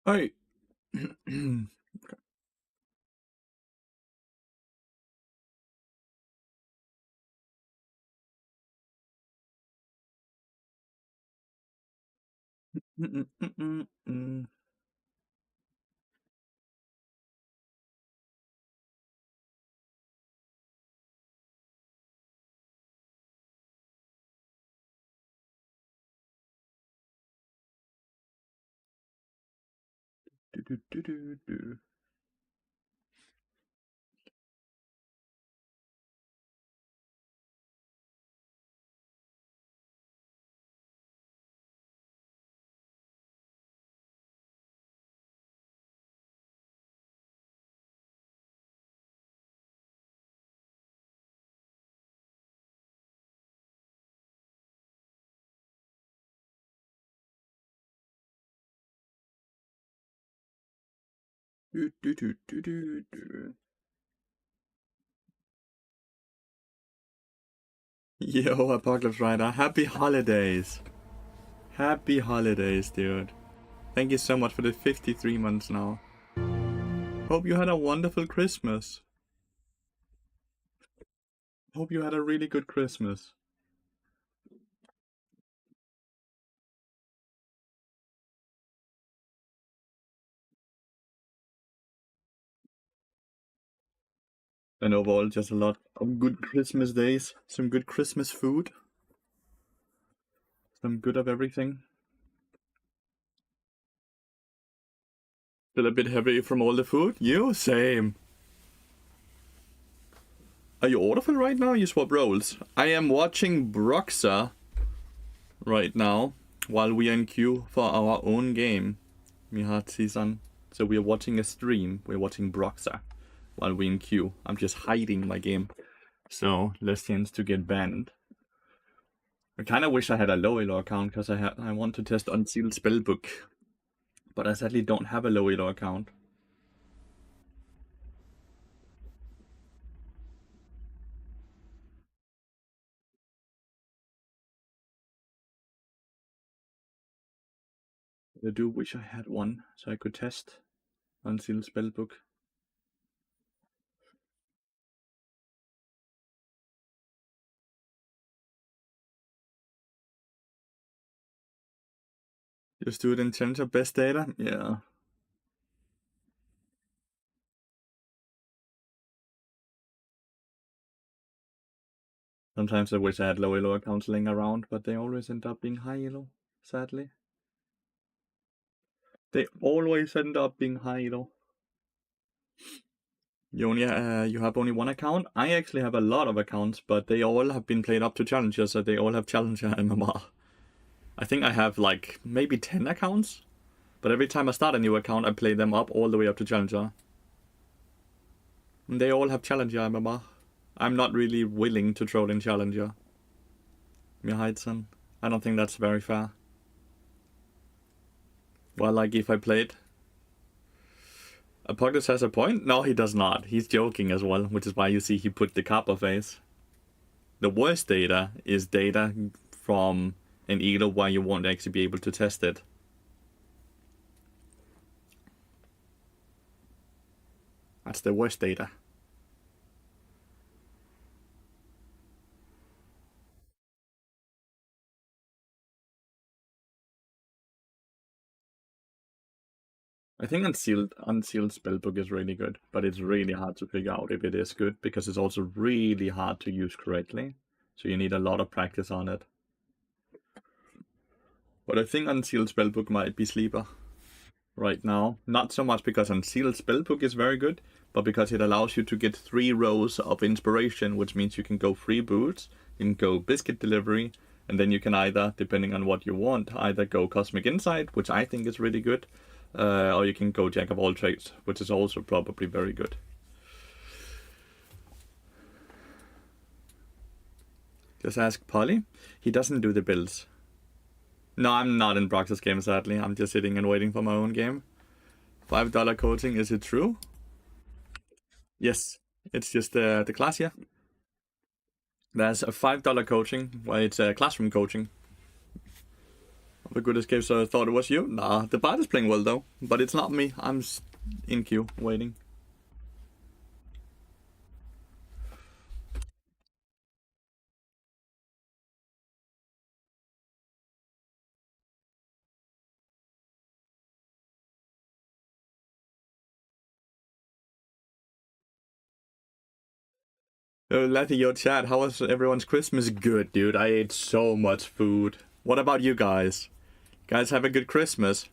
Hey. Yo, Apocalypse Rider, happy holidays. Happy holidays, dude. Thank you so much for the 53 months now. Hope you had a wonderful Christmas. Hope you had a really good Christmas. And overall, just a lot of good Christmas days. Some good Christmas food. Some good of everything. Still a bit heavy from all the food? You? Same. Are you orderful right now? You swap roles. I am watching Broxa right now while we are in queue for our own game. We had season. So we are watching a stream. We're watching Broxa while we're in queue. I'm just hiding my game. So less chance to get banned. I kind of wish I had a low elo account because I want to test Unsealed Spellbook. But I sadly don't have a low elo account. I do wish I had one so I could test Unsealed Spellbook. Just do it in terms of best data? Yeah. Sometimes I wish I had low elo accounts laying around, but they always end up being high elo, sadly. They always end up being high elo. You have only one account? I actually have a lot of accounts, but they all have been played up to Challenger, so they all have Challenger MMR. I think I have like maybe 10 accounts, but every time I start a new account, I play them up all the way up to Challenger. And they all have Challenger MMR. I'm not really willing to troll in Challenger. Mihaitzen. I don't think that's very fair. Well, like if I played... Apocalypse has a point? No, he does not. He's joking as well, which is why you see he put the Kappa face. The worst data is data from an elo where you won't actually be able to test it. That's the worst data. I think Unsealed Spellbook is really good, but it's really hard to figure out if it is good because it's also really hard to use correctly. So you need a lot of practice on it. But I think Unsealed Spellbook might be sleeper right now. Not so much because Unsealed Spellbook is very good, but because it allows you to get 3 rows of inspiration, which means you can go free boots, you can go biscuit delivery, and then you can either, depending on what you want, either go Cosmic Insight, which I think is really good, or you can go Jack of all trades, which is also probably very good. Just ask Polly. He doesn't do the builds. No, I'm not in Brox's game, sadly. I'm just sitting and waiting for my own game. $5 coaching, is it true? Yes, it's just the class here. There's a $5 coaching, where it's classroom coaching. Have a good escape, so I thought it was you. Nah, the bot is playing well though, but it's not me. I'm in queue, waiting. Letty, your chat, how was everyone's Christmas? Good, dude. I ate so much food. What about you guys? Guys, have a good Christmas.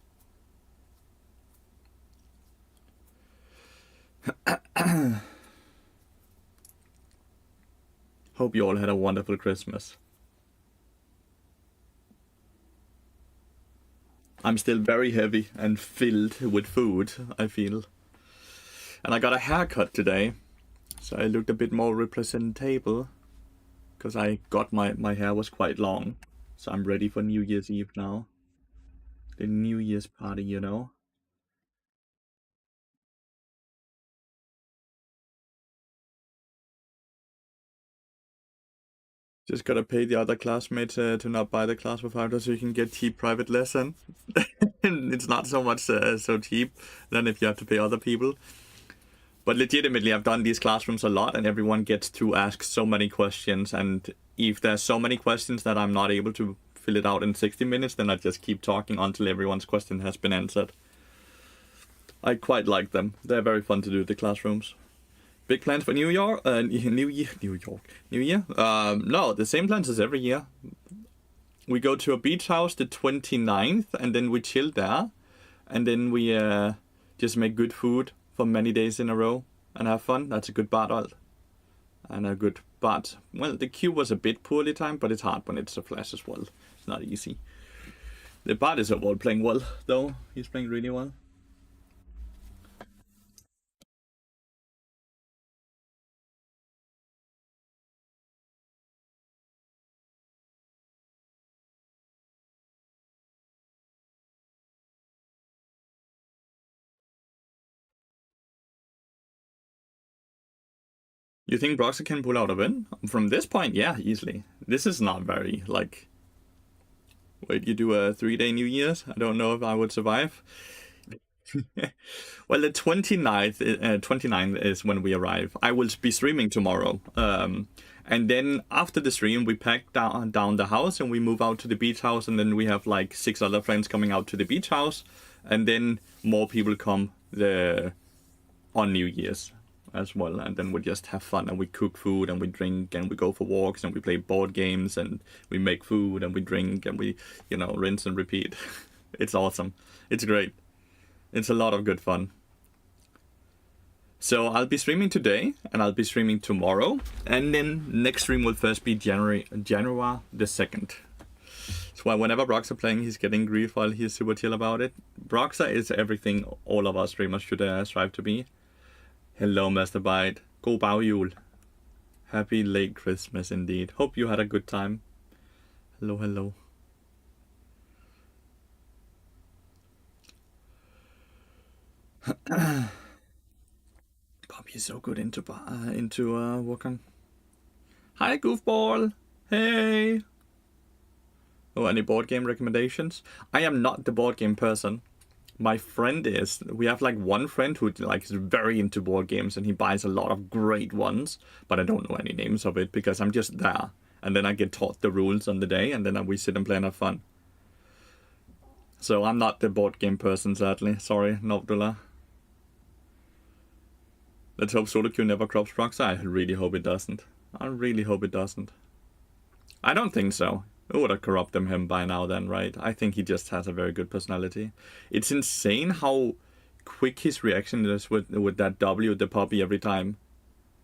Hope you all had a wonderful Christmas. I'm still very heavy and filled with food, I feel. And I got a haircut today, so I looked a bit more representable. Because I got my hair was quite long. So I'm ready for New Year's Eve now. The New Year's party, you know. Just gotta pay the other classmates to not buy the class for $5 so you can get cheap private lesson. It's not so much so cheap than if you have to pay other people. But legitimately, I've done these classrooms a lot, and everyone gets to ask so many questions. And if there's so many questions that I'm not able to fill it out in 60 minutes, then I just keep talking until everyone's question has been answered. I quite like them. They're very fun to do, the classrooms. Big plans for New Year? New Year? No, the same plans as every year. We go to a beach house the 29th, and then we chill there. And then we just make good food for many days in a row and have fun. That's a good battle. And a good but. Well, the queue was a bit poorly timed, but it's hard when it's a flash as well. It's not easy. The bot is overall playing well, though. He's playing really well. You think Broxer can pull out a win? From this point, yeah, easily. This is not very, like... Wait, you do a 3-day New Year's? I don't know if I would survive. Well, the 29th is when we arrive. I will be streaming tomorrow. And then after the stream, we pack down the house and we move out to the beach house. And then we have like 6 other friends coming out to the beach house. And then more people come on New Year's as well, and then we just have fun and we cook food and we drink and we go for walks and we play board games and we make food and we drink and we, rinse and repeat. It's awesome. It's great. It's a lot of good fun. So I'll be streaming today and I'll be streaming tomorrow, and then next stream will first be January the 2nd. That's why whenever Brox are playing, he's getting grief while he's super chill about it. Broxa is everything all of our streamers should strive to be. Hello, Master Bite. God baghjul. Happy late Christmas indeed. Hope you had a good time. Hello, hello. Bobby is so good into Wukong. Hi, Goofball. Hey. Oh, any board game recommendations? I am not the board game person. My friend is. We have like one friend who is very into board games and he buys a lot of great ones, but I don't know any names of it because I'm just there. And then I get taught the rules on the day and then we sit and play and have fun. So I'm not the board game person, sadly. Sorry, Novdula. Let's hope solo queue never crops Prox. I really hope it doesn't. I really hope it doesn't. I don't think so. It would have corrupted him by now then, right? I think he just has a very good personality. It's insane how quick his reaction is with that W, the puppy, every time.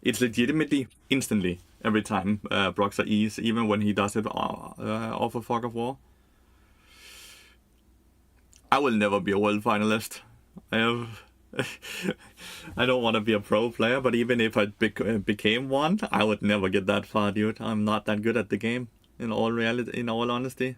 It's legitimately instantly every time Broxer E's, even when he does it off a Fog of War. I will never be a world finalist. I don't want to be a pro player, but even if I became one, I would never get that far, dude. I'm not that good at the game. In all honesty.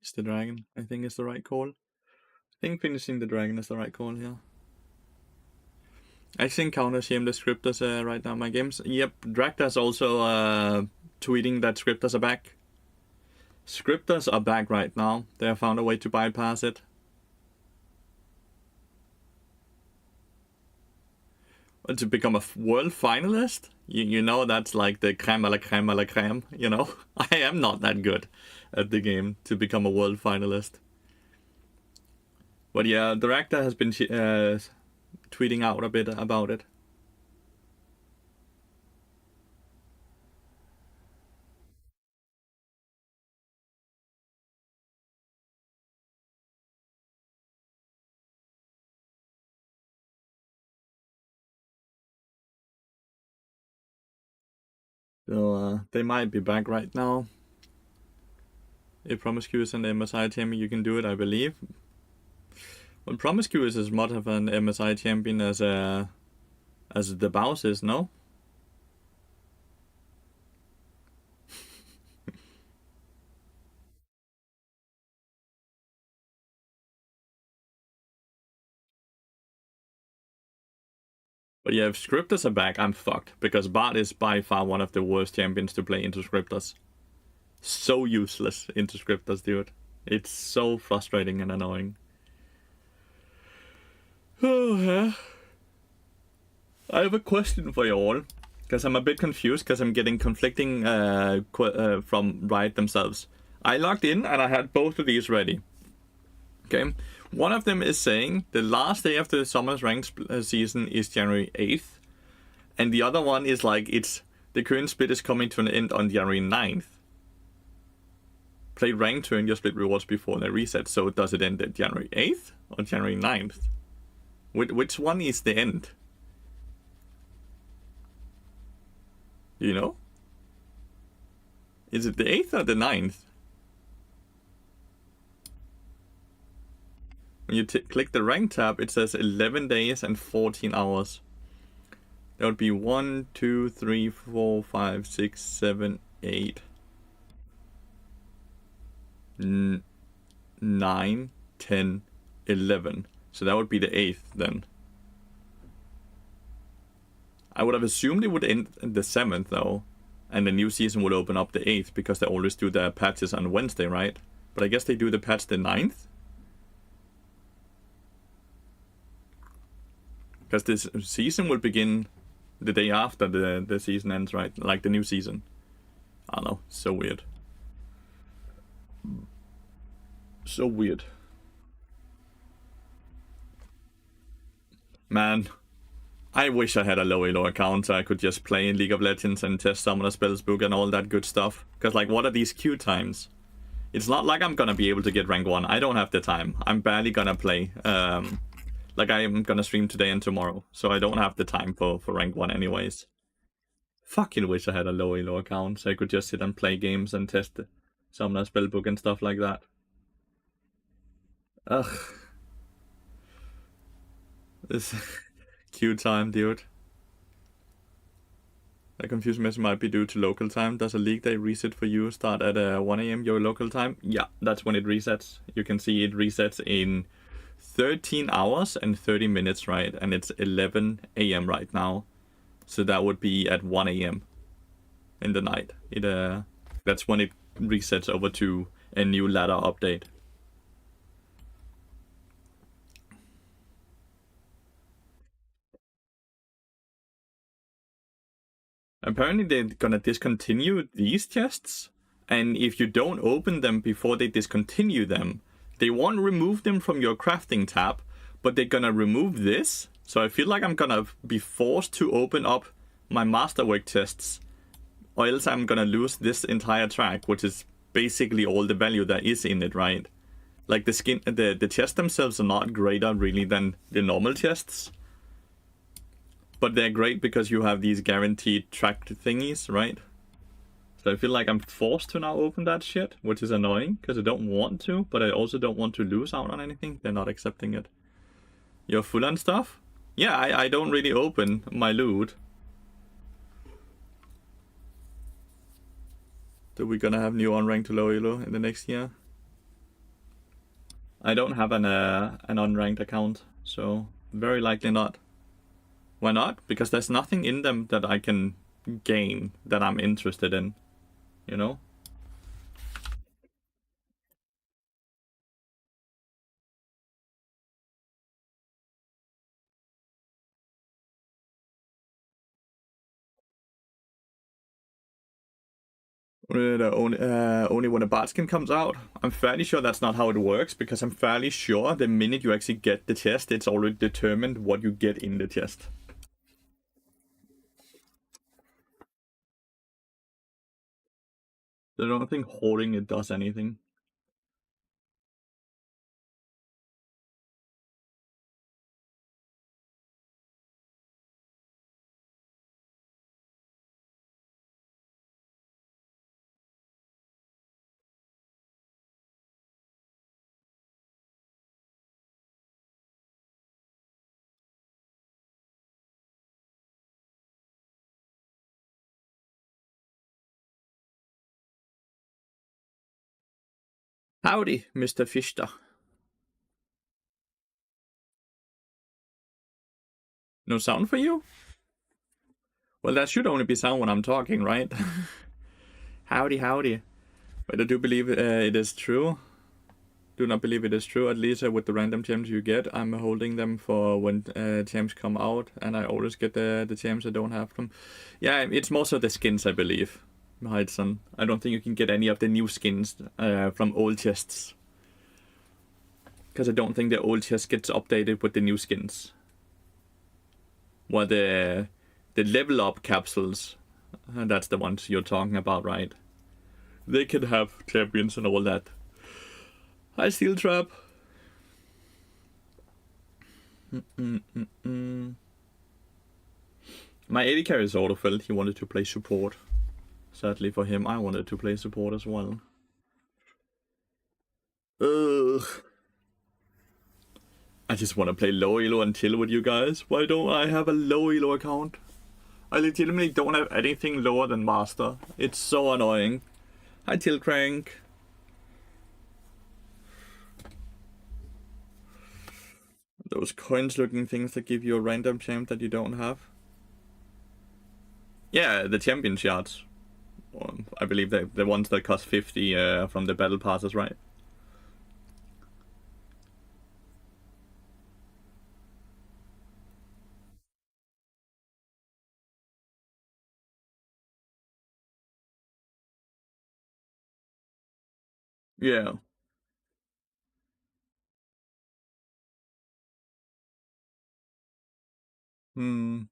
It's the dragon, I think is the right call. I think finishing the dragon is the right call here. I think counter shameless scripters right now in my games. Yep, Drakta's also tweeting that scripters are back. Scripters are back right now. They have found a way to bypass it. But to become a world finalist? You know that's like the creme a la creme a la creme, you know? I am not that good at the game to become a world finalist. But yeah, Drakta has been tweeting out a bit about it. So they might be back right now. If Promiscuous and the MSI champion, you can do it, I believe. Well, Promiscuous is much of an MSI champion as the Bouse is, no? But yeah, if Scripters are back, I'm fucked. Because Bart is by far one of the worst champions to play into Scripters. So useless into Scripters, dude. It's so frustrating and annoying. Oh, yeah. I have a question for you all. Because I'm a bit confused, because I'm getting conflicting from Riot themselves. I logged in and I had both of these ready. Okay. One of them is saying the last day of the Summer's Ranked season is January 8th. And the other one is like the current split is coming to an end on January 9th. Play ranked to earn your split rewards before they reset. So does it end at January 8th or January 9th? Which one is the end? Do you know? Is it the 8th or the 9th? When you click the rank tab, it says 11 days and 14 hours. That would be 1, 2, 3, 4, 5, 6, 7, 8, 9, 10, 11. So that would be the 8th then. I would have assumed it would end the 7th though. And the new season would open up the 8th because they always do their patches on Wednesday, right? But I guess they do the patch the 9th? Because this season will begin the day after the season ends, right? Like the new season. I don't know. So weird. So weird. Man, I wish I had a low elo account so I could just play in League of Legends and test Summoner Spells book and all that good stuff. Because, like, what are these queue times? It's not like I'm gonna be able to get rank 1. I don't have the time. I'm barely gonna play. Like, I am gonna stream today and tomorrow, so I don't have the time for rank 1 anyways. Fucking wish I had a low elo account, so I could just sit and play games and test the Summoner Spellbook and stuff like that. Ugh. This queue time, dude. A confused message might be due to local time. Does a league day reset for you start at 1 AM your local time? Yeah, that's when it resets. You can see it resets in 13 hours and 30 minutes, right? And it's 11 AM right now. So that would be at 1 AM in the night. That's when it resets over to a new ladder update. Apparently they're gonna discontinue these chests, and if you don't open them before they discontinue them, they won't remove them from your crafting tab, but they're gonna remove this. So I feel like I'm gonna be forced to open up my masterwork chests, or else I'm gonna lose this entire track, which is basically all the value that is in it, right? Like the chests themselves are not greater really than the normal chests. But they're great because you have these guaranteed tracked thingies, right? So I feel like I'm forced to now open that shit, which is annoying, because I don't want to, but I also don't want to lose out on anything. They're not accepting it. You're full on stuff? Yeah, I don't really open my loot. So we're gonna have new unranked to low elo in the next year. I don't have an unranked account, so very likely not. Why not? Because there's nothing in them that I can gain that I'm interested in, you know? Only when a bard skin comes out. I'm fairly sure that's not how it works, because I'm fairly sure the minute you actually get the chest, it's already determined what you get in the chest. I don't think hoarding it does anything. Howdy, Mr. Fichter. No sound for you? Well, that should only be sound when I'm talking, right? Howdy, howdy. But I do believe it is true. Do not believe it is true, at least with the random gems you get. I'm holding them for when gems come out, and I always get the gems I don't have them. Yeah, it's more so the skins, I believe. Hudson. I don't think you can get any of the new skins from old chests. Because I don't think the old chest gets updated with the new skins. Well, the level up capsules, that's the ones you're talking about, right? They can have champions and all that. Hi, Steel Trap. My AD carry is autofilled. He wanted to play support. Sadly for him, I wanted to play support as well. Ugh. I just want to play low elo and chill with you guys. Why don't I have a low elo account? I legitimately don't have anything lower than master. It's so annoying. Hi, Tilcrank. Those coins looking things that give you a random champ that you don't have. Yeah, the champion shards. I believe the ones that cost 50 from the battle passes, right? Yeah. Hmm.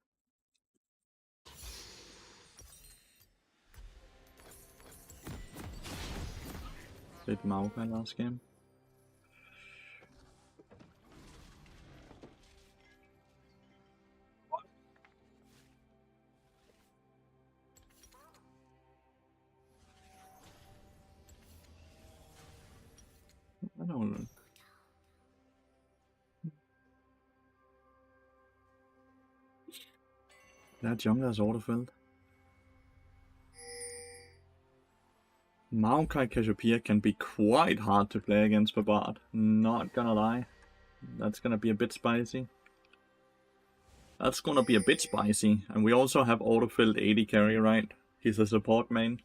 Did Maokai last game? I don't know. That jungler's autofilled. Maokai Cassiopeia can be quite hard to play against for Bard. Not gonna lie. That's gonna be a bit spicy. That's gonna be a bit spicy. And we also have autofilled AD carry, right? He's a support main.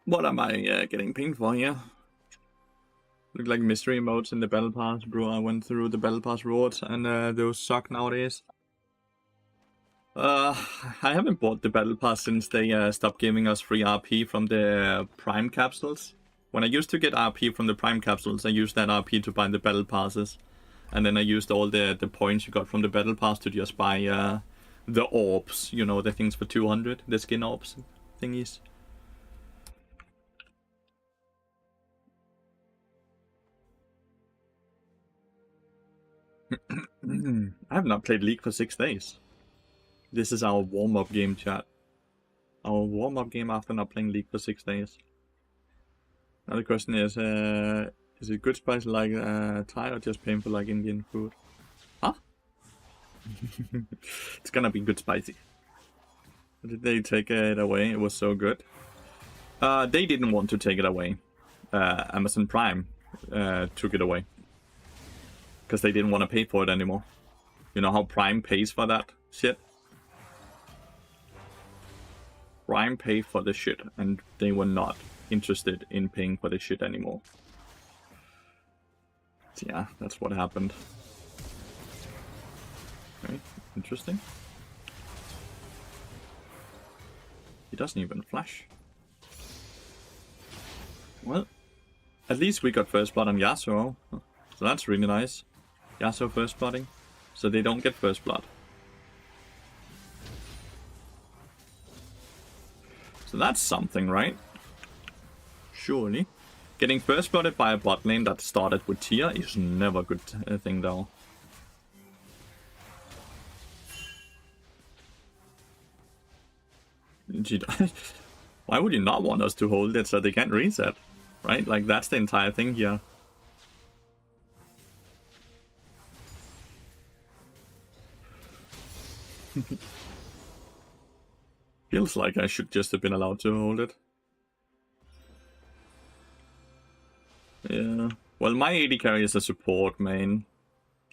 What am I getting pinged for here? Look like mystery modes in the battle pass, bro. I went through the battle pass rewards and those suck nowadays. I haven't bought the battle pass since they stopped giving us free RP from the prime capsules. When I used to get RP from the prime capsules, I used that RP to buy the battle passes. And then I used all the points you got from the battle pass to just buy the orbs, you know, the things for 200, the skin orbs thingies. I have not played League for 6 days. This is our warm-up game, chat. Our warm-up game after not playing League for 6 days. Now the question is it good spicy like Thai or just painful like Indian food? Huh? It's gonna be good spicy. Did they take it away? It was so good. They didn't want to take it away. Amazon Prime took it away. Because they didn't want to pay for it anymore. You know how Prime pays for that shit? Prime paid for the shit, and they were not interested in paying for the shit anymore. So yeah, that's what happened. Okay, interesting. He doesn't even flash. Well, at least we got first blood on Yasuo, so that's really nice. Yasuo first blooding, so they don't get first blood. So that's something, right? Surely. Getting first blooded by a bot lane that started with tier is never a good thing, though. Why would you not want us to hold it so they can't reset? Right? Like, that's the entire thing here. Feels like I should just have been allowed to hold it. Yeah. Well, my AD carry is a support main.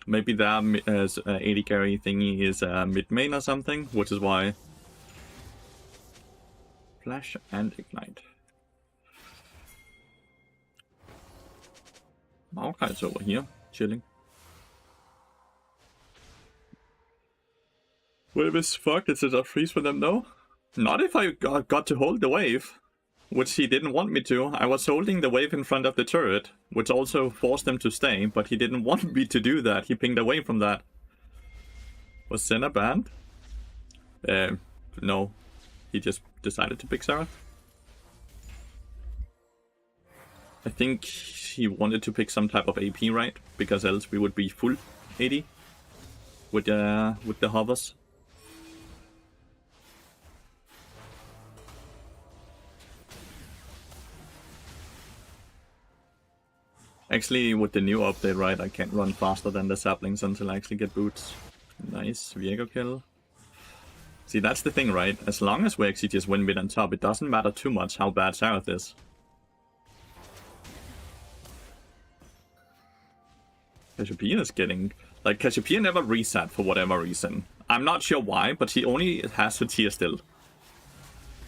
Maybe their AD carry thingy is mid main or something, which is why. Flash and ignite. Maokai's over here, chilling. Wave is fucked. Is it a freeze for them though? Not if I got to hold the wave, which he didn't want me to. I was holding the wave in front of the turret, which also forced them to stay, but he didn't want me to do that. He pinged away from that. Was Senna banned? No. He just decided to pick Sarah. I think he wanted to pick some type of AP, right? Because else we would be full AD with the hovers. Actually, with the new update, right, I can't run faster than the saplings until I actually get boots. Nice, Viego kill. See, that's the thing, right? As long as we actually just win mid and top, it doesn't matter too much how bad Sarath is. Cassiopeia is getting... Like, Cassiopeia never reset for whatever reason. I'm not sure why, but she only has her tier still.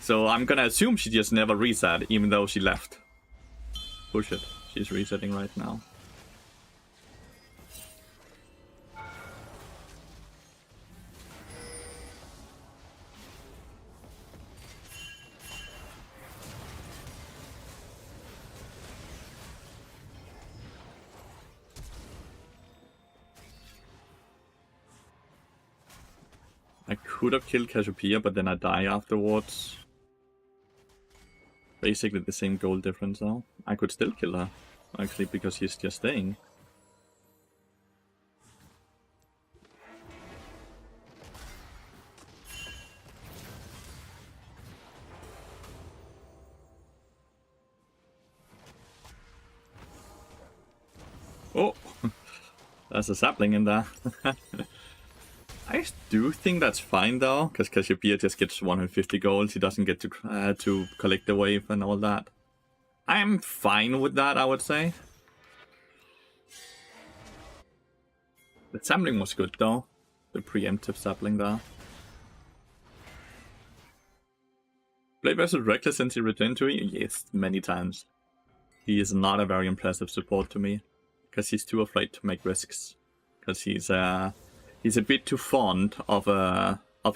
So I'm gonna assume she just never reset, even though she left. Push it. She's resetting right now. I could have killed Cassiopeia, but then I die afterwards. Basically the same goal difference now. I could still kill her, actually, because she's just staying. Oh! There's a sapling in there. I do think that's fine though, because Cassiopeia just gets 150 gold. He doesn't get to collect the wave and all that. I'm fine with that, I would say. The sapling was good though. The preemptive sapling there. Play versus Reckless since he returned to me? Yes, many times. He is not a very impressive support to me, because he's too afraid to make risks. Because he's a bit too fond of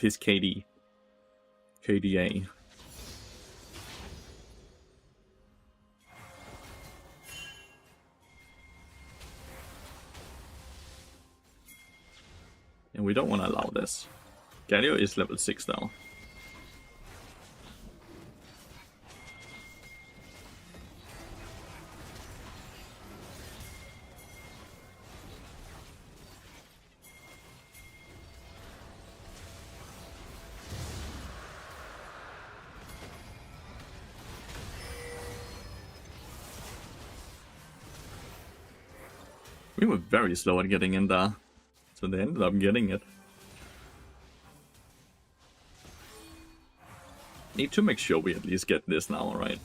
his KDA. And we don't want to allow this. Galio is level 6 though. We were very slow at getting in there, so they ended up getting it. Need to make sure we at least get this now, right?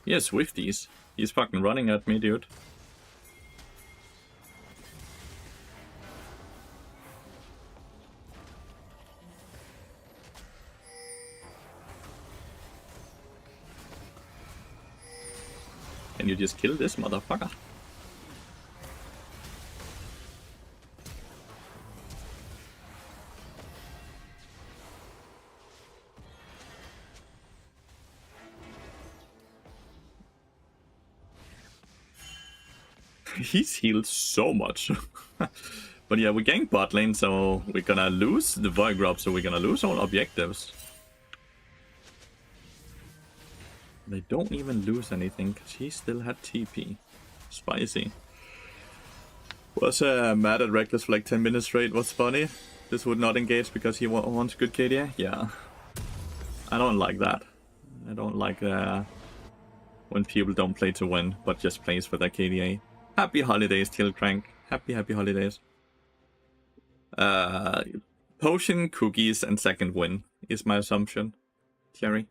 Yeah, Swifties. He's fucking running at me, dude. Can you just kill this motherfucker? He's healed so much. But yeah, we ganked bot lane, so we're gonna lose the Void Grub, so we're gonna lose all objectives. They don't even lose anything, because he still had TP. Spicy. Was mad at Reckless for like 10 minutes straight, was funny. This would not engage because he wants good KDA? Yeah. I don't like that. I don't like when people don't play to win, but just plays for their KDA. Happy holidays, Tilcrank. Happy holidays. Potion, cookies, and second win is my assumption. Thierry.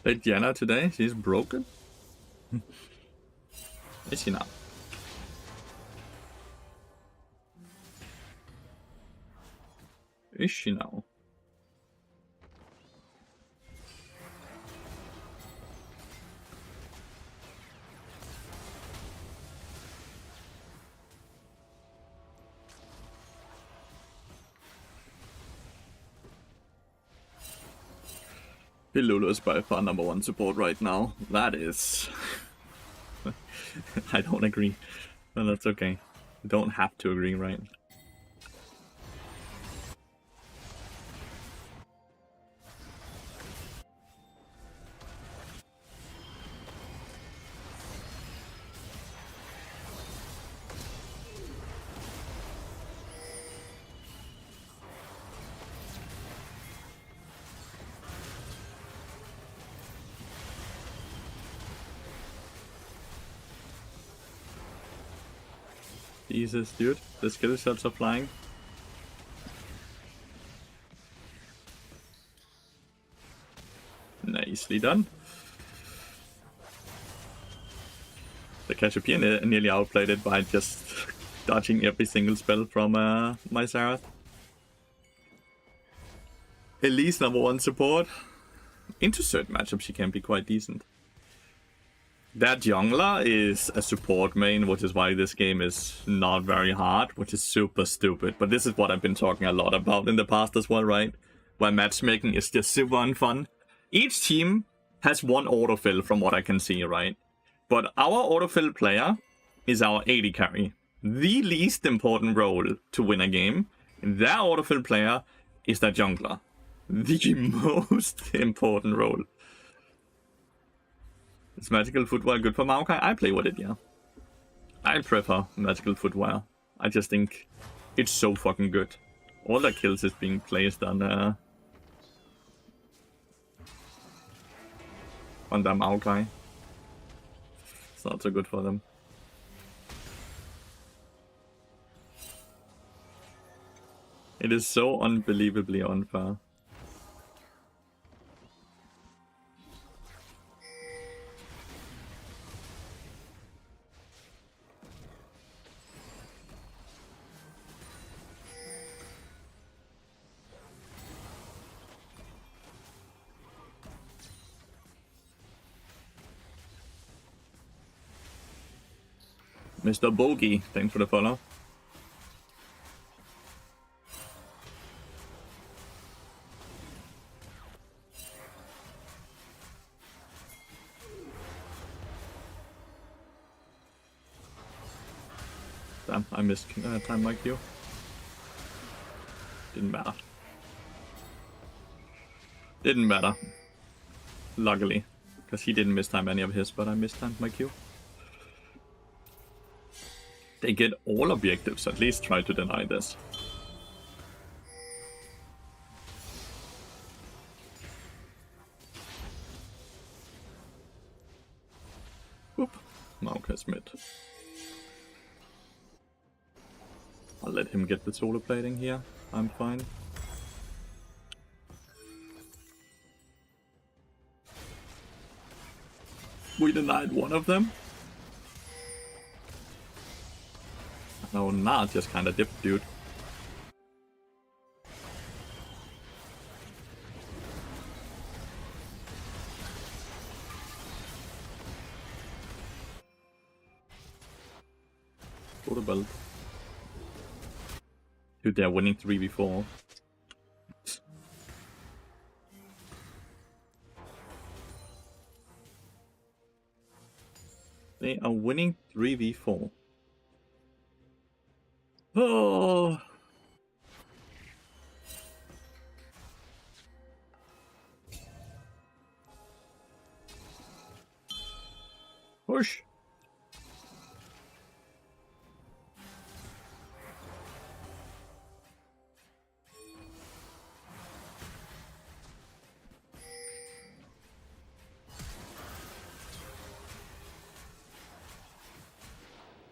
Played Diana today. She's broken. Is she now? Is she now? Lulu is by far #1 support right now. That is... I don't agree. Well, that's okay. Don't have to agree, right? Jesus, dude. The skill shots are flying. Nicely done. The Cassiopeia nearly outplayed it by just dodging every single spell from my Xerath. Elise #1 support. Into certain matchups she can be quite decent. That jungler is a support main, which is why this game is not very hard, which is super stupid. But this is what I've been talking a lot about in the past as well, right? Where matchmaking is just super unfun. Each team has one autofill from what I can see, right? But our autofill player is our AD carry. The least important role to win a game. Their autofill player is their jungler. The most important role. Is magical footwear good for Maokai? I play with it, yeah. I prefer magical footwear. I just think it's so fucking good. All the kills is being placed on the Maokai. It's not so good for them. It is so unbelievably unfair. Mr. Bogey, thanks for the follow. Damn, I missed time my Q. Didn't matter. Didn't matter. Luckily. Because he didn't miss time any of his, but I missed time my Q. They get all objectives, at least try to deny this. Whoop. Maoka's mid. I'll let him get the solar plating here. I'm fine. We denied one of them. No, nah, just kinda dipped, dude. Go to belt. Dude, they're winning 3v4. They are winning 3v4. Oh! Push!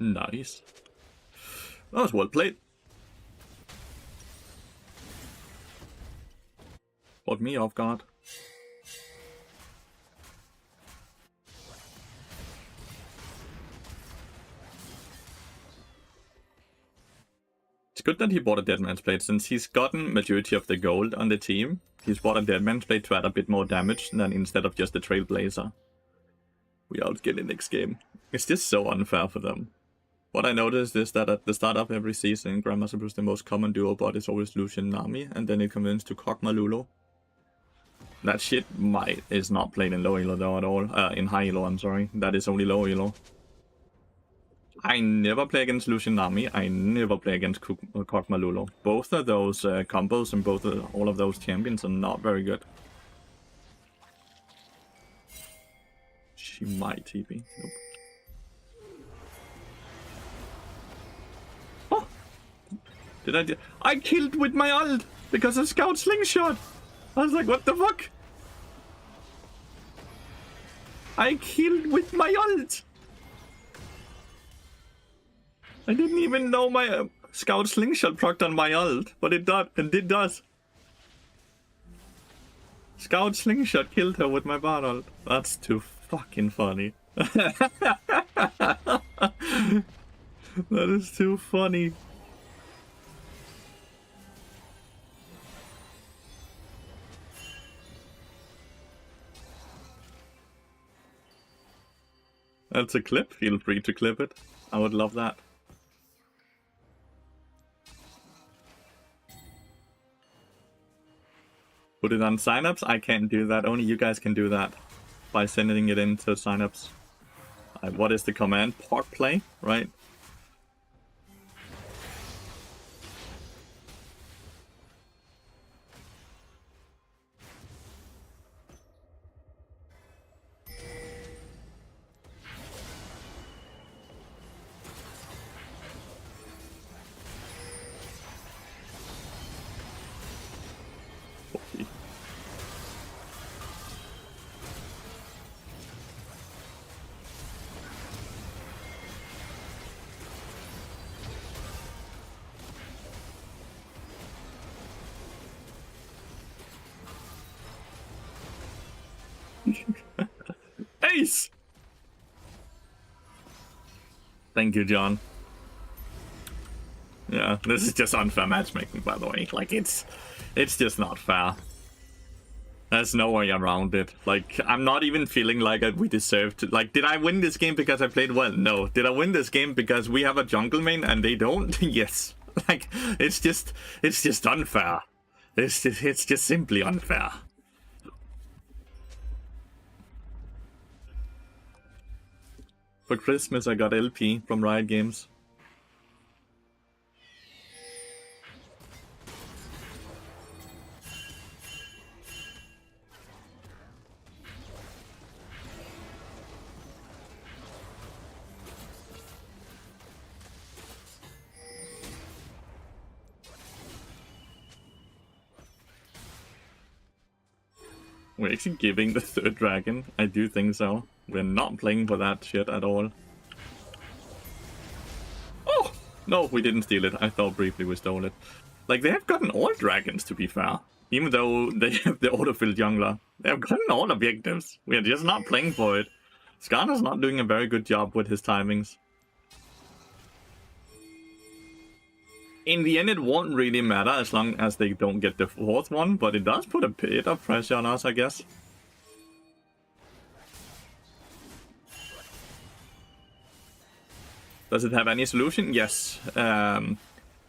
Nice. That was well played. Caught me off guard. It's good that he bought a Deadman's Blade, since he's gotten majority of the gold on the team. He's bought a Deadman's Blade to add a bit more damage than instead of just the Trailblazer. We outget the next game. It's just so unfair for them. What I noticed is that at the start of every season, Grandmaster Blues, the most common duo bot is always Lucian Nami, and then it converts to Kog'Maw Lulu. That shit is not played in low elo though at all. In high elo, I'm sorry. That is only low elo. I never play against Lucian Nami. I never play against Kog'Maw Lulu. Both of those combos and all of those champions are not very good. She might TP. Nope. Oh! Did I killed with my ult because of Scout Slingshot! I was like, what the fuck? I killed with my ult! I didn't even know my Scout Slingshot procced on my ult, but it does. Scout Slingshot killed her with my bar ult. That's too fucking funny. That is too funny. That's a clip. Feel free to clip it. I would love that. Put it on signups? I can't do that. Only you guys can do that by sending it into signups. What is the command? Port play, right? Ace! Thank you, John. Yeah, this is just unfair matchmaking, by the way. Like, it's just not fair. There's no way around it. Like, I'm not even feeling like we deserve to... Like, did I win this game because I played well? No. Did I win this game because we have a jungle main and they don't? Yes. Like, it's just unfair. It's just simply unfair. For Christmas, I got LP from Riot Games. We're actually giving the third dragon. I do think so. We're not playing for that shit at all. Oh! No, we didn't steal it. I thought briefly we stole it. Like, they have gotten all dragons, to be fair. Even though they have the autofill jungler. They have gotten all objectives. We are just not playing for it. Skarner's not doing a very good job with his timings. In the end, it won't really matter as long as they don't get the fourth one, but it does put a bit of pressure on us, I guess. Does it have any solution? Yes.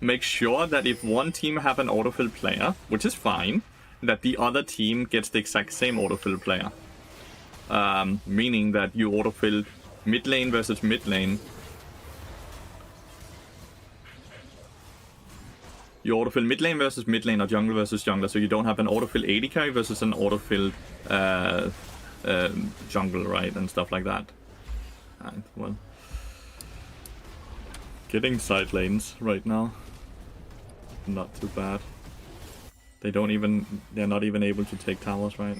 Make sure that if one team have an autofill player, which is fine, that the other team gets the exact same autofill player. Meaning that you autofill mid lane versus mid lane. You autofill mid lane versus mid lane or jungle versus jungler, so you don't have an autofill AD carry versus an autofill jungle, right, and stuff like that. And, well, getting side lanes right now, not too bad. They're not even able to take towers, right?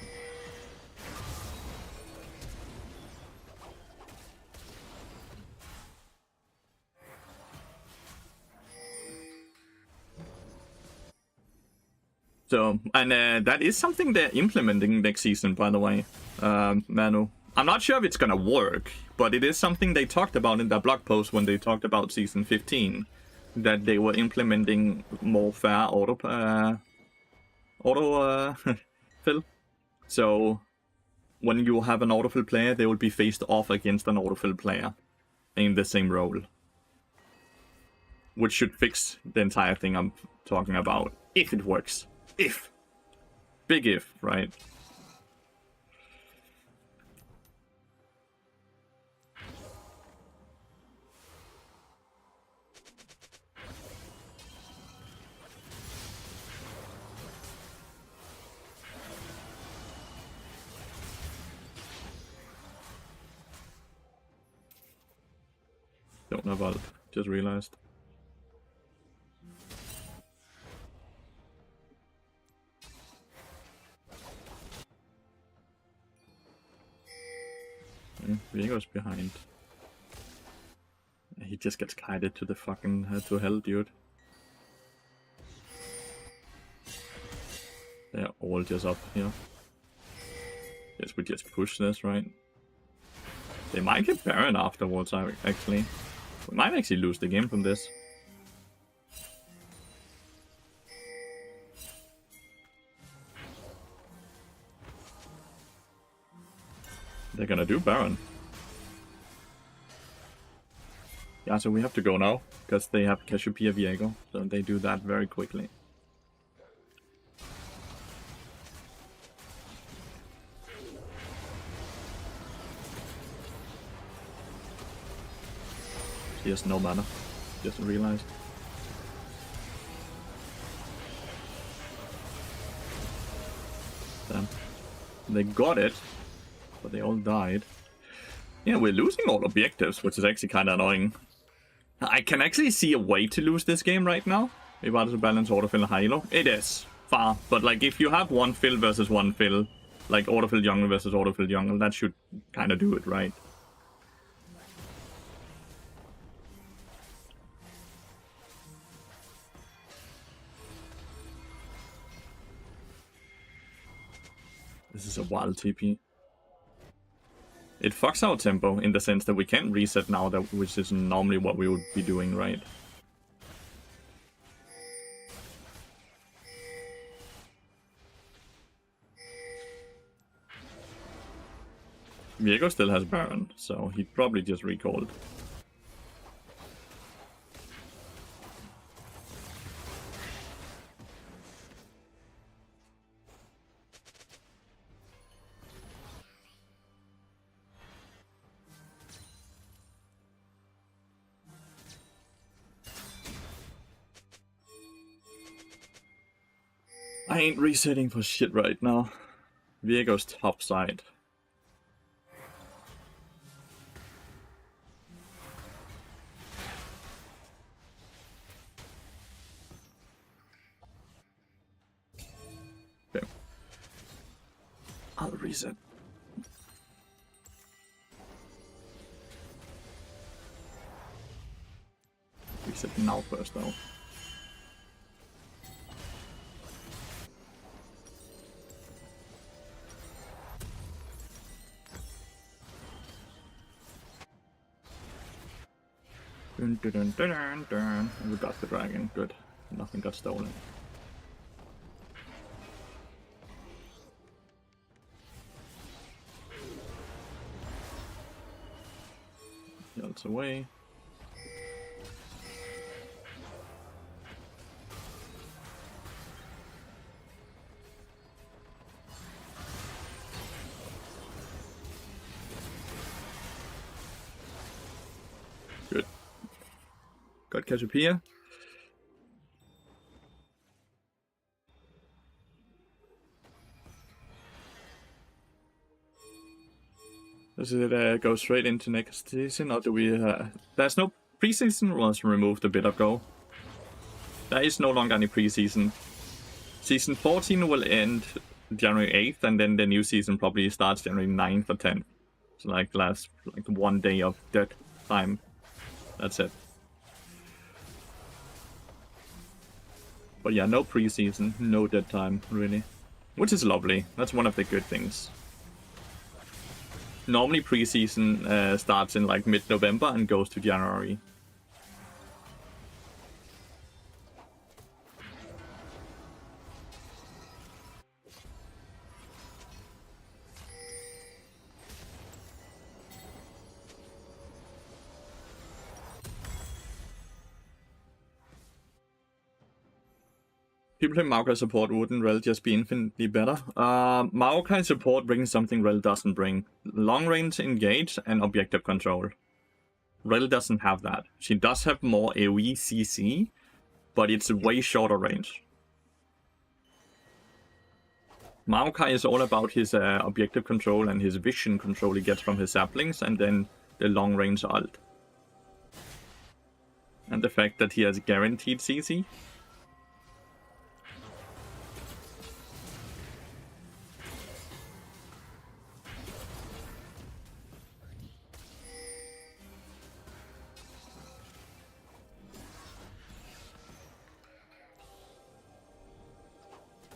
So, and that is something they're implementing next season, by the way, Manu. I'm not sure if it's gonna work, but it is something they talked about in their blog post when they talked about season 15, that they were implementing more fair auto fill. So, when you have an autofill player, they will be faced off against an autofill player in the same role, which should fix the entire thing I'm talking about, if it works. If. Big if, right? Don't know about it. Just realized. Viego's behind. He just gets guided to the fucking to hell, dude. They're all just up here. Yes, we just push this, right? They might get Baron afterwards, actually. We might actually lose the game from this. They're gonna do Baron. Yeah, so we have to go now, because they have Cassiopeia Viego, so they do that very quickly. He has no mana, just realized. Damn. They got it, but they all died. Yeah, we're losing all objectives, which is actually kind of annoying. I can actually see a way to lose this game right now. If I to balance autofill and hilo. It is far, but like if you have one fill versus one fill, like autofill jungle versus autofill jungle, that should kind of do it, right? This is a wild TP. It fucks our tempo in the sense that we can't reset now, which is normally what we would be doing, right? Viego still has Baron, so he probably just recalled. I ain't resetting for shit right now. Viego's top side. Okay. I'll reset. Reset now first though. Dun, dun, dun, dun, dun. We got the dragon. Good. Nothing got stolen. Yells away. Good. Got Cassiopeia. Does it go straight into next season, or do we... There's no preseason, was removed a bit ago. There is no longer any preseason. Season 14 will end January 8th, and then the new season probably starts January 9th or 10th. So like last 1 day of dead time. That's it. But yeah, no preseason, no dead time, really. Which is lovely. That's one of the good things. Normally preseason starts in like mid-November and goes to January. People in Maokai support wouldn't Rel just be infinitely better? Maokai support brings something Rel doesn't bring. Long range engage and objective control. Rel doesn't have that. She does have more AoE CC, but it's a way shorter range. Maokai is all about his objective control and his vision control he gets from his saplings, and then the long range ult. And the fact that he has guaranteed CC.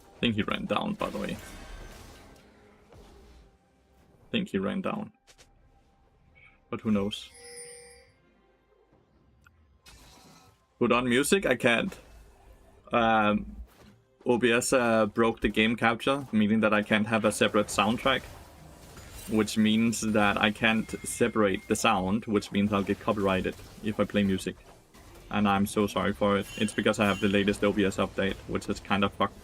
I think he ran down, by the way. I think he ran down. But who knows? Put on music? I can't. OBS broke the game capture, meaning that I can't have a separate soundtrack. Which means that I can't separate the sound, which means I'll get copyrighted if I play music. And I'm so sorry for it. It's because I have the latest OBS update, which is kind of fucked.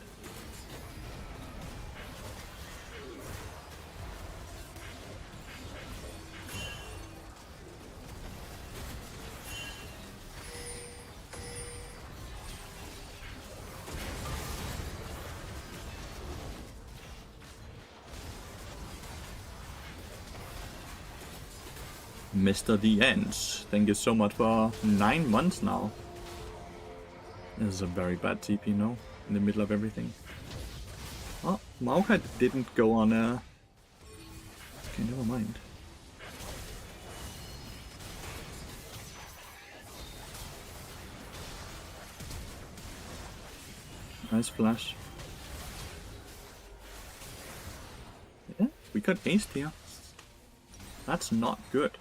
Mr. The Ends, thank you so much for 9 months now. This is a very bad TP, no? In the middle of everything. Oh, Maokai didn't go on Okay, never mind. Nice flash. Yeah, we got aced here. That's not good.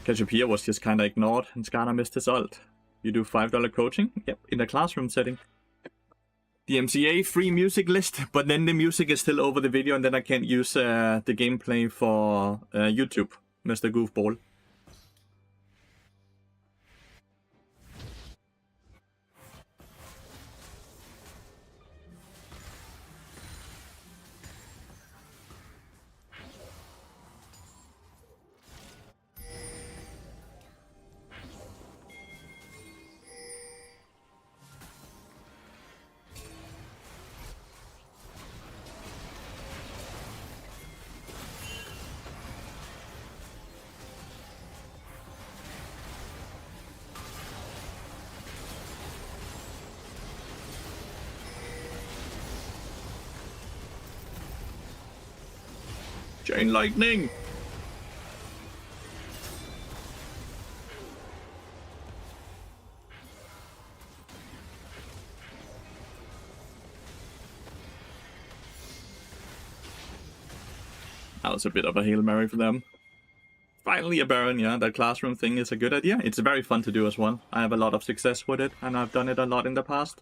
Cassiopeia was just kinda ignored, and Skarner missed his ult. You do $5 coaching? Yep, in a classroom setting. The MCA free music list, but then the music is still over the video, and then I can't use the gameplay for YouTube, Mr. Goofball. Chain lightning! That was a bit of a Hail Mary for them. Finally a Baron, yeah, that classroom thing is a good idea. It's very fun to do as well. I have a lot of success with it, and I've done it a lot in the past.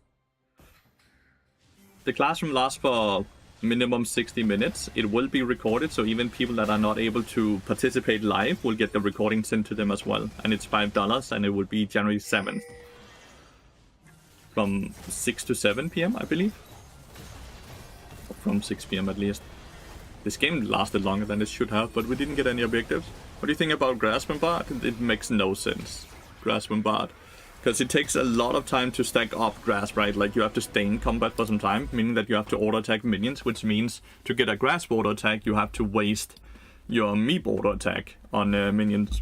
The classroom lasts for minimum 60 minutes. It will be recorded, so even people that are not able to participate live will get the recording sent to them as well. And it's $5, and it will be January 7th. From 6 to 7 p.m, I believe. Or from 6 p.m. at least. This game lasted longer than it should have, but we didn't get any objectives. What do you think about Grasp and Bard? It makes no sense. Grasp and Bard. Because it takes a lot of time to stack up Grasp, right? Like, you have to stay in combat for some time, meaning that you have to auto-attack minions, which means to get a Grasp auto-attack, you have to waste your Meep auto-attack on minions.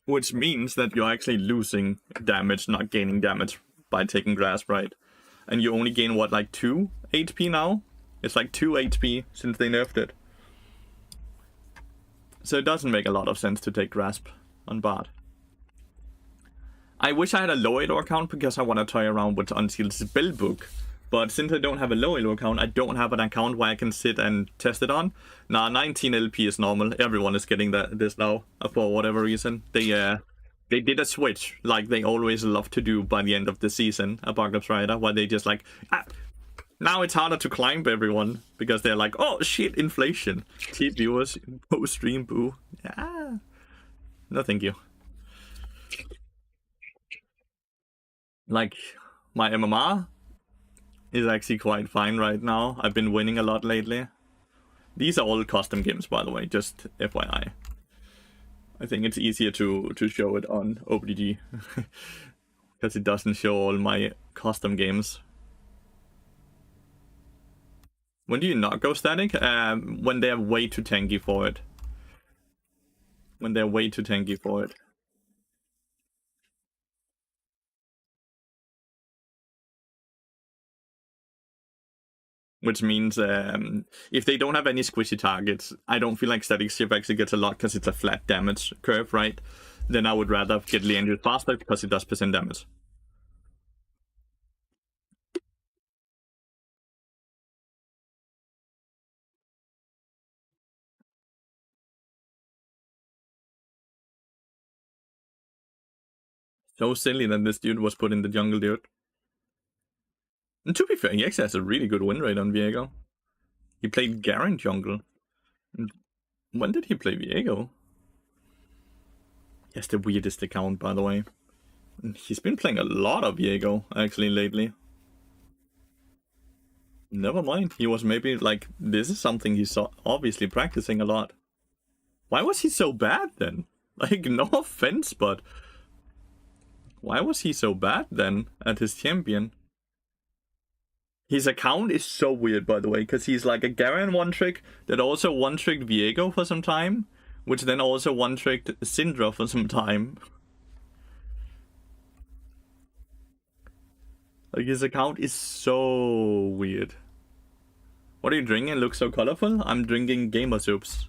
Which means that you're actually losing damage, not gaining damage by taking Grasp, right? And you only gain, what, like 2 HP now? It's like 2 HP since they nerfed it. So it doesn't make a lot of sense to take Grasp on Bard. I wish I had a low elo account because I want to toy around with Unsealed Spellbook. But since I don't have a low elo account, I don't have an account where I can sit and test it on. Nah, 19 LP is normal. Everyone is getting this now for whatever reason. They did a switch like they always love to do by the end of the season, Apocalypse Rider, where they just like, now it's harder to climb everyone because they're like, oh shit, inflation. Cheap viewers, post-stream, boo. Yeah. No, thank you. Like, my MMR is actually quite fine right now. I've been winning a lot lately. These are all custom games, by the way, just FYI. I think it's easier to show it on OBGG because it doesn't show all my custom games. When do you not go static? When they're way too tanky for it. When they're way too tanky for it. Which means if they don't have any squishy targets, I don't feel like static shift actually gets a lot because it's a flat damage curve, right? Then I would rather get Leandrius faster because it does percent damage. So silly that this dude was put in the jungle, dude. And to be fair, he actually has a really good win rate on Viego. He played Garen jungle. When did he play Viego? He has the weirdest account, by the way. He's been playing a lot of Viego, actually, lately. Never mind, he was maybe like, this is something he's obviously practicing a lot. Why was he so bad then? Like, no offense, but why was he so bad then at his champion? His account is so weird, by the way, because he's like a Garen one-trick that also one-tricked Viego for some time, which then also one-tricked Syndra for some time. Like, his account is so weird. What are you drinking? It looks so colorful. I'm drinking gamer soups.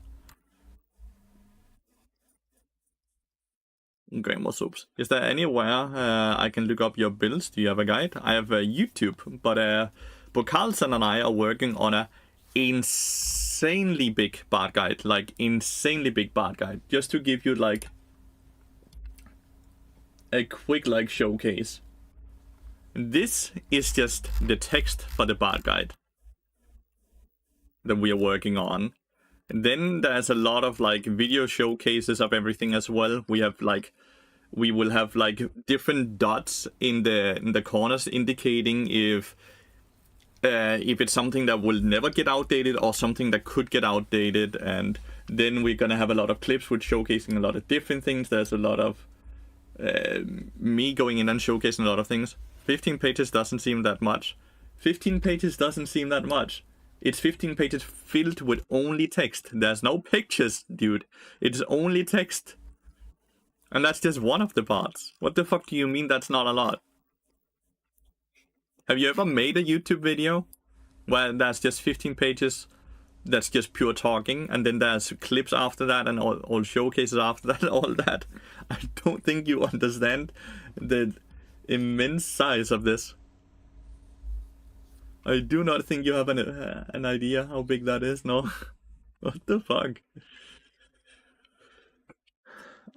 Gamer soups. Is there anywhere I can look up your builds? Do you have a guide? I have YouTube, but Carlson and I are working on a insanely big Bard guide. Like, insanely big Bard guide. Just to give you, like, a quick, like, showcase. This is just the text for the Bard guide that we are working on. And then there's a lot of like video showcases of everything as well. We will have like different dots in the corners indicating if it's something that will never get outdated or something that could get outdated. And then we're gonna have a lot of clips with showcasing a lot of different things. There's a lot of me going in and showcasing a lot of things. 15 pages doesn't seem that much. 15 pages doesn't seem that much. It's 15 pages filled with only text. There's no pictures, dude. It's only text. And that's just one of the parts. What the fuck do you mean that's not a lot? Have you ever made a YouTube video where that's just 15 pages that's just pure talking, and then there's clips after that and all showcases after that, all that. I don't think you understand the immense size of this. I do not think you have an idea how big that is, no? What the fuck?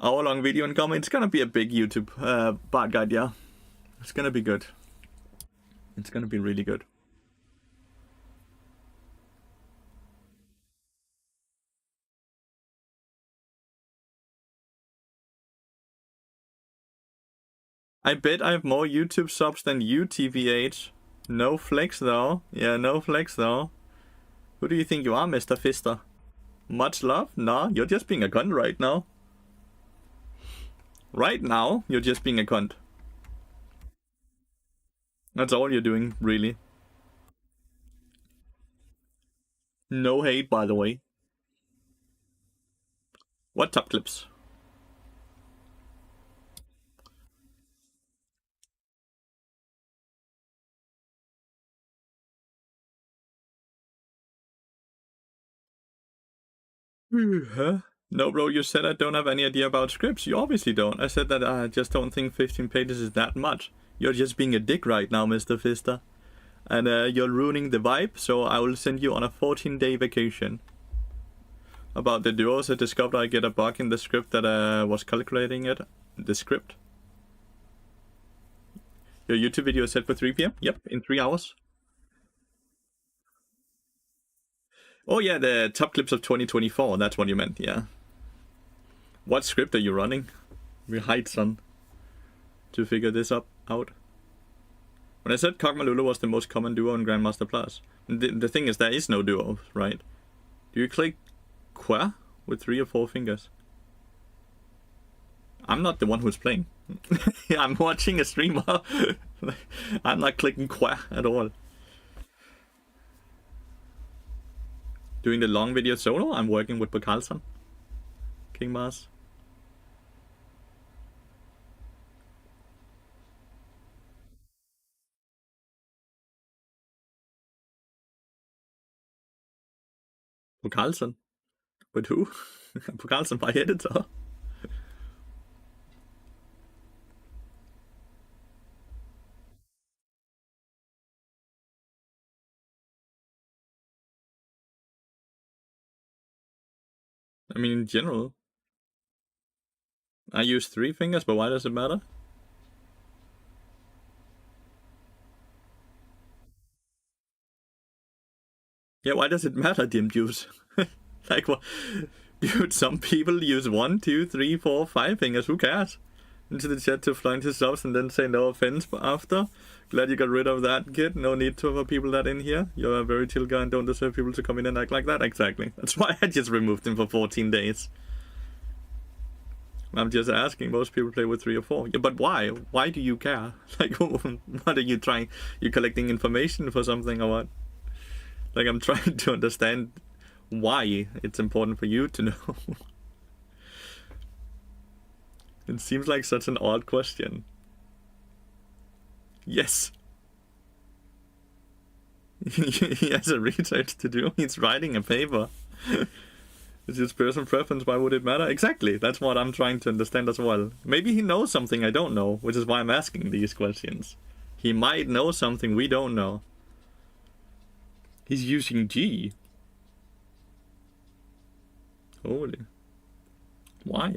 Hour-long video incoming. It's gonna be a big YouTube bad guide, yeah. It's gonna be good. It's gonna be really good. I bet I have more YouTube subs than you, TVH. No flex though. Yeah, no flex though. Who do you think you are, Mr. Fister? Much love? Nah, you're just being a cunt right now. Right now, you're just being a cunt. That's all you're doing, really. No hate, by the way. What top clips? Huh? No, bro, you said I don't have any idea about scripts. You obviously don't. I said that I just don't think 15 pages is that much. You're just being a dick right now, Mr. Fister. And you're ruining the vibe, so I will send you on a 14-day vacation. About the duos, I discovered I get a bug in the script that was calculating it. The script. Your YouTube video is set for 3 p.m.? Yep, in 3 hours. Oh yeah, the top clips of 2024, that's what you meant, yeah. What script are you running? We hide, son. To figure this out. When I said Kog'Maw was the most common duo in Grandmaster Plus, the thing is there is no duo, right? Do you click Qua with 3 or 4 fingers? I'm not the one who's playing. I'm watching a streamer. I'm not clicking Qua at all. Doing the long video solo, I'm working with Carlson. King Mars. Carlson? With who? Carlson, my editor. I mean, in general, I use 3 fingers, but why does it matter? Yeah, why does it matter, Dim Juice? Like, what? Dude, some people use 1, 2, 3, 4, 5 fingers. Who cares? Into the chat to flying to subs and then say no offense after. Glad you got rid of that, kid. No need to have people that in here. You're a very chill guy and don't deserve people to come in and act like that. Exactly. That's why I just removed him for 14 days. I'm just asking. Most people play with 3 or 4. Yeah, but why? Why do you care? Like, what are you trying? You collecting information for something or what? Like, I'm trying to understand why it's important for you to know. It seems like such an odd question. Yes. He has a research to do. He's writing a paper. It's his personal preference. Why would it matter? Exactly. That's what I'm trying to understand as well. Maybe he knows something I don't know, which is why I'm asking these questions. He might know something we don't know. He's using G. Holy. Why?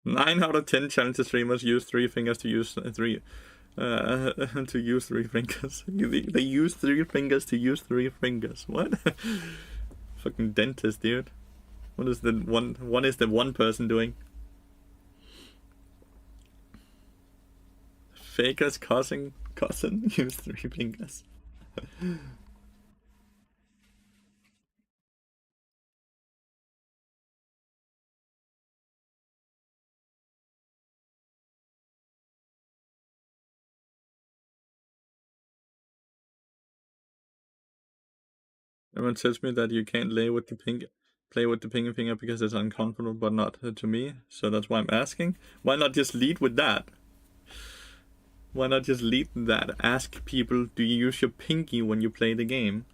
Nine out of 10 challenger streamers use 3 fingers to use 3 to use 3 fingers. They use 3 fingers to use 3 fingers. What? Fucking dentist, dude. What is the one person doing? Faker's cousin use 3 fingers. Everyone tells me that you can't play with the pinky finger because it's uncomfortable, but not to me. So that's why I'm asking. Why not just lead with that? Why not just lead that? Ask people, do you use your pinky when you play the game?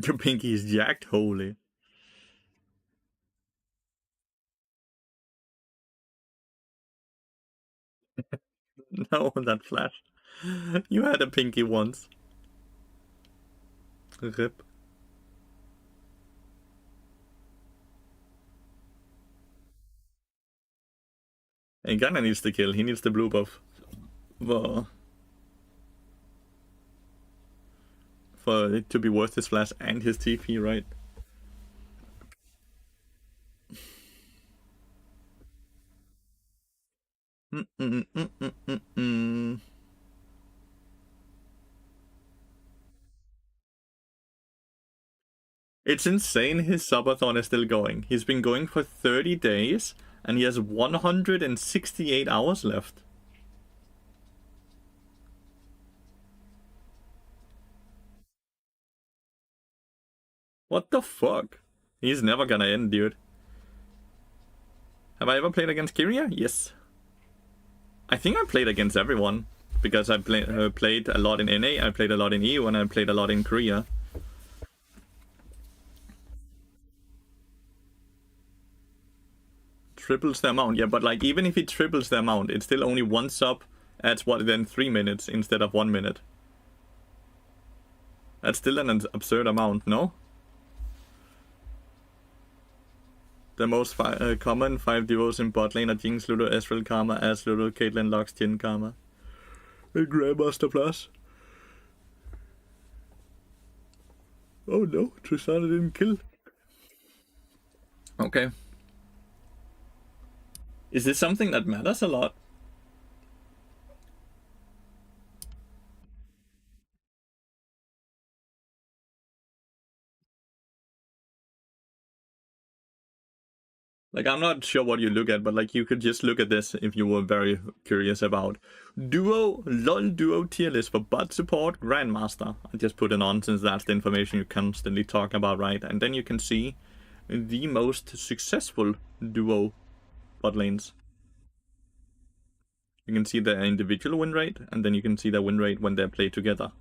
Your pinky is jacked, holy. No, that flashed. You had a pinky once. Rip. And Gunnar needs the kill. He needs the blue buff. For, for it to be worth his flash and his TP, right? It's insane his subathon is still going. He's been going for 30 days and he has 168 hours left. What the fuck? He's never gonna end, dude. Have I ever played against Kyria? Yes. I think I played against everyone. Because I played a lot in NA, I played a lot in EU, and I played a lot in Korea. Triples the amount, yeah, but like even if he triples the amount, it's still only one sub at what, then 3 minutes instead of 1 minute. That's still an absurd amount, no? The most common 5 duos in bot lane are Jinx, Lulu, Ezreal, Karma, As, Lulu, Caitlyn, Lux, Jhin, Karma. And Grandmaster Plus. Oh no, Tristana didn't kill. Okay. Is this something that matters a lot? Like, I'm not sure what you look at, but like you could just look at this if you were very curious about LOL duo tier list for bot support Grandmaster. I just put it on since that's the information you constantly talk about, right? And then you can see the most successful duo bot lanes. You can see their individual win rate, and then you can see their win rate when they play together.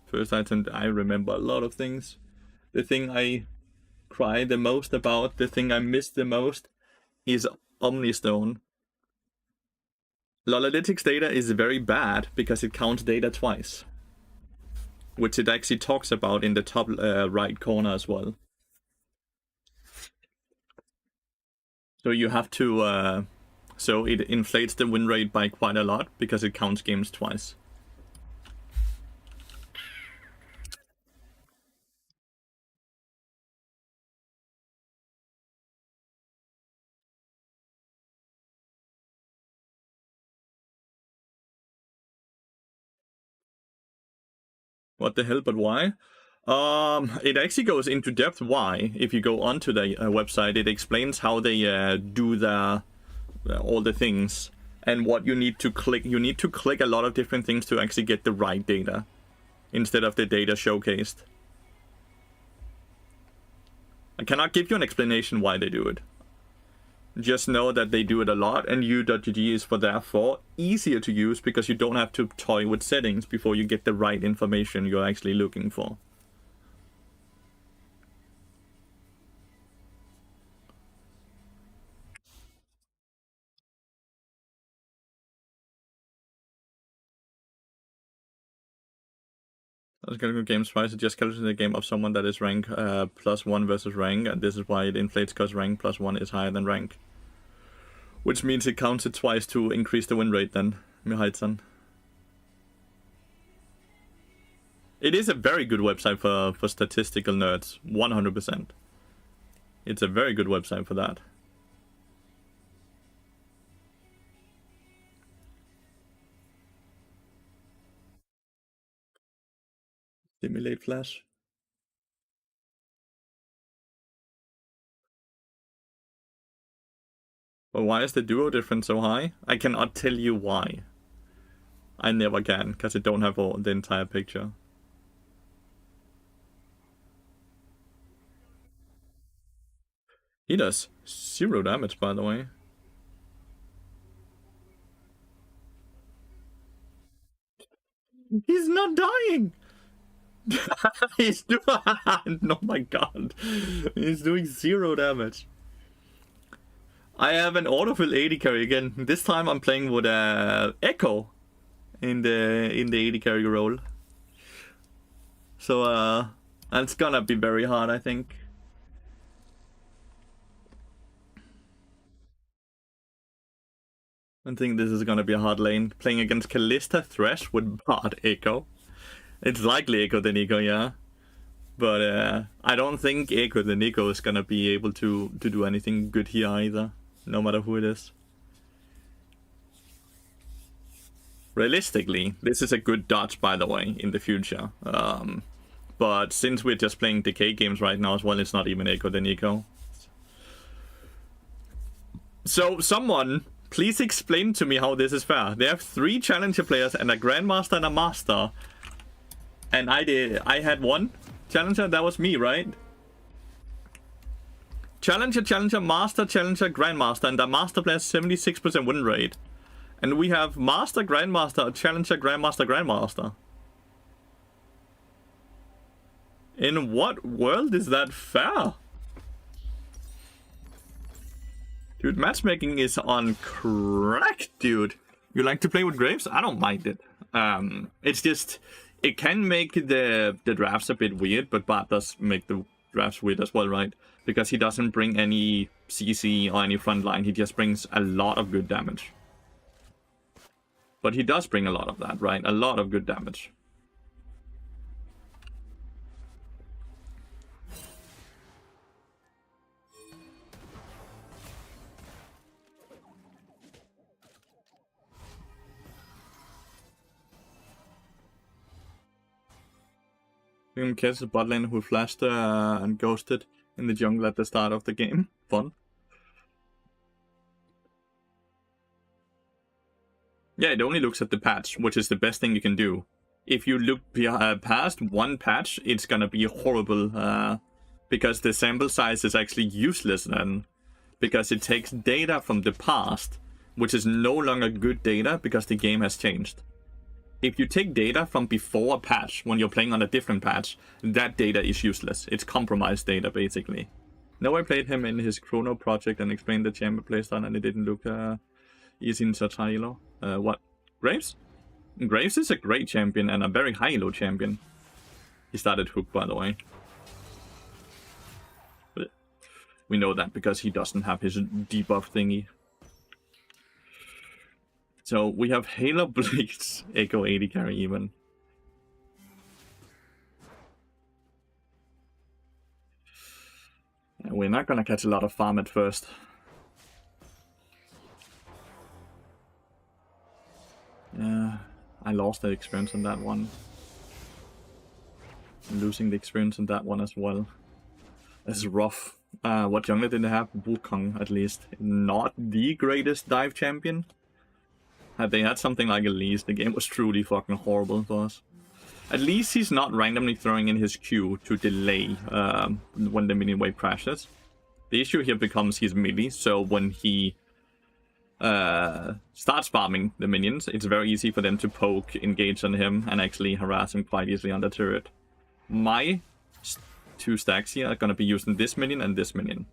First item, I remember a lot of things. The thing I cry the most about, the thing I miss the most, is Omnistone. Lolalytics data is very bad because it counts data twice, which it actually talks about in the top right corner as well. So you have to, so it inflates the win rate by quite a lot because it counts games twice. What the hell, but why? It actually goes into depth why. If you go onto the website, it explains how they do the all the things and what you need to click. You need to click a lot of different things to actually get the right data instead of the data showcased. I cannot give you an explanation why they do it. Just know that they do it a lot, and U.GG is therefore easier to use because you don't have to toy with settings before you get the right information you're actually looking for. Calculate games twice, it just calculates the game of someone that is rank +1 versus rank, and this is why it inflates because rank +1 is higher than rank. Which means it counts it twice to increase the win rate then, Mihaitsan. It is a very good website for statistical nerds, 100%. It's a very good website for that. Simulate flash. But why is the duo difference so high? I cannot tell you why. I never can, because I don't have the entire picture. He does 0 damage, by the way. He's not dying! He's doing... Oh my god. He's doing 0 damage. I have an autofill 80 carry again. This time I'm playing with Echo in the 80 carry role. So it's gonna be very hard, I think. I think this is gonna be a hard lane. Playing against Callista Thresh with Bard Echo. It's likely Echo than Echo, yeah. But I don't think Echo than Echo is gonna be able to do anything good here either. No matter who it is. Realistically, this is a good dodge, by the way, in the future. But since we're just playing decay games right now as well, it's not even Echo than Echo. So, someone, please explain to me how this is fair. They have 3 challenger players and a grandmaster and a master. And I had 1 challenger, that was me, right? Challenger, master, challenger, grandmaster, and the master plays 76% win rate. And we have master, grandmaster, challenger, grandmaster, grandmaster. In what world is that fair? Dude, matchmaking is on crack, dude. You like to play with Graves? I don't mind it. It's just, it can make the drafts a bit weird, but Bart does make the drafts weird as well, right? Because he doesn't bring any CC or any frontline, he just brings a lot of good damage. But he does bring a lot of that, right? A lot of good damage. You can catch the bot lane who flashed and ghosted in the jungle at the start of the game. Fun. Yeah, it only looks at the patch, which is the best thing you can do. If you look past one patch, it's gonna be horrible, because the sample size is actually useless then. Because it takes data from the past, which is no longer good data because the game has changed. If you take data from before a patch, when you're playing on a different patch, that data is useless. It's compromised data, basically. Now I played him in his Chrono project and explained the chamber playstyle, and it didn't look easy in such high elo. What? Graves? Graves is a great champion and a very high elo champion. He started Hook, by the way. But we know that because he doesn't have his debuff thingy. So we have Halo Blades, Echo 80 carry even. We're not gonna catch a lot of farm at first. Yeah, I lost the experience on that one. I'm losing the experience on that one as well. This is rough. What jungler did they have? Wukong, at least. Not the greatest dive champion. Had they had something like Elise, the game was truly fucking horrible for us. At least he's not randomly throwing in his Q to delay when the minion wave crashes. The issue here becomes his melee, so when he starts farming the minions, it's very easy for them to poke, engage on him, and actually harass him quite easily on the turret. My 2 stacks here are gonna be using this minion and this minion.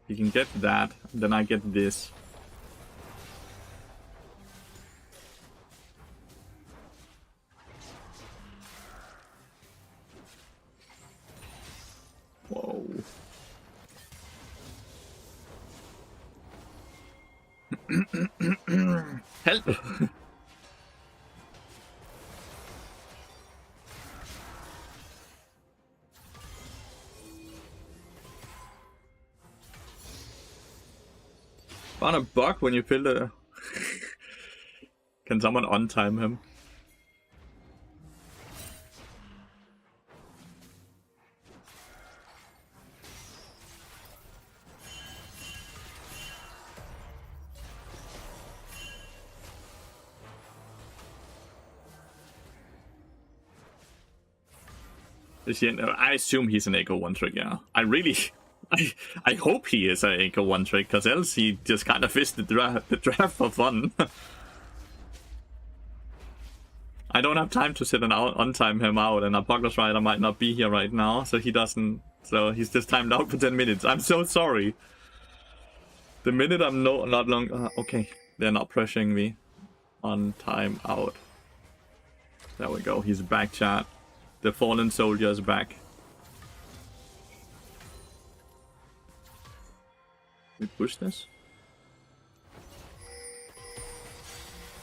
You can get that, then I get this. Whoa. Help! Found a bug when you fill the... Can someone untime him? I assume he's an Echo 1-trick, yeah. I hope he is an Echo 1-trick, because else he just kind of fisted the draft for fun. I don't have time to sit and untime him out, and Apocalypse Rider might not be here right now, so he doesn't. So he's just timed out for 10 minutes. I'm so sorry. The minute I'm not long. Okay, they're not pressuring me on time out. There we go. He's back, chat. The fallen soldier is back. We push this.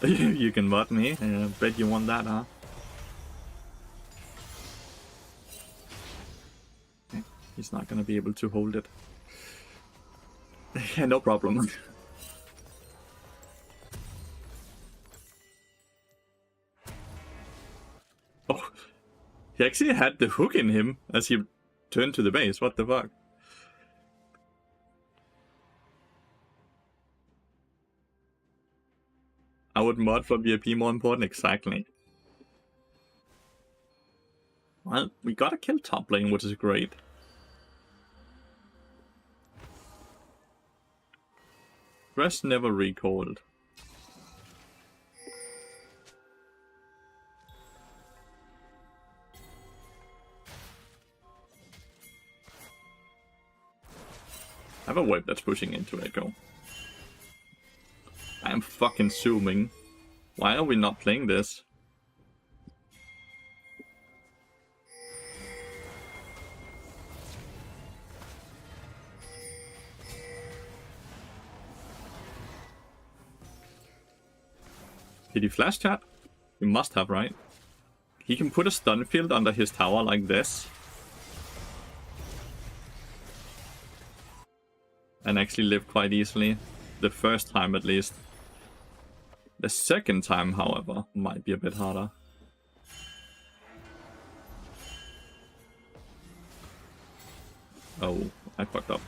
You can mod me. I bet you want that, huh? Okay. He's not gonna be able to hold it. Yeah, no problem. Oh, he actually had the hook in him as he turned to the base. What the fuck? I would mod for VIP more important, exactly. Well, we gotta kill top lane, which is great. Dress never recalled. I have a wave that's pushing into Echo. I am fucking zooming. Why are we not playing this? Did he flash chat? He must have, right? He can put a stun field under his tower like this. And actually live quite easily. The first time at least. The second time, however, might be a bit harder. Oh, I fucked up.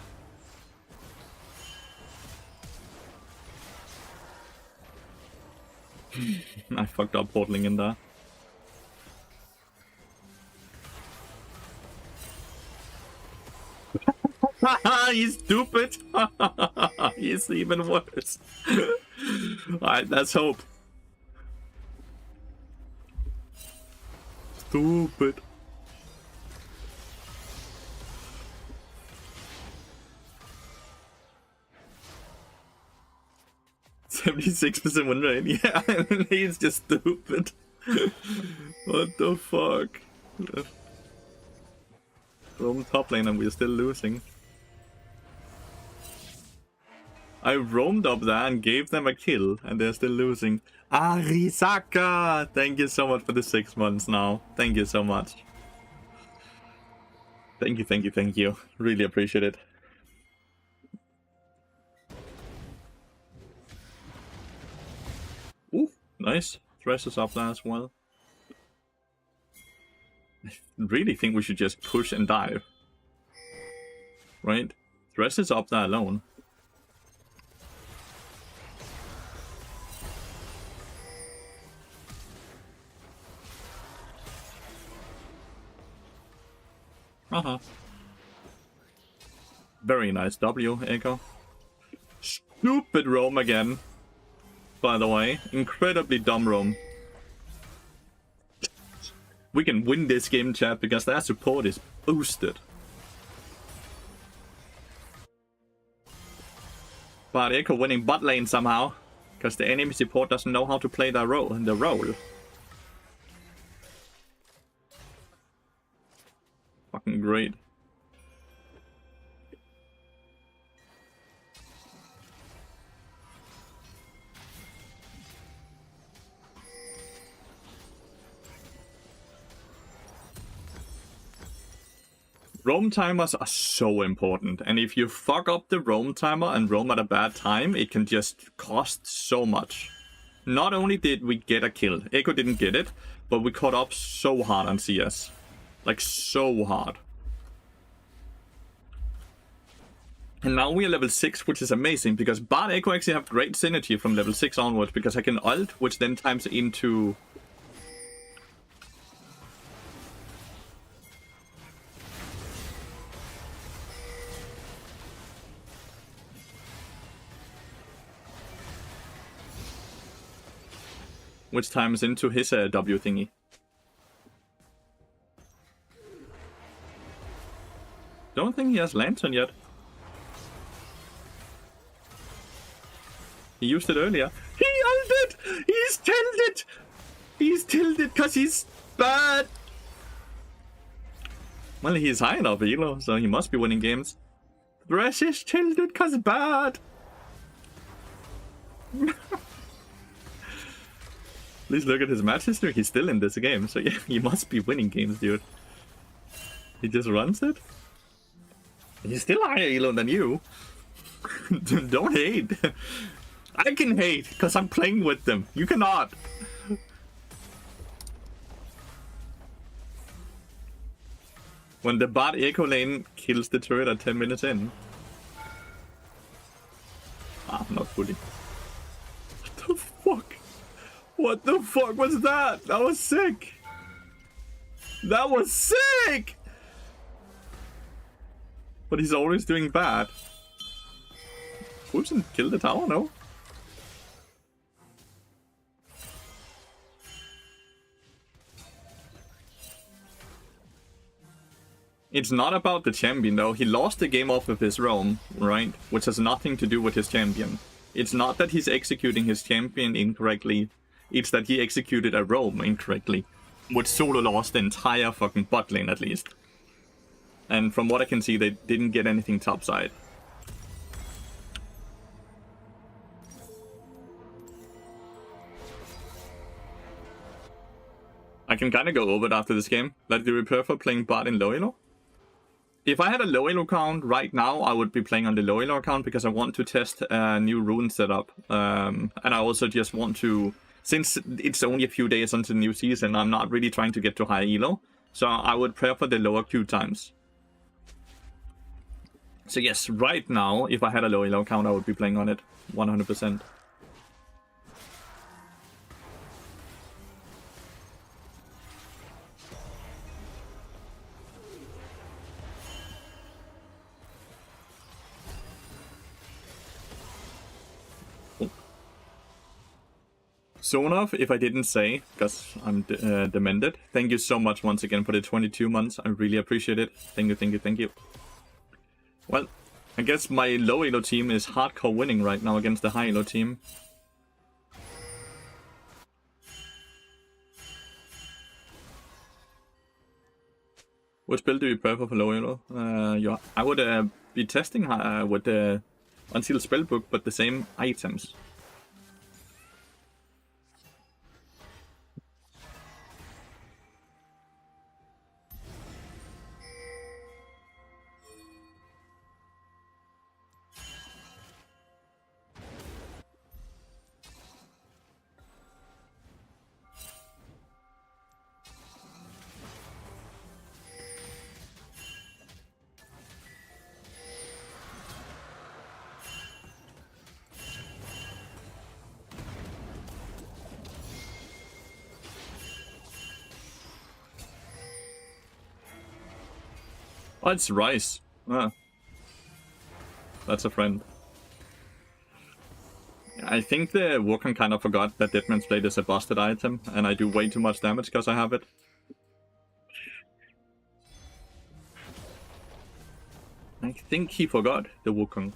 I fucked up portaling in there. He's stupid. He's even worse. Alright, let's hope. Stupid. %76% win rate. Yeah, he's just stupid. What the fuck? Roam top lane and we're still losing. I roamed up there and gave them a kill, and they're still losing. Arisaka! Thank you so much for the 6 months now. Thank you so much. Thank you, thank you, thank you. Really appreciate it. Ooh, nice. Thresh is up there as well. I really think we should just push and dive. Right? Thresh is up there alone. Very nice W, Echo. Stupid roam again. By the way, incredibly dumb roam. We can win this game, chat, because their support is boosted. But Echo winning bot lane somehow, because the enemy support doesn't know how to play the role. Fucking great. Roam timers are so important, and if you fuck up the roam timer and roam at a bad time, it can just cost so much. Not only did we get a kill, Echo didn't get it, but we caught up so hard on CS. Like, so hard. And now we are level 6, which is amazing, because Bard Echo actually have great synergy from level 6 onwards, because I can ult, which then times into... which times into his W thingy. Don't think he has Lantern yet. He used it earlier. He ulted! He's tilted! He's tilted because he's bad! Well, he's high enough, Elo, so he must be winning games. Thresh is tilted because bad! Please look at his match history. He's still in this game, so yeah, he must be winning games, dude. He just runs it? He's still higher Elo than you. Don't hate. I can hate, because I'm playing with them. You cannot. When the bot echo lane kills the turret at 10 minutes in. Ah, not fully. What the fuck? What the fuck was that? That was sick. That was sick! But he's always doing bad. Who's kill the tower? No. It's not about the champion though. He lost the game off of his roam, right? Which has nothing to do with his champion. It's not that he's executing his champion incorrectly. It's that he executed a roam incorrectly. Which solo lost the entire fucking bot lane at least. And from what I can see, they didn't get anything topside. I can kind of go over it after this game. Like, do we prefer playing bot in low elo? If I had a low elo account right now, I would be playing on the low elo account because I want to test a new rune setup. And I also just want to, since it's only a few days until the new season, I'm not really trying to get to high elo. So I would prefer the lower queue times. So yes, right now, if I had a low elo account, I would be playing on it 100%. Zonov, if I didn't say, because I'm demented, thank you so much once again for the 22 months. I really appreciate it. Thank you, thank you, thank you. Well, I guess my low elo team is hardcore winning right now against the high elo team. Which build do you prefer for low elo? I would be testing with the Unsealed Spellbook, but the same items. Oh, it's Rice. Ah. That's a friend. I think the Wukong kind of forgot that Deadman's Blade is a busted item, and I do way too much damage because I have it. I think he forgot the Wukong.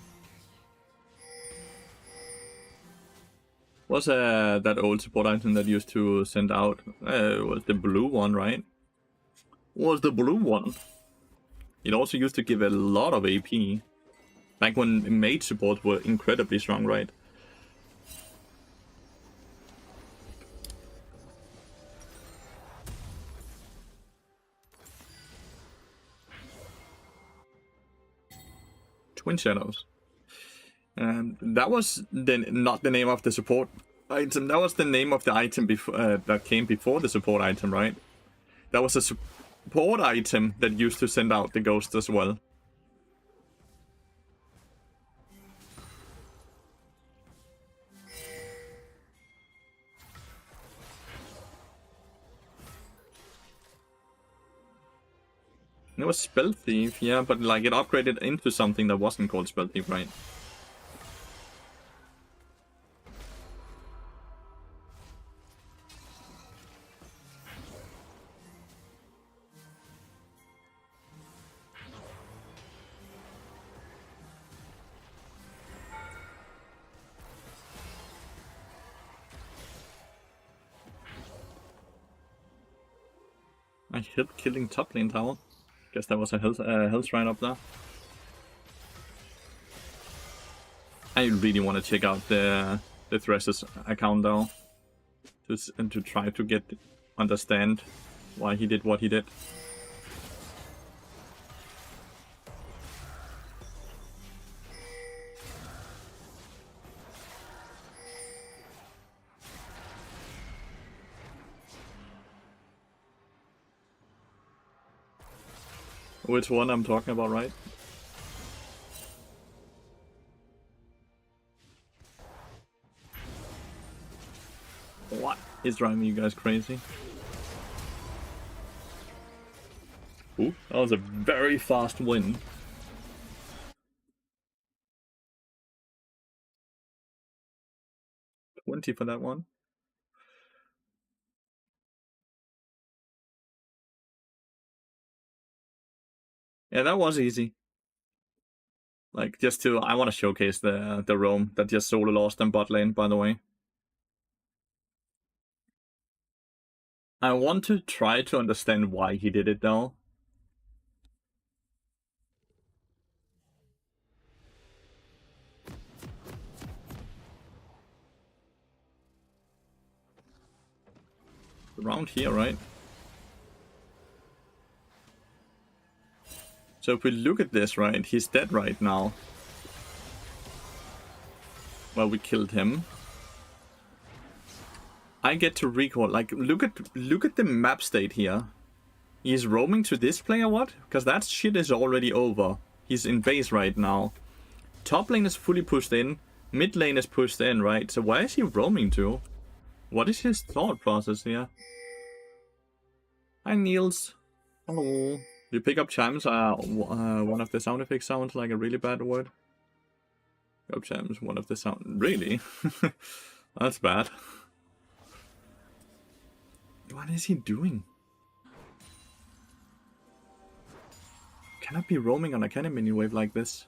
Was that old support item that used to send out? Was the blue one, right? Was the blue one? It also used to give a lot of AP. Like when mage support were incredibly strong, right? Twin Shadows. That was not the name of the support item. That was the name of the item before that came before the support item, right? That was a support item that used to send out the ghost as well. It was Spell Thief, yeah, but like it upgraded into something that wasn't called Spell Thief, right? I hit killing top lane tower. Guess that was a health shrine up there. I really want to check out the Lathyrus account though, and to try to understand why he did what he did. Which one I'm talking about, right? What is driving you guys crazy? Ooh, that was a very fast win. $20 for that one. Yeah, that was easy. Like, I want to showcase the roam that just solo lost in bot lane, by the way. I want to try to understand why he did it, though. Around here, right? So if we look at this, right, he's dead right now. Well, we killed him. I get to recall, like, look at the map state here. He's roaming to this player, what? Because that shit is already over. He's in base right now. Top lane is fully pushed in. Mid lane is pushed in, right? So why is he roaming to? What is his thought process here? Hi, Niels. Hello. You pick up chimes? One of the sound effects sounds like a really bad word. Pick up chimes, one of the sound... Really? That's bad. What is he doing? Cannot be roaming on a cannon mini wave like this.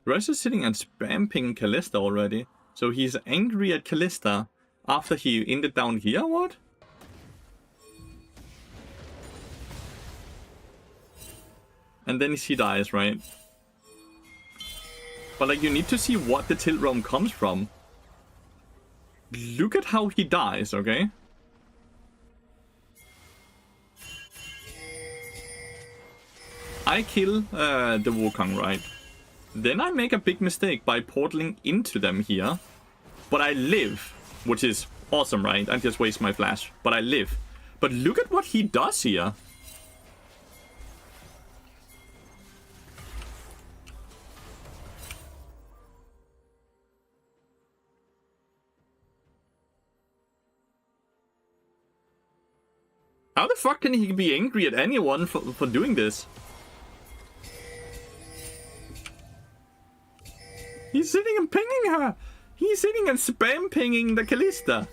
Rush is sitting and spamming Kalista already. So he's angry at Kalista after he ended down here, what? And then she dies, right? But like, you need to see what the tilt roam comes from. Look at how he dies, okay? I kill the Wukong, right? Then I make a big mistake by portaling into them here. But I live, which is awesome, right? I just waste my flash, but I live. But look at what he does here. How the fuck can he be angry at anyone for doing this? He's sitting and pinging her. He's sitting and spam pinging the Kalista.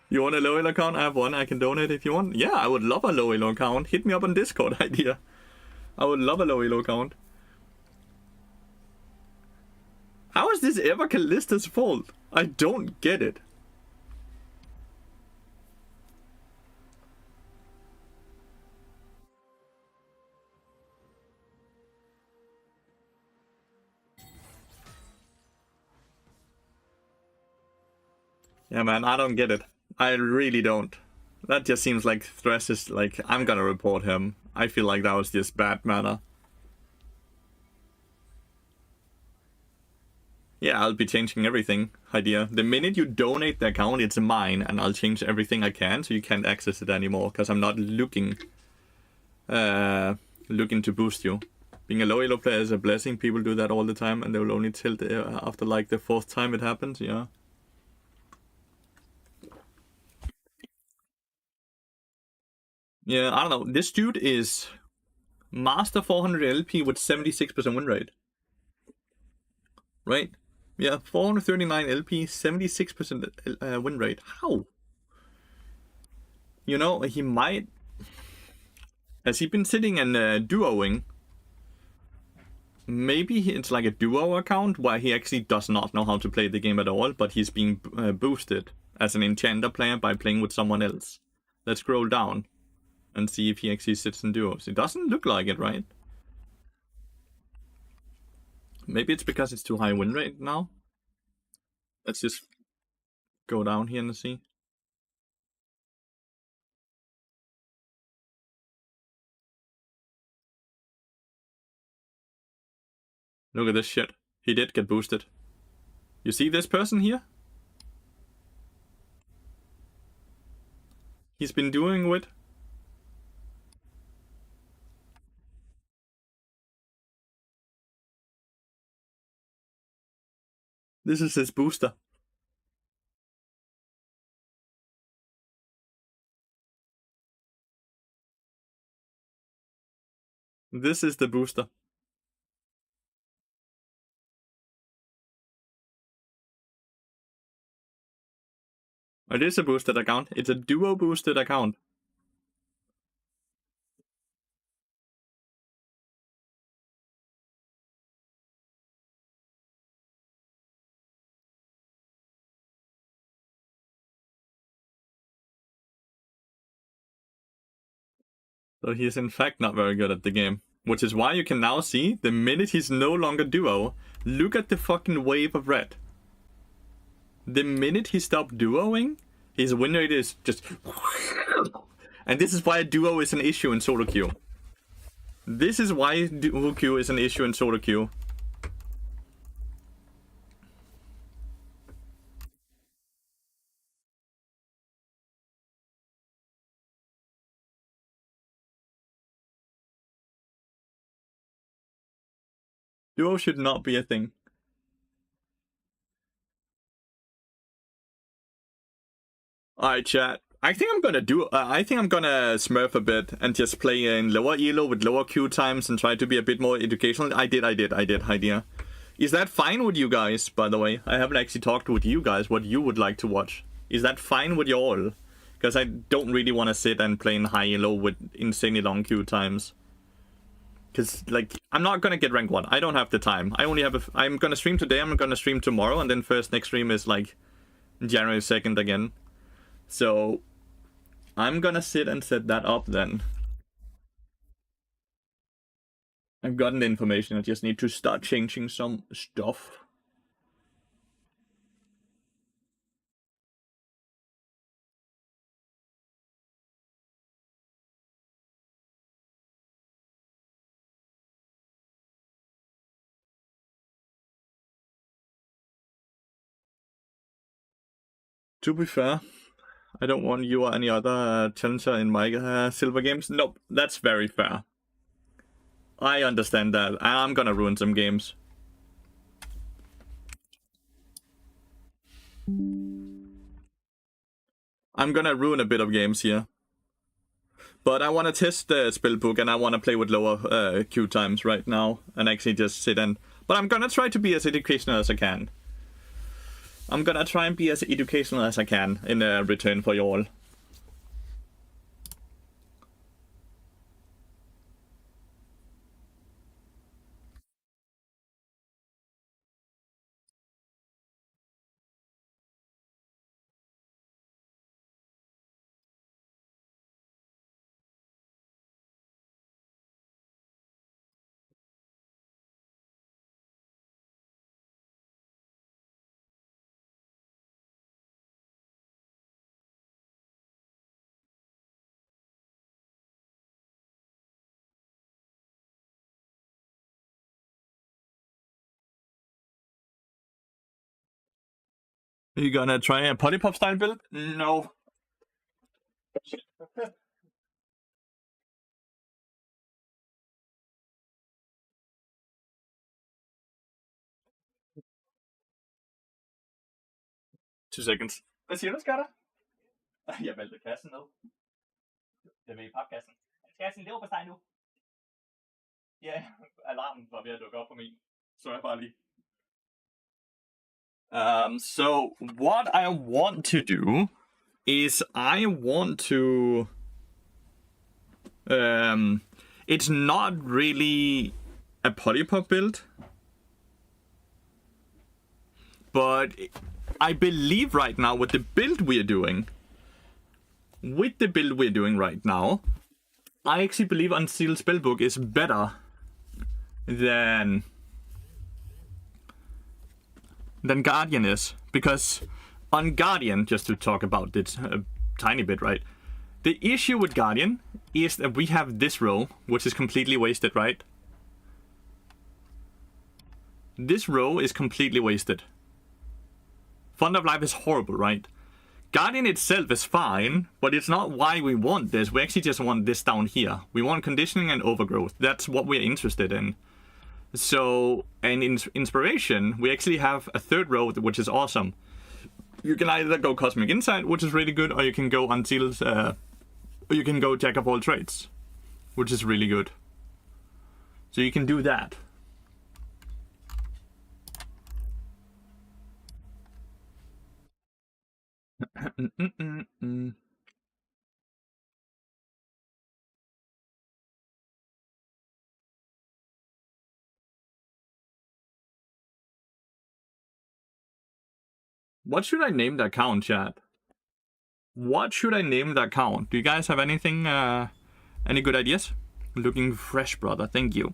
You want a low elo account? I have one. I can donate if you want. Yeah, I would love a low elo account. Hit me up on Discord idea. I would love a low elo account. How is this ever Kalista's fault? I don't get it. Yeah, man, I don't get it. I really don't. That just seems like Thresh is like, I'm gonna report him. I feel like that was just bad manner. Yeah, I'll be changing everything, idea. The minute you donate the account, it's mine, and I'll change everything I can, so you can't access it anymore, because I'm not looking to boost you. Being a low elo player is a blessing. People do that all the time, and they will only tilt after like the 4th time it happens, yeah. Yeah, I don't know. This dude is Master 400 LP with 76% win rate. Right? Yeah, 439 LP, 76% win rate. How? You know, he might... Has he been sitting and duoing? maybe it's like a duo account where he actually does not know how to play the game at all, but he's being boosted as an enchanter player by playing with someone else. Let's scroll down and see if he actually sits in duos. It doesn't look like it, right? Maybe it's because it's too high win rate now. Let's just go down here and see. Look at this shit. He did get boosted. You see this person here? He's been doing with. This is his booster. This is the booster. It is a boosted account. It's a duo boosted account. So he's in fact not very good at the game. Which is why you can now see, the minute he's no longer duo, look at the fucking wave of red. The minute he stopped duoing, his win rate is just... And this is why a duo is an issue in solo queue. This is why duo queue is an issue in solo queue. Duo should not be a thing. Alright, chat. I think I'm gonna Smurf a bit and just play in lower elo with lower queue times and try to be a bit more educational. I did, idea. Is that fine with you guys, by the way? I haven't actually talked with you guys what you would like to watch. Is that fine with you all? Because I don't really want to sit and play in high elo with insanely long queue times. Because, like, I'm not gonna get rank 1. I don't have the time. I'm gonna stream today, I'm gonna stream tomorrow, and then next stream is, like, January 2nd again. So, I'm gonna sit and set that up then. I've gotten the information, I just need to start changing some stuff. To be fair, I don't want you or any other challenger in my silver games. Nope, that's very fair. I understand that. I'm gonna ruin some games. I'm gonna ruin a bit of games here. But I want to test the spellbook and I want to play with lower queue times right now. And actually just sit and... But I'm gonna try to be as educational as I can. I'm gonna try and be as educational as I can in return for you all. Are you gonna try a potty pop style build? No. 2 seconds. Hvad siger du, skatter? Jeg vælter kassen ned. Jeg vil i papkassen. Skal jeg have sin leverpostej nu? Ja, alarmen var ved at dukke op på min. Så jeg bare lige. So what I want to do is I want to it's not really a polypop build. But I believe right now with the build we're doing, right now, I actually believe Unsealed Spellbook is better than Guardian is. Because on Guardian, just to talk about it a tiny bit, right? The issue with Guardian is that we have this row, which is completely wasted, right? This row is completely wasted. Font of Life is horrible, right? Guardian itself is fine, but it's not why we want this. We actually just want this down here. We want conditioning and overgrowth. That's what we're interested in. So, and in inspiration, we actually have a third row, which is awesome. You can either go Cosmic Insight, which is really good, or you can go Unsealed, or you can go Jack of all trades, which is really good. So you can do that. What should I name the account, chat? What should I name the account? Do you guys have anything, any good ideas? Looking fresh, brother. Thank you.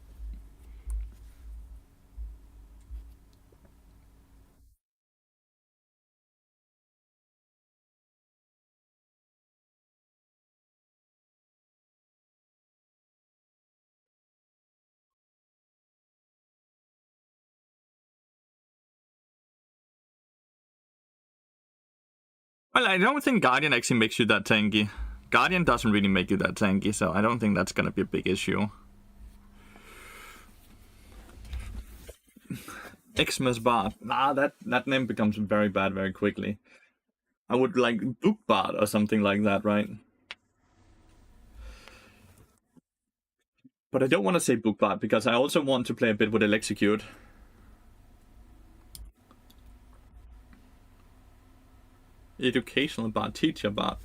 Well, I don't think Guardian actually makes you that tanky. Guardian doesn't really make you that tanky, so I don't think that's gonna be a big issue. Xmas Bard. Nah, that name becomes very bad very quickly. I would like Book Bard or something like that, right? But I don't want to say Book Bard because I also want to play a bit with Elexecute. Educational Bard, Teacher Bard.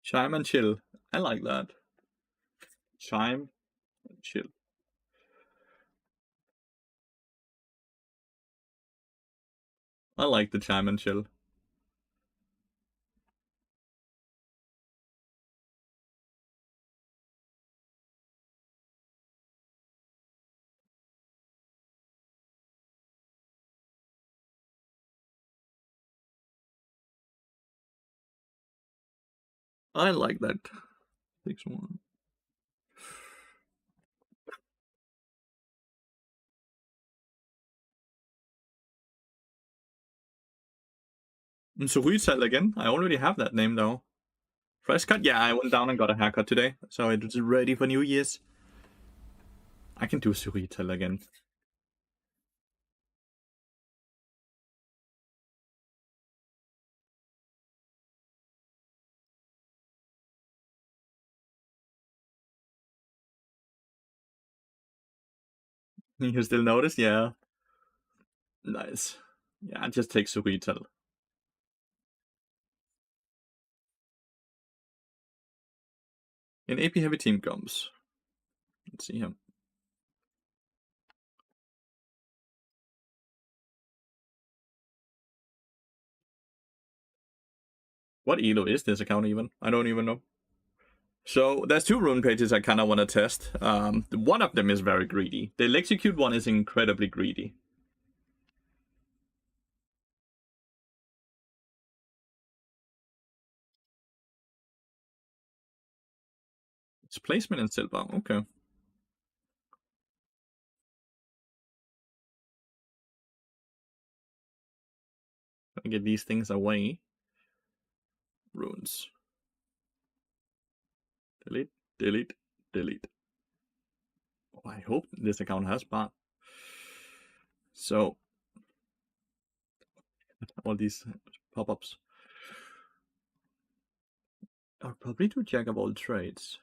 Chime and chill. I like that. Chime and chill. I like the chime and chill. I like that. 6-1. Suruital again. I already have that name though. Fresh cut? Yeah, I went down and got a haircut today, so it's ready for New Year's. I can do Suruital again. You still notice? Yeah. Nice. Yeah, just take Suruital. An AP heavy team comes. Let's see him. What elo is this account even? I don't even know. So there's two rune pages I kind of want to test. One of them is very greedy. The Execute one is incredibly greedy. It's placement in silver. Okay. I get these things away. Runes. Delete, delete, delete. Oh, I hope this account has bar. So all these pop-ups. I'll probably do Jack of all trades.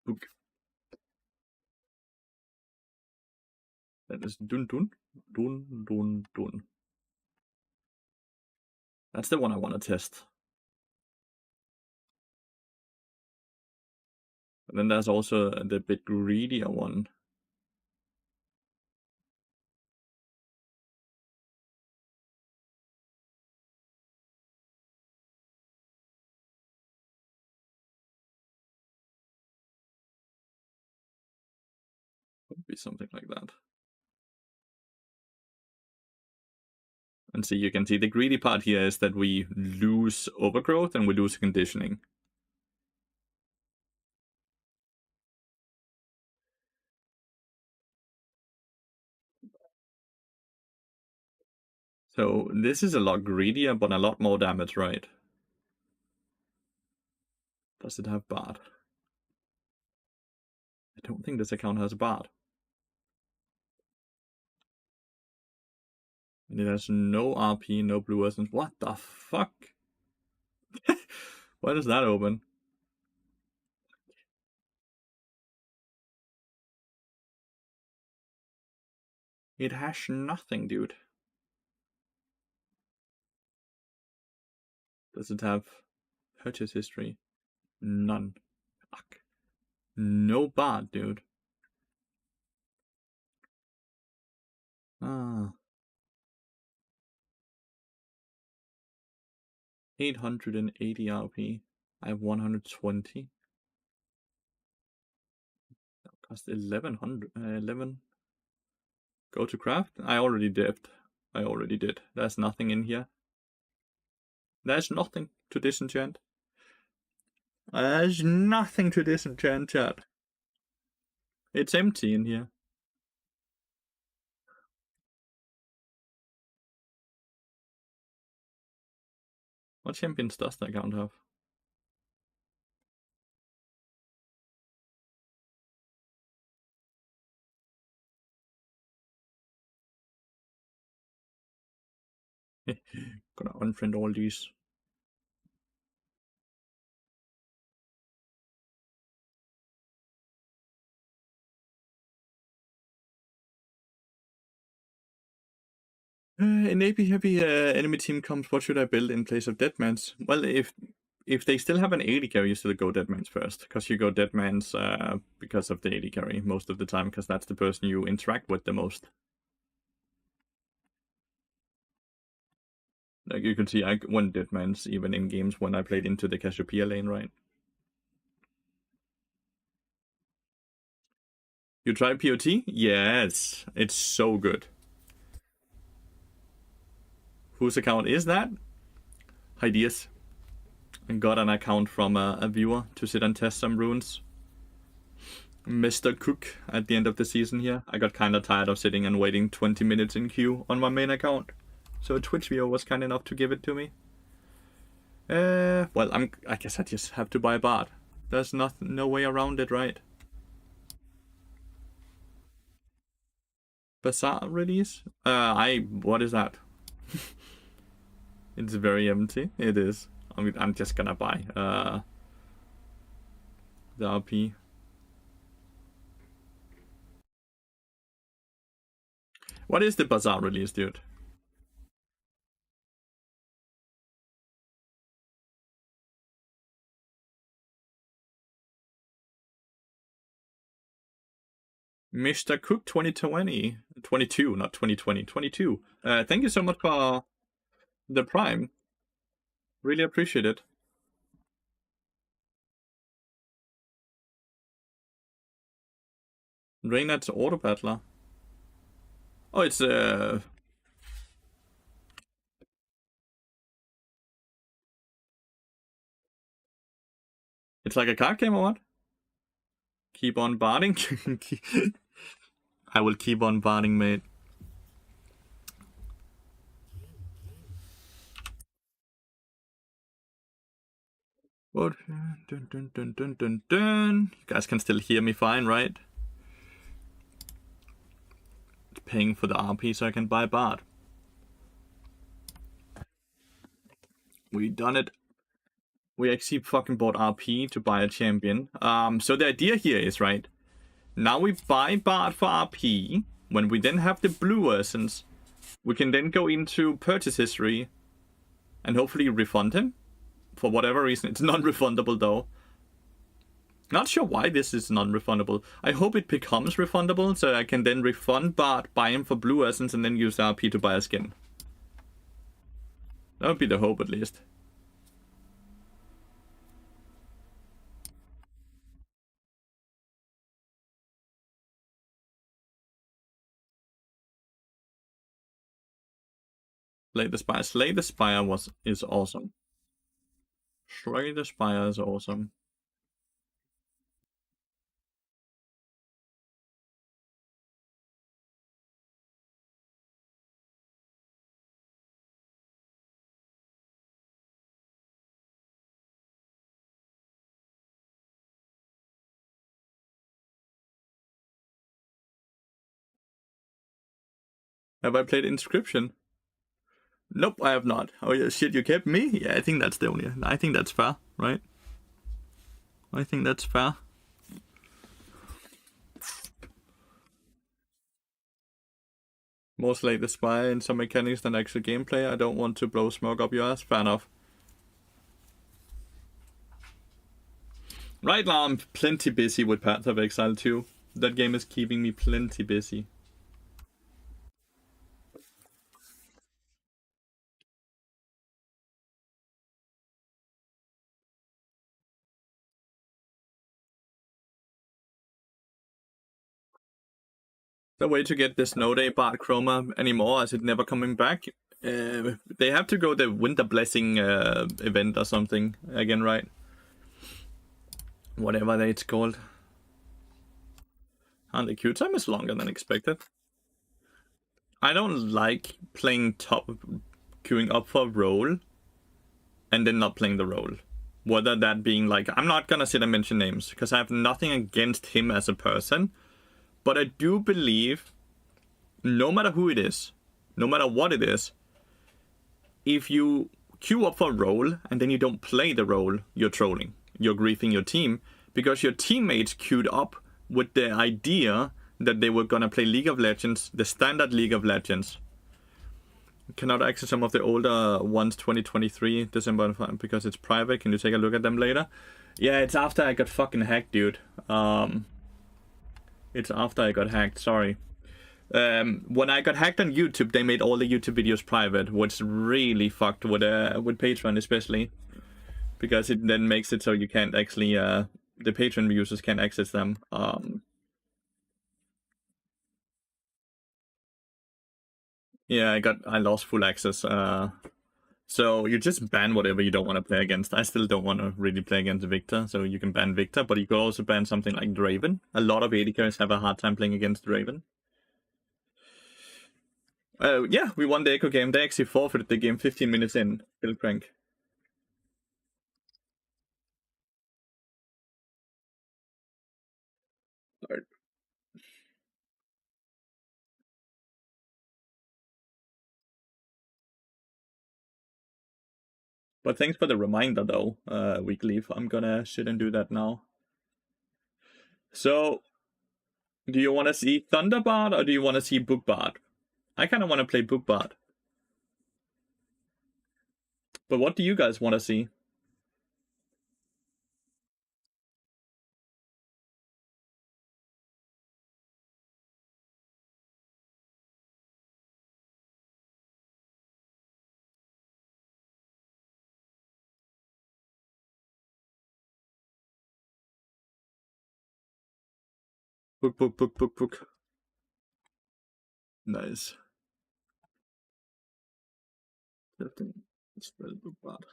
Book. That is dun dun dun dun dun. That's the one I want to test. And then there's also the bit greedier one. Would be something like that. And see, you can see the greedy part here is that we lose overgrowth and we lose conditioning. So this is a lot greedier, but a lot more damage, right? Does it have bard? I don't think this account has bard. And it has no RP, no blue essence. What the fuck? Why does that open? It has nothing, dude. Does it have purchase history? None. Fuck. No bard, dude. Ah. 880 RP. I have 120. That cost 1100. 11. Go to craft? I already dipped. I already did. There's nothing in here. There's nothing to disenchant. There's nothing to disenchant, chat. It's empty in here. What champions does that account have? Gonna unfriend all these. An AP heavy enemy team comes. What should I build in place of Deadman's? Well, if they still have an 80 carry, you still go Deadman's first, because you go Deadman's because of the 80 carry most of the time, because that's the person you interact with the most. Like you can see, I won Deadman's even in games when I played into the Cassiopeia lane, right? You try POT? Yes, it's so good. Whose account is that? Ideas. I got an account from a viewer to sit and test some runes. Mr. Cook at the end of the season here. I got kind of tired of sitting and waiting 20 minutes in queue on my main account. So a Twitch viewer was kind enough to give it to me. Well, I guess I just have to buy a bard. There's no way around it, right? Bazaar release? What is that? It's very empty. It is. I mean, I'm just gonna buy the RP. What is the Bazaar release, dude? Mr. Cook 2020. 22, not 2020. 22. Thank you so much for the Prime. Really appreciate it. Reynard's Auto Battler. Oh, it's it's like a card game or what? Keep on barding? I will keep on barding, mate. What? Dun, dun, dun, dun, dun, dun. You guys can still hear me fine, right? It's paying for the RP so I can buy bard. We done it. We actually fucking bought RP to buy a champion. So the idea here is, right, now we buy bard for RP. When we then have the blue essence, we can then go into purchase history and hopefully refund him. For whatever reason, it's non-refundable though. Not sure why this is non-refundable. I hope it becomes refundable so I can then refund Bart, buy him for blue essence, and then use RP to buy a skin. That would be the hope at least. Slay the Spire. Slay the Spire is awesome. Slay the Spire is awesome. Have I played Inscription? Nope, I have not. Oh yeah, shit, you kept me? Yeah, I think that's the only. I think that's fair, right? I think that's fair. More Slay the Spire in some mechanics than actual gameplay. I don't want to blow smoke up your ass. Fair enough. Right now, I'm plenty busy with Path of Exile 2. That game is keeping me plenty busy. The way to get this No Day Bard Chroma anymore, as it never coming back. They have to go the Winter Blessing event or something again, right? Whatever it's called. And the queue time is longer than expected. I don't like playing top, queuing up for a role, and then not playing the role. Whether that being like, I'm not gonna sit and mention names because I have nothing against him as a person, but I do believe, no matter who it is, no matter what it is, if you queue up for a role and then you don't play the role, you're trolling. You're griefing your team because your teammates queued up with the idea that they were gonna play League of Legends, the standard League of Legends. Cannot access some of the older ones, 2023 December, because it's private. Can you take a look at them later? Yeah, it's after I got fucking hacked, dude. It's after I got hacked. Sorry. When I got hacked on YouTube, they made all the YouTube videos private, which really fucked with Patreon especially, because it then makes it so you can't actually the Patreon users can't access them. Yeah, I lost full access. So you just ban whatever you don't want to play against. I still don't want to really play against Victor, so you can ban Victor, but you could also ban something like Draven. A lot of AD carries have a hard time playing against Draven. Yeah, we won the Echo game. They actually forfeited the game 15 minutes in. Bill Crank. Alright. But thanks for the reminder, though, Weekleaf. I'm gonna sit and do that now. So, do you want to see Thunderbard or do you want to see Bookbard? I kind of want to play Bookbard. But what do you guys want to see? Book. Nice. 15. Spell Bookbard.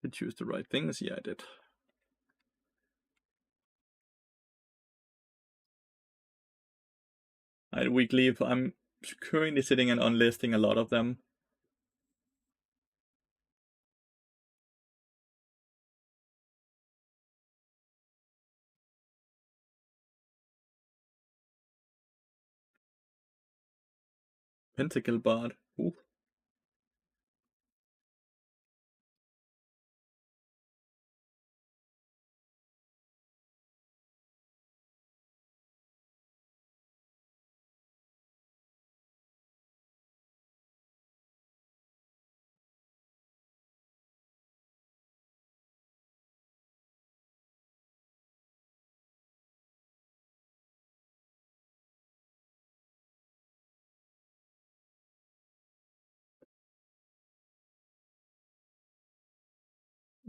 Did choose the right things? Yeah, I did. Alright, Weekleaf. I'm currently sitting and unlisting a lot of them. Pentacle Bard. Ooh.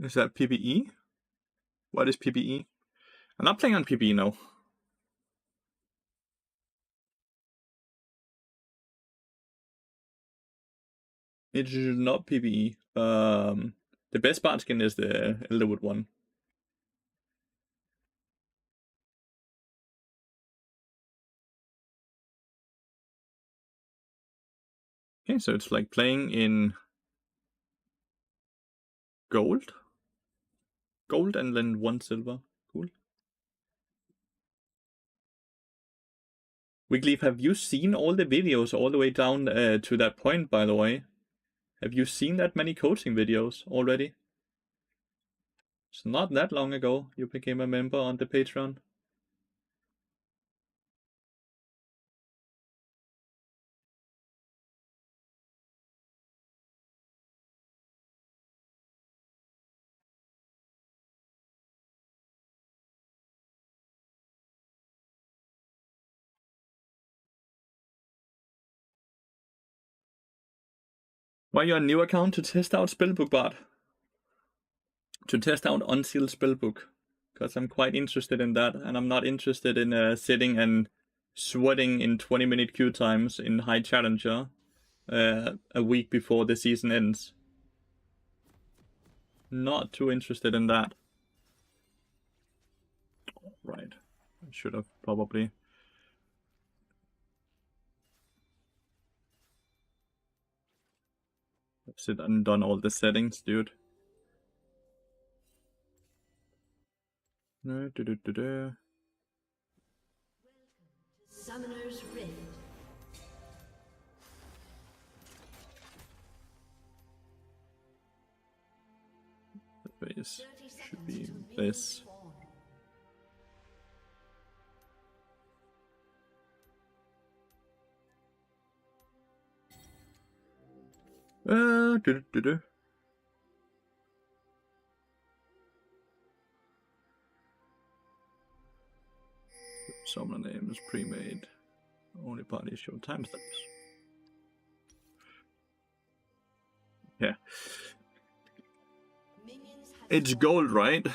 Is that PvE? What is PvE? I'm not playing on PvE now. It is not PvE. The best bard skin is the Elderwood one. Okay, so it's like playing in gold. Gold and then 1 silver. Cool. Wiggleaf, have you seen all the videos all the way down to that point, by the way? Have you seen that many coaching videos already? It's not that long ago you became a member on the Patreon. Why you a new account to test out Spellbook Bard? To test out Unsealed Spellbook. Because I'm quite interested in that, and I'm not interested in sitting and sweating in 20-minute queue times in High Challenger a week before the season ends. Not too interested in that. Right. I should have probably. Sit and done all the settings, dude. No, Summoner's Rift. The base should be this. Summoner name is pre-made. Only party show timestamps. Yeah. It's gold, right?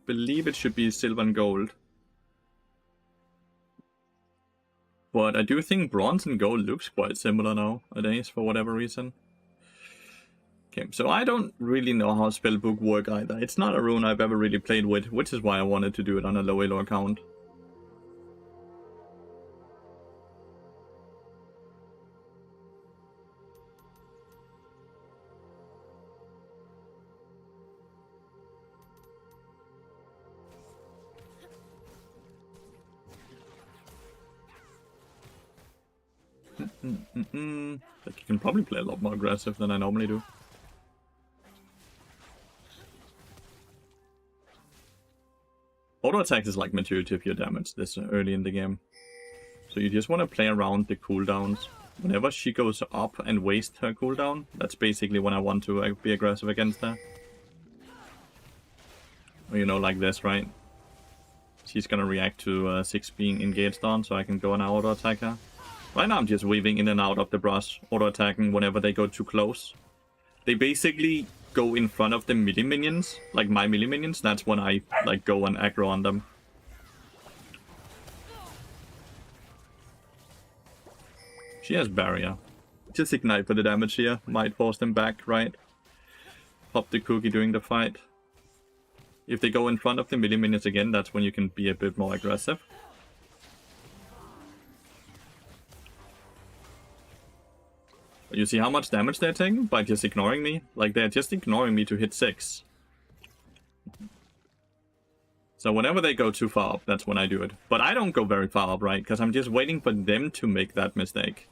Believe it should be silver and gold. But I do think bronze and gold looks quite similar nowadays for whatever reason. Okay, so I don't really know how Spellbook work either. It's not a rune I've ever really played with, which is why I wanted to do it on a low elo account. Like, you can probably play a lot more aggressive than I normally do. Auto attack is like majority of your damage this early in the game. So you just want to play around the cooldowns. Whenever she goes up and wastes her cooldown, that's basically when I want to be aggressive against her. Or, you know, like this, right? She's gonna react to 6 being engaged on, so I can go and auto attack her. Right now I'm just weaving in and out of the brush, auto-attacking whenever they go too close. They basically go in front of the melee minions, like my melee minions. That's when I like go and aggro on them. She has barrier. Just ignite for the damage here. Might force them back, right? Pop the cookie during the fight. If they go in front of the melee minions again, that's when you can be a bit more aggressive. You see how much damage they're taking by just ignoring me? Like, they're just ignoring me to hit 6. So whenever they go too far up, that's when I do it. But I don't go very far up, right? Because I'm just waiting for them to make that mistake.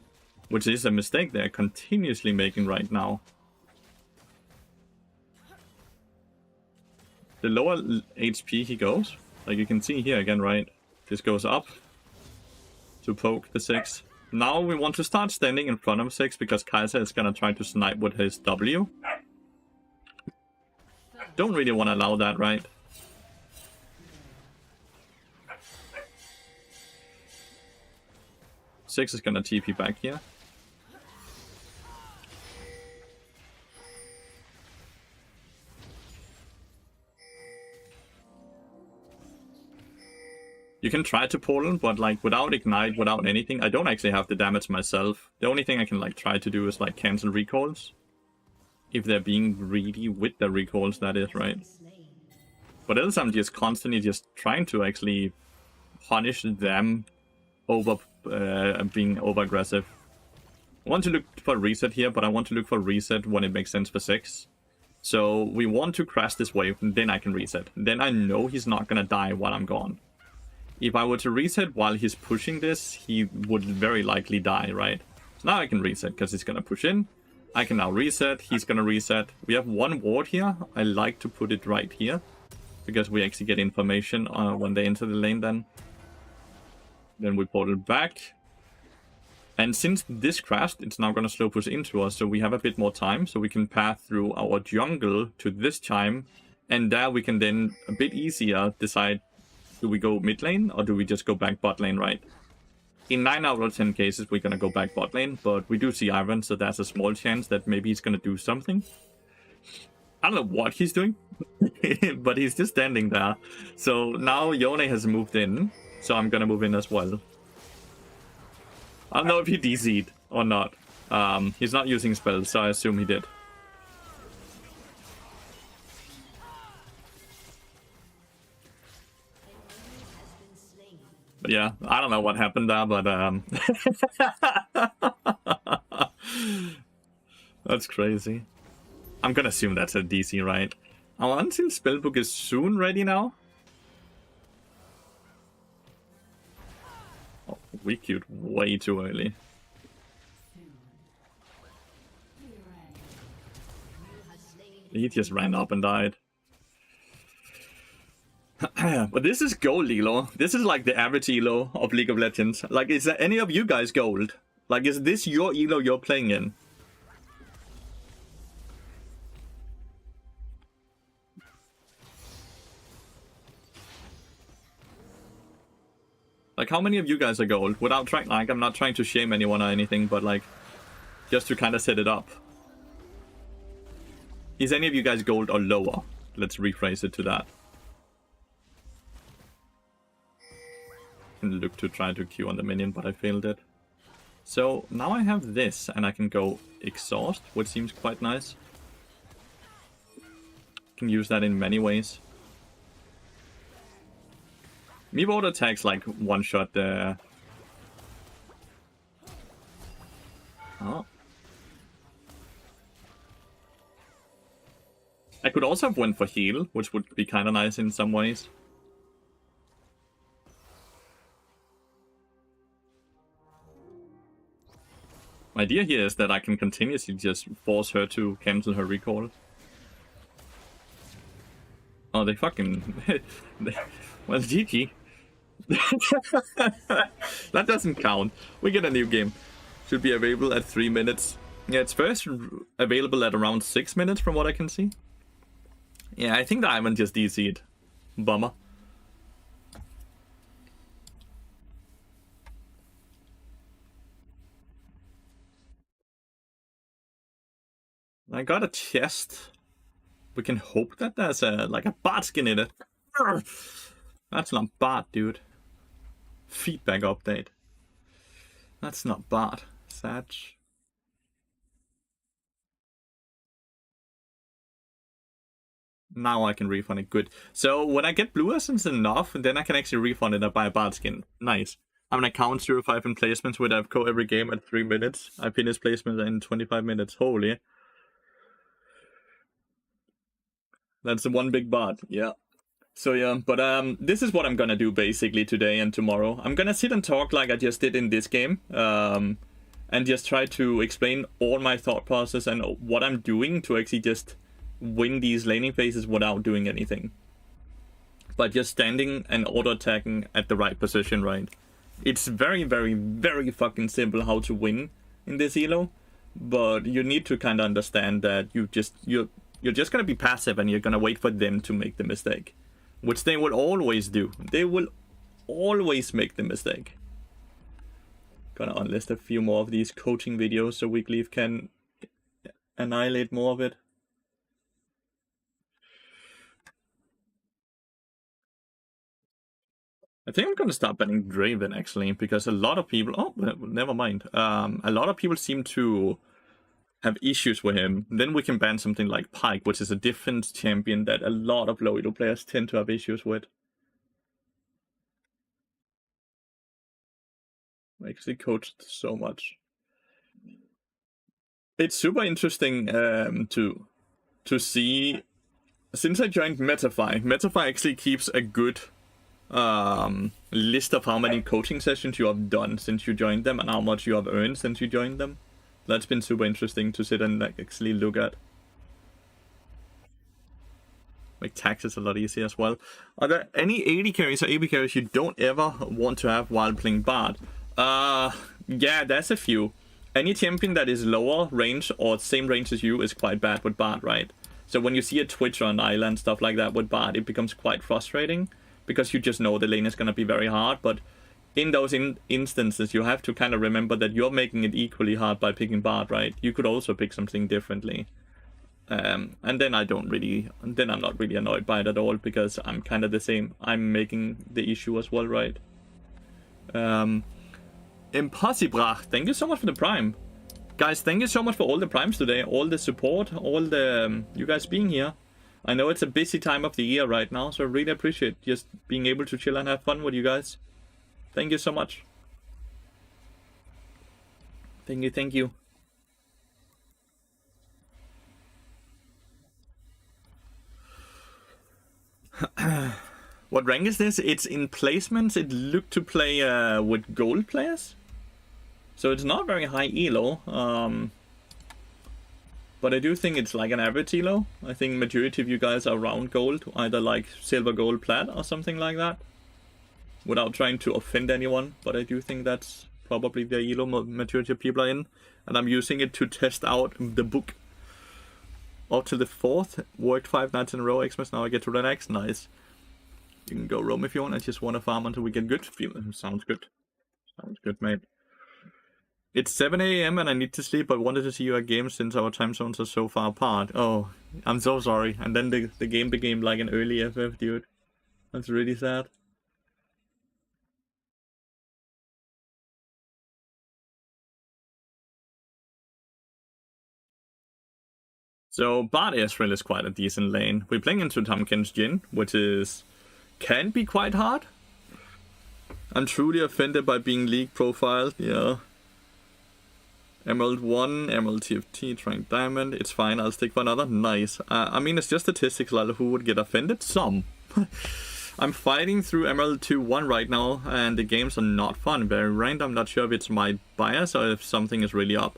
Which is a mistake they're continuously making right now. The lower HP he goes, like you can see here again, right? This goes up to poke the 6. Now we want to start standing in front of 6 because Kaiser is gonna try to snipe with his W. Don't really want to allow that, right? Six is gonna TP back here. You can try to portal, but like without ignite, without anything, I don't actually have the damage myself. The only thing I can like try to do is like cancel recalls. If they're being greedy with the recalls, that is, right? But else I'm just constantly just trying to actually punish them over being over aggressive. I want to look for reset here, but I want to look for reset when it makes sense for 6. So we want to crash this wave, and then I can reset. Then I know he's not gonna die while I'm gone. If I were to reset while he's pushing this, he would very likely die, right? So now I can reset because he's gonna push in. I can now reset, he's gonna reset. We have one ward here. I like to put it right here because we actually get information when they enter the lane then. Then we portal back. And since this crashed, it's now going to slow push into us, so we have a bit more time, so we can path through our jungle to this time, and there we can then, a bit easier, decide, do we go mid lane, or do we just go back bot lane, right? In 9 out of 10 cases, we're going to go back bot lane, but we do see Ivan, so there's a small chance that maybe he's going to do something. I don't know what he's doing, but he's just standing there. So now Yone has moved in, so I'm going to move in as well. I don't know if he DC'd or not. He's not using spells, so I assume he did. But yeah, I don't know what happened there, but that's crazy. I'm gonna assume that's a DC, right? Our Unsealed Spellbook is soon ready now. Oh, we queued way too early. He just ran up and died. But this is gold elo. This is like the average elo of League of Legends. Like, is there any of you guys gold? Like, is this your elo you're playing in? Like, how many of you guys are gold? Without trying, like, I'm not trying to shame anyone or anything, but like, just to kind of set it up. Is any of you guys gold or lower? Let's rephrase it to that. Can look to try to Q on the minion, but I failed it. So now I have this, and I can go exhaust, which seems quite nice. Can use that in many ways. Me auto attacks like one shot there. Oh. I could also have went for heal, which would be kind of nice in some ways. My idea here is that I can continuously just force her to cancel her recall. Oh, they fucking... well, GG. That doesn't count. We get a new game. Should be available at 3 minutes. Yeah, it's first available at around 6 minutes from what I can see. Yeah, I think the Ivan just DC'd. Bummer. I got a chest. We can hope that there's a like a bot skin in it. That's not bot, dude. Feedback update. That's not bot. Satch. Now I can refund it. Good. So when I get blue essence enough, then I can actually refund it and buy a bot skin. Nice. I'm an account 05 in placements with AFCO every game at 3 minutes. I finish placements in 25 minutes. Holy. That's the one big bot. Yeah. So yeah, but this is what I'm gonna do basically today and tomorrow. I'm gonna sit and talk like I just did in this game, and just try to explain all my thought process and what I'm doing to actually just win these laning phases without doing anything. But just standing and auto-attacking at the right position, right? It's very, very, very fucking simple how to win in this elo, but you need to kind of understand that you're just gonna be passive and you're gonna wait for them to make the mistake. Which they will always do. They will always make the mistake. Gonna unlist a few more of these coaching videos so Weekleaf can annihilate more of it. I think I'm gonna start banning Draven actually, because a lot of people. Oh, never mind. A lot of people seem to have issues with him. Then we can ban something like Pike, which is a different champion that a lot of low elo players tend to have issues with. Makes it coached so much. It's super interesting to see. Since I joined Metafy actually keeps a good list of how many coaching sessions you have done since you joined them and how much you have earned since you joined them. That's been super interesting to sit and actually look at. Make taxes a lot easier as well. Are there any AD carries or AP carries you don't ever want to have while playing Bard? Yeah, there's a few. Any champion that is lower range or same range as you is quite bad with Bard, right? So when you see a Twitch or an island, stuff like that with Bard, it becomes quite frustrating because you just know the lane is going to be very hard. But in those instances, you have to kind of remember that you're making it equally hard by picking Bard, right? You could also pick something differently. And then I'm not really annoyed by it at all because I'm kind of the same. I'm making the issue as well, right? Impossible. Thank you so much for the Prime. Guys, thank you so much for all the Primes today. All the support, all the you guys being here. I know it's a busy time of the year right now, so I really appreciate just being able to chill and have fun with you guys. Thank you so much. Thank you. What rank is this? It's in placements. It looked to play with gold players. So it's not very high elo. But I do think it's like an average elo. I think majority of you guys are around gold, either like silver, gold, plat or something like that. Without trying to offend anyone, but I do think that's probably the elo majority of people are in. And I'm using it to test out the book. Up to the 4th, worked 5 nights in a row, Xmas, now I get to the next, nice. You can go roam if you want, I just want to farm until we get good. Sounds good. Sounds good, mate. It's 7 AM and I need to sleep. I wanted to see your game since our time zones are so far apart. Oh, I'm so sorry. And then the game became like an early FF, dude. That's really sad. So Bard Ezreal is quite a decent lane. We're playing into Tamken's Jhin, which can be quite hard. I'm truly offended by being league profiled, yeah. Emerald 1, Emerald TFT, trying Diamond. It's fine, I'll stick for another. Nice. I mean, it's just statistics, like who would get offended? Some. I'm fighting through Emerald 2-1 right now, and the games are not fun. Very ranked. I'm not sure if it's my bias or if something is really up.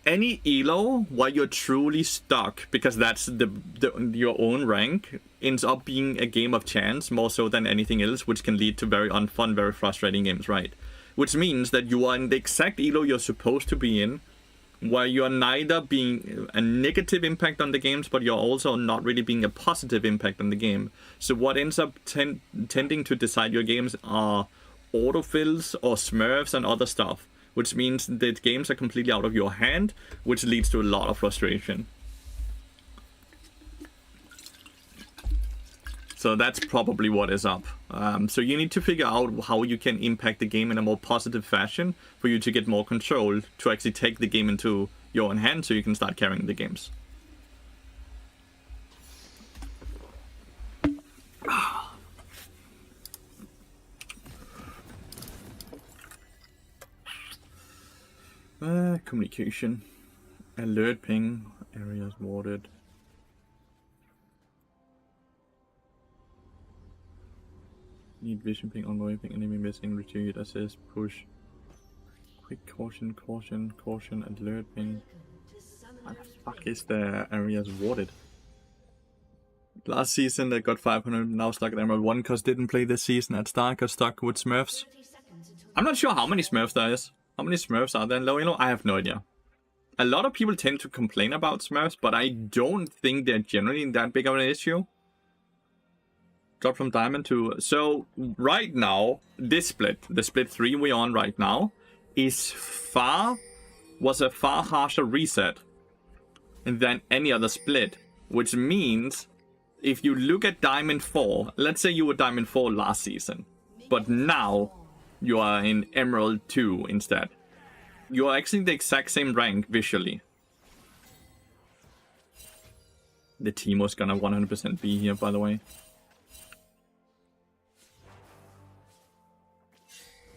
Any elo while you're truly stuck, because that's your own rank, ends up being a game of chance more so than anything else, which can lead to very unfun, very frustrating games, right? Which means that you are in the exact elo you're supposed to be in, where you are neither being a negative impact on the games, but you're also not really being a positive impact on the game. So what ends up tending to decide your games are autofills or Smurfs and other stuff, which means that games are completely out of your hand, which leads to a lot of frustration. So that's probably what is up. So you need to figure out how you can impact the game in a more positive fashion for you to get more control, to actually take the game into your own hand so you can start carrying the games. Communication. Alert ping. Areas warded. Need vision ping, ongoing ping, enemy missing, retreat, assist, push. Quick caution, alert ping. What the fuck is the areas warded? Last season they got 500, now stuck at Emerald 1 because didn't play this season at start, got stuck with Smurfs. I'm not sure how many Smurfs there is. How many Smurfs are there in low elo? I have no idea. A lot of people tend to complain about Smurfs, but I don't think they're generally that big of an issue. Drop from Diamond to... So, right now, this split, the split 3 we're on right now, was a far harsher reset than any other split. Which means if you look at Diamond 4, let's say you were Diamond 4 last season, but now you are in Emerald 2 instead. You are actually the exact same rank visually. The Teemo's gonna 100% be here, by the way.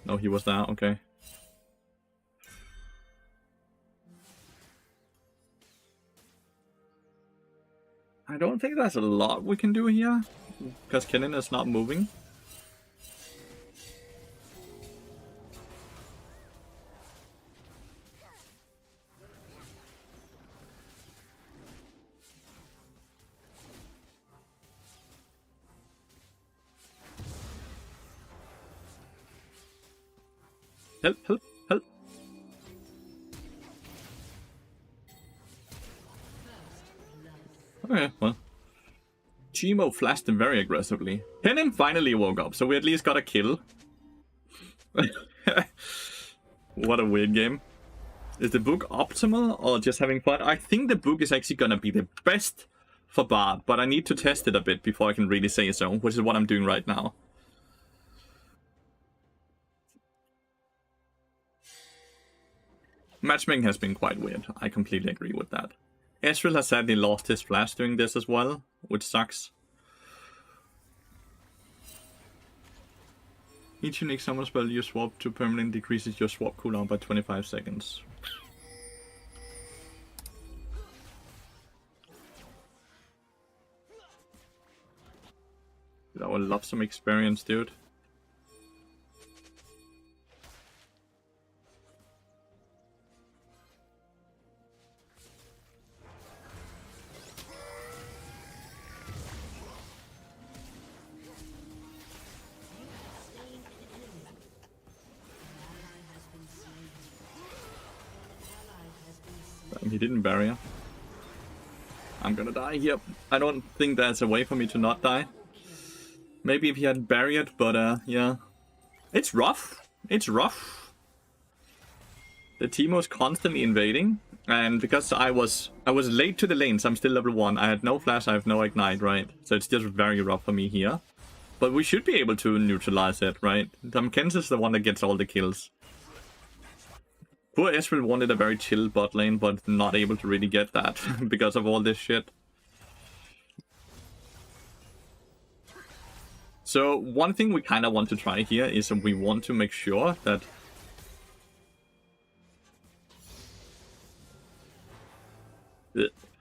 No, he was there, okay. I don't think there's a lot we can do here, because Kennen is not moving. Help, help, help. Okay, well. Teemo flashed him very aggressively. Kennen finally woke up, so we at least got a kill. What a weird game. Is the book optimal or just having fun? I think the book is actually gonna be the best for Bard, but I need to test it a bit before I can really say so, which is what I'm doing right now. Matchmaking has been quite weird. I completely agree with that. Ezreal has sadly lost his flash doing this as well, which sucks. Each unique summon spell you swap to permanently decreases your swap cooldown by 25 seconds. I would love some experience, dude. He didn't barrier. I'm gonna die here. I don't think there's a way for me to not die. Maybe if he had barriered, but yeah. It's rough. It's rough. The Teemo's constantly invading. And because I was late to the lanes, I'm still level 1. I had no flash, I have no ignite, right? So it's just very rough for me here. But we should be able to neutralize it, right? Tamkens is the one that gets all the kills. Poor Ezreal wanted a very chill bot lane, but not able to really get that because of all this shit. So one thing we kind of want to try here is we want to make sure that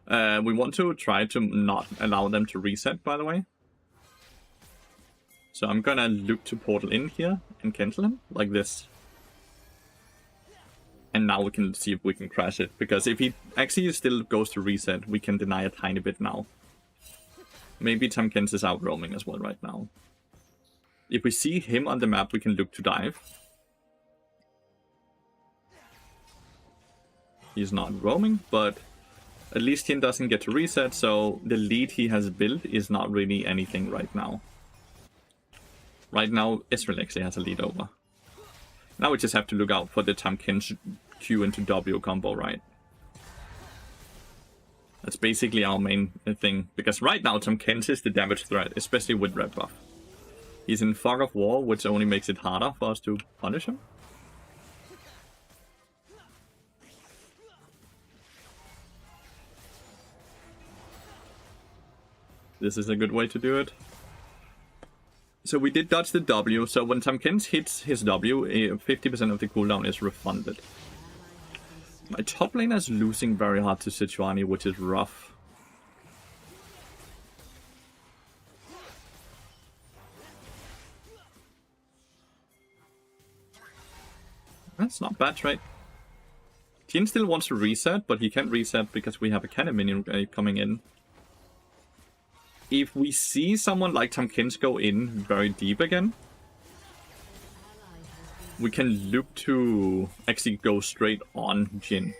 we want to try to not allow them to reset, by the way. So I'm gonna look to portal in here and cancel him, like this. And now we can see if we can crash it, because if he actually still goes to reset, we can deny a tiny bit now. Maybe Tamkens is out roaming as well right now. If we see him on the map, we can look to dive. He's not roaming, but at least he doesn't get to reset, so the lead he has built is not really anything right now. Right now, Ezreal actually has a lead over. Now we just have to look out for the Tamkens Q into W combo, right? That's basically our main thing, because right now Tamkens is the damage threat, especially with red buff. He's in Fog of War, which only makes it harder for us to punish him. This is a good way to do it. So we did dodge the W, so when Tamkens hits his W, 50% of the cooldown is refunded. My top laner is losing very hard to Sejuani, which is rough. That's not bad, right? Tien still wants to reset, but he can't reset because we have a cannon minion coming in. If we see someone like Tamkens go in very deep again, we can look to actually go straight on Jhin.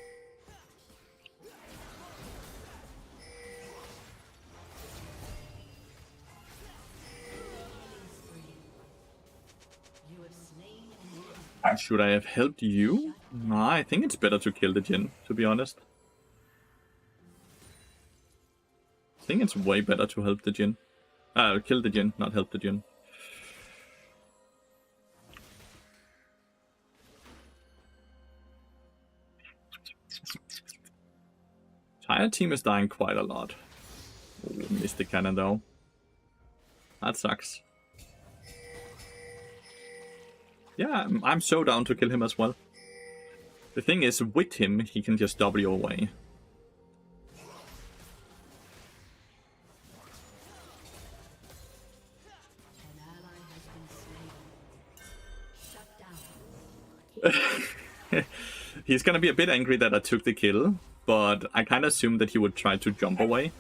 Should I have helped you? Nah, I think it's better to kill the Jhin, to be honest. think it's way better to help the Jhin. Kill the Jhin, not help the Jhin. Entire team is dying quite a lot. Ooh, missed the cannon though. That sucks. Yeah, I'm so down to kill him as well. The thing is, with him, he can just W away. He's gonna be a bit angry that I took the kill, but I kind of assumed that he would try to jump away.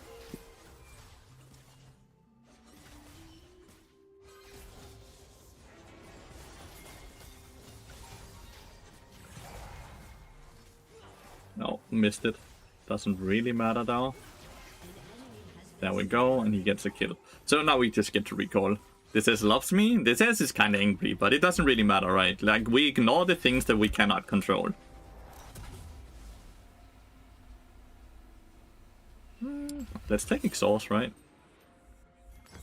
No, missed it. Doesn't really matter though. There we go, and he gets a kill. So now we just get to recall. This S loves me, this S is kind of angry, but it doesn't really matter, right? Like, we ignore the things that we cannot control. Let's take exhaust, right?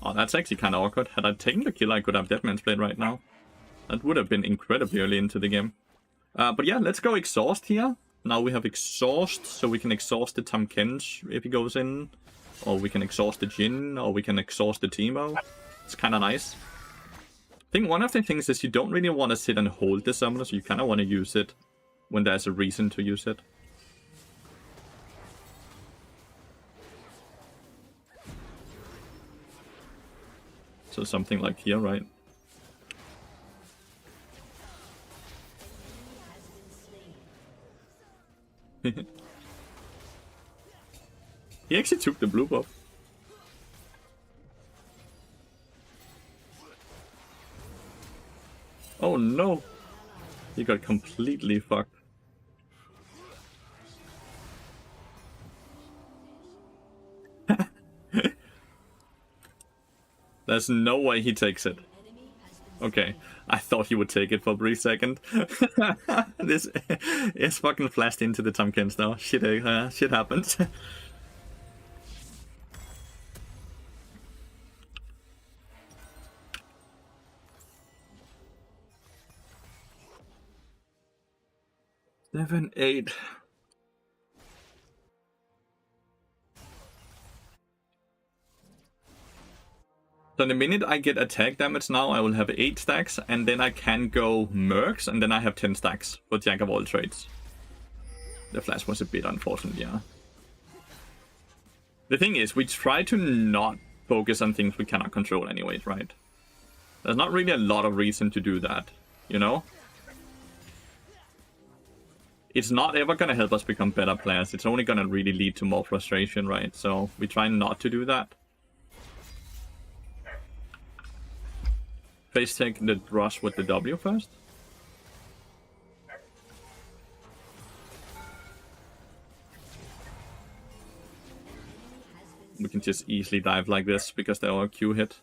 Oh, that's actually kind of awkward. Had I taken the kill, I could have Deadman's Blade right now. That would have been incredibly early into the game. But yeah, let's go exhaust here. Now we have exhaust, so we can exhaust the Tahm Kench if he goes in. Or we can exhaust the Jhin, or we can exhaust the Teemo. It's kind of nice. I think one of the things is you don't really want to sit and hold the summoner, so you kind of want to use it when there's a reason to use it. So something like here, right? He actually took the blue buff. Oh no! He got completely fucked. There's no way he takes it. Okay, I thought he would take it for a brief second. This is fucking flashed into the Tahm Kench now. Shit happens. Seven, 8. So the minute I get attack damage now, I will have 8 stacks, and then I can go Mercs, and then I have 10 stacks for Jack of all trades. The flash was a bit unfortunate, yeah. The thing is, we try to not focus on things we cannot control anyways, right? There's not really a lot of reason to do that, you know? It's not ever gonna help us become better players, it's only gonna really lead to more frustration, right? So we try not to do that. Face take the rush with the W first. We can just easily dive like this because they're our Q hit.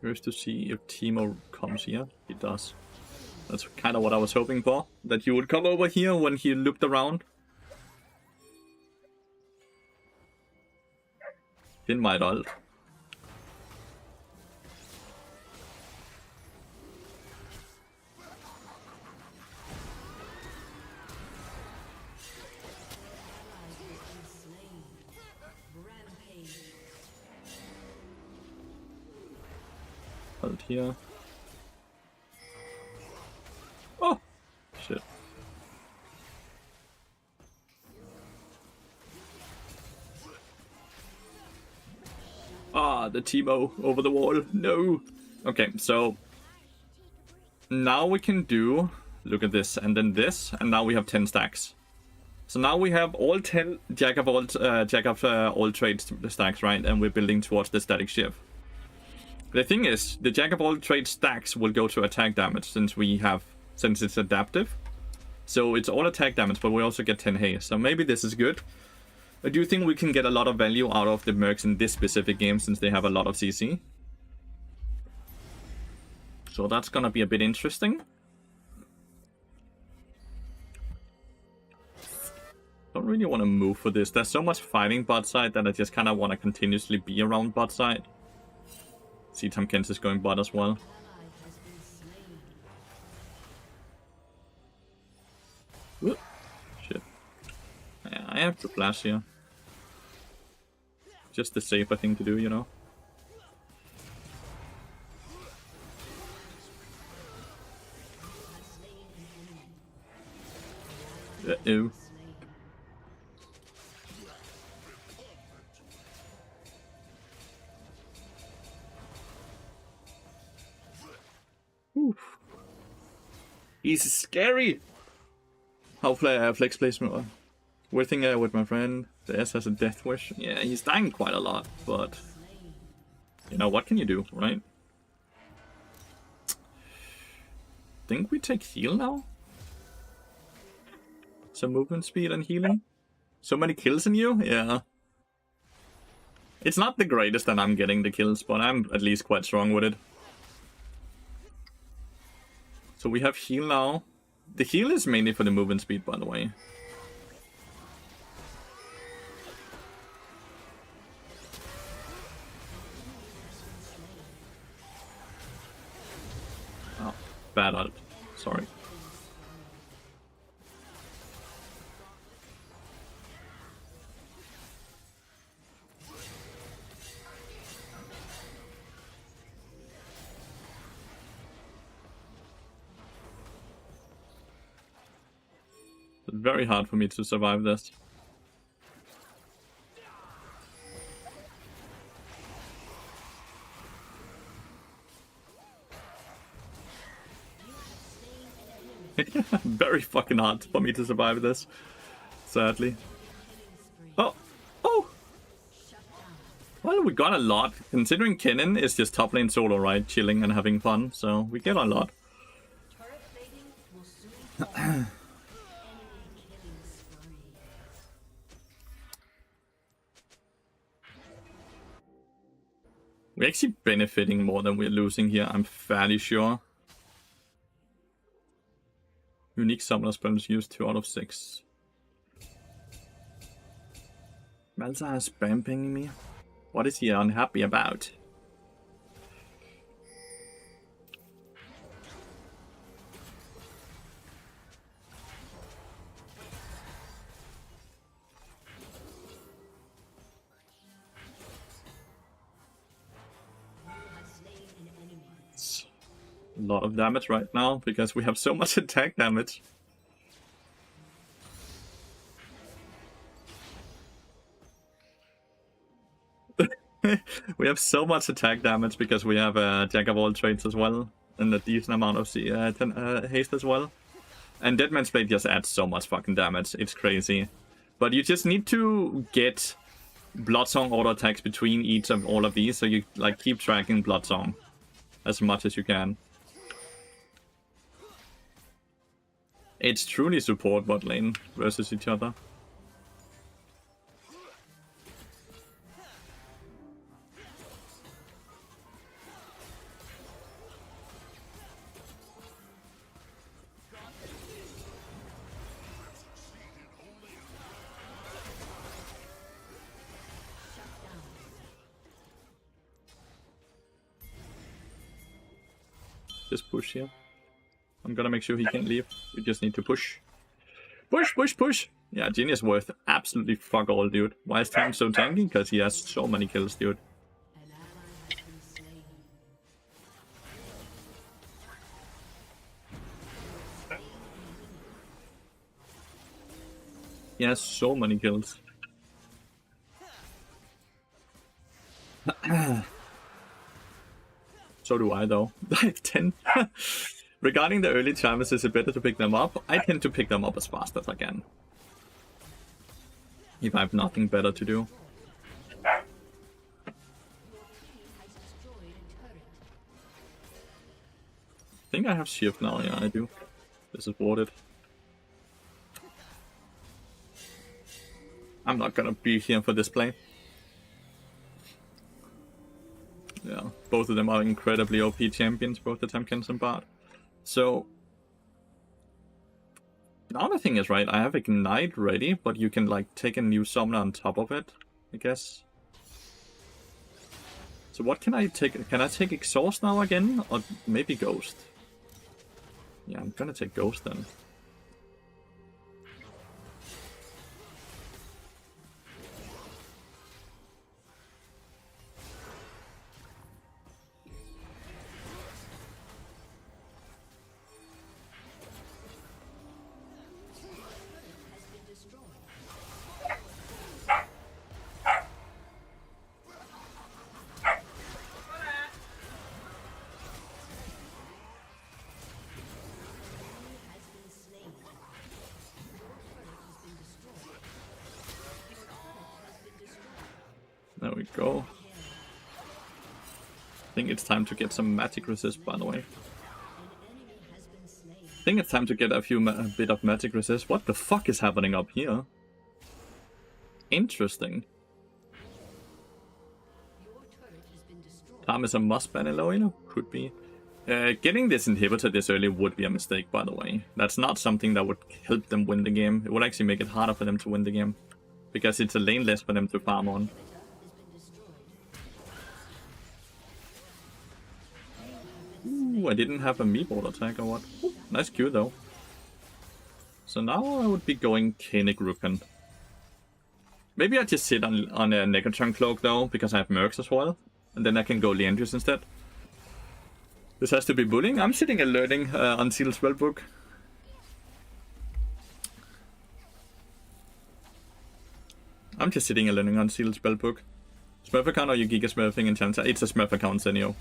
Curious to see if Teemo comes here. He does. That's kind of what I was hoping for. That he would come over here when he looked around. Jhin might ult. Ult here. Oh! Shit. Ah, the Teemo over the wall. No! Okay, so now we can do, look at this, and then this, and now we have 10 stacks. So now we have all 10 Jack of all trades stacks, right? And we're building towards the static shift. The thing is, the Jack of all trades stacks will go to attack damage since it's adaptive. So it's all attack damage, but we also get 10 haste. So maybe this is good. I do think we can get a lot of value out of the mercs in this specific game since they have a lot of CC. So that's gonna be a bit interesting. Don't really want to move for this. There's so much fighting bot side that I just kind of want to continuously be around bot side. See, Tom Kent is going bot as well. Whoop. Shit. Yeah, I have to flash here. Just the safer thing to do, you know. Uh-oh. Oof. He's scary. How flex placement? Weird thing with my friend. The S has a death wish. Yeah, he's dying quite a lot, but you know what can you do, right? Think we take heal now? Some movement speed and healing. So many kills in you? Yeah. It's not the greatest that I'm getting the kills, but I'm at least quite strong with it. So we have heal now. The heal is mainly for the movement speed, by the way. Oh, bad at it. Sorry. It's very hard for me to survive this. Very fucking hard for me to survive this, sadly. Oh! Oh! Well, we got a lot. Considering Kennen is just top lane solo, right? Chilling and having fun, so we get a lot. We're actually benefiting more than we're losing here, I'm fairly sure. Unique summoner spells used 2 out of 6. Malzahar is spam pinging me. What is he unhappy about? A lot of damage right now because we have so much attack damage. We have so much attack damage because we have a Jack of all trades as well, and a decent amount of haste as well. And Deadman's Blade just adds so much fucking damage, it's crazy. But you just need to get Bloodsong auto attacks between each of all of these, so you like keep tracking Bloodsong as much as you can. It's truly support bot lane versus each other. Just push here. I'm gonna make sure he can't leave. We just need to push. Push, push, push! Yeah, Jin is worth absolutely fuck all, dude. Why is Tam so tanky? Because he has so many kills, dude. He has so many kills. So do I, though. I have 10. Regarding the early timers, is it better to pick them up? I tend to pick them up as fast as I can. If I have nothing better to do. think I have shift now. Yeah, I do. This is warded. I'm not gonna be here for this play. Yeah, both of them are incredibly OP champions, both the Temkins and Bard. So now the thing is, right, I have Ignite ready, but you can like take a new summoner on top of it, I guess. So what can I take? Can I take Exhaust now again? Or maybe Ghost? Yeah, I'm gonna take Ghost then. There we go. I think it's time to get some magic resist, by the way. I think it's time to get a bit of magic resist. What the fuck is happening up here? Interesting. Time is a must ban Eloina? Could be. Getting this inhibitor this early would be a mistake, by the way. That's not something that would help them win the game. It would actually make it harder for them to win the game. Because it's a lane less for them to farm on. Ooh, I didn't have a meatball attack or what? Ooh, nice Q though. So now I would be going Koenig Rupin. Maybe I just sit on a Negatron Cloak though, because I have Mercs as well. And then I can go Leandrius instead. This has to be bullying. I'm sitting and learning Unsealed Spellbook. I'm just sitting and learning Unsealed Spellbook. Smurf account or you Giga Smurfing Enchanter? It's a Smurf account, Senio.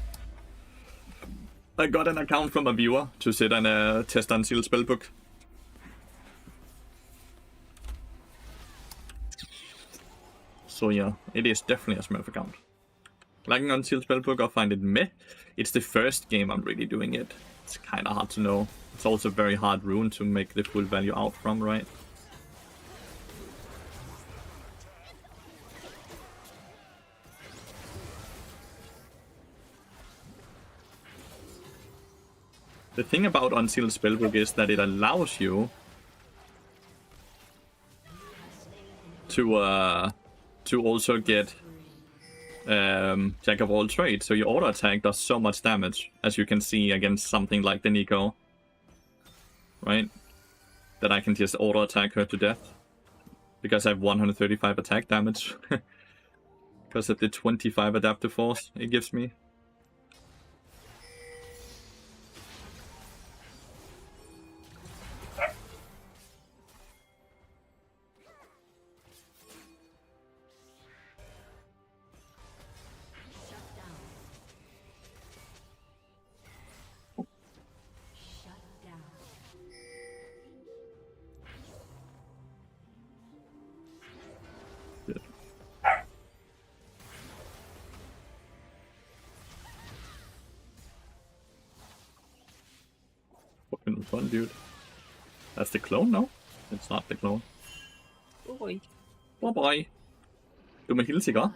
I got an account from a viewer to sit and test Unsealed Spellbook. So yeah, it is definitely a Smurf account. Liking Unsealed Spellbook, I find it meh. It's the first game I'm really doing it. It's kinda hard to know. It's also a very hard rune to make the full value out from, right? The thing about Unsealed Spellbook is that it allows you to also get Jack of all trades. So your auto attack does so much damage, as you can see against something like the Nico, right? That I can just auto attack her to death because I have 135 attack damage because of the 25 adaptive force it gives me. Fucking fun, dude. That's the clone, no? It's not the clone. Boy. Bye bye. Du må hilse, ikke?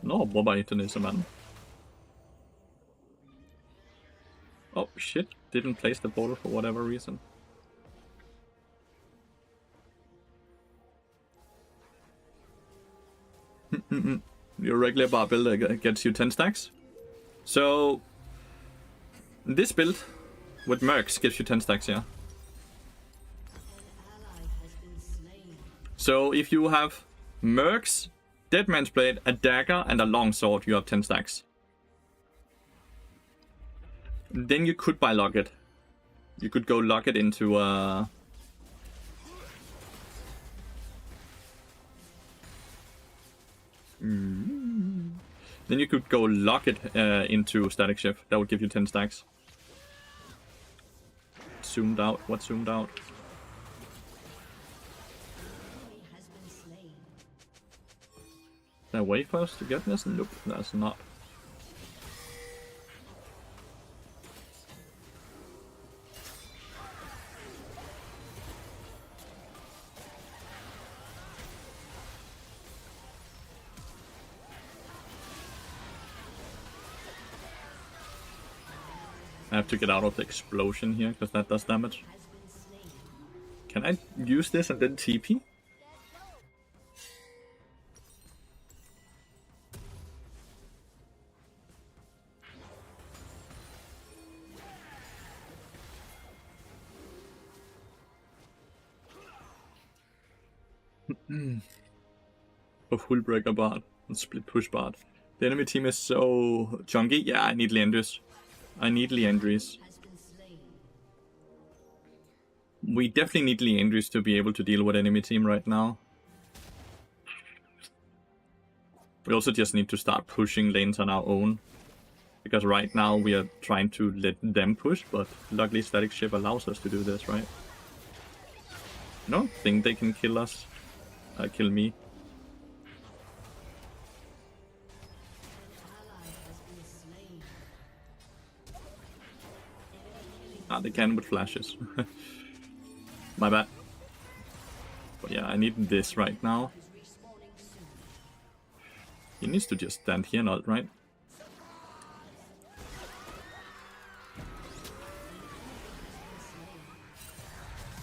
Nå, bye bye til nissemanden. Oh shit, didn't place the portal for whatever reason. Your regular bar build gets you 10 stacks. So this build with Mercs gives you 10 stacks, yeah. So if you have Mercs, Deadman's Blade, a dagger, and a longsword, you have 10 stacks. Then you could buy Locket. You could go Locket into Then you could go Locket into Static Shift. That would give you 10 stacks. Zoomed out. What zoomed out? Is there a way for us to get this? Nope, that's not. I have to get out of the explosion here, because that does damage. Can I use this and then TP? A full breaker bard and split push bard. The enemy team is so chunky. Yeah, I need Leandris. I need Leandris. We definitely need Leandris to be able to deal with enemy team right now. We also just need to start pushing lanes on our own. Because right now we are trying to let them push, but luckily Static Ship allows us to do this, right? I don't think they can kill us. Kill me. Ah, they can with flashes. My bad. But yeah, I need this right now. He needs to just stand here and ult, right?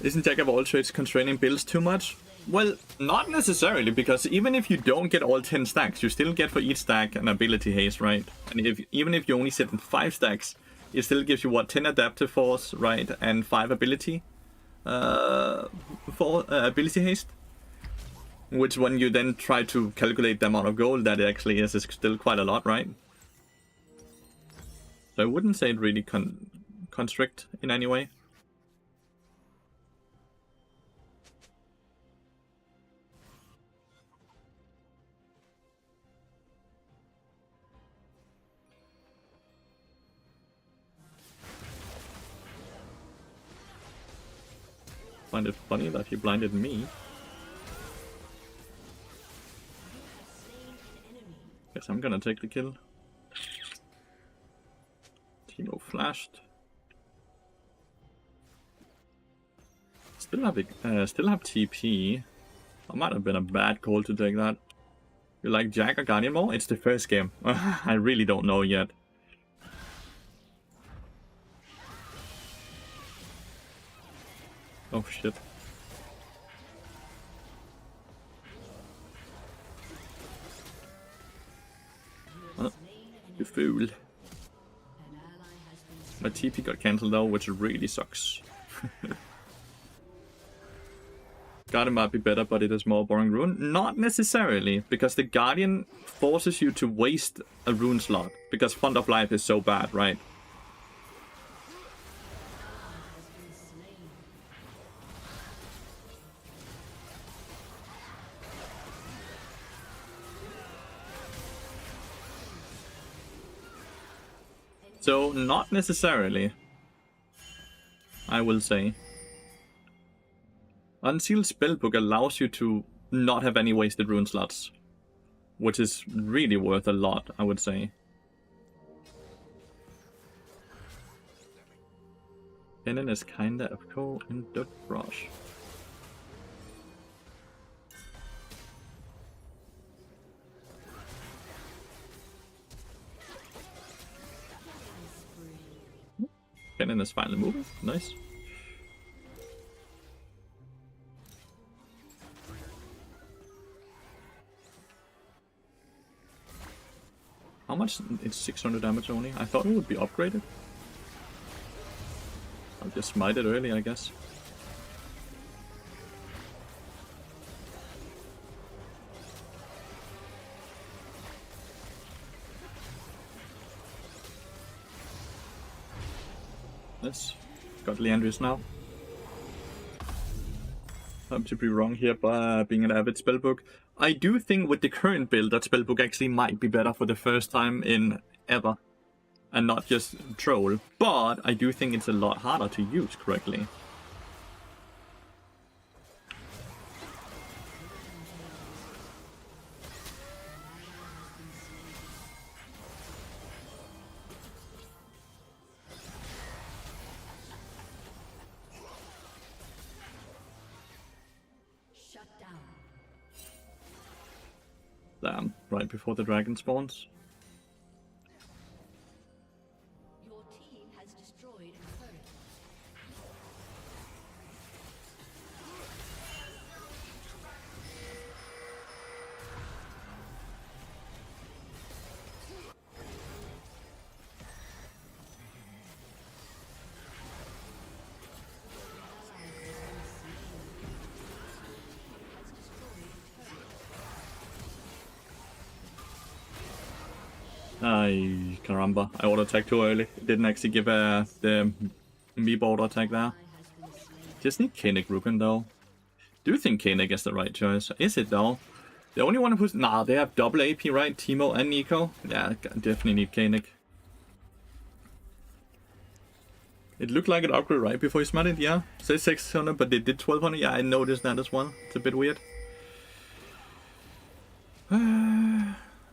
Isn't Jack of all trades constraining builds too much? Well, not necessarily, because even if you don't get all 10 stacks, you still get for each stack an ability haste, right? And even if you only sit in 5 stacks, it still gives you, what, 10 adaptive force, right? And 5 ability ability haste? Which, when you then try to calculate the amount of gold that it actually is still quite a lot, right? So I wouldn't say it really constrict in any way. Find it funny that he blinded me. Guess I'm gonna take the kill. Timo flashed. Still have TP. That might have been a bad call to take that. You like Jack or Guardian more? It's the first game. I really don't know yet. Oh shit. You fool. My TP got cancelled though, which really sucks. Guardian might be better, but it is more boring rune. Not necessarily, because the Guardian forces you to waste a rune slot, because Font of Life is so bad, right? So, not necessarily, I will say. Unsealed Spellbook allows you to not have any wasted rune slots, which is really worth a lot, I would say. Kennen is kinda a co in the brush. Kennen is finally moving, nice. How much? It's 600 damage only. I thought it would be upgraded. I'll just smite it early, I guess. Yes, got Leandris now. I'm to be wrong here by being an avid spellbook. I do think with the current build that spellbook actually might be better for the first time in ever. And not just troll. But I do think it's a lot harder to use correctly. Damn, right before the dragon spawns. Your team has destroyed Ay, caramba. I auto-attacked too early. Didn't actually give the Meep auto-attack there. Just need Koenig Rugen though. Do you think Koenig is the right choice? Is it though? The only one who's... Nah, they have double AP, right? Teemo and Nico? Yeah, definitely need Koenig. It looked like it upgraded right before you smart it, yeah. Says 600, but they did 1200. Yeah, I noticed that as well. It's a bit weird.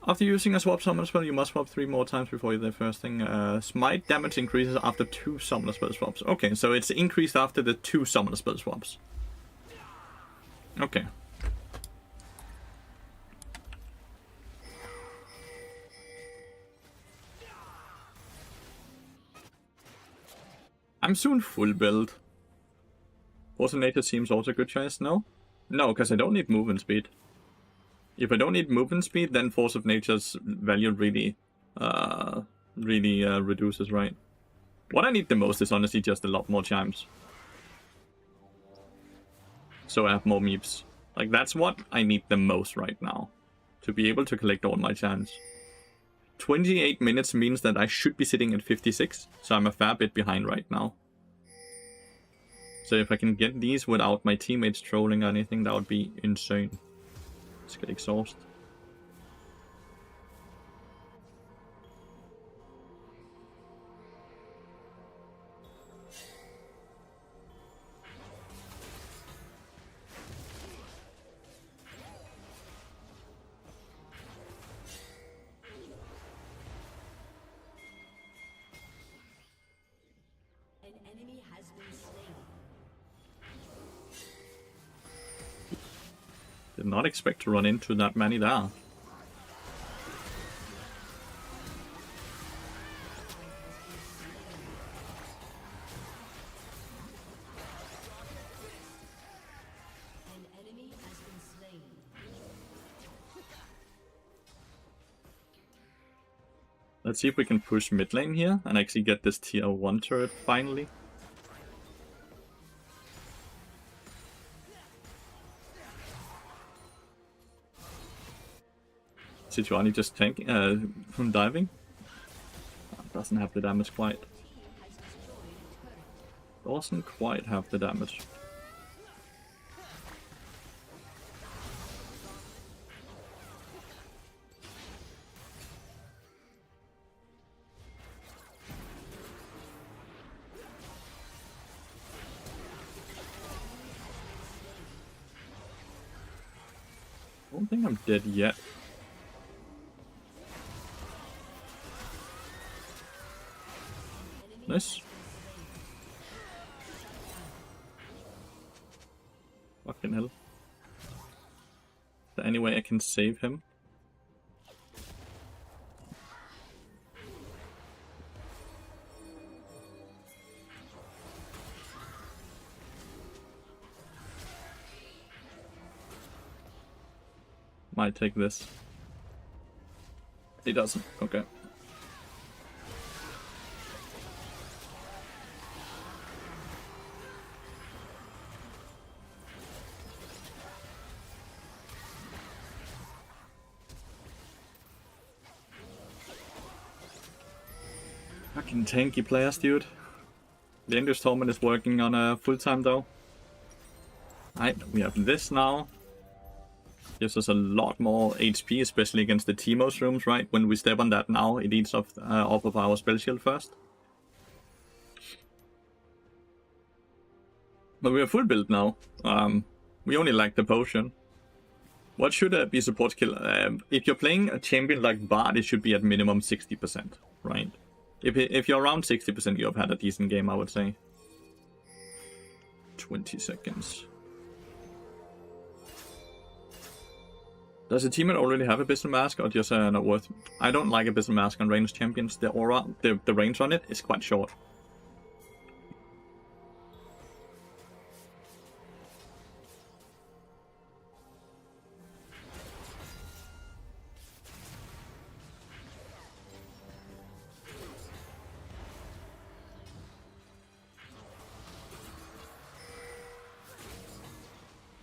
After using a swap summon spell, you must swap 3 more times before the first thing. Smite damage increases after 2 summon spell swaps. Okay, so it's increased after the 2 summon spell swaps. Okay. I'm soon full build. Force of Nature seems also a good choice. No? No, because I don't need movement speed. If I don't need movement speed, then Force of Nature's value really reduces, right? What I need the most is honestly just a lot more chimes. So I have more meeps. Like, that's what I need the most right now. To be able to collect all my chimes. 28 minutes means that I should be sitting at 56, so I'm a fair bit behind right now. So if I can get these without my teammates trolling or anything, that would be insane. Let's get exhausted. Did not expect to run into that many there. Let's see if we can push mid lane here and actually get this tier 1 turret finally. Situani just tanking, from diving. Doesn't have the damage quite. Doesn't quite have the damage. I don't think I'm dead yet. Nice. Fucking hell. Is there any way I can save him? Might take this. He doesn't. Okay. Fucking tanky players, dude. The English tournament is working on a full-time though. Alright, we have this now. Gives us a lot more HP, especially against the Teemos rooms, right? When we step on that now, it eats off of our spell shield first. But we are full build now. We only lack the potion. What should be support skill? If you're playing a champion like Bard, it should be at minimum 60%, right? If you're around 60%, you have had a decent game, I would say. 20 seconds. Does the teammate already have Abyssal Mask or just not worth? I don't like Abyssal Mask on ranged champions. The aura, the range on it is quite short.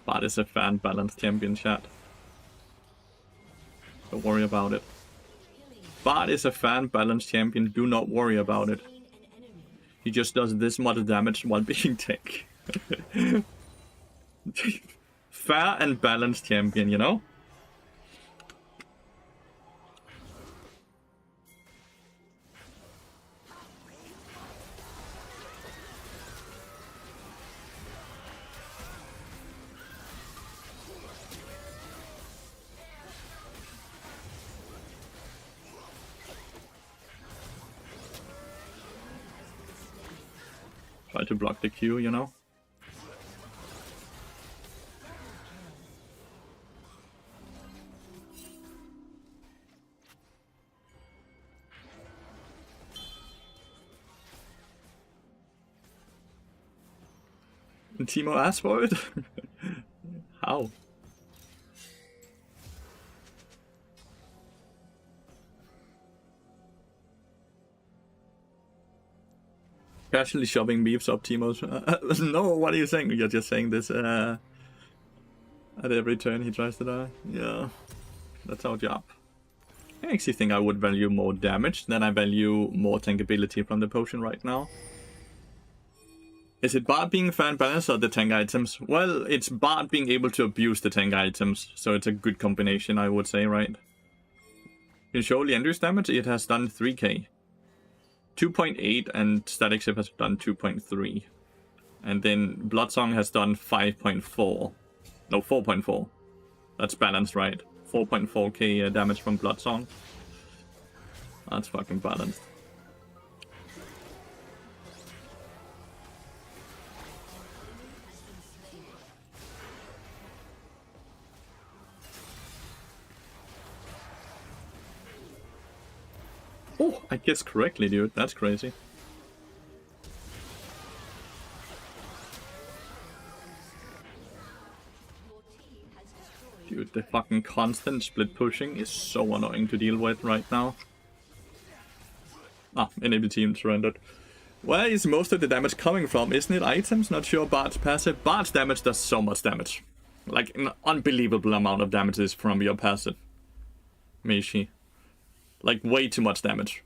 But it's a fan balanced champion, chat. Don't worry about it. Bard is a fan balanced champion, do not worry about it. He just does this much damage while being tank. Fair and balanced champion, you know? Try to block the Q, you know? Timo asked for it? How? Casually shoving beefs up Timo's. No, what are you saying? You're just saying this at every turn he tries to die. Yeah, that's our job. I actually think I would value more damage than I value more tankability from the potion right now. Is it Bard being fan balanced or the tank items? Well, it's Bard being able to abuse the tank items, so it's a good combination, I would say, right? You show Leander's damage, it has done 3k. 2.8 and Static Ship has done 2.3. And then Bloodsong has done 5.4. No, 4.4. That's balanced, right? 4.4k damage from Bloodsong. That's fucking balanced. Oh, I guessed correctly, dude. That's crazy. Dude, the fucking constant split pushing is so annoying to deal with right now. Ah, enemy team surrendered. Where is most of the damage coming from? Isn't it items? Not sure. Bard's passive. Bard's damage does so much damage. Like, an unbelievable amount of damage is from your passive. Meishi. Like, way too much damage.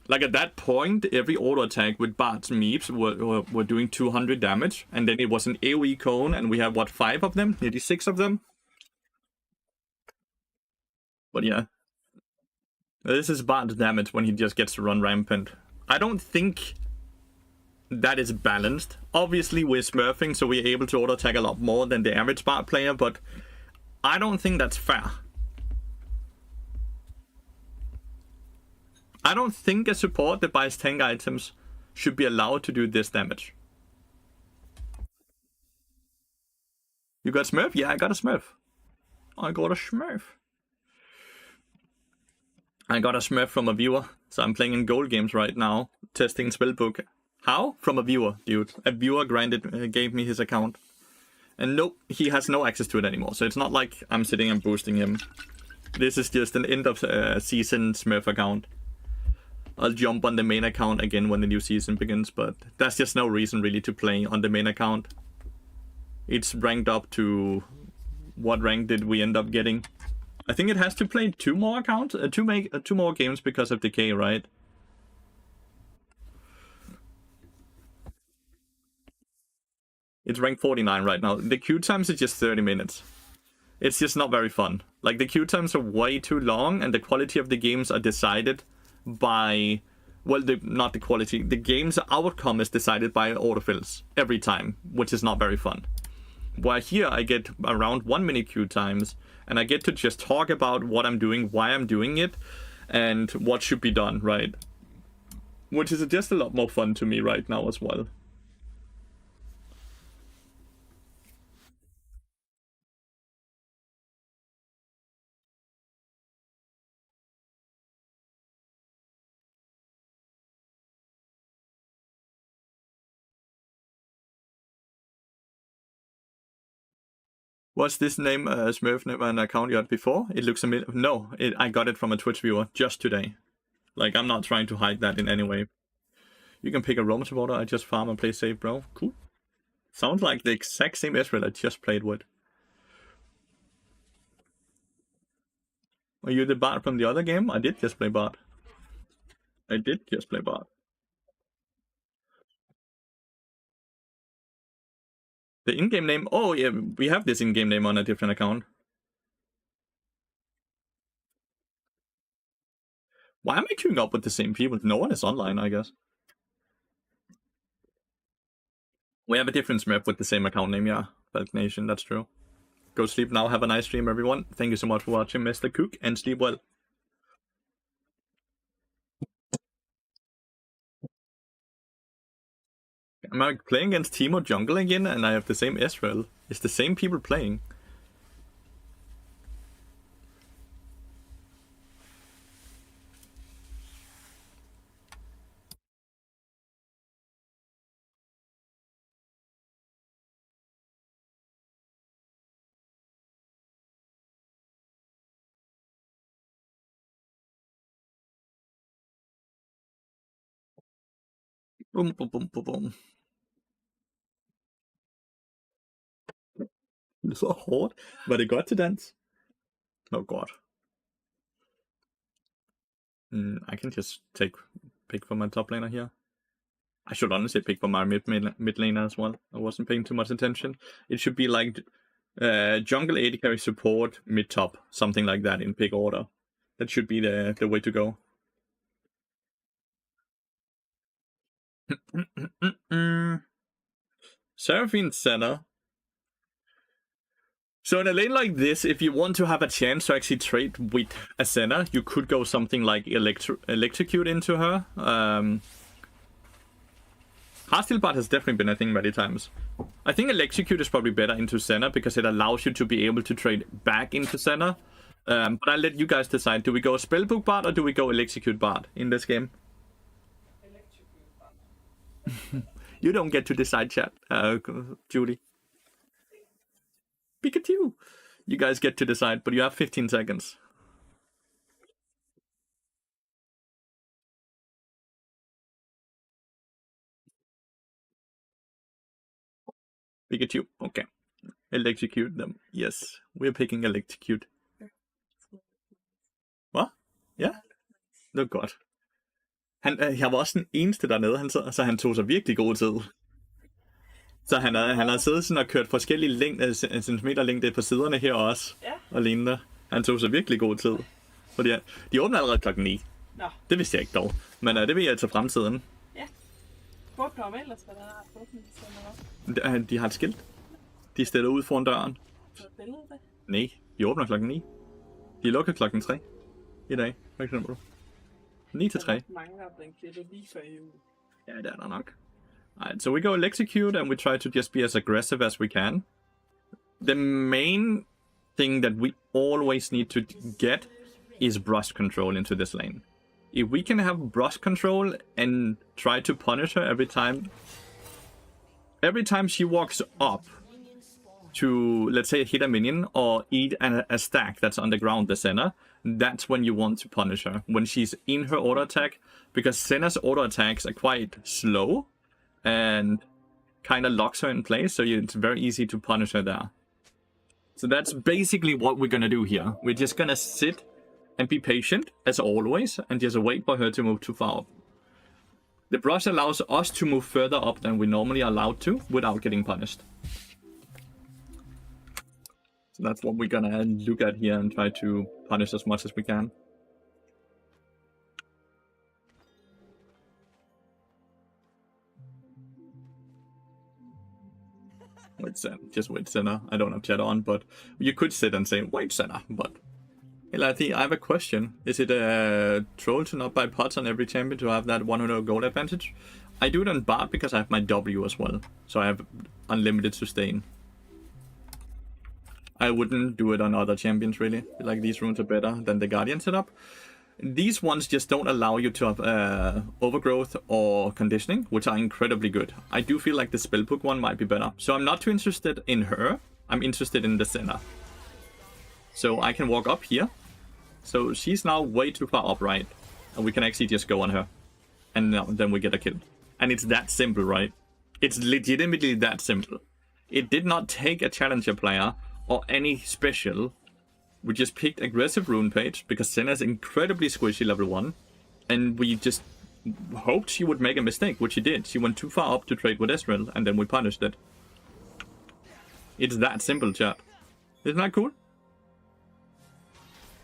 Like, at that point, every auto attack with Bard's Meeps were doing 200 damage. And then it was an AoE cone, and we have, what, 5 of them? Maybe 6 of them? But yeah. This is Bard's damage when he just gets to run rampant. I don't think that is balanced. Obviously, we're smurfing, so we're able to auto attack a lot more than the average Bard player, but I don't think that's fair. I don't think a support that buys tank items should be allowed to do this damage. You got Smurf? Yeah, I got a Smurf. I got a Smurf. I got a Smurf from a viewer, so I'm playing in gold games right now, testing Spellbook. How? From a viewer, dude. A viewer gave me his account. And nope, he has no access to it anymore, so it's not like I'm sitting and boosting him. This is just an end of season Smurf account. I'll jump on the main account again when the new season begins, but that's just no reason really to play on the main account. It's ranked up to... What rank did we end up getting? I think it has to play 2 more accounts, 2 more games because of decay, right? It's ranked 49 right now. The queue times is just 30 minutes. It's just not very fun. Like, the queue times are way too long, and the quality of the games are decided by... Well, not the quality. The game's outcome is decided by autofills every time, which is not very fun. While here, I get around 1 minute queue times, and I get to just talk about what I'm doing, why I'm doing it, and what should be done, right? Which is just a lot more fun to me right now as well. Was this name Smurf never an account you had before? It looks familiar. No, I got it from a Twitch viewer just today. Like, I'm not trying to hide that in any way. You can pick a Rome supporter. I just farm and play safe, bro. Cool. Sounds like the exact same Israel I just played with. Are you the Bard from the other game? I did just play Bard. I did just play bot. The in-game name? Oh yeah, we have this in-game name on a different account. Why am I queuing up with the same people? No one is online, I guess. We have a different Smurf with the same account name, yeah. Falk Nation, that's true. Go sleep now. Have a nice stream, everyone. Thank you so much for watching, Mr. Cook, and sleep well. Am I playing against Timo Jungle again, and I have the same Israel? It's the same people playing. Boom, boom, boom, boom, boom. Det så hårdt. Var det godt til dans? Oh god. I can just pick for my top laner here. I should honestly pick for my mid laner as well. I wasn't paying too much attention. It should be like jungle AD carry support mid top, something like that in pick order. That should be the way to go. Seraphine Senna. So in a lane like this, if you want to have a chance to actually trade with a Senna, you could go something like Electrocute into her. Hardsteel Bot has definitely been a thing many times. I think Electrocute is probably better into Senna because it allows you to be able to trade back into Senna. But I'll let you guys decide. Do we go Spellbook Bot or do we go Electrocute Bot in this game? You don't get to decide, chat, Judy. Pikachu! You guys get to decide, but you have 15 seconds. Pikachu, okay. Electrocute them. Yes, we're picking Electrocute. Hvad? Ja? Det var godt. Jeg var også den eneste dernede, så han tog sig virkelig god tid. Så han har siddet sådan og kørt forskellige centimeterlængde på siderne her også, og lignende. Han tog sig virkelig god tid. Fordi de åbner allerede klokken 9. Nå. Det vidste jeg ikke dog, men det vil jeg til fremtiden. Ja. Spurgte du om ellers, hvad der er på? De har et skilt. De stiller ud foran døren. Har du et billede af det? Nej, de åbner klokken 9. De lukker klokken 3 i dag, for eksempel. 9 til 3. Mange der den klippet lige før jul. Ja, det er der nok. Alright, so we go Electrocute and we try to just be as aggressive as we can. The main thing that we always need to get is brush control into this lane. If we can have brush control and try to punish her every time she walks up to, let's say, hit a minion or eat a stack that's on the ground, the Senna, that's when you want to punish her. When she's in her auto attack, because Senna's auto attacks are quite slow and kind of locks her in place, so it's very easy to punish her there. So that's basically what we're gonna do here. We're just gonna sit and be patient, as always, and just wait for her to move too far up. The brush allows us to move further up than we normally are allowed to without getting punished. So that's what we're gonna look at here and try to punish as much as we can. Wait, just wait, Senna. I don't have chat on, but you could sit and say, wait, Senna, but... Hey, Lathi, I have a question. Is it a troll to not buy pots on every champion to have that 100 gold advantage? I do it on Bard because I have my W as well, so I have unlimited sustain. I wouldn't do it on other champions, really. Like, these runes are better than the Guardian setup. These ones just don't allow you to have overgrowth or conditioning, which are incredibly good. I do feel like the Spellbook one might be better. So I'm not too interested in her. I'm interested in the Senna. So I can walk up here. So she's now way too far up, right? And we can actually just go on her. And then we get a kill. And it's that simple, right? It's legitimately that simple. It did not take a challenger player or any special. We just picked aggressive rune page because Senna is incredibly squishy level 1. And we just hoped she would make a mistake, which she did. She went too far up to trade with Ezreal, and then we punished it. It's that simple, chat. Isn't that cool?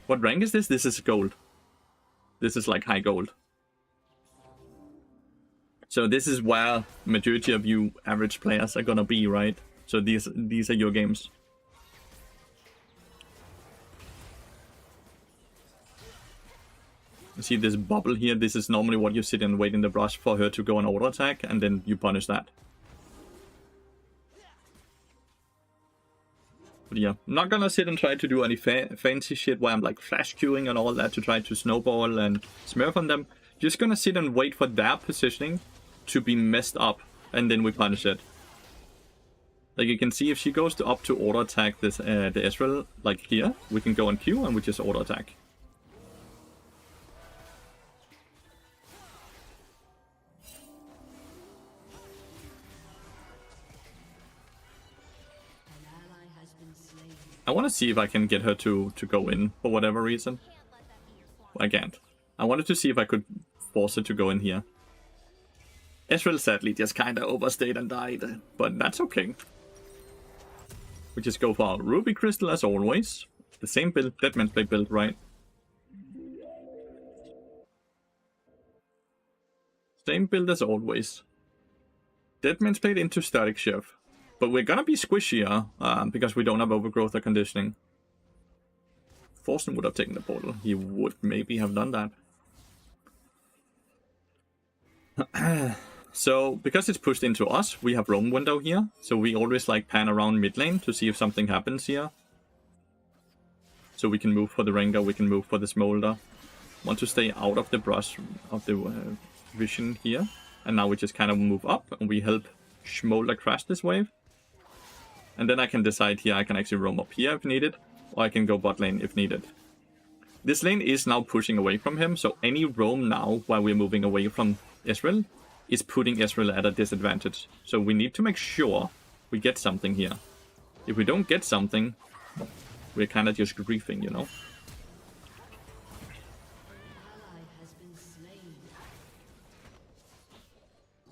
What rank is this? This is gold. This is like high gold. So this is where majority of you average players are gonna be, right? So these are your games. You see this bubble here? This is normally what you sit and wait in the brush for her to go on auto attack, and then you punish that. But yeah, I'm not gonna sit and try to do any fancy shit where I'm like flash queuing and all that to try to snowball and smurf on them. Just gonna sit and wait for their positioning to be messed up, and then we punish it. Like you can see, if she goes up to auto attack this the Ezreal, like here, we can go on Q and we just auto attack. I want to see if I can get her to go in for whatever reason. I can't. I wanted to see if I could force her to go in here. Ezreal sadly just kinda overstayed and died, but that's okay. We just go for our Ruby Crystal as always. The same build, Deadman's Blade build, right? Same build as always. Deadman's Blade into Static Shift. But we're gonna be squishier, because we don't have overgrowth or conditioning. Forsen would have taken the portal. He would maybe have done that. So, because it's pushed into us, we have roam window here. So we always like pan around mid lane to see if something happens here. So we can move for the Rengar, we can move for the Smolder. Want to stay out of the brush of the vision here. And now we just kind of move up and we help Smolder crash this wave. And then I can decide here, I can actually roam up here if needed, or I can go bot lane if needed. This lane is now pushing away from him, so any roam now while we're moving away from Ezreal is putting Ezreal at a disadvantage. So we need to make sure we get something here. If we don't get something, we're kind of just griefing, you know?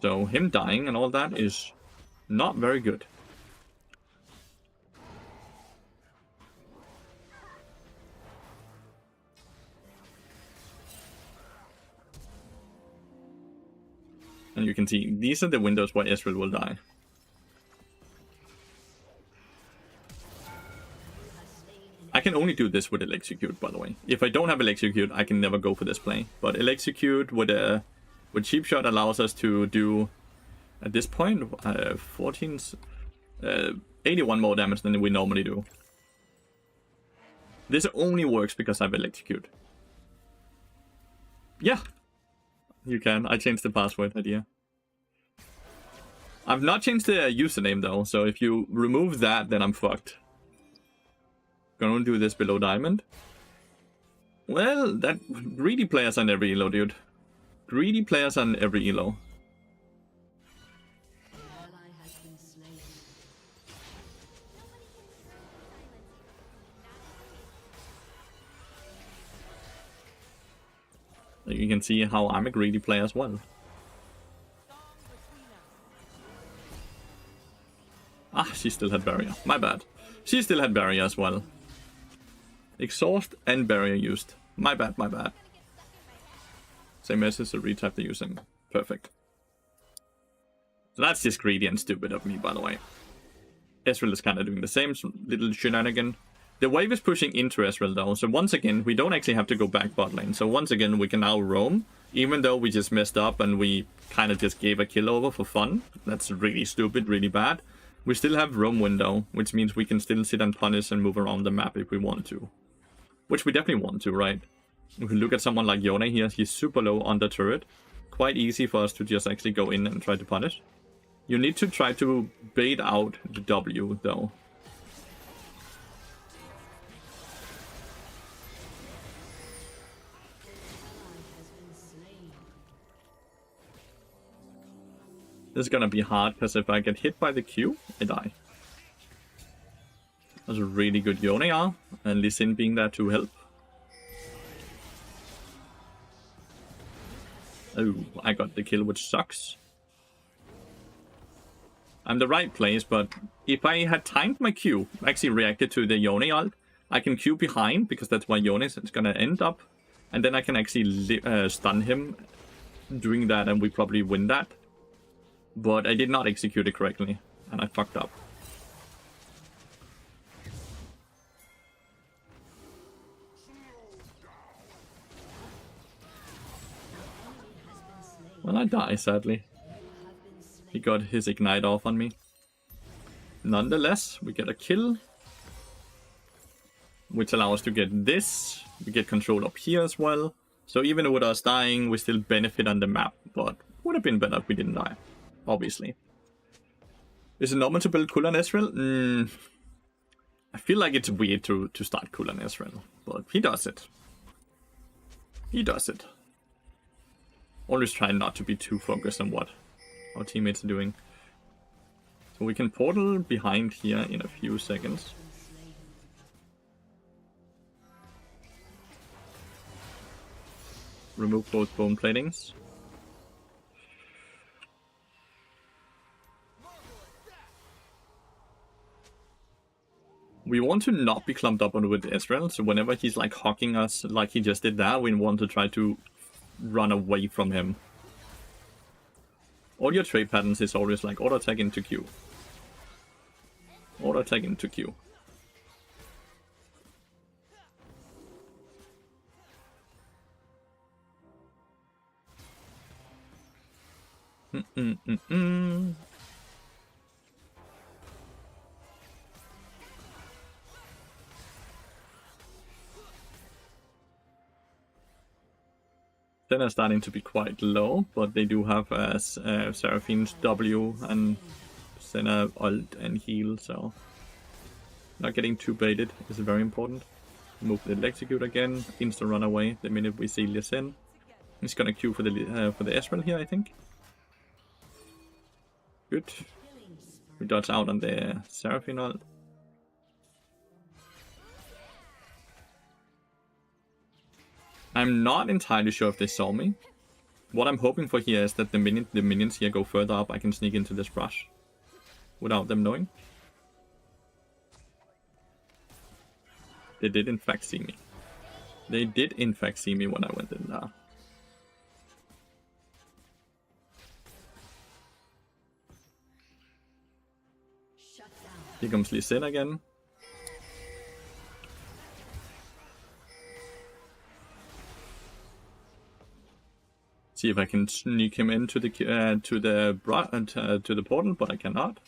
So him dying and all that is not very good. And you can see, these are the windows where Ezreal will die. I can only do this with Execute, by the way. If I don't have Execute, I can never go for this play. But Execute with Cheap Shot allows us to do, at this point, 81 more damage than we normally do. This only works because I have Execute. Yeah! You can. I changed the password idea. I've not changed the username though, so if you remove that, then I'm fucked. Gonna do this below diamond. Well, that greedy players on every elo, dude. Greedy players on every elo. You can see how I'm a greedy player as well. Ah, she still had barrier. My bad. She still had barrier as well. Exhaust and barrier used. My bad, my bad. Same message to retype the username. Perfect. So that's just greedy and stupid of me, by the way. Ezreal is kind of doing the same little shenanigan. The wave is pushing into Ezreal though, so once again, we don't actually have to go back bot lane. So once again, we can now roam, even though we just messed up and we kind of just gave a kill over for fun. That's really stupid, really bad. We still have roam window, which means we can still sit and punish and move around the map if we want to. Which we definitely want to, right? If we look at someone like Yone here, he's super low on the turret. Quite easy for us to just actually go in and try to punish. You need to try to bait out the W though. This is gonna be hard, because if I get hit by the Q, I die. That's a really good Yone R, and Lee Sin being there to help. Oh, I got the kill, which sucks. I'm the right place, but if I had timed my Q, actually reacted to the Yone ult, I can Q behind, because that's why Yone is gonna end up. And then I can actually stun him doing that, and we probably win that. But I did not execute it correctly, and I fucked up. Well, I die, sadly. He got his ignite off on me. Nonetheless, we get a kill, which allows us to get this. We get control up here as well. So even with us dying, we still benefit on the map, but would have been better if we didn't die, obviously. Is it normal to build Kulan Ezreal? I feel like it's weird to start Kulan Ezreal, but he does it. He does it. Always try not to be too focused on what our teammates are doing. So we can portal behind here in a few seconds. Remove both bone platings. We want to not be clumped up on with Ezreal, so whenever he's like hawking us like he just did that, we want to try to run away from him. All your trade patterns is always like auto attack into Q. Auto attack into Q. Then are starting to be quite low, but they do have Seraphine's W and Senna ult and heal, so not getting too baited is very important. Move the execute again, insta run away the minute we see Listen. He's gonna queue for the Ezreal here, I think. Good. We dodge out on the Seraphine ult. I'm not entirely sure if they saw me. What I'm hoping for here is that the minute the minions here go further up, I can sneak into this brush without them knowing. They did in fact see me. They did in fact see me when I went in there. Here comes Lee Sin again. See if I can sneak him into the to the portal, but I cannot.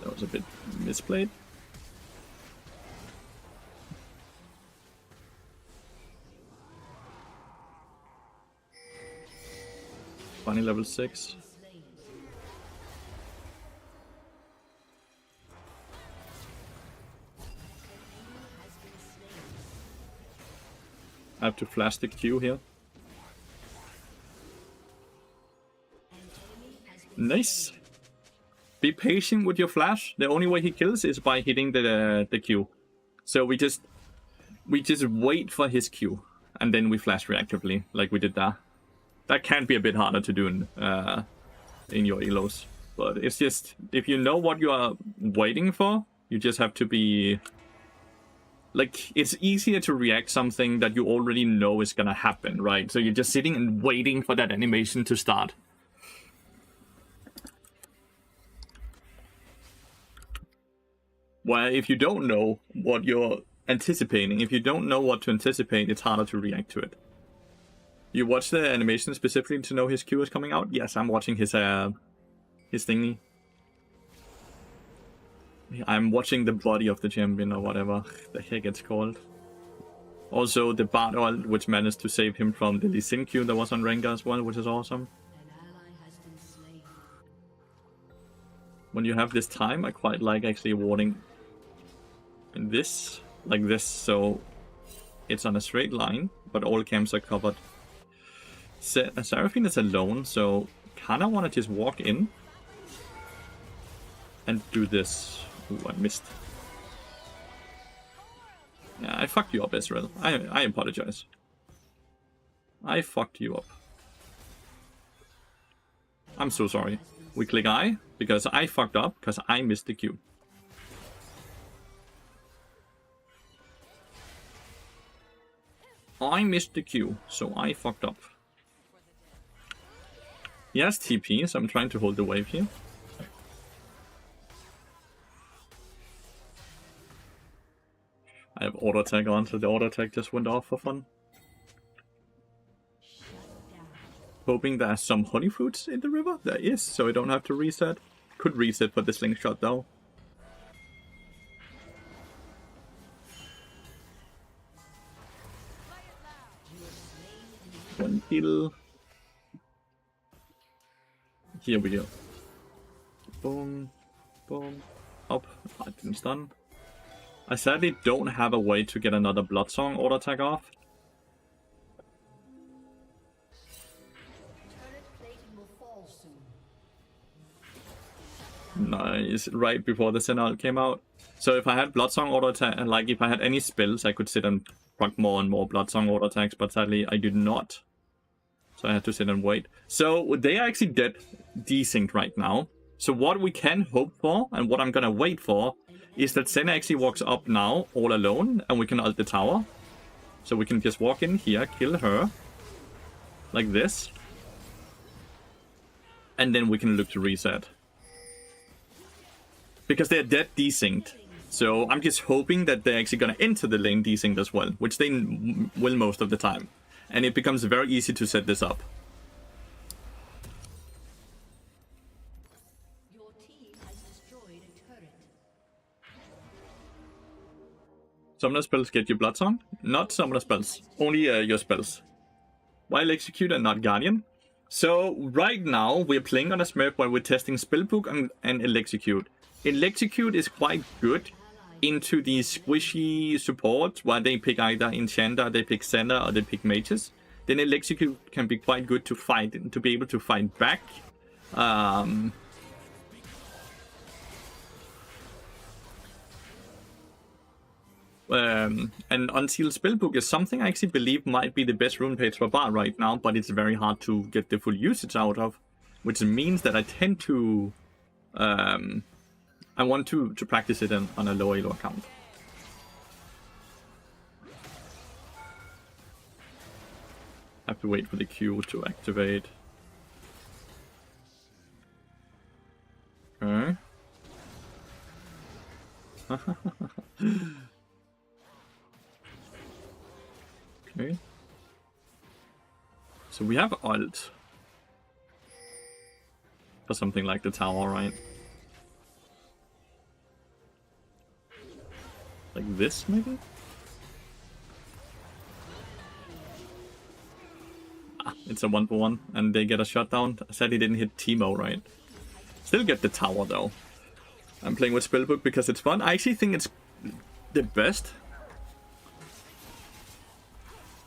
That was a bit misplayed. Funny level 6. I have to flash the Q here. Nice. Be patient with your flash. The only way he kills is by hitting the Q. So we just wait for his Q, and then we flash reactively, like we did there. That can be a bit harder to do in your elos, but it's just, if you know what you are waiting for, you just have to be like, it's easier to react something that you already know is gonna happen, right? So you're just sitting and waiting for that animation to start. While if you don't know what you're anticipating, if you don't know what to anticipate, it's harder to react to it. You watch the animation specifically to know his Q is coming out? Yes, I'm watching his thingy. I'm watching the body of the champion or whatever the heck it's called. Also, the Bard ult, which managed to save him from the Lee Sin Q that was on Rengar as well, which is awesome. When you have this time, I quite like actually warding in this, like this, so it's on a straight line, but all camps are covered. Seraphine is alone, so kinda wanna just walk in and do this. Ooh, I missed. Yeah, I fucked you up, Israel. I apologize. I fucked you up. I'm so sorry. We click I, because I fucked up, because I missed the Q. I missed the Q, so I fucked up. He has TP, so I'm trying to hold the wave here. I have auto attack on, so the auto attack just went off for fun. Hoping there's some honey fruits in the river. There is, so I don't have to reset. Could reset for the slingshot though. One heal. Here we go. Boom, boom, up. I didn't stun. I sadly don't have a way to get another Bloodsong auto attack off. Nice, right before the Sentinel came out. So if I had Bloodsong auto attack, and like if I had any spells, I could sit and proc more and more Bloodsong auto attacks, but sadly I did not. So I had to sit and wait. So they are actually dead desynced right now. So what we can hope for, and what I'm gonna wait for, is that Senna actually walks up now, all alone, and we can ult the tower. So we can just walk in here, kill her, like this. And then we can look to reset. Because they're dead desynced. So I'm just hoping that they're actually gonna enter the lane desynced as well, which they will most of the time. And it becomes very easy to set this up. Your team has destroyed a turret. Summoner spells get you Bloodsong? Not summoner spells, only your spells. While Execute and not Guardian. So right now we're playing on a Smurf where we're testing Spellbook and Execute. Execute is quite good into the squishy supports where they pick either Enchanter, they pick Center, or they pick Mages. Then Execute can be quite good to fight, to be able to fight back. And Unsealed Spellbook is something I actually believe might be the best rune page for Bard right now, but it's very hard to get the full usage out of, which means that I tend to I want to practice it on a low elo account. I have to wait for the Q to activate. Okay. Okay. So we have ult for something like the tower, right? Like this, maybe? Ah, it's a 1-for-1, and they get a shutdown. Sadly didn't hit Teemo, right? Still get the tower, though. I'm playing with Spellbook because it's fun. I actually think it's the best.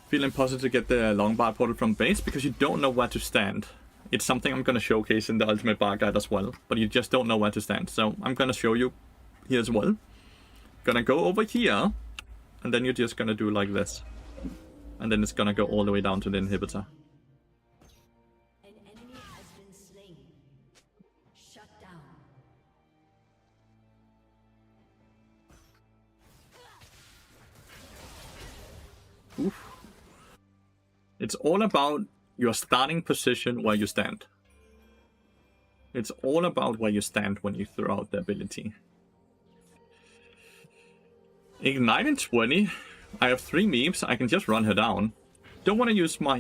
Feeling positive to get the long bar portal from base because you don't know where to stand. It's something I'm going to showcase in the Ultimate Bar Guide as well, but you just don't know where to stand. So I'm going to show you here as well. Gonna go over here, and then you're just gonna do like this. And then it's gonna go all the way down to the inhibitor. An enemy has been slain. Shut down. Oof. It's all about your starting position where you stand. It's all about where you stand when you throw out the ability. Ignite in 20. I have 3 meeps. I can just run her down. Don't want to use my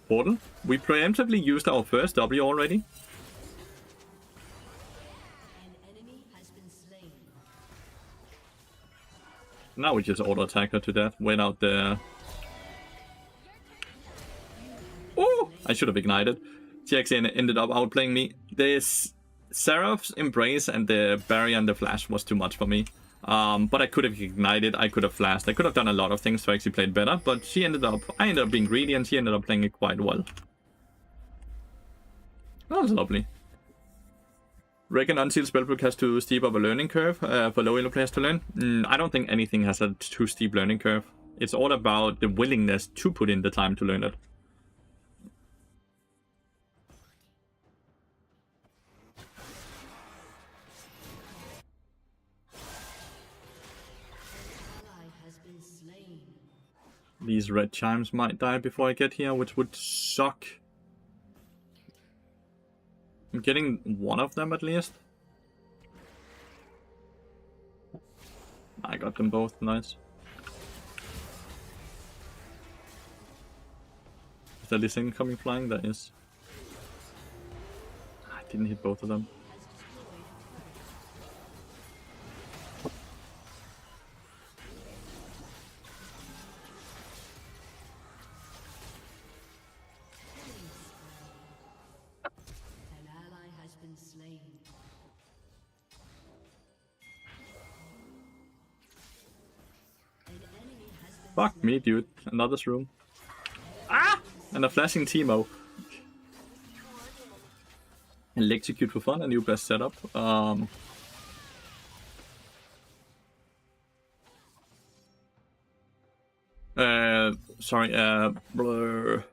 portal. We preemptively used our first W already. An enemy has been slain. Now we just auto attack her to death. Wait out there. Oh! I should have ignited. She actually ended up outplaying me. This Seraph's Embrace and the Barrier and the Flash was too much for me. But I could have ignited, I could have flashed, I could have done a lot of things to actually play it better, but I ended up being greedy and she ended up playing it quite well. That was lovely. Reckon Unsealed Spellbook has too steep of a learning curve for low elo players to learn? I don't think anything has a too steep learning curve. It's all about the willingness to put in the time to learn it. These red chimes might die before I get here, which would suck. I'm getting one of them at least. I got them both, nice. Is there this thing coming flying? There is. I didn't hit both of them. Fuck me, dude. Another room. Ah! And a flashing Teemo. Electrocute for fun, a new best setup. Blur.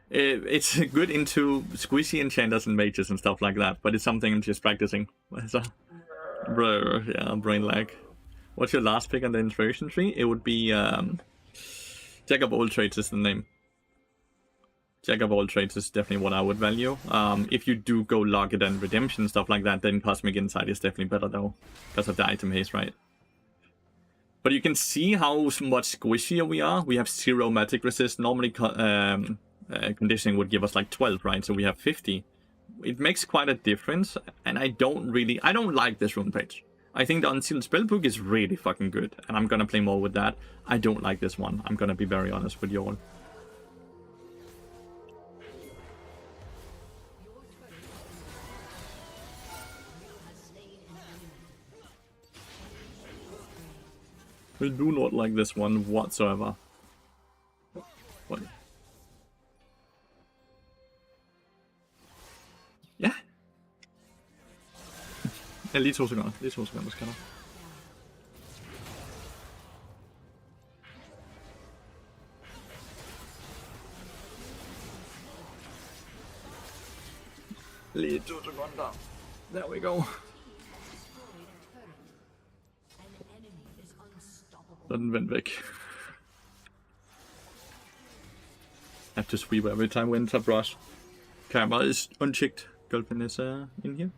It's good into squishy enchanters and mages and stuff like that, but it's something I'm just practicing. Blur, yeah, brain lag. What's your last pick on the inspiration tree? It would be Jack of all trades is the name. Jack of all trades is definitely what I would value. If you do go Locket and Redemption, stuff like that, then Cosmic Insight is definitely better though, because of the item haste, right? But you can see how much squishier we are. We have 0 magic resist. Normally conditioning would give us like 12, right? So we have 50. It makes quite a difference, and I don't like this rune page. I think the Unsealed Spellbook is really fucking good, and I'm gonna play more with that. I don't like this one. I'm gonna be very honest with you all. I do not like this one whatsoever. What? Ja. Ja, lige 2 sekunder. Lige 2 sekunder, skal der. Lige 2 sekunder. There we go. Så den vendt væk. Have to sweep every time we enter brush. Camera is unchecked. Dolphin is in here.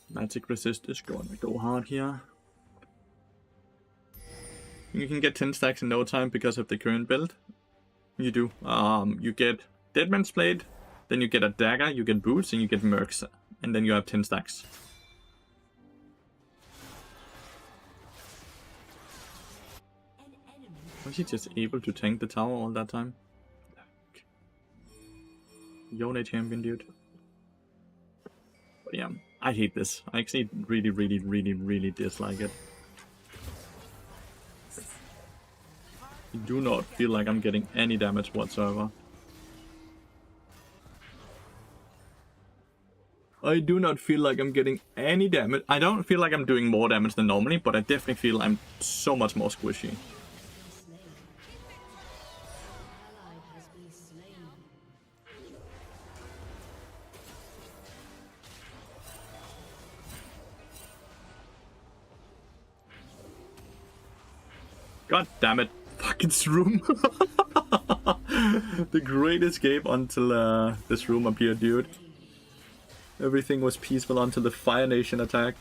Magic resist is gonna go hard here. You can get 10 stacks in no time because of the current build. You do. You get Deadman's Blade, then you get a dagger, you get boots, and you get mercs. And then you have 10 stacks. Was he just able to tank the tower all that time? Yone champion, dude. But yeah, I hate this. I actually really dislike it. I do not feel like I'm getting any damage whatsoever. I do not feel like I'm getting any damage. I don't feel like I'm doing more damage than normally, but I definitely feel I'm so much more squishy. God damn it. Fucking room. The great escape until this room appeared, dude. Everything was peaceful until the Fire Nation attacked.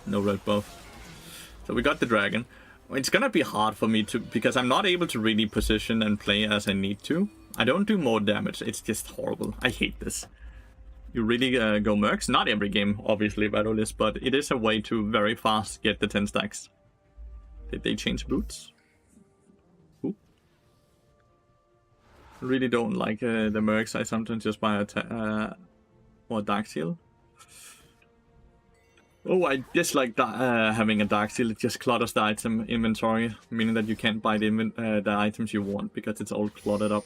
No red buff. So we got the dragon. It's gonna be hard for me to, because I'm not able to really position and play as I need to. I don't do more damage. It's just horrible. I hate this. You really go mercs. Not every game, obviously, Vadolis, but it is a way to very fast get the 10 stacks. Did they change boots? Ooh. Really don't like the mercs. I sometimes just buy a or Dark Seal. Oh, I dislike having a Dark Seal. It just clutters the item inventory, meaning that you can't buy the items you want because it's all cluttered up.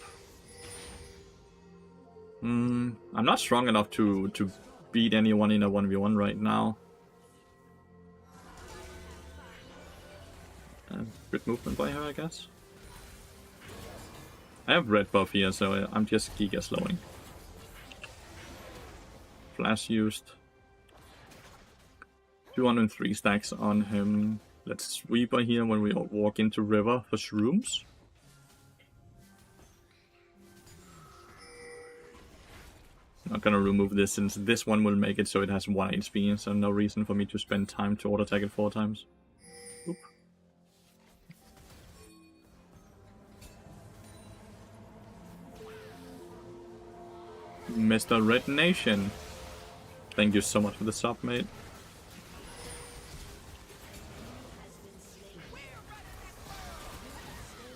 I'm not strong enough to beat anyone in a 1v1 right now. Good movement by her, I guess. I have red buff here, so I'm just giga slowing. Flash used. 203 stacks on him. Let's sweeper here when we walk into river for shrooms. Not gonna remove this since this one will make it so it has 1 HP, so no reason for me to spend time to auto attack it 4 times. Oop. Mr. Red Nation. Thank you so much for the sub, mate.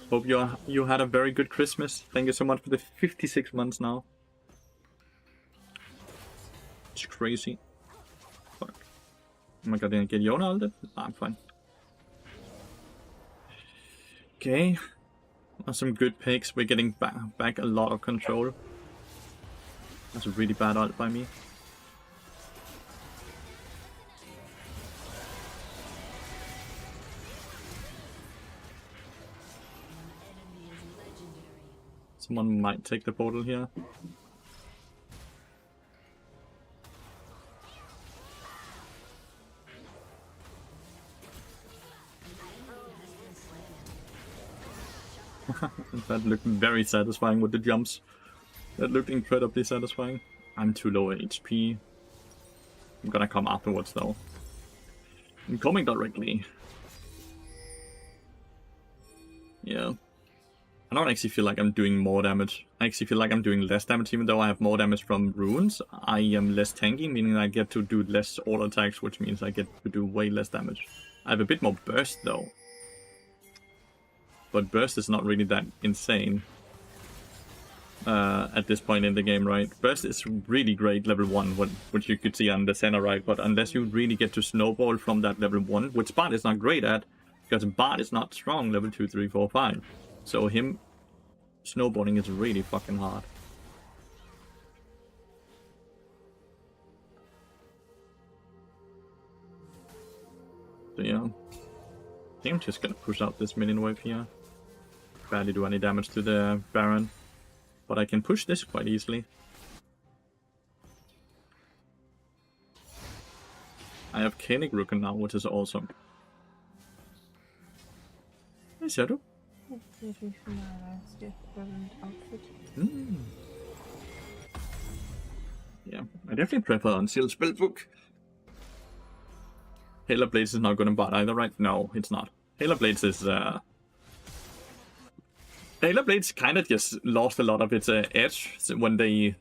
Hope you had a very good Christmas. Thank you so much for the 56 months now. It's crazy. Fuck. Oh my god, didn't I get Yona ulted? Nah, I'm fine. Okay. Some good picks. We're getting back a lot of control. That's a really bad ult by me. Someone might take the portal here. That looked very satisfying with the jumps. That looked incredibly satisfying. I'm too low HP. I'm gonna come afterwards though. I'm coming directly. Yeah. I don't actually feel like I'm doing more damage. I actually feel like I'm doing less damage, even though I have more damage from runes. I am less tanky, meaning I get to do less auto attacks, which means I get to do way less damage. I have a bit more burst though. But burst is not really that insane at this point in the game, right? Burst is really great level 1, which you could see on the center right, but unless you really get to snowball from that level 1, which Bard is not great at, because Bard is not strong level 2, 3, 4, 5. So him snowboarding is really fucking hard. So yeah. I think I'm just gonna push out this minion wave here. Barely do any damage to the Baron. But I can push this quite easily. I have Koenig Rücken now, which is awesome. Hey, Shadow. Yeah, I definitely prefer Unsealed Spellbook. Halo Blades is not good in bot either, right? No, it's not. Halo Blades is Halo Blades kind of just lost a lot of its edge when they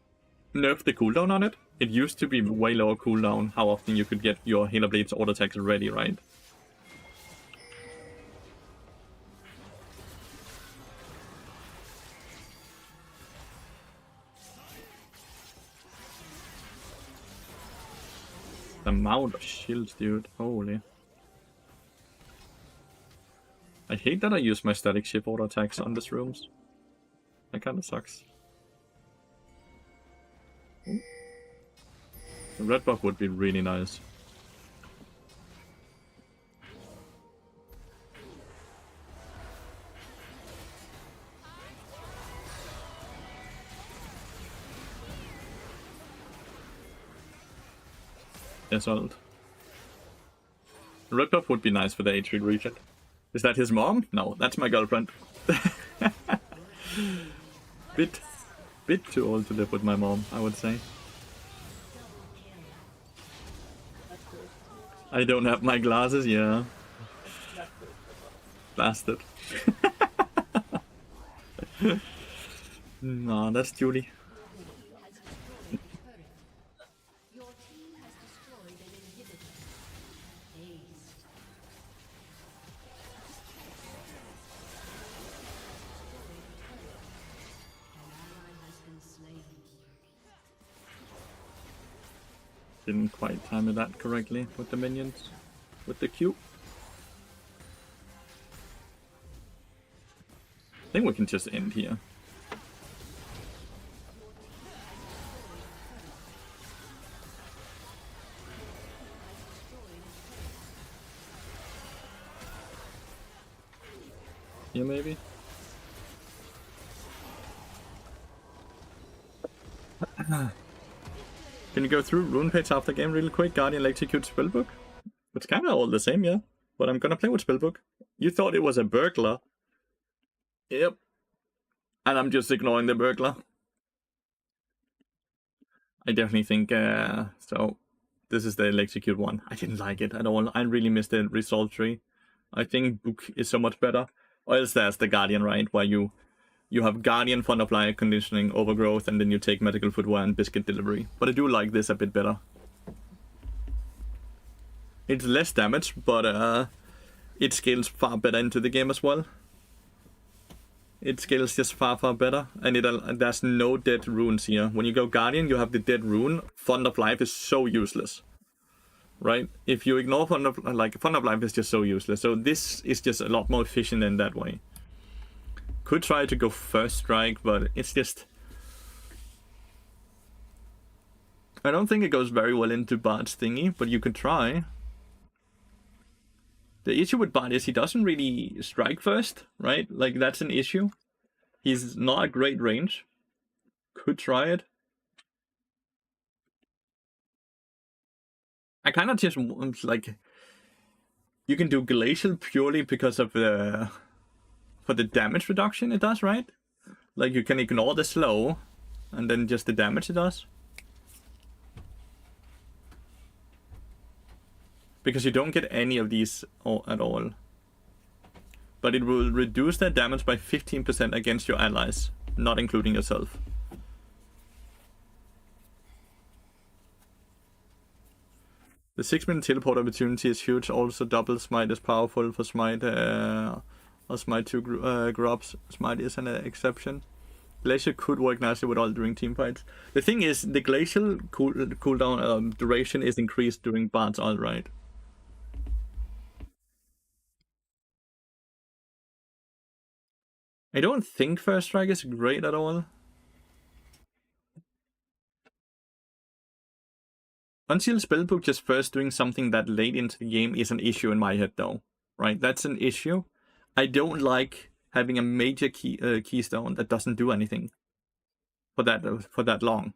nerfed the cooldown on it. It used to be way lower cooldown, how often you could get your Halo Blades auto attacks ready, right? The amount of shields, dude. Holy. I hate that I use my static ship auto attacks on these rooms. That kinda sucks. Ooh. The red buff would be really nice. Yes, ult. Red buff would be nice for the HP regen. Is that his mom? No, that's my girlfriend. Bit too old to live with my mom, I would say. I don't have my glasses, yeah. Bastard. Nah, that's Julie. Didn't quite time that correctly with the minions. With the Q. I think we can just end here. Here maybe? Can you go through rune page after game really quick? Guardian execute spellbook? It's kind of all the same, yeah. But I'm gonna play with spellbook. You thought it was a burglar. Yep. And I'm just ignoring the burglar. I definitely think, so this is the execute one. I didn't like it at all. I really missed the result tree. I think book is so much better. Or else there's the Guardian, right? Where you have Guardian, Fond of Life, Conditioning, Overgrowth, and then you take Medical Footwear and Biscuit Delivery. But I do like this a bit better. It's less damage, but it scales far better into the game as well. It scales just far better, and there's no dead runes here. When you go Guardian, you have the dead rune. Fond of Life is so useless, right? If you ignore Fond of Life is just so useless. So this is just a lot more efficient in that way. Could try to go first strike, but it's just... I don't think it goes very well into Bard's thingy, but you could try. The issue with Bard is he doesn't really strike first, right? Like, that's an issue. He's not a great range. Could try it. I kind of just want, like... You can do Glacial purely because of the... For the damage reduction it does, right? Like, you can ignore the slow, and then just the damage it does. Because you don't get any of these at all. But it will reduce their damage by 15% against your allies, not including yourself. The 6-minute teleport opportunity is huge. Also, double smite is powerful for smite. Or smite 2 grubs. Smite is an exception. Glacial could work nicely with all during team fights. The thing is, the glacial cooldown duration is increased during Bard's ult, right? I don't think first strike is great at all. Until Spellbook just first doing something that late into the game is an issue in my head, though. Right? That's an issue. I don't like having a major keystone that doesn't do anything for that long.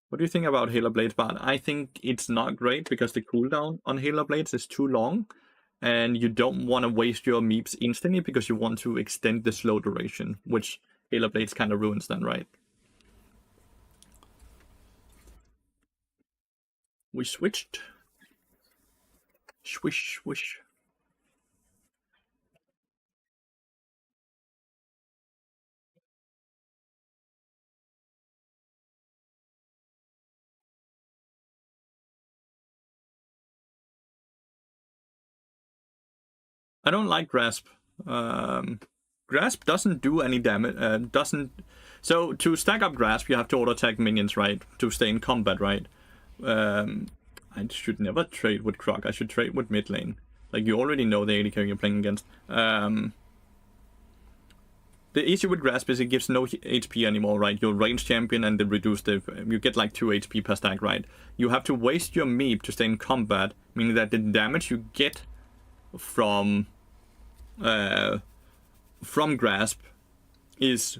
What do you think about Halo Blades, Bard? I think it's not great because the cooldown on Halo Blades is too long. And you don't want to waste your meeps instantly because you want to extend the slow duration, which Halo Blades kind of ruins then, right? We switched. Swish, swish. I don't like Grasp. Grasp doesn't do any damage. So to stack up Grasp, you have to auto-attack minions, right? To stay in combat, right? I should never trade with Croc. I should trade with mid lane. Like, you already know the AD carry you're playing against. The issue with Grasp is it gives no HP anymore, right? You're range champion and they reduce you get like 2 HP per stack, right? You have to waste your meep to stay in combat, meaning that the damage you get from Grasp is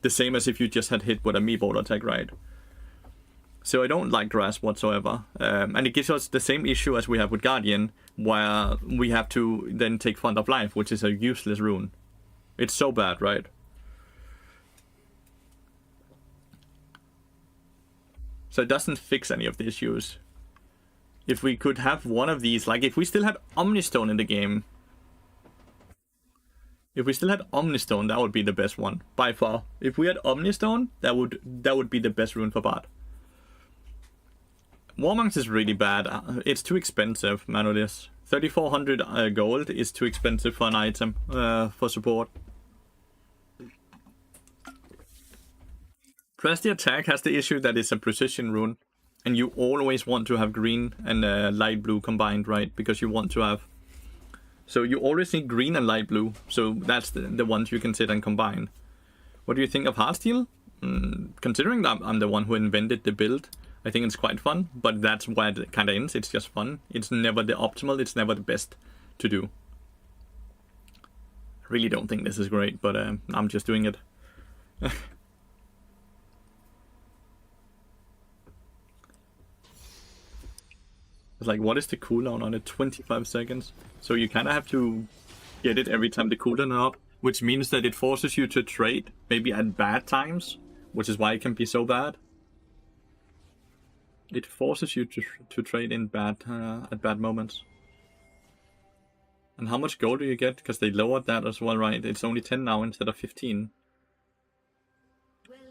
the same as if you just had hit with a meep auto attack, right? So I don't like Grasp whatsoever. And it gives us the same issue as we have with Guardian, where we have to then take Fond of Life, which is a useless rune. It's so bad, right? So it doesn't fix any of the issues. If we could have one of these, like if we still had Omnistone in the game. If we still had Omnistone, that would be the best one, by far. If we had Omnistone, that would be the best rune for Bard. Warmonks is really bad. It's too expensive, Manolius. 3,400 gold is too expensive for an item for support. Press the attack has the issue that it's a precision rune. And you always want to have green and light blue combined, right? Because you want to have... So you always need green and light blue. So that's the ones you can sit and combine. What do you think of Heartsteel? Considering that I'm the one who invented the build, I think it's quite fun. But that's where it kind of ends. It's just fun. It's never the optimal. It's never the best to do. I really don't think this is great, but I'm just doing it. It's like, what is the cooldown on it? 25 seconds. So you kind of have to get it every time the cooldown is up, which means that it forces you to trade, maybe at bad times, which is why it can be so bad. It forces you to trade in at bad moments. And how much gold do you get? Because they lowered that as well, right? It's only 10 now instead of 15. Welcome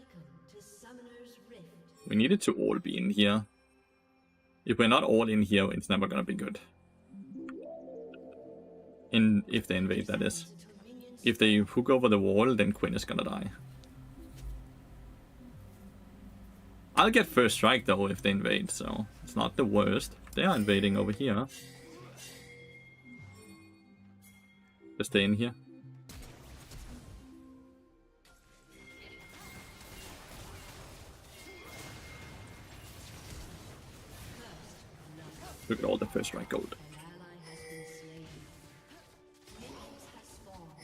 to Summoner's Rift. We needed to all be in here. If we're not all in here, it's never gonna be good. If they invade, that is. If they hook over the wall, then Quinn is gonna die. I'll get first strike though if they invade, so it's not the worst. They are invading over here. Just stay in here. Look at all the first strike gold. An ally has been slain. Minions have spawned.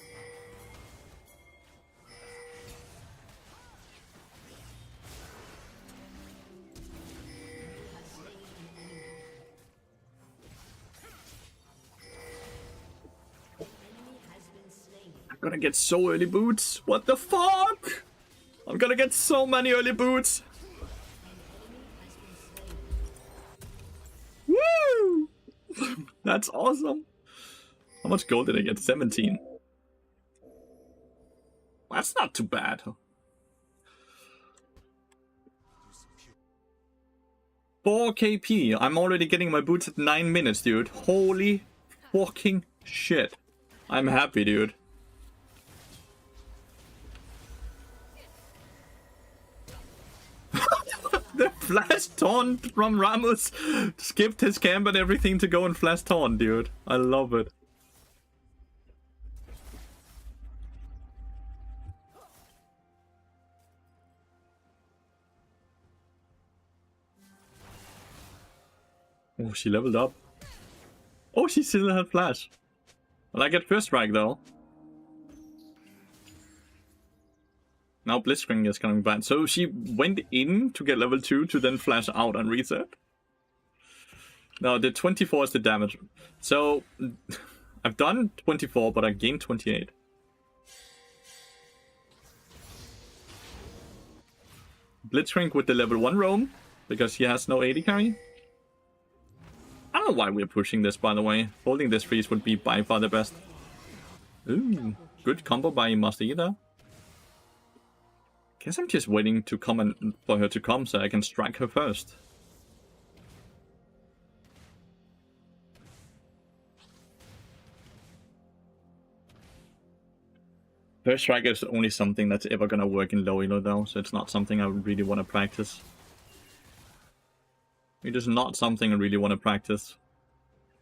Has slain an enemy. Enemy has been slain. I'm gonna get so early boots. What the fuck? I'm gonna get so many early boots. Woo! That's awesome. How much gold did I get? 17. That's not too bad. 4 KP. I'm already getting my boots at 9 minutes, dude. Holy fucking shit. I'm happy, dude. The flash taunt from Ramos skipped his camp and everything to go and flash taunt, dude. I love it. Oh, she leveled up. Oh, she still had flash. Well, I get first strike though. Now Blitzcrank is coming back. So she went in to get level 2 to then flash out and reset. No, the 24 is the damage. So I've done 24, but I gained 28. Blitzcrank with the level 1 roam, because he has no AD carry. I don't know why we're pushing this, by the way. Holding this freeze would be by far the best. Ooh, good combo by Master Yi. Guess I'm just waiting to come for her to come so I can strike her first. First strike is only something that's ever gonna work in low elo though, so it's not something I really want to practice. It is not something I really want to practice.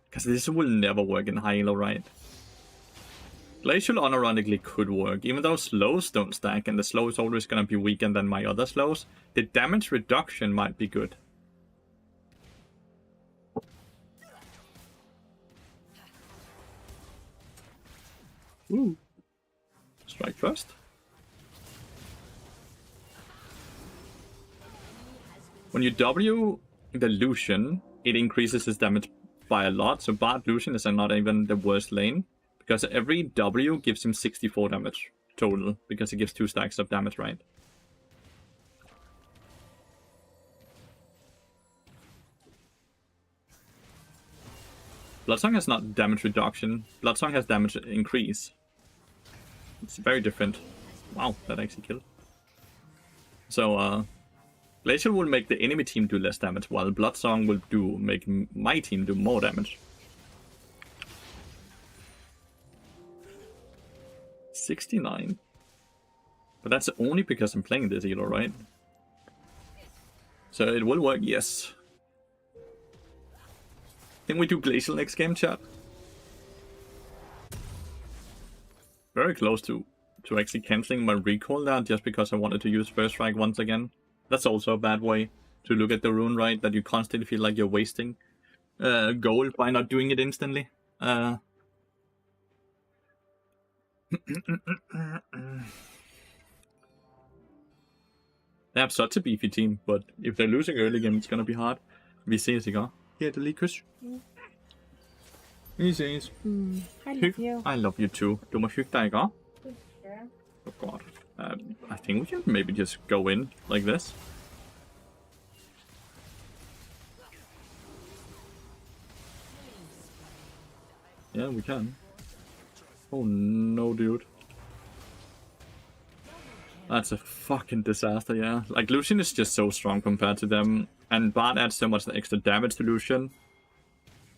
Because this will never work in high elo, right? Glacial unironically could work, even though slows don't stack and the slow is always going to be weaker than my other slows. The damage reduction might be good. Ooh. Strike first. When you W the Lucian, it increases his damage by a lot, so Bard Lucian is not even the worst lane. Because every W gives him 64 damage total, because it gives 2 stacks of damage, right? Bloodsong has not damage reduction, Bloodsong has damage increase. It's very different. Wow, that actually killed. So, Glacial will make the enemy team do less damage, while Bloodsong will make my team do more damage. 69. But that's only because I'm playing this elo, right? So it will work, yes. Can we do Glacial next game, chat? Very close to actually cancelling my recall there just because I wanted to use First Strike once again. That's also a bad way to look at the rune, right? That you constantly feel like you're wasting gold by not doing it instantly. They have such a beefy team, but if they're losing early game, it's gonna be hard. Vi ses, ikke? Her er det lige kys. Vi ses. I love you. I love you too. Du må hygge dig, ikke? Yeah. Oh god. I think we can maybe just go in like this. Yeah, we can. Oh no, dude. That's a fucking disaster, yeah. Like, Lucian is just so strong compared to them, and Bard adds so much extra damage to Lucian.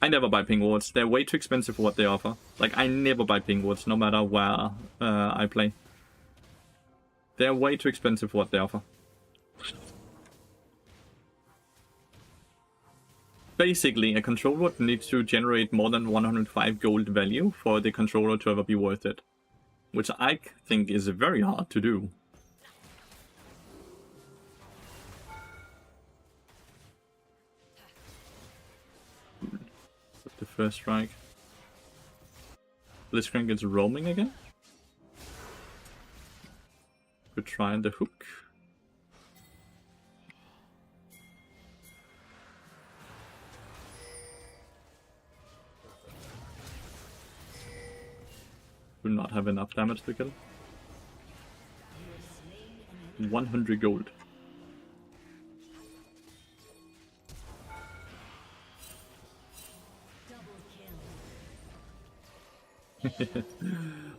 I never buy ping wards. They're way too expensive for what they offer. Like, I never buy ping wards, no matter where I play. They're way too expensive for what they offer. Basically, a controller needs to generate more than 105 gold value for the controller to ever be worth it. Which I think is very hard to do. The first strike. Blitzcrank gets roaming again. Could try the hook. Do not have enough damage to kill. 100 gold.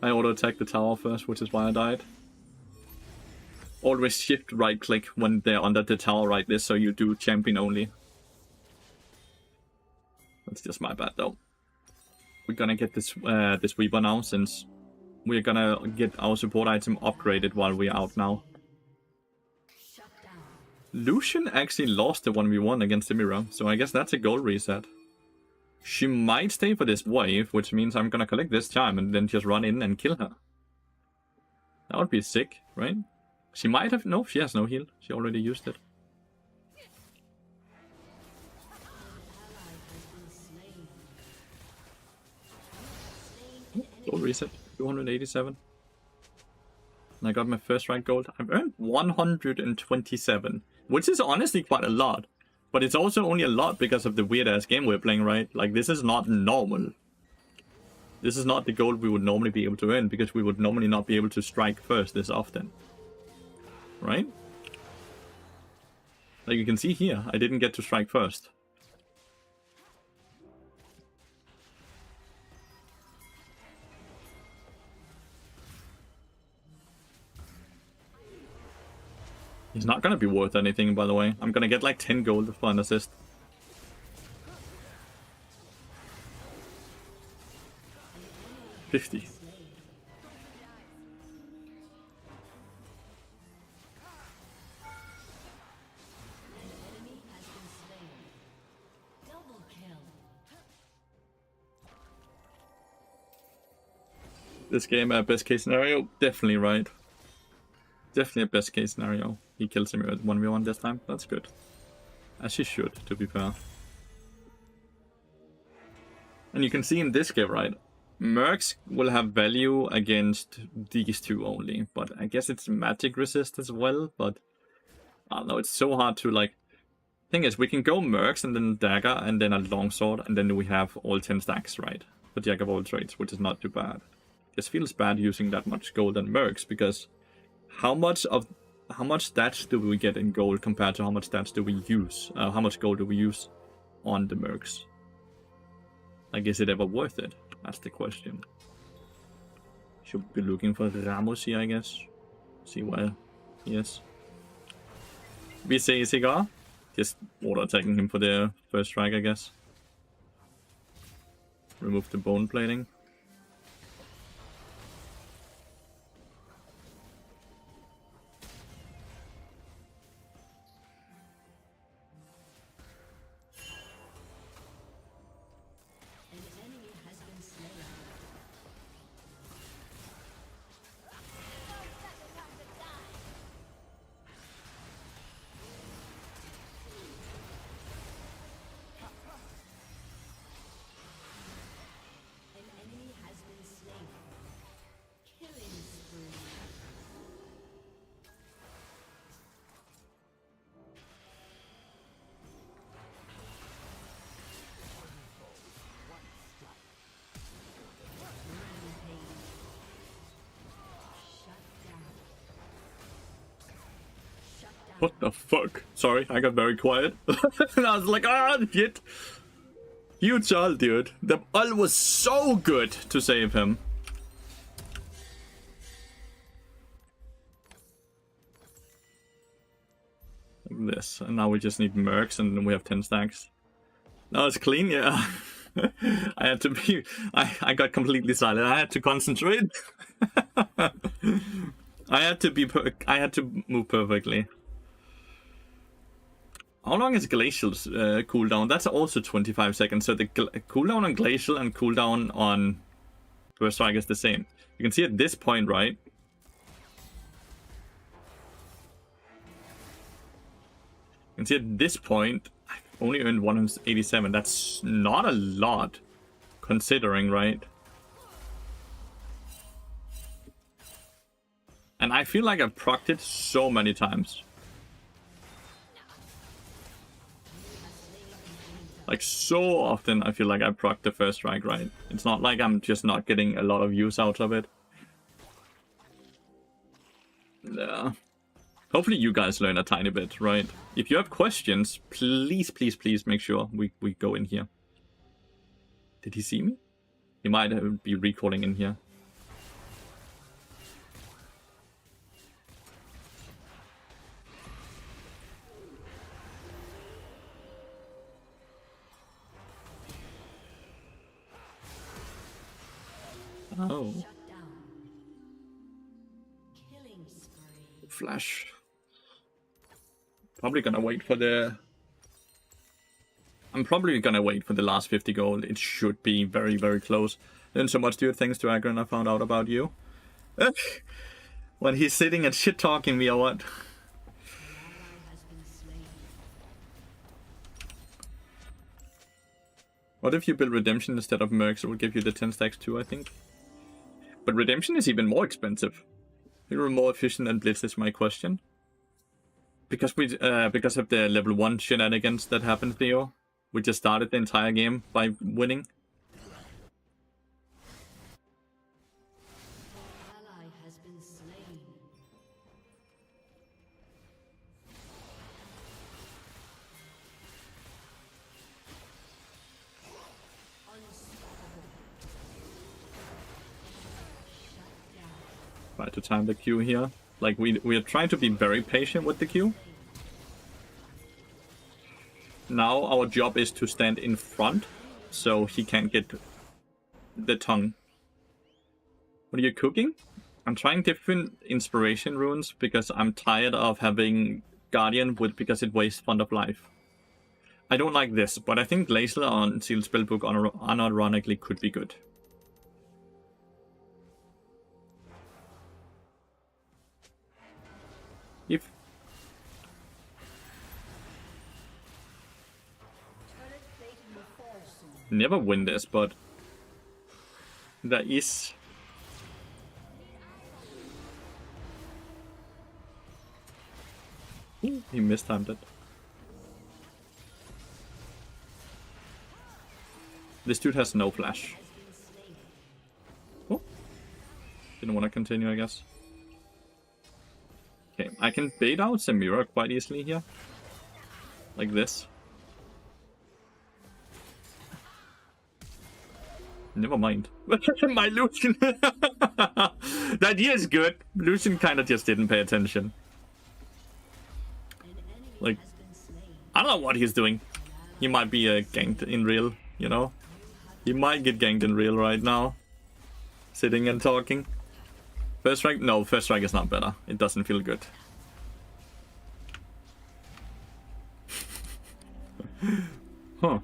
I auto-attacked the tower first, which is why I died. Always shift right click when they're under the tower like this, so you do champion only. That's just my bad though. We're gonna get this this Reaper now, since we're gonna get our support item upgraded while we're out now. Lucian actually lost the 1v1 against Emira, so I guess that's a goal reset. She might stay for this wave, which means I'm gonna collect this charm and then just run in and kill her. That would be sick, right? She might have... No, she has no heal. She already used it. Gold reset. 287. And I got my first rank gold. I've earned 127, which is honestly quite a lot. But it's also only a lot because of the weird-ass game we're playing, right? Like, this is not normal. This is not the gold we would normally be able to earn, because we would normally not be able to strike first this often. Right? Like you can see here, I didn't get to strike first. It's not gonna be worth anything, by the way. I'm gonna get like 10 gold for an assist. $50. This game, best case scenario, definitely right. Definitely a best case scenario. He kills him at 1v1 this time. That's good. As he should, to be fair. And you can see in this game, right? Mercs will have value against these two only. But I guess it's magic resist as well. But I don't know, it's so hard to like... Thing is, we can go Mercs and then Dagger and then a Longsword. And then we have all 10 stacks, right? For Jack of all trades, which is not too bad. Just feels bad using that much gold on Mercs, because how much stats do we get in gold compared to how much stats do we use? How much gold do we use on the Mercs? Like, is it ever worth it? That's the question. Should be looking for Ramos here, I guess. See where he is. We say Cigar. Just auto-attacking him for the first strike, I guess. Remove the bone plating. What the fuck? Sorry, I got very quiet. And I was like, ah, shit. Huge ult, dude. The ult was so good to save him. Like this. And now we just need mercs and then we have 10 stacks. Now it's clean, yeah. I had to be... I got completely silent. I had to concentrate. I had to move perfectly. How long is Glacial's cooldown? That's also 25 seconds. So the cooldown on Glacial and cooldown on Burst Strike is the same. You can see at this point, right? You can see at this point, I've only earned 187. That's not a lot, considering, right? And I feel like I've procced it so many times. Like, so often I feel like I proc the first strike, right? It's not like I'm just not getting a lot of use out of it. Yeah. Hopefully you guys learn a tiny bit, right? If you have questions, please, please, please make sure we go in here. Did he see me? He might be recalling in here. Oh. Flash. Probably gonna wait for the... I'm probably gonna wait for the last 50 gold. It should be very, very close. Learned so much, dude. Thanks to Agron, I found out about you. When he's sitting and shit-talking me or what? What if you build Redemption instead of Mercs? It will give you the 10 stacks too, I think. But Redemption is even more expensive. You're more efficient than Blitz is my question. Because of the level 1 shenanigans that happened, Theo. We just started the entire game by winning. Ally has been slain. Try to time the Q here. Like, we are trying to be very patient with the Q. Now our job is to stand in front, so he can't get the tongue. What are you cooking? I'm trying different inspiration runes because I'm tired of having Guardian because it wastes Font of Life. I don't like this, but I think Glacial on Sealed Spellbook unironically could be good. If never win this, but there is... Ooh, he mistimed it. This dude has no flash. Oh. Didn't want to continue, I guess. Okay, I can bait out Samira quite easily here. Like this. Never mind. My Lucian. The idea is good. Lucian kind of just didn't pay attention. Like, I don't know what he's doing. He might be ganked in real, you know? He might get ganked in real right now. Sitting and talking. First strike? No, first strike is not better. It doesn't feel good. Huh.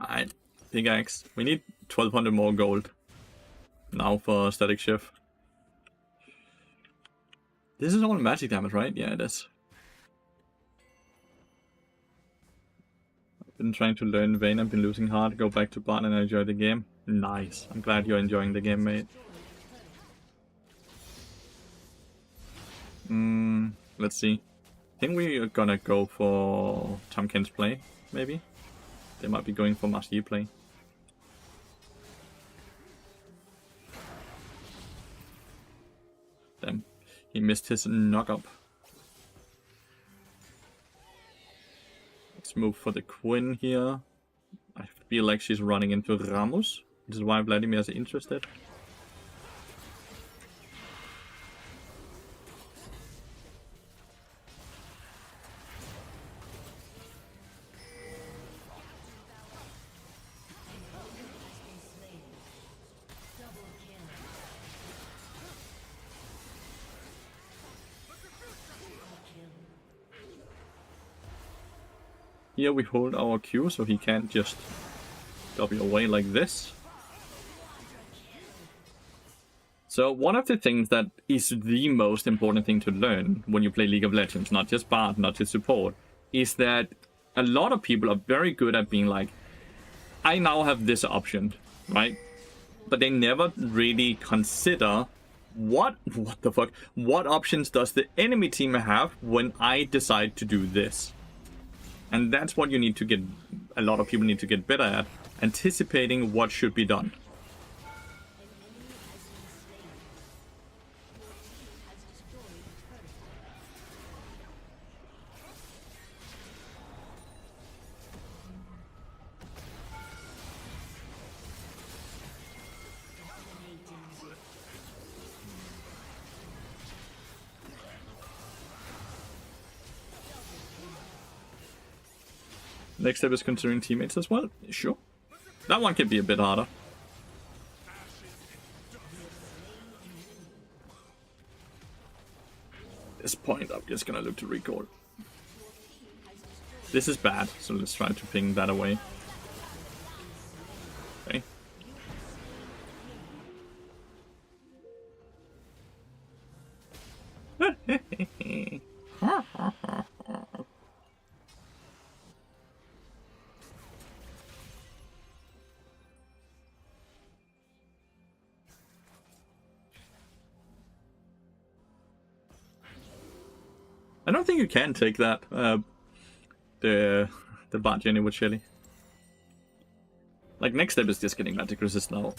Alright, pickaxe. We need 1200 more gold now for static shift. This is all magic damage, right? Yeah, it is. I've been trying to learn Vayne. I've been losing hard. Go back to bot and enjoy the game. Nice. I'm glad you're enjoying the game, mate. Let's see. I think we are gonna go for Tompkins play, maybe. They might be going for Master play. Damn. He missed his knock-up. Let's move for the Quinn here. I feel like she's running into Ramos, which is why Vladimir is interested. Here we hold our Q so he can't just W away like this. So one of the things that is the most important thing to learn when you play League of Legends, not just Bard, not just support, is that a lot of people are very good at being like, I now have this option, right? But they never really consider what the fuck, what options does the enemy team have when I decide to do this? And that's what you need to get, a lot of people need to get better at, anticipating what should be done. Next step is considering teammates as well. Sure. That one can be a bit harder. At this point, I'm just gonna look to recall. This is bad, so let's try to ping that away. Okay. I don't think you can take that, the bot Jenny with Shelly. Like, next step is just getting magic resist now.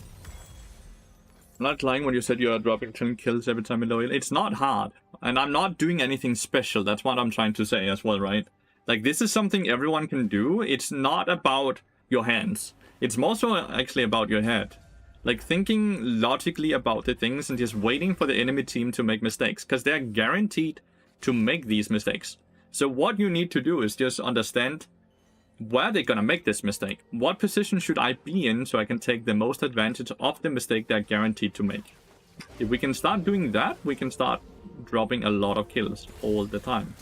I'm not lying when you said you are dropping 10 kills every time in loyal. It's not hard, and I'm not doing anything special. That's what I'm trying to say as well, right? Like, this is something everyone can do. It's not about your hands. It's more so actually about your head. Like, thinking logically about the things and just waiting for the enemy team to make mistakes, because they're guaranteed to make these mistakes. So what you need to do is just understand where they're gonna make this mistake. What position should I be in so I can take the most advantage of the mistake they're guaranteed to make? If we can start doing that, we can start dropping a lot of kills all the time.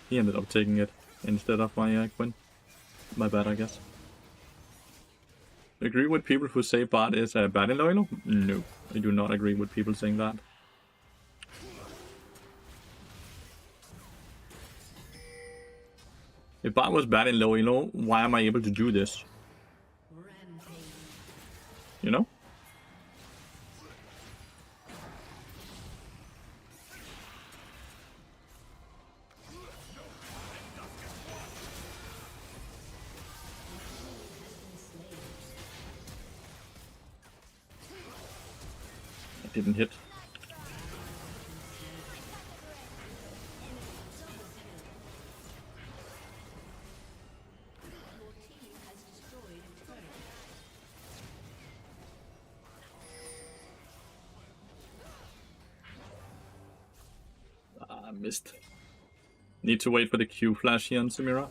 He ended up taking it instead of my Quinn. My bad, I guess. Agree with people who say Bard is bad in loyal? No, I do not agree with people saying that. If Bard was bad in loyal, why am I able to do this? You know? Didn't hit. Ah, missed. Need to wait for the Q flash here on Samira.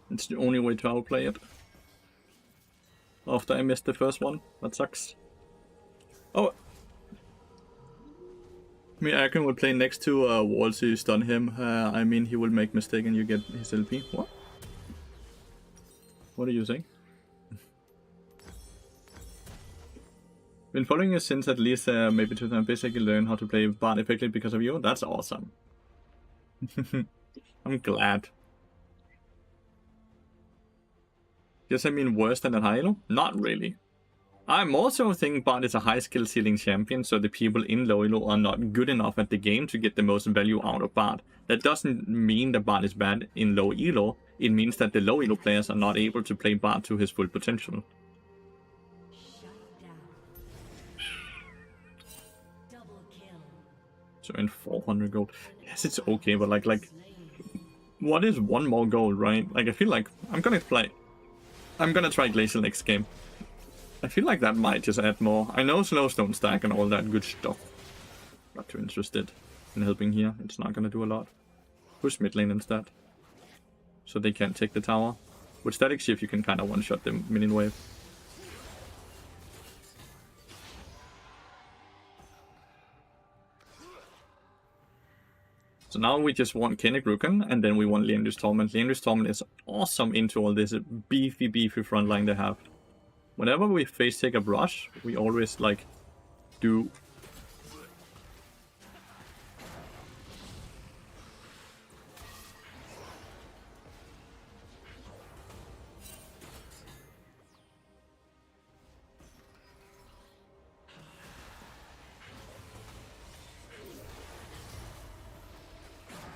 It's the only way to outplay it. After I missed the first one, that sucks. Oh! Me Akin will play next to walls to stun him. I mean, he will make mistake and you get his LP. What? What are you saying? Been following you since at least maybe 2000. Basically learn how to play Bard effectively because of you. That's awesome. I'm glad. Does that mean worse than at Hilo? Not really. I'm also thinking Bard is a high skill ceiling champion, so the people in low elo are not good enough at the game to get the most value out of Bard. That doesn't mean that Bard is bad in low elo, it means that the low elo players are not able to play Bard to his full potential. So in 400 gold. Yes, it's okay, but like what is one more gold, right? Like I feel like I'm gonna try Glacial next game. I feel like that might just add more. I know slow stone stack and all that good stuff. Not too interested in helping here. It's not gonna do a lot. Push mid lane instead. So they can't take the tower. With static shift you can kind of one-shot the minion wave. So now we just want Kenny Rukan, and then we want Leandri's Torment. Leandri's Torment is awesome into all this beefy frontline they have. Whenever we face take a brush, we always like do.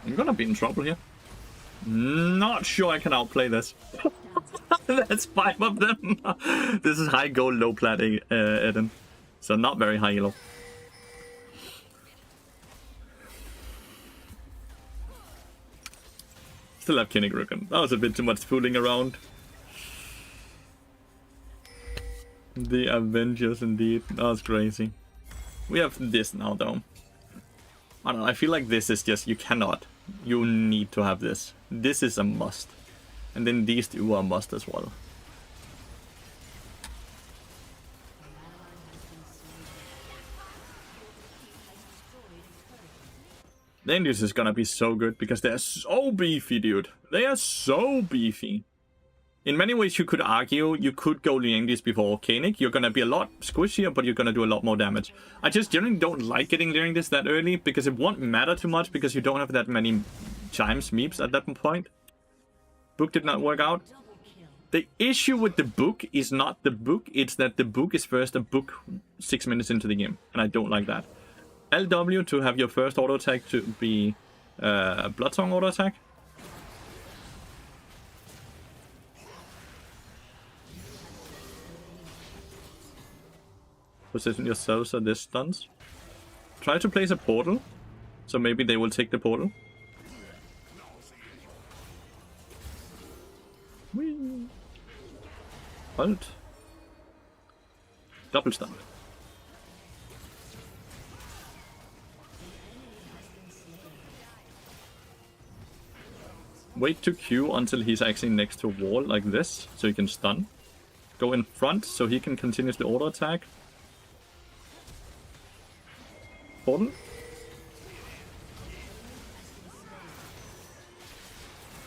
I'm gonna be in trouble here. Not sure I can outplay this. That's 5 of them. This is high gold, low plat, Eden. So not very high elo. Still have Kinnick Rukan. That was a bit too much fooling around. The Avengers indeed. That was crazy. We have this now though. I don't know, I feel like this is just, you cannot. You need to have this. This is a must. And then these two are a must as well. Then this is gonna be so good because they're so beefy, dude. They are so beefy. In many ways, you could argue you could go Liangdis before Koenig. You're gonna be a lot squishier, but you're gonna do a lot more damage. I just generally don't like getting Liangdis that early because it won't matter too much because you don't have that many chimes meeps at that point. Book did not work out. The issue with the book is not the book, it's that the book is first a book 6 minutes into the game, and I don't like that. LW to have your first auto attack to be Bloodsong auto attack. Position yourselves at this stance. Try to place a portal, so maybe they will take the portal. Whee! Ult. Double stun. Wait to Q until he's actually next to a wall like this, so he can stun. Go in front so he can continuously auto attack. Portal.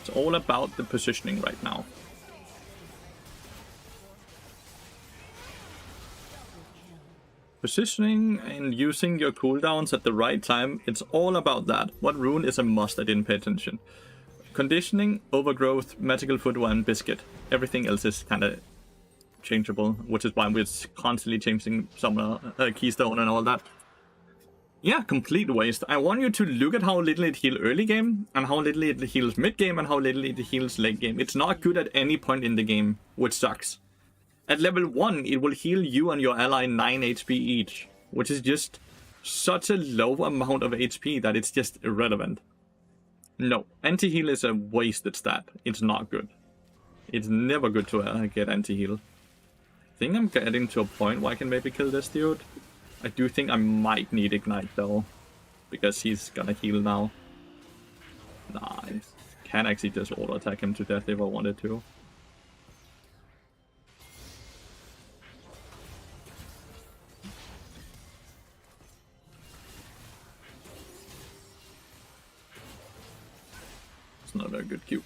It's all about the positioning right now. Positioning and using your cooldowns at the right time, it's all about that. What rune is a must? I didn't pay attention. Conditioning, Overgrowth, Magical Footwear, and Biscuit. Everything else is kind of changeable, which is why we're constantly changing some keystone and all that. Yeah, complete waste. I want you to look at how little it heals early game, and how little it heals mid game, and how little it heals late game. It's not good at any point in the game, which sucks. At level 1, it will heal you and your ally 9 HP each, which is just such a low amount of HP that it's just irrelevant. No, anti-heal is a wasted stat. It's not good. It's never good to get anti-heal. I think I'm getting to a point where I can maybe kill this dude. I do think I might need Ignite though, because he's gonna heal now. Nice. Can actually just auto attack him to death if I wanted to. It's not a very good Q.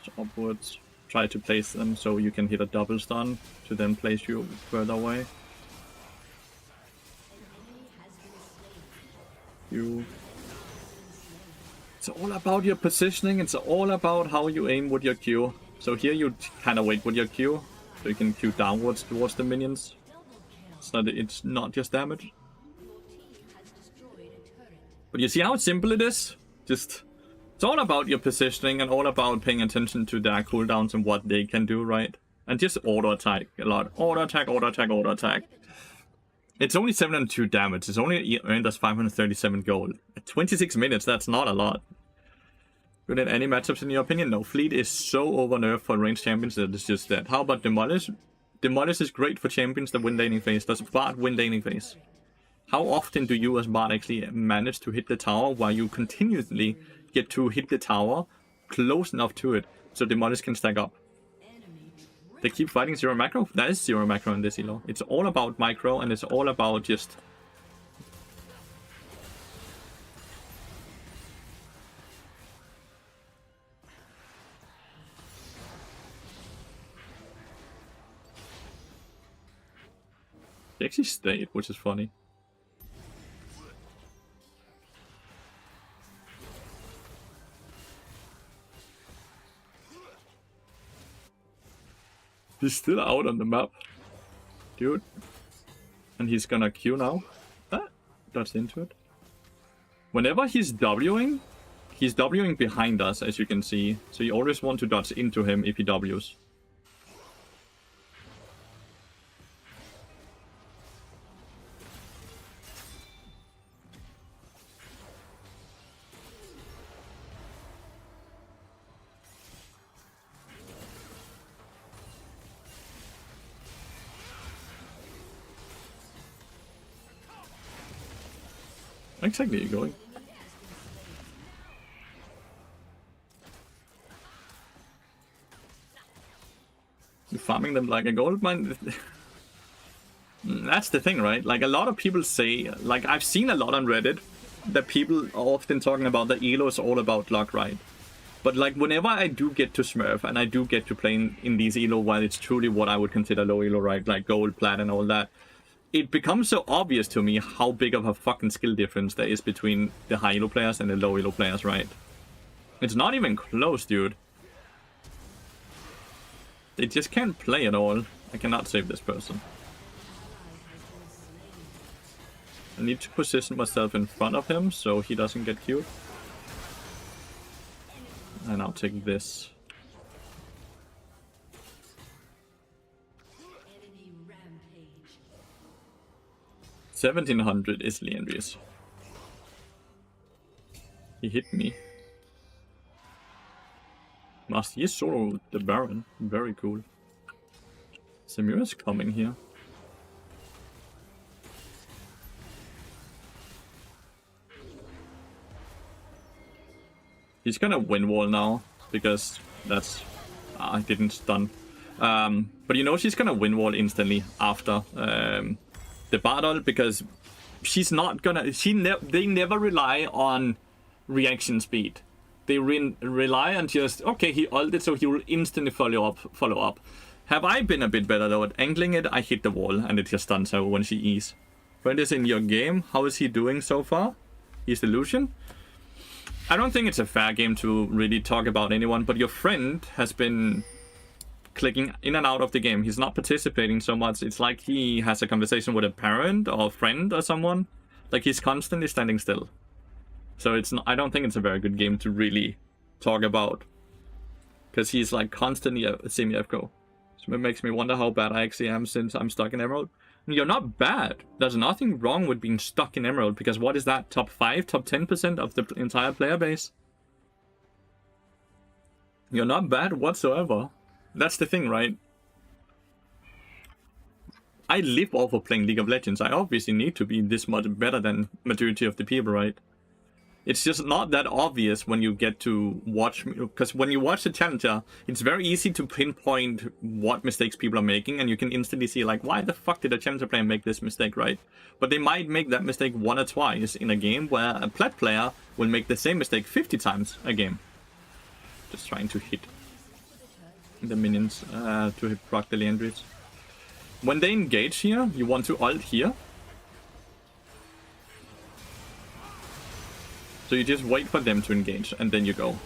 downwards, upwards. Try to place them so you can hit a double stun to then place you further away. It's all about your positioning, it's all about how you aim with your Q. So here you kind of wait with your Q, so you can Q downwards towards the minions. It's not just damage. But you see how simple it is? It's all about your positioning and all about paying attention to their cooldowns and what they can do, right? And just auto attack a lot. Auto attack, auto attack, auto attack. It's only 702 damage. It's only earned us 537 gold. At 26 minutes, that's not a lot. Good in any matchups in your opinion? No, Fleet is so over-nerfed for ranged champions that it's just that. How about Demolish? Demolish is great for champions that win laning phase. Does Bard win laning phase? How often do you as Bard actually manage to hit the tower while you continuously get to hit the tower close enough to it so Demolish can stack up? They keep fighting zero macro? That is zero macro in this elo. It's all about micro and it's all about just... They actually stayed, which is funny. He's still out on the map, dude. And he's gonna Q now. Ah, dodged into it. Whenever he's Wing behind us, as you can see. So you always want to dodge into him if he Ws. Exactly, you're going. You're farming them like a gold mine. That's the thing, right? Like, a lot of people say, like, I've seen a lot on Reddit that people are often talking about the elo is all about luck, right? But, like, whenever I do get to Smurf and I do get to play in these elo while it's truly what I would consider low elo, right? Like gold, plat, and all that. It becomes so obvious to me how big of a fucking skill difference there is between the high elo players and the low elo players, right? It's not even close, dude. They just can't play at all. I cannot save this person. I need to position myself in front of him so he doesn't get killed. And I'll take this. 1700 is Leandrius. He hit me. Master, he soloed the Baron. Very cool. Samira's coming here. He's gonna win wall now, because that's... I didn't stun. But you know she's gonna win wall instantly after the battle, because she's not gonna... They never rely on reaction speed. They rely on just, okay, he ulted, so he will instantly follow up. Have I been a bit better though at angling it? I hit the wall and it just stuns her when she E's. Friend is in your game. How is he doing so far? He's Illusion. I don't think it's a fair game to really talk about anyone, but your friend has been clicking in and out of the game. He's not participating so much. It's like he has a conversation with a parent or a friend or someone. Like he's constantly standing still. So it's not, I don't think it's a very good game to really talk about. Because he's like constantly a semi-FCO. So it makes me wonder how bad I actually am since I'm stuck in Emerald. And you're not bad. There's nothing wrong with being stuck in Emerald. Because what is that? Top 5? Top 10% of the entire player base? You're not bad whatsoever. That's the thing, right? I live off of playing League of Legends. I obviously need to be this much better than majority of the people, right? It's just not that obvious when you get to watch, because when you watch the challenger, it's very easy to pinpoint what mistakes people are making, and you can instantly see, like, why the fuck did a challenger player make this mistake, right? But they might make that mistake one or twice in a game, where a plat player will make the same mistake 50 times a game. Just trying to hit the minions to hit proc the Leandries. When they engage here, you want to ult here. So you just wait for them to engage, and then you go.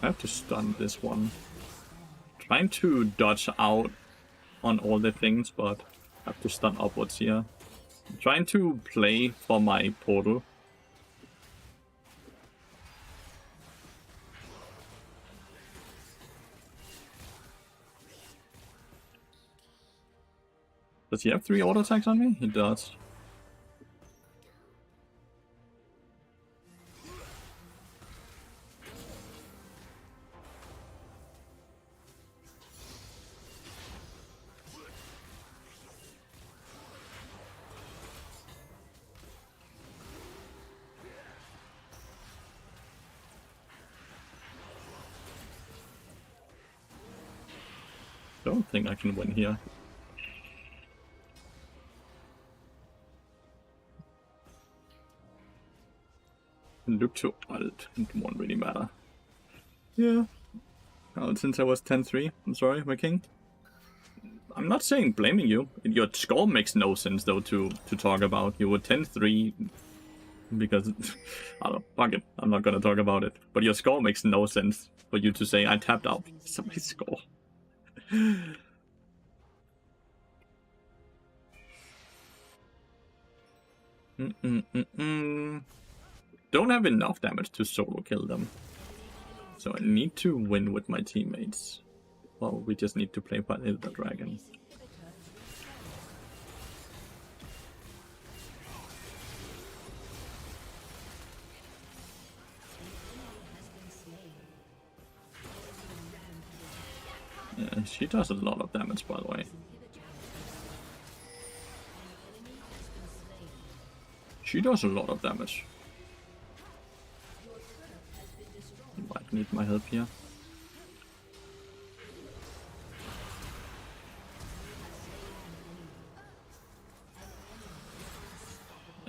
I have to stun this one. Trying to dodge out on all the things, but I have to stun upwards here. I'm trying to play for my portal. Does he have 3 auto attacks on me? He does. Don't think I can win here. Look to ult, it won't really matter. Yeah. Oh, since I was 10-3, I'm sorry, my king. I'm not saying blaming you. Your score makes no sense though to talk about. You were 10-3 because I don't know, fuck it. I'm not gonna talk about it. But your score makes no sense for you to say I tapped out. Somebody's score. Don't have enough damage to solo kill them. So I need to win with my teammates. Well, we just need to play by the dragon. Yeah, she does a lot of damage, by the way. She does a lot of damage. You might need my help here.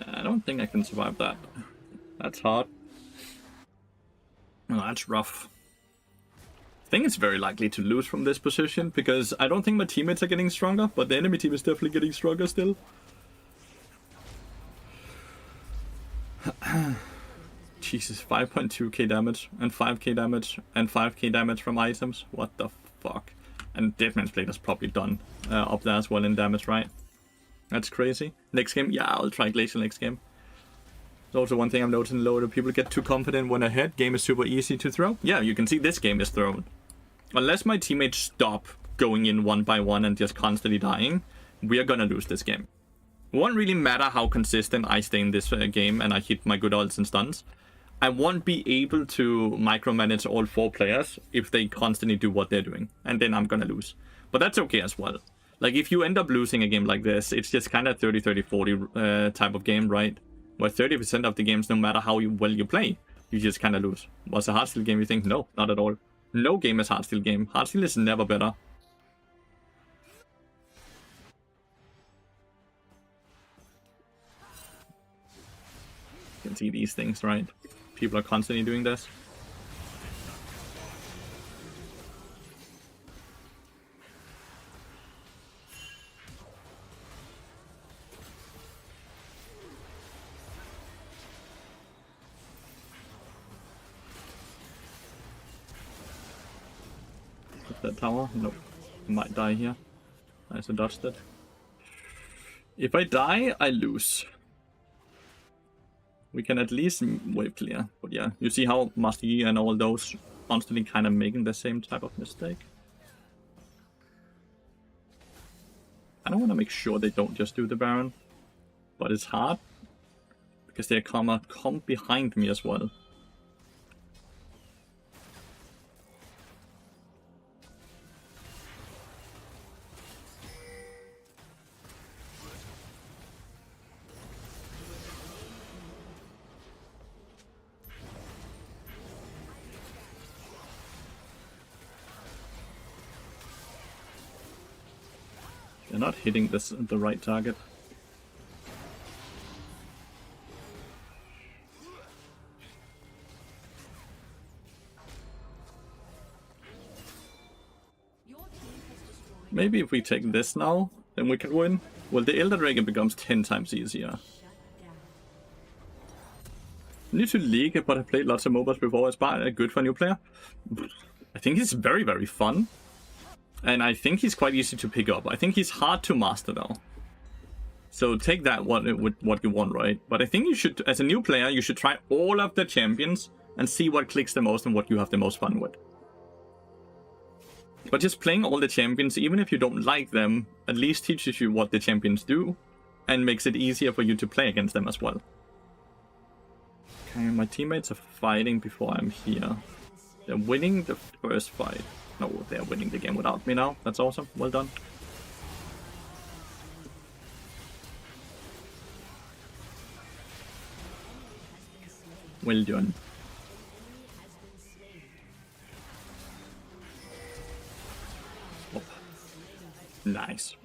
I don't think I can survive that. That's hard. Oh, that's rough. I think it's very likely to lose from this position because I don't think my teammates are getting stronger, but the enemy team is definitely getting stronger still. Jesus, 5.2k damage and 5k damage and 5k damage from items. What the fuck? And Deadman's Blade is probably done up there as well in damage, right? That's crazy. Next game, yeah, I'll try Glacial next game. There's also one thing I'm noticing: a lot of people get too confident when ahead. Game is super easy to throw. Yeah, you can see this game is thrown. Unless my teammates stop going in one by one and just constantly dying, we are gonna lose this game. It won't really matter how consistent I stay in this game and I hit my good ults and stuns. I won't be able to micromanage all 4 players if they constantly do what they're doing. And then I'm gonna lose. But that's okay as well. Like, if you end up losing a game like this, it's just kind of 30-30-40 type of game, right? Where 30% of the games, no matter how well you play, you just kind of lose. Was a hardstyle game, you think? No, not at all. No game is hardstyle game. Hardstyle is never better. You can see these things, right? People are constantly doing this. That tower? Nope. I might die here. Nice, I dodged it. If I die, I lose. We can at least wave clear. But yeah, you see how Musty and all those constantly kind of making the same type of mistake. I don't want to make sure they don't just do the Baron. But it's hard. Because they come behind me as well. They're not hitting the right target. Maybe if we take this now, then we can win. Well, the Elder Dragon becomes 10 times easier. New to League, but I played lots of MOBAs before. Is Bard good for a new player? I think he's very, very fun. And I think he's quite easy to pick up. I think he's hard to master though. So take that with what you want, right? But I think you should, as a new player, you should try all of the champions and see what clicks the most and what you have the most fun with. But just playing all the champions, even if you don't like them, at least teaches you what the champions do and makes it easier for you to play against them as well. Okay, my teammates are fighting before I'm here. They're winning the first fight. No, they're winning the game without me now. That's awesome. Well done. Well done. Oh. Nice.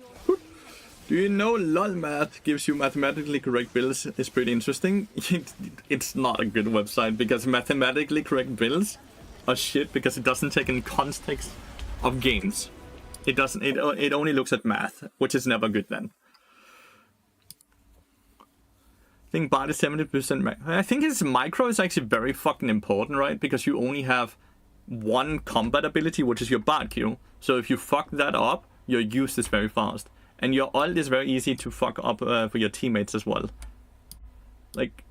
Do you know LOL Math gives you mathematically correct builds? It's pretty interesting. It's not a good website because mathematically correct builds are shit because it doesn't take in context of games. It doesn't. It only looks at math, which is never good then. I think Bard is 70%. I think his micro is actually very fucking important, right? Because you only have one combat ability, which is your Bard Q. So if you fuck that up, your use is very fast. And your ult is very easy to fuck up for your teammates as well. Like,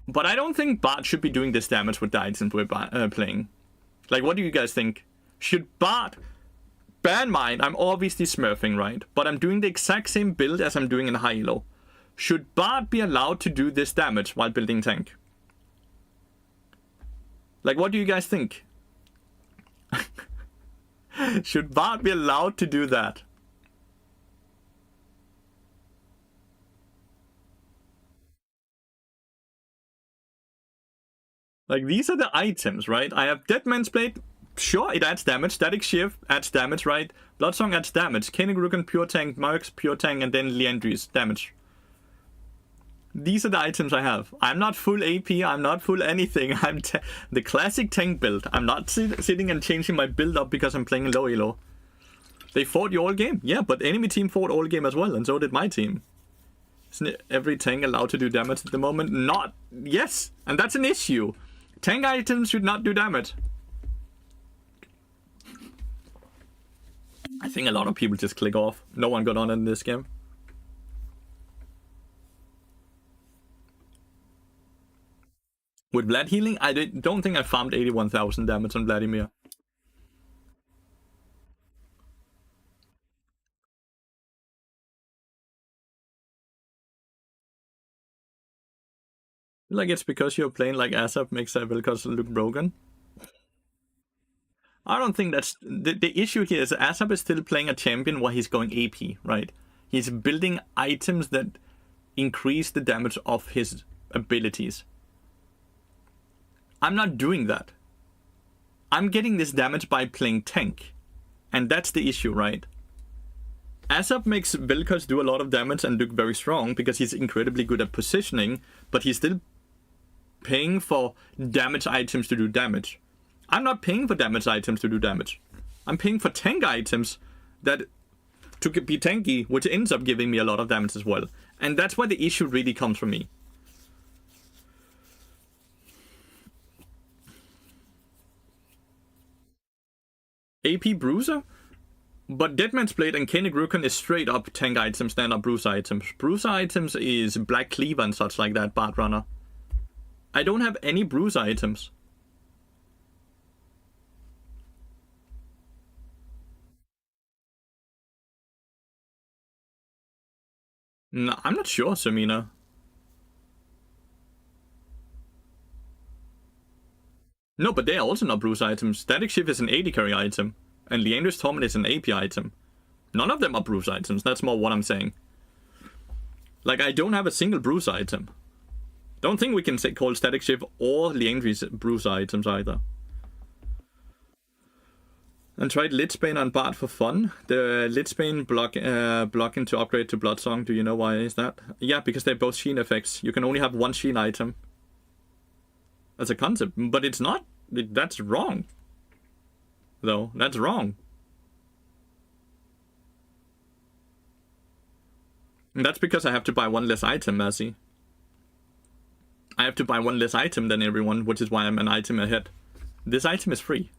but I don't think Bard should be doing this damage with the items we're playing. Like, what do you guys think? Should Bard... Bear in mind, I'm obviously smurfing, right? But I'm doing the exact same build as I'm doing in high-elo. Should Bard be allowed to do this damage while building tank? Like, what do you guys think? Should Bard be allowed to do that? Like, these are the items, right? I have Dead Man's Blade. Sure, it adds damage. Static Shift adds damage, right? Bloodsong adds damage. Kenigrukan, Pure Tank, Marks, Pure Tank, and then Liandry's damage. These are the items I have. I'm not full AP. I'm not full anything. I'm the classic tank build. I'm not sitting and changing my build up because I'm playing low elo. They fought you all game. Yeah, but enemy team fought all game as well, and so did my team. Isn't every tank allowed to do damage at the moment? Not. Yes, and that's an issue. Tank items should not do damage. I think a lot of people just click off. No one got on in this game. With Vlad healing, I don't think I farmed 81,000 damage on Vladimir. Like it's because you're playing like ASAP makes Vel'Koz look broken. I don't think that's... The issue here is ASAP is still playing a champion while he's going AP, right? He's building items that increase the damage of his abilities. I'm not doing that. I'm getting this damage by playing tank. And that's the issue, right? ASAP makes Vel'Koz do a lot of damage and look very strong because he's incredibly good at positioning, but he's still paying for damage items to do damage. I'm not paying for damage items to do damage. I'm paying for tank items that to be tanky, which ends up giving me a lot of damage as well. And that's where the issue really comes from me. AP Bruiser? But Deadman's Blade and Kenigrukan is straight up tank items, standard Bruiser items. Bruiser items is Black Cleaver and such like that, Bard Runner. I don't have any Bruiser items. No, I'm not sure, Samina. No, but they are also not Bruiser items. Static Shift is an AD carry item. And Liandry's Torment is an AP item. None of them are Bruiser items. That's more what I'm saying. Like, I don't have a single Bruiser item. Don't think we can call Static Shift or Liandry's Bruiser items either. And tried Lichbane on Bard for fun. The Lichbane blocking to upgrade to Bloodsong. Do you know why is that? Yeah, because they're both Sheen effects. You can only have one Sheen item. That's a concept, but it's not. That's wrong. Though, that's wrong. And that's because I have to buy one less item, Massey. I have to buy one less item than everyone, which is why I'm an item ahead. This item is free.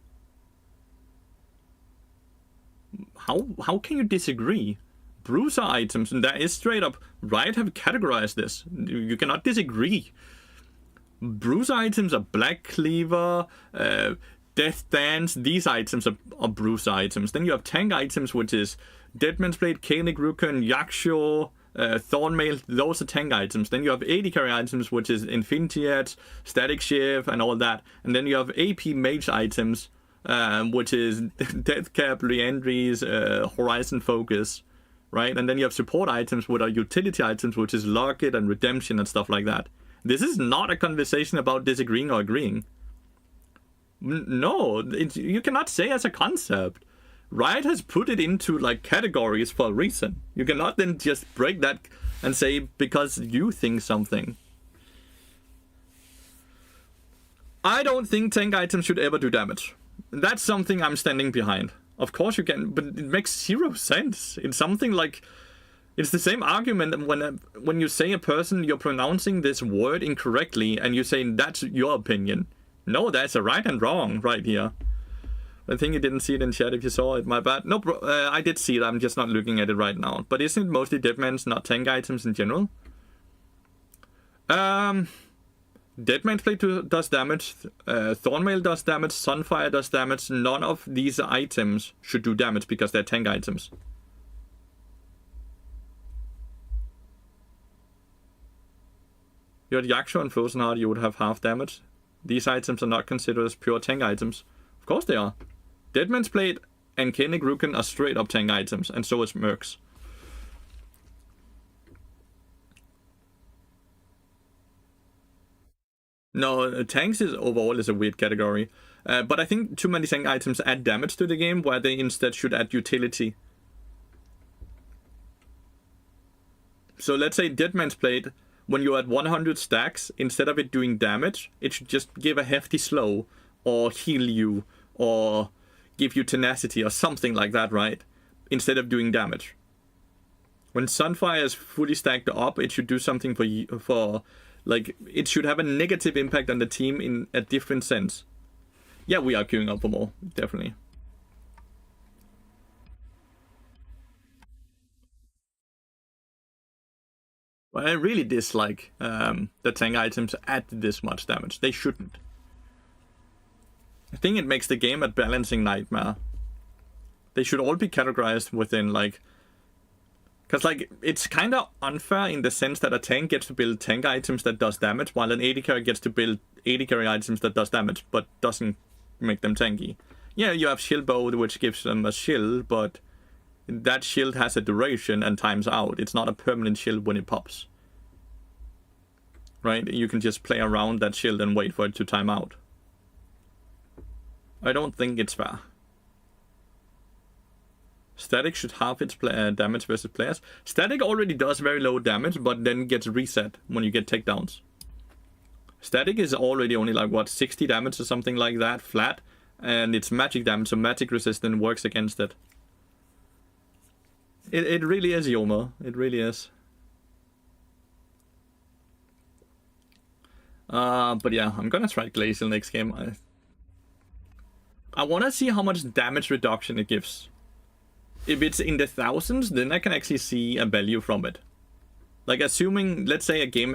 How can you disagree? Bruiser items, and that is straight up. Riot have categorized this. You cannot disagree. Bruiser items are Black Cleaver, Death Dance. These items are Bruiser items. Then you have tank items, which is Deadman's Blade, Kaenic Rukun, Yaksho, Thornmail. Those are tank items. Then you have AD carry items, which is Infinity Edge, Static Shift, and all that. And then you have AP mage items, which is Death Cap, Leandries, Horizon Focus, right? And then you have support items, which are utility items, which is Locket and Redemption and stuff like that. This is not a conversation about disagreeing or agreeing. No, you cannot say as a concept. Riot has put it into like categories for a reason. You cannot then just break that and say because you think something. I don't think tank items should ever do damage. That's something I'm standing behind. Of course you can, but it makes zero sense. It's something like, it's the same argument when you say a person, you're pronouncing this word incorrectly and you say that's your opinion. No, that's a right and wrong right here. I think you didn't see it in chat if you saw it, my bad. No, I did see it, I'm just not looking at it right now. But isn't it mostly Deadman's, not tank items in general? Deadman's Blade does damage, Thornmail does damage, Sunfire does damage. None of these items should do damage because they're tank items. You had Yaksho and Frozen Heart, you would have half damage. These items are not considered as pure tank items. Of course they are. Deadman's Blade and Kaenic Rukun are straight up tank items, and so is Mercs. No, tanks is overall is a weird category. But I think too many tank items add damage to the game, where they instead should add utility. So let's say Deadman's Blade, when you're at 100 stacks, instead of it doing damage, it should just give a hefty slow, or heal you, or give you tenacity, or something like that, right? Instead of doing damage. When Sunfire is fully stacked up, it should do something for like, it should have a negative impact on the team in a different sense. Yeah, we are queuing up for more, definitely. But I really dislike the tank items add this much damage. They shouldn't. I think it makes the game a balancing nightmare. They should all be categorized within, like... Because, like, it's kind of unfair in the sense that a tank gets to build tank items that does damage, while an AD carry gets to build AD carry items that does damage, but doesn't make them tanky. Yeah, you have Shield Bow, which gives them a shield, but that shield has a duration and times out. It's not a permanent shield when it pops. Right? You can just play around that shield and wait for it to time out. I don't think it's fair. Static should halve its damage versus players. Static already does very low damage, but then gets reset when you get takedowns. Static is already only like, what, 60 damage or something like that, flat. And it's magic damage, so magic resistance works against it. It really is Yoma. It really is. But yeah, I'm gonna try Glacial next game. I wanna see how much damage reduction it gives. If it's in the thousands, then I can actually see a value from it. Like, assuming, let's say a game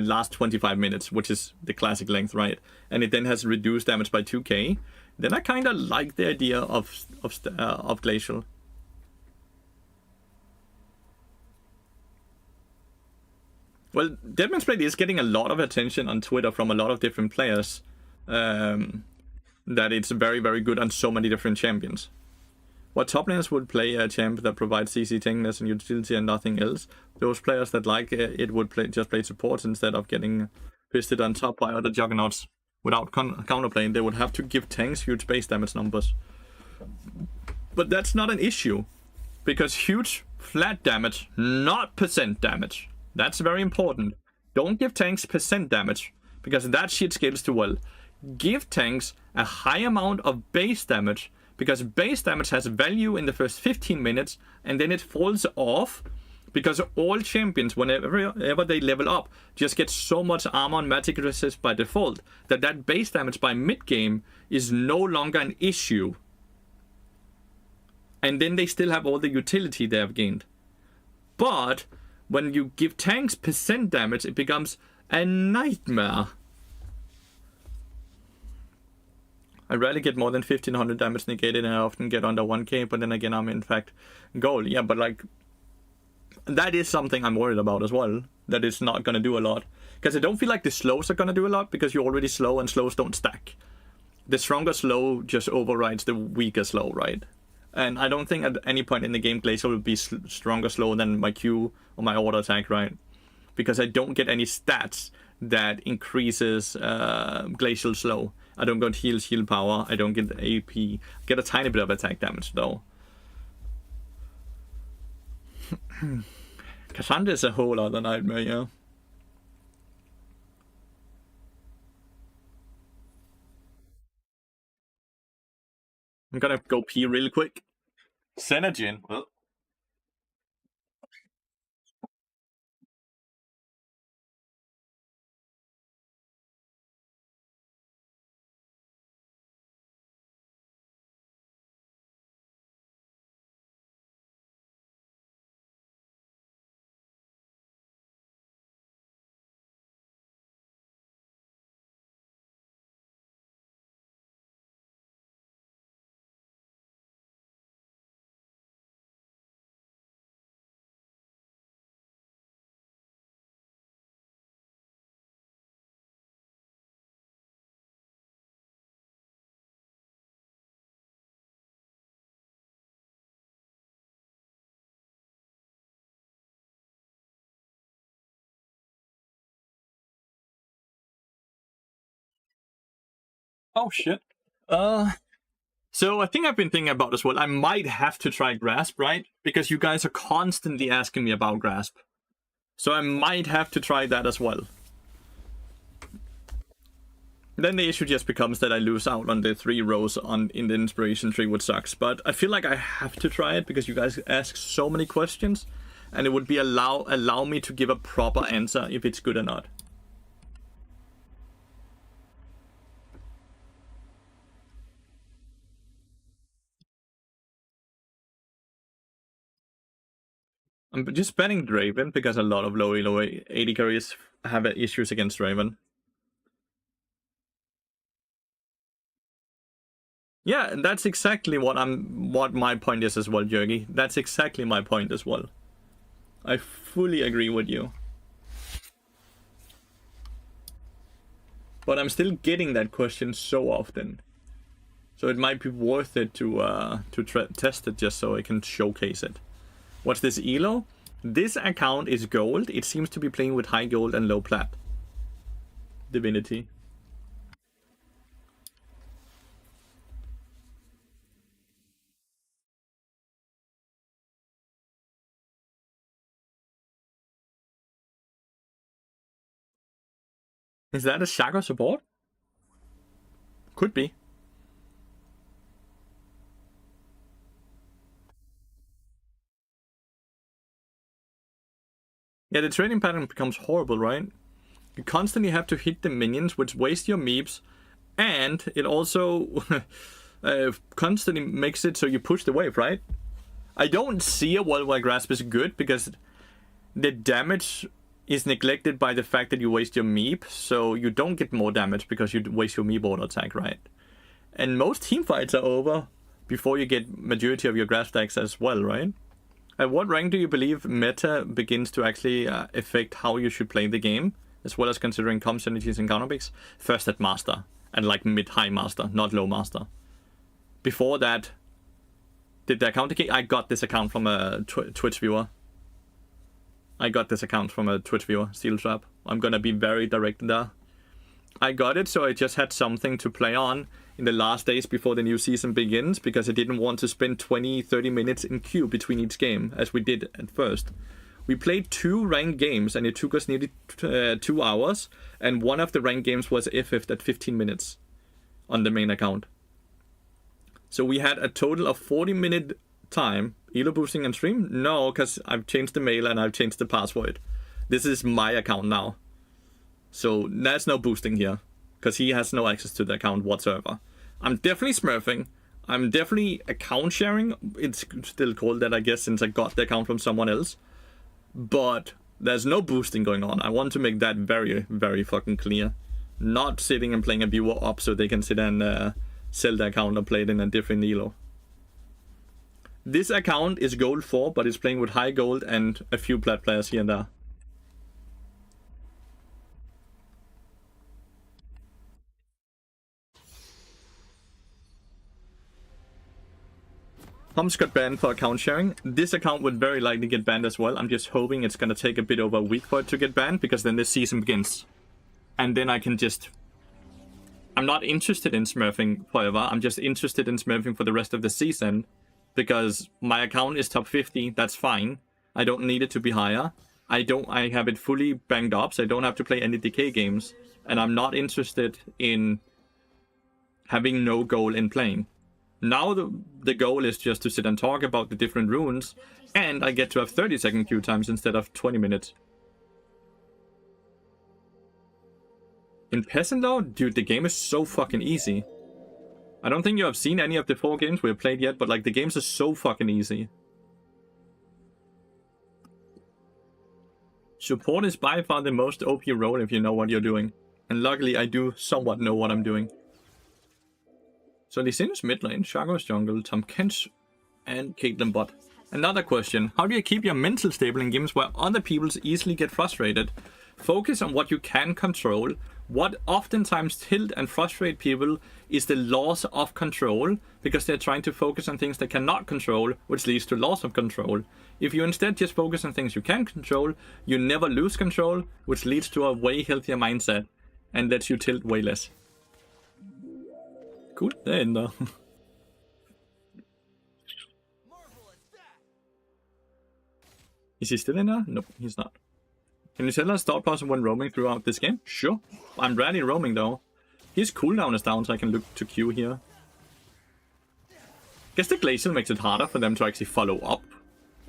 lasts 25 minutes, which is the classic length, right? And it then has reduced damage by 2k, then I kind of like the idea of Glacial. Well, Deadman's Blade is getting a lot of attention on Twitter from a lot of different players. That it's very, very good on so many different champions. What top laners would play a champ that provides CC tankiness and utility and nothing else? Those players that like it would just play support instead of getting pisted on top by other juggernauts without counterplaying. They would have to give tanks huge base damage numbers. But that's not an issue. Because huge flat damage, not percent damage. That's very important. Don't give tanks percent damage, because that shit scales too well. Give tanks a high amount of base damage, because base damage has value in the first 15 minutes, and then it falls off, because all champions, whenever they level up, just get so much armor and magic resist by default, that base damage by mid-game is no longer an issue. And then they still have all the utility they have gained. But when you give tanks percent damage, it becomes a nightmare. I rarely get more than 1500 damage negated, and I often get under 1k, but then again, I'm in fact gold. Yeah, but like, that is something I'm worried about as well. That it's not gonna do a lot. Because I don't feel like the slows are gonna do a lot, because you're already slow and slows don't stack. The stronger slow just overrides the weaker slow, right? And I don't think at any point in the game Glacial will be stronger slow than my Q or my auto attack, right? Because I don't get any stats that increases Glacial slow. I don't get heal power, I don't get AP. Get a tiny bit of attack damage though. Cassandra is a whole other nightmare, yeah. I'm gonna go pee real quick. Senagin. Well. Oh shit. So I think I've been thinking about as well. I might have to try Grasp, right? Because you guys are constantly asking me about Grasp. So I might have to try that as well. Then the issue just becomes that I lose out on the 3 rows in the inspiration tree, which sucks. But I feel like I have to try it because you guys ask so many questions, and it would be allow me to give a proper answer if it's good or not. I'm just banning Draven because a lot of low AD carries have issues against Draven. Yeah, that's exactly what my point is as well, Jurgi. That's exactly my point as well. I fully agree with you. But I'm still getting that question so often. So it might be worth it to test it just so I can showcase it. What's this elo? This account is gold. It seems to be playing with high gold and low plat. Divinity. Is that a Shaco support? Could be. Yeah, the trading pattern becomes horrible, right? You constantly have to hit the minions, which waste your meeps, and it also constantly makes it so you push the wave, right? I don't see a world where Grasp is good because the damage is neglected by the fact that you waste your meep, so you don't get more damage because you waste your meep auto attack, right? And most team fights are over before you get majority of your Grasp stacks as well, right? At what rank do you believe meta begins to actually affect how you should play the game, as well as considering comp synergies and counterpicks? First at Master, and like mid-high Master, not low Master. Before that, did the account decay? I got this account from a Twitch viewer. Steel Trap. I'm gonna be very direct there. I got it, so I just had something to play on, in the last days before the new season begins, because I didn't want to spend 20-30 minutes in queue between each game, as we did at first. We played 2 ranked games, and it took us nearly 2 hours, and one of the ranked games was FF'd at 15 minutes on the main account. So we had a total of 40-minute time. Elo boosting on stream? No, because I've changed the mail and I've changed the password. This is my account now. So there's no boosting here, because he has no access to the account whatsoever. I'm definitely smurfing. I'm definitely account sharing. It's still called that, I guess, since I got the account from someone else. But there's no boosting going on. I want to make that very, very fucking clear. Not sitting and playing a viewer up so they can sit and sell the account or play it in a different elo. This account is gold 4, but it's playing with high gold and a few plat players here and there. Humps got banned for account sharing. This account would very likely get banned as well. I'm just hoping it's going to take a bit over a week for it to get banned, because then this season begins. And then I can just... I'm not interested in smurfing forever. I'm just interested in smurfing for the rest of the season, because my account is top 50. That's fine. I don't need it to be higher. I have it fully banged up, so I don't have to play any DK games. And I'm not interested in having no goal in playing. Now the goal is just to sit and talk about the different runes, and I get to have 30-second queue times instead of 20 minutes. In Peasant though, dude, the game is so fucking easy. I don't think you have seen any of the 4 games we have played yet, but like the games are so fucking easy. Support is by far the most OP role if you know what you're doing. And luckily I do somewhat know what I'm doing. So Lee Sin's mid lane, Shago's jungle, Tom Kent's and Caitlyn bot. Another question, how do you keep your mental stable in games where other people easily get frustrated? Focus on what you can control. What oftentimes tilt and frustrate people is the loss of control, because they're trying to focus on things they cannot control, which leads to loss of control. If you instead just focus on things you can control, you never lose control, which leads to a way healthier mindset and lets you tilt way less. Cool, they're in there. Is he still in there? Nope, he's not. Can you tell us thought process when roaming throughout this game? Sure. I'm rarely roaming though. His cooldown is down, so I can look to Q here. Guess the glacial makes it harder for them to actually follow up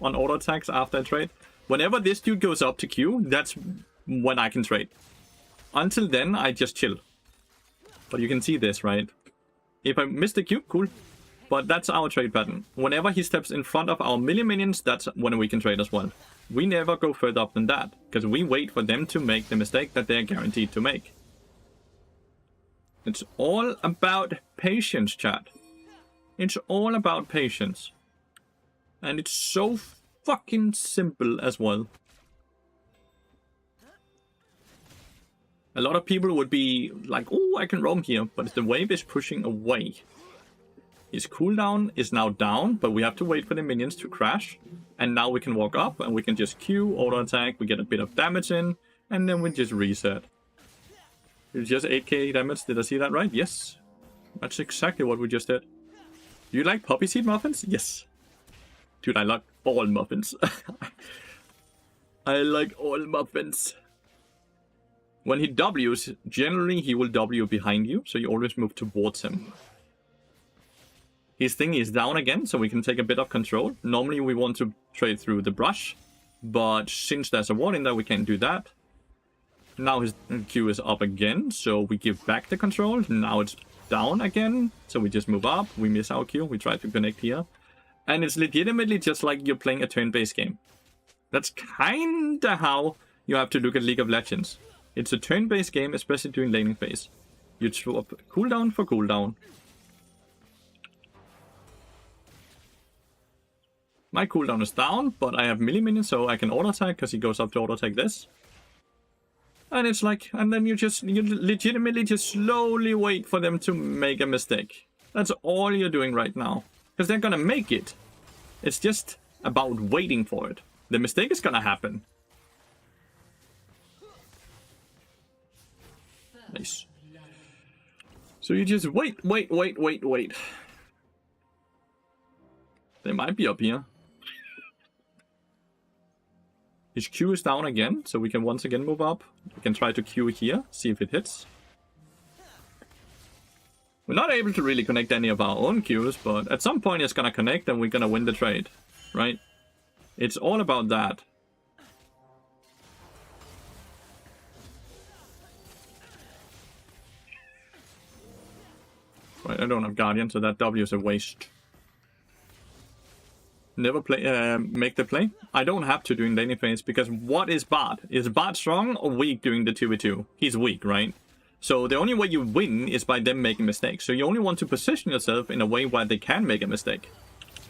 on auto attacks after a trade. Whenever this dude goes up to Q, that's when I can trade. Until then, I just chill. But you can see this, right? If I miss the Q, cool. But that's our trade pattern. Whenever he steps in front of our melee minions, that's when we can trade as well. We never go further up than that, because we wait for them to make the mistake that they're guaranteed to make. It's all about patience, chat. It's all about patience. And it's so fucking simple as well. A lot of people would be like, oh, I can roam here, but the wave is pushing away. His cooldown is now down, but we have to wait for the minions to crash. And now we can walk up and we can just Q, auto attack, we get a bit of damage in, and then we just reset. It's just 8k damage, did I see that right? Yes. That's exactly what we just did. Do you like poppy seed muffins? Yes. Dude, I like all muffins. I like all muffins. When he Ws, generally he will W behind you, so you always move towards him. His thing is down again, so we can take a bit of control. Normally we want to trade through the brush, but since there's a wall in there, we can't do that. Now his Q is up again, so we give back the control. Now it's down again, so we just move up. We miss our Q, we try to connect here. And it's legitimately just like you're playing a turn-based game. That's kinda how you have to look at League of Legends. It's a turn-based game, especially during laning phase. You swap cooldown for cooldown. My cooldown is down, but I have melee minions, so I can auto attack because he goes up to auto attack this. And it's like, and then you legitimately just slowly wait for them to make a mistake. That's all you're doing right now. Because they're gonna make it. It's just about waiting for it. The mistake is gonna happen. Nice. So you just wait. They might be up here. His Q is down again, so we can once again move up. We can try to Q here, see if it hits. We're not able to really connect any of our own Qs, but at some point it's gonna connect and we're gonna win the trade, right? It's all about that. Right, I don't have Guardian, so that W is a waste. Never play, make the play. I don't have to during laning phase, because what is Bard? Is Bard strong or weak during the 2v2? He's weak, right? So the only way you win is by them making mistakes. So you only want to position yourself in a way where they can make a mistake.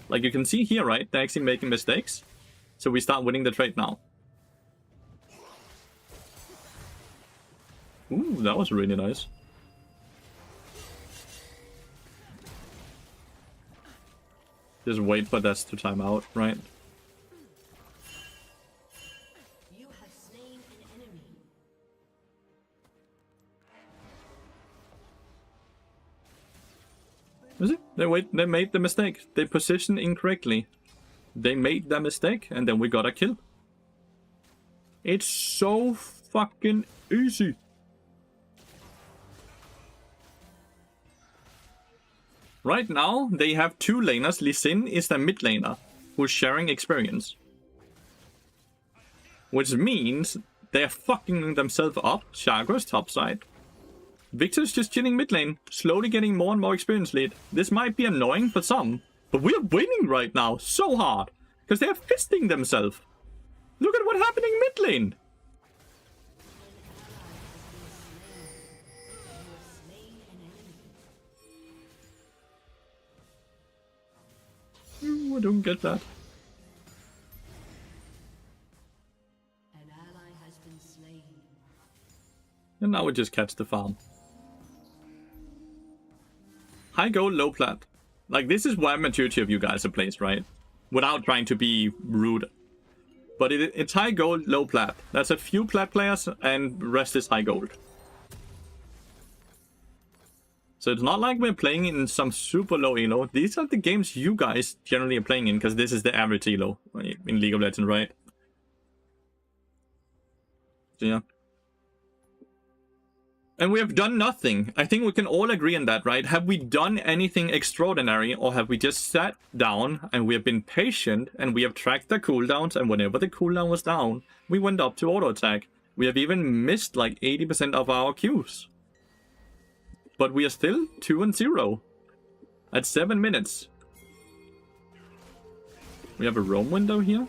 Like you can see here, right? They're actually making mistakes. So we start winning the trade now. Ooh, that was really nice. Just wait for this to time out, right? You have slain an enemy. Is it? They made the mistake. They positioned incorrectly. They made the mistake, and then we got a kill. It's so fucking easy. Right now, they have two laners. Lee Sin is the mid laner, who's sharing experience. Which means they're fucking themselves up. Chagra's topside. Victor's just chilling mid lane, slowly getting more and more experience lead. This might be annoying for some, but we're winning right now so hard. Because they're fisting themselves. Look at what's happening mid lane. I don't get that. An ally has been slain. And now we just catch the farm. High gold, low plat. Like, this is where maturity of you guys are placed, right? Without trying to be rude. But it's high gold, low plat. That's a few plat players, and rest is high gold. So it's not like we're playing in some super low elo. These are the games you guys generally are playing in, because this is the average elo in League of Legends, right? So yeah. And we have done nothing. I think we can all agree on that, right? Have we done anything extraordinary, or have we just sat down and we have been patient and we have tracked the cooldowns, and whenever the cooldown was down, we went up to auto attack. We have even missed like 80% of our Qs. But we are still 2-0 at 7 minutes. We have a roam window here.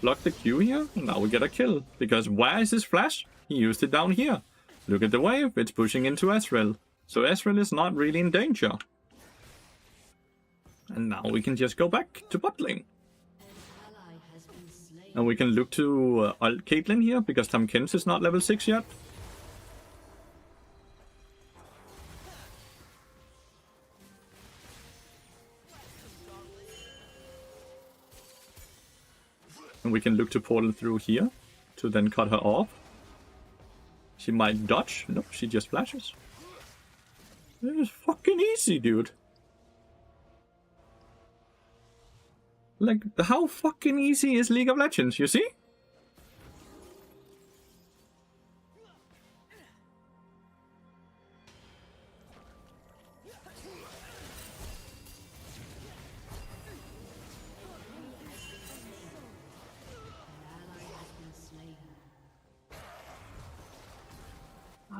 Block the Q here, and now we get a kill. Because where is his flash? He used it down here. Look at the wave, it's pushing into Ezreal. So Ezreal is not really in danger. And now we can just go back to bot lane. And we can look to ult Caitlyn here, because Tam Ken's is not level 6 yet. And we can look to portal through here, to then cut her off. She might dodge. Nope, she just flashes. It is fucking easy, dude. Like, how fucking easy is League of Legends, you see?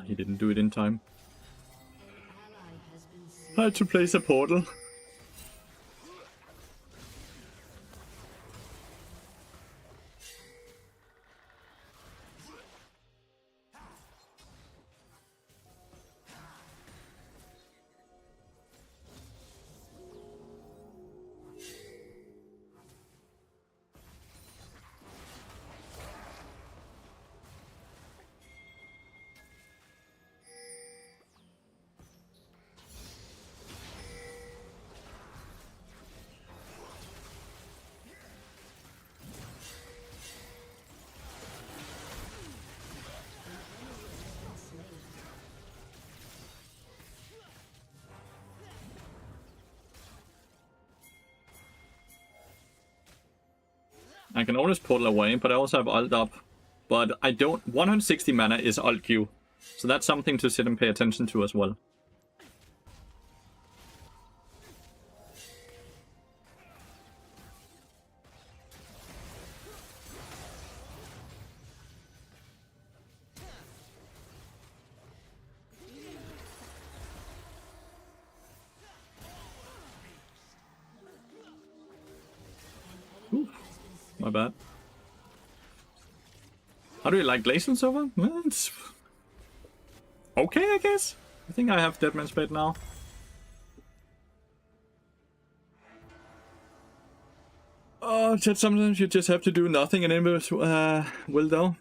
He didn't do it in time. I had to place a portal. I can always pull away, but I also have ult up. But I don't... 160 mana is ult Q. So that's something to sit and pay attention to as well. Ooh, my bad. How do you like Glacial so far? Well, it's okay, I guess. I think I have Deadman's Fate now. Oh, Chet, sometimes you just have to do nothing and inverse will though.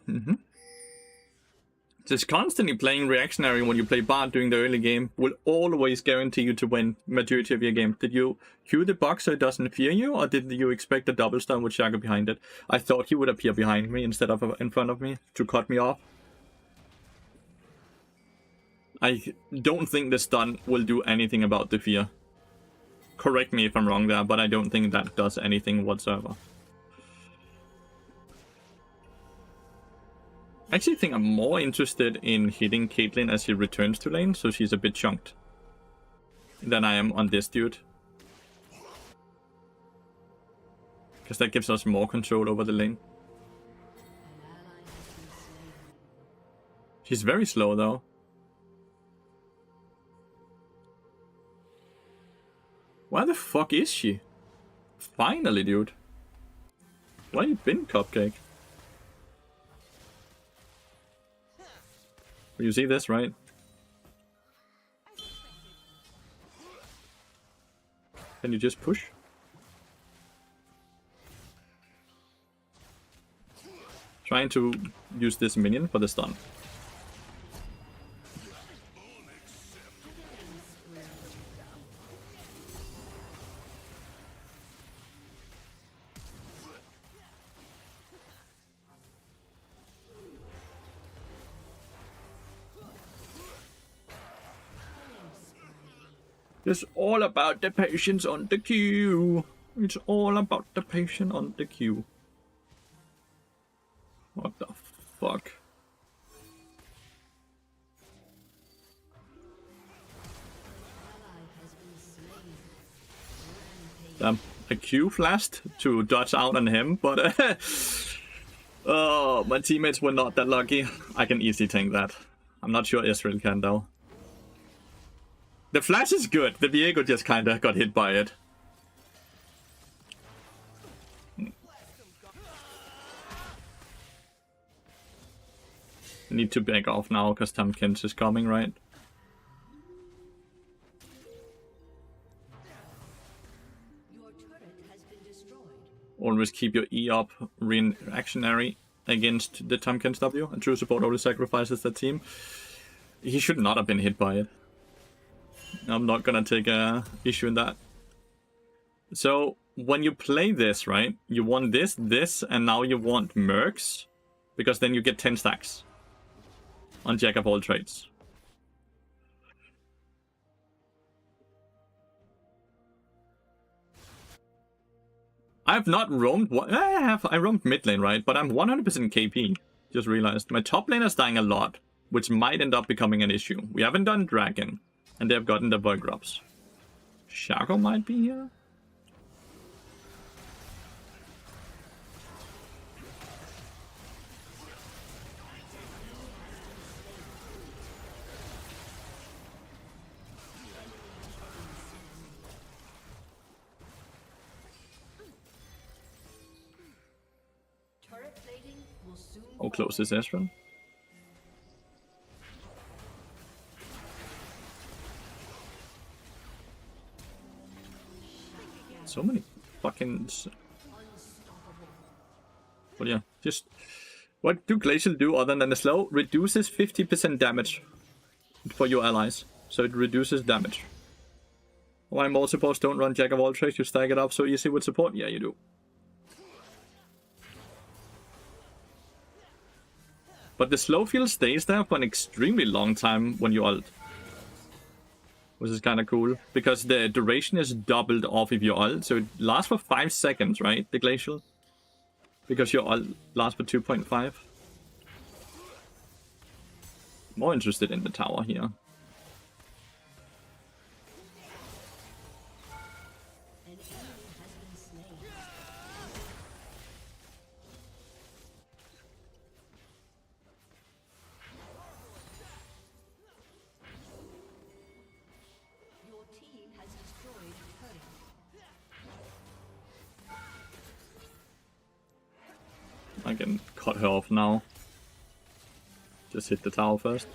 Just constantly playing reactionary when you play Bard during the early game will always guarantee you to win majority of your game. Did you cue the box so it doesn't fear you, or did you expect a double stun with Shaco behind it? I thought he would appear behind me instead of in front of me to cut me off. I don't think the stun will do anything about the fear. Correct me if I'm wrong there, but I don't think that does anything whatsoever. I actually think I'm more interested in hitting Caitlyn as she returns to lane, so she's a bit chunked, than I am on this dude. Because that gives us more control over the lane. She's very slow though. Where the fuck is she? Finally, dude. Where you been, Cupcake? You see this, right? Can you just push? Trying to use this minion for the stun. It's all about the patience on the queue. It's all about the patience on the queue. What the fuck? A Q flashed to dodge out on him, but oh, my teammates were not that lucky. I can easily tank that. I'm not sure Israel can though. The flash is good. The Viego just kinda got hit by it. Need to back off now because Tamkins is coming, right? Your turret has been destroyed. Always keep your E up, reactionary against the Tamkins W. And true support always sacrifices the team. He should not have been hit by it. I'm not gonna take a issue in that. So when you play this, right, you want this, and now you want Mercs, because then you get 10 stacks on Jack of all trades. I have not roamed. I roamed mid lane, right? But I'm 100% KP. Just realized my top lane is dying a lot, which might end up becoming an issue. We haven't done Dragon. And they've gotten the Void Grubs. Shaco might be here. Turret plating will soon How close is Ezreal? So many fucking... But yeah, just... What do Glacial do other than the slow? Reduces 50% damage for your allies. So it reduces damage. Why more supports don't run Jack of all trades? You stack it up so easy with support? Yeah, you do. But the slow field stays there for an extremely long time when you ult. Which is kind of cool, because the duration is doubled off of your ult, so it lasts for 5 seconds, right, the Glacial? Because your ult lasts for 2.5. More interested in the tower here. I can cut her off now. Just hit the tower first.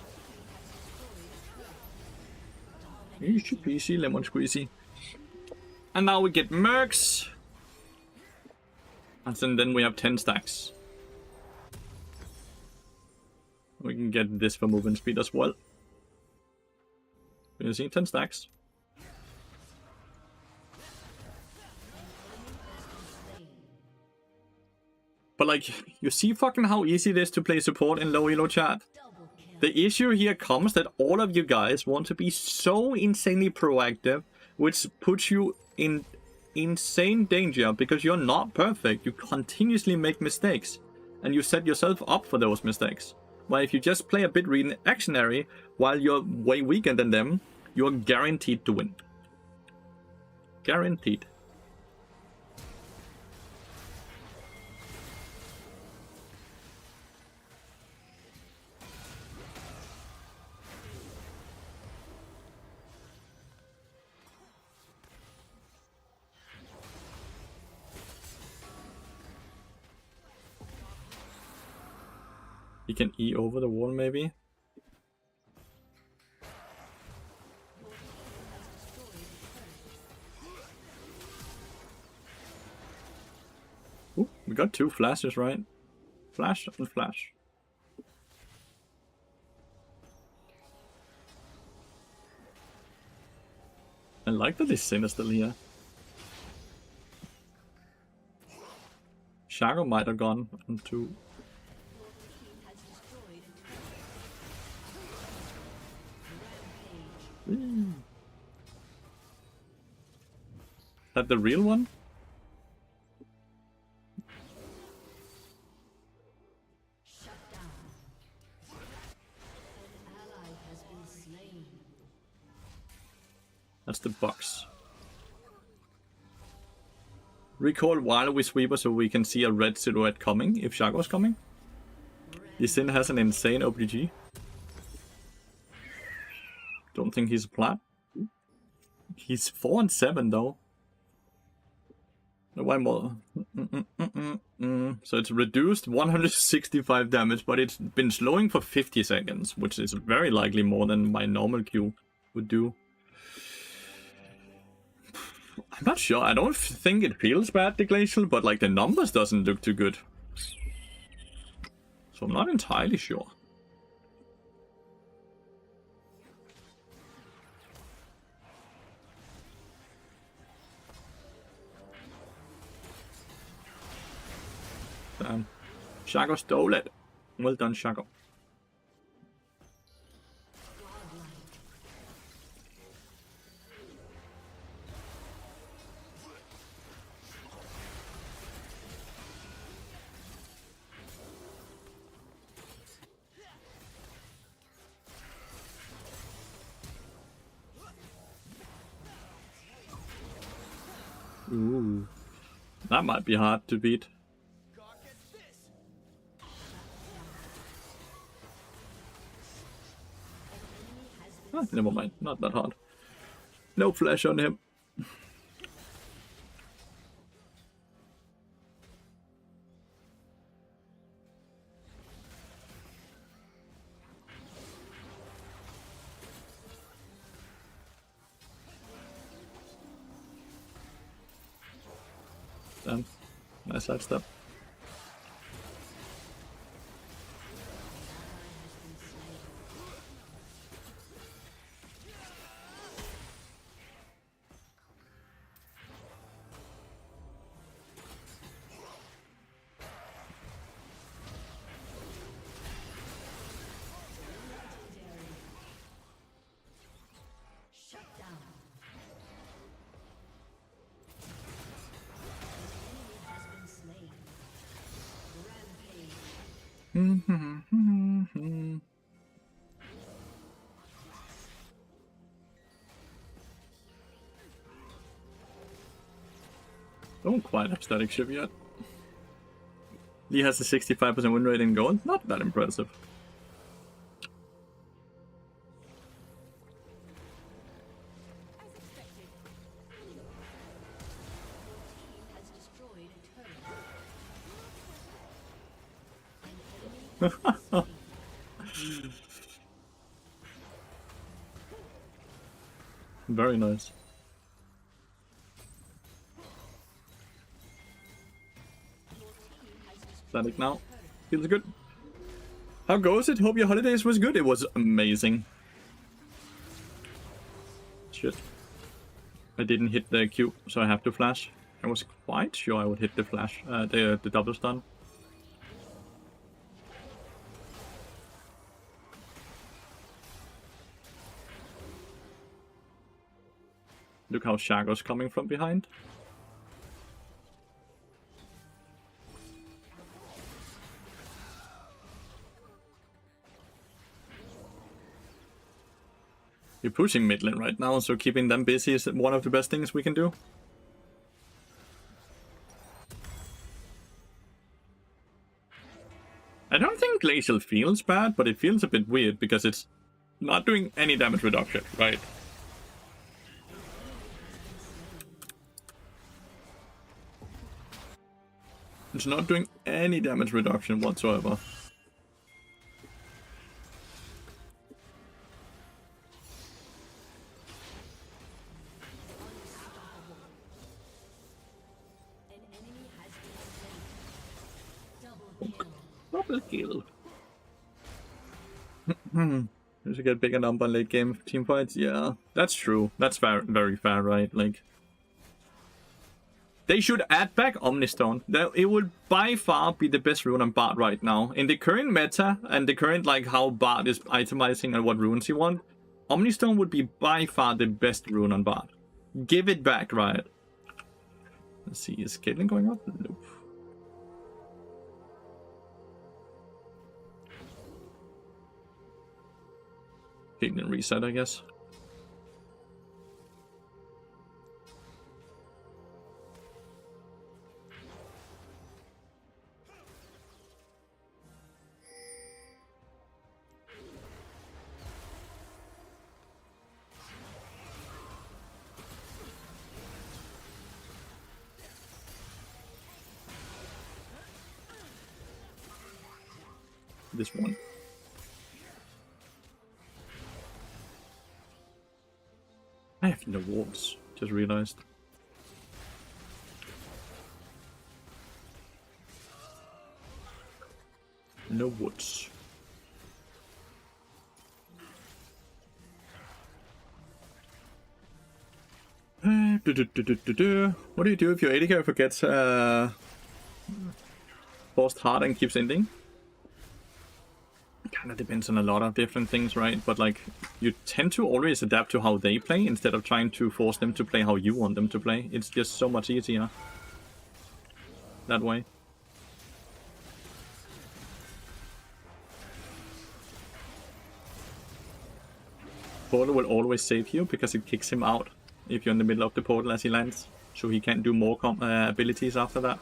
Easy peasy, lemon squeezy. And now we get mercs. And then we have 10 stacks. We can get this for movement speed as well. You see, 10 stacks. But like, you see fucking how easy it is to play support in low elo chat? The issue here comes that all of you guys want to be so insanely proactive, which puts you in insane danger because you're not perfect. You continuously make mistakes, and you set yourself up for those mistakes. While if you just play a bit reactionary while you're way weaker than them, you're guaranteed to win. Guaranteed. He can E over the wall, maybe. Ooh, we got 2 flashes, right? Flash and flash. I like that this Sin is still here. Shaco might have gone on 2. That the real one? Shut down. An ally has been slain. That's the box. Recall while we sweeper so we can see a red silhouette coming if Shaco's coming. This Sin has an insane OPG. Don't think he's a plat. He's 4 and 7 though. Why more? So it's reduced 165 damage, but it's been slowing for 50 seconds, which is very likely more than my normal Q would do. I'm not sure. I don't think it feels bad, the Glacial, but like the numbers doesn't look too good. So I'm not entirely sure. Damn. Shaco stole it. Well done, Shaco. Ooh. That might be hard to beat. Oh, never mind, not that hard. No flash on him. Damn, nice sidestep. Shut down. An enemy has been slain. Don't quite have static ship yet. Lee has a 65% win rate in gold. Not that impressive. Very nice. Static now. Feels good. How goes it? Hope your holidays was good. It was amazing. Shit. I didn't hit the Q, so I have to flash. I was quite sure I would hit the flash, the double stun. Look how Shago's coming from behind. You're pushing mid lane right now, so keeping them busy is one of the best things we can do. I don't think Glacial feels bad, but it feels a bit weird because it's not doing any damage reduction, right? It's not doing any damage reduction whatsoever. Double kill. We should get bigger number late game team fights. Yeah, that's true. That's fair, very fair, right? Like, they should add back Omnistone. It would by far be the best rune on Bard right now. In the current meta and the current, like, how Bard is itemizing and what runes he wants, Omnistone would be by far the best rune on Bard. Give it back, right? Let's see, is Caitlyn going up? Nope. Caitlyn reset, I guess. This one. I have no wards, just realized. No woods. What do you do if your AD carry forgets forced hard and keeps ending? Kind of depends on a lot of different things, right? But like, you tend to always adapt to how they play instead of trying to force them to play how you want them to play. It's just so much easier that way. Portal will always save you because it kicks him out if you're in the middle of the portal as he lands, so he can't do more abilities after that.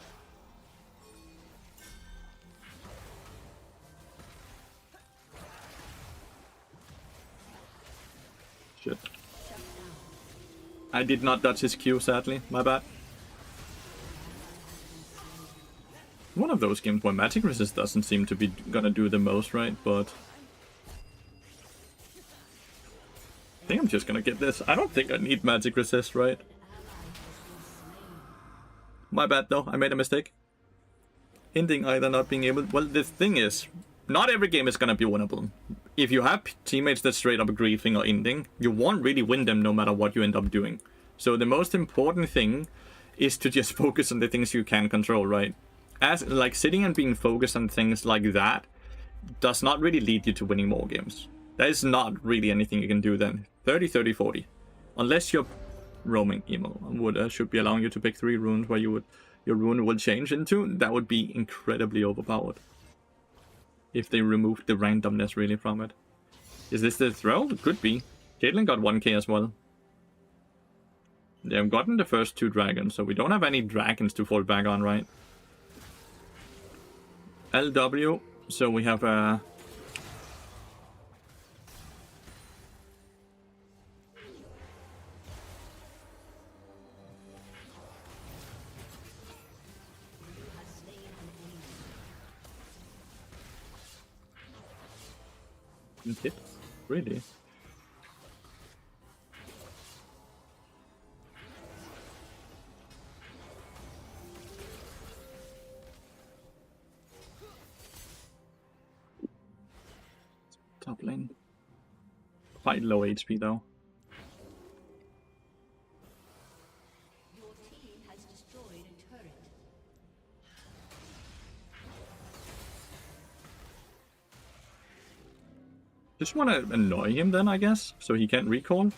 Shit. I did not dodge his Q, sadly. My bad. One of those games where magic resist doesn't seem to be gonna do the most, right? But I think I'm just gonna get this. I don't think I need magic resist, right? My bad though, I made a mistake. Hinting either not being able... Well, the thing is, not every game is gonna be winnable. If you have teammates that straight up griefing or ending, you won't really win them no matter what you end up doing. So the most important thing is to just focus on the things you can control, right? As like sitting and being focused on things like that does not really lead you to winning more games. There is not really anything you can do then. 30, 30, 40. Unless you're roaming emo would should be allowing you to pick 3 runes where you would your rune will change into, that would be incredibly overpowered. if they removed the randomness really from it. Is this the throw? It could be. Caitlyn got 1k as well. They have gotten the first 2 dragons, so we don't have any dragons to fall back on, right? LW, so we have a... hit? Really? Top lane. Quite low HP though. Your team has destroyed a turret. Just want to annoy him then, I guess, so he can't recall.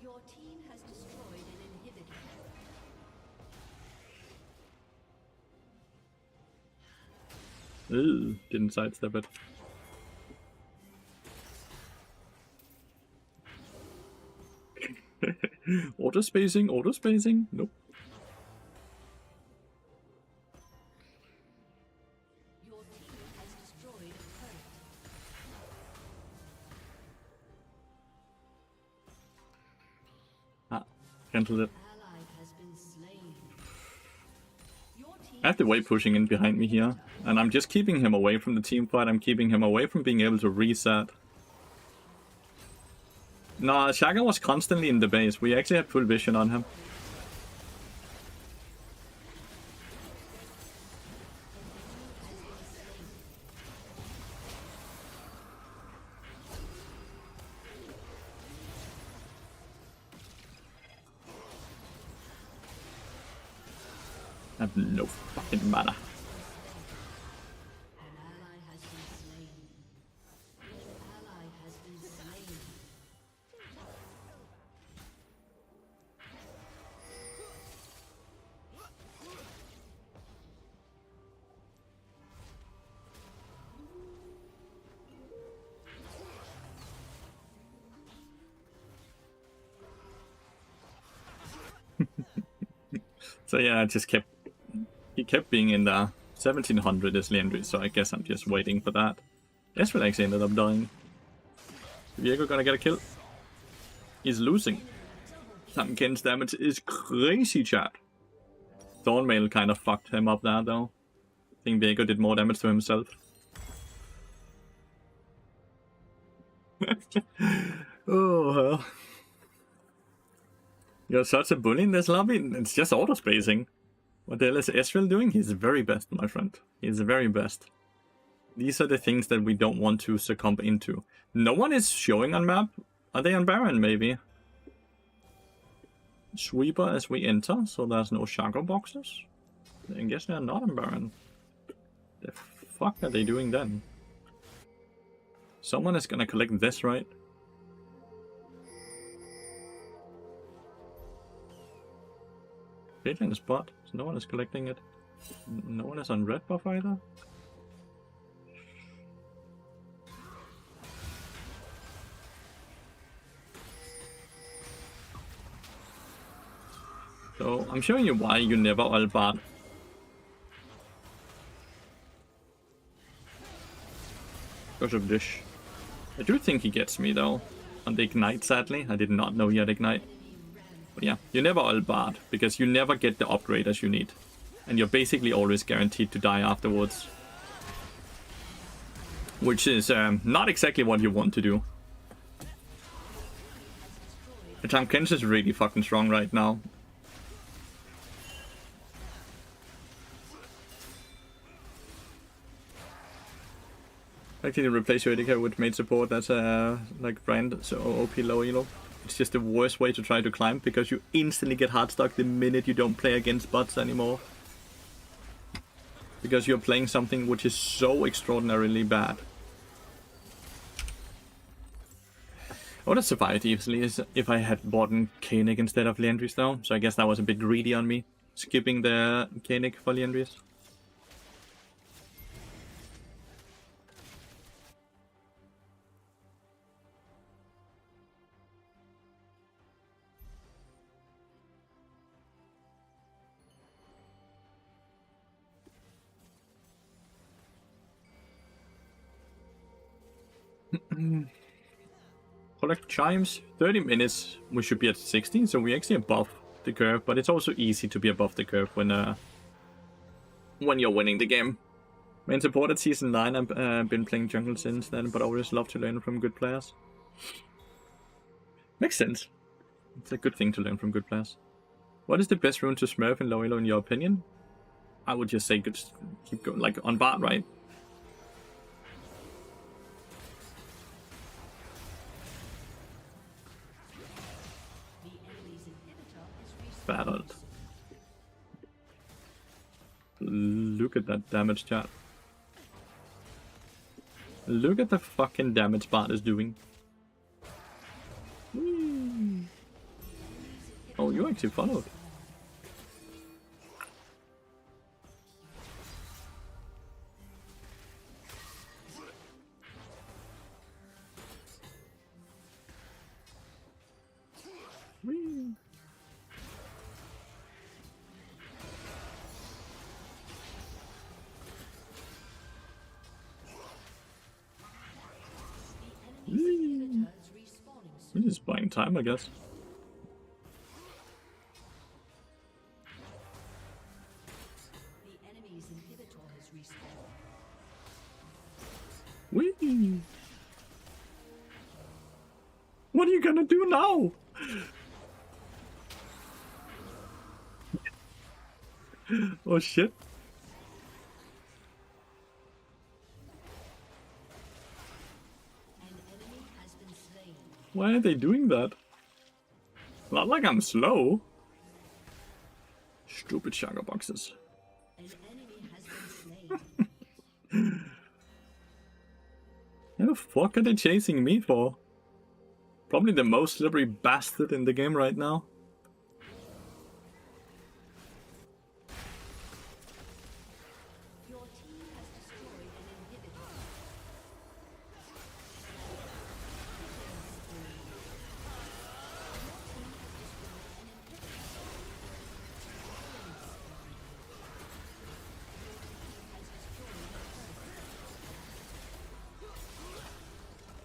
Your team has destroyed an inhibitor. Ooh, didn't sidestep it. Auto spacing, auto spacing. Nope. Your team has destroyed a turret. Ah, cancelled it. Ally has been slain. Your team I have the wave pushing in behind me here, and I'm just keeping him away from the team fight. I'm keeping him away from being able to reset. No, Shaka was constantly in the base. We actually had full vision on him. I have no fucking mana. An ally has been slain. An ally has been slain. So yeah, I just kept... He kept being in the 1700 is Leandry, so I guess I'm just waiting for that. Ezreal actually ended up dying. Viego gonna get a kill. He's losing. Tamkin's damage is crazy, chat. Thornmail kind of fucked him up there, though. I think Viego did more damage to himself. Oh, hell. You're such a bully in this lobby. It's just auto-spacing. What the hell is Ezreal doing? He's the very best, my friend. He's the very best. These are the things that we don't want to succumb into. No one is showing on map. Are they on Baron, maybe? Sweeper as we enter, so there's no Shaco boxes. I guess they're not on Baron. The fuck are they doing then? Someone is gonna collect this, right? Caitlyn is bot, so no one is collecting it. No one is on red buff either. So I'm showing you why you never all bot. Because of this. I do think he gets me though. On the ignite, sadly. I did not know he had ignite. But yeah, you never all bad, because you never get the upgrade as you need. And you're basically always guaranteed to die afterwards. Which is not exactly what you want to do. The Tamkins is really fucking strong right now. Actually, replace your AD with main support. That's like brand, so OP low elo. It's just the worst way to try to climb, because you instantly get hard stuck the minute you don't play against bots anymore. Because you're playing something which is so extraordinarily bad. I would have survived easily if I had bought Koenig instead of Leandris though, so I guess that was a bit greedy on me, skipping the Koenig for Leandris. Collect chimes. 30 minutes. We should be at 16, so we're actually above the curve. But it's also easy to be above the curve when you're winning the game. Main support at Season 9. I've been playing jungle since then, but I always love to learn from good players. Makes sense. It's a good thing to learn from good players. What is the best rune to Smurf in low elo in your opinion? I would just say just keep going, like on Bard, right? Battled. Look at that damage, chat. Look at the fucking damage Bard is doing. Whee. Oh, you actually followed. Whee. We're just buying time, I guess. Whee! What are you gonna do now? Oh shit. Why are they doing that? Not like I'm slow. Stupid sugar boxes. What the fuck are they chasing me for? Probably the most slippery bastard in the game right now.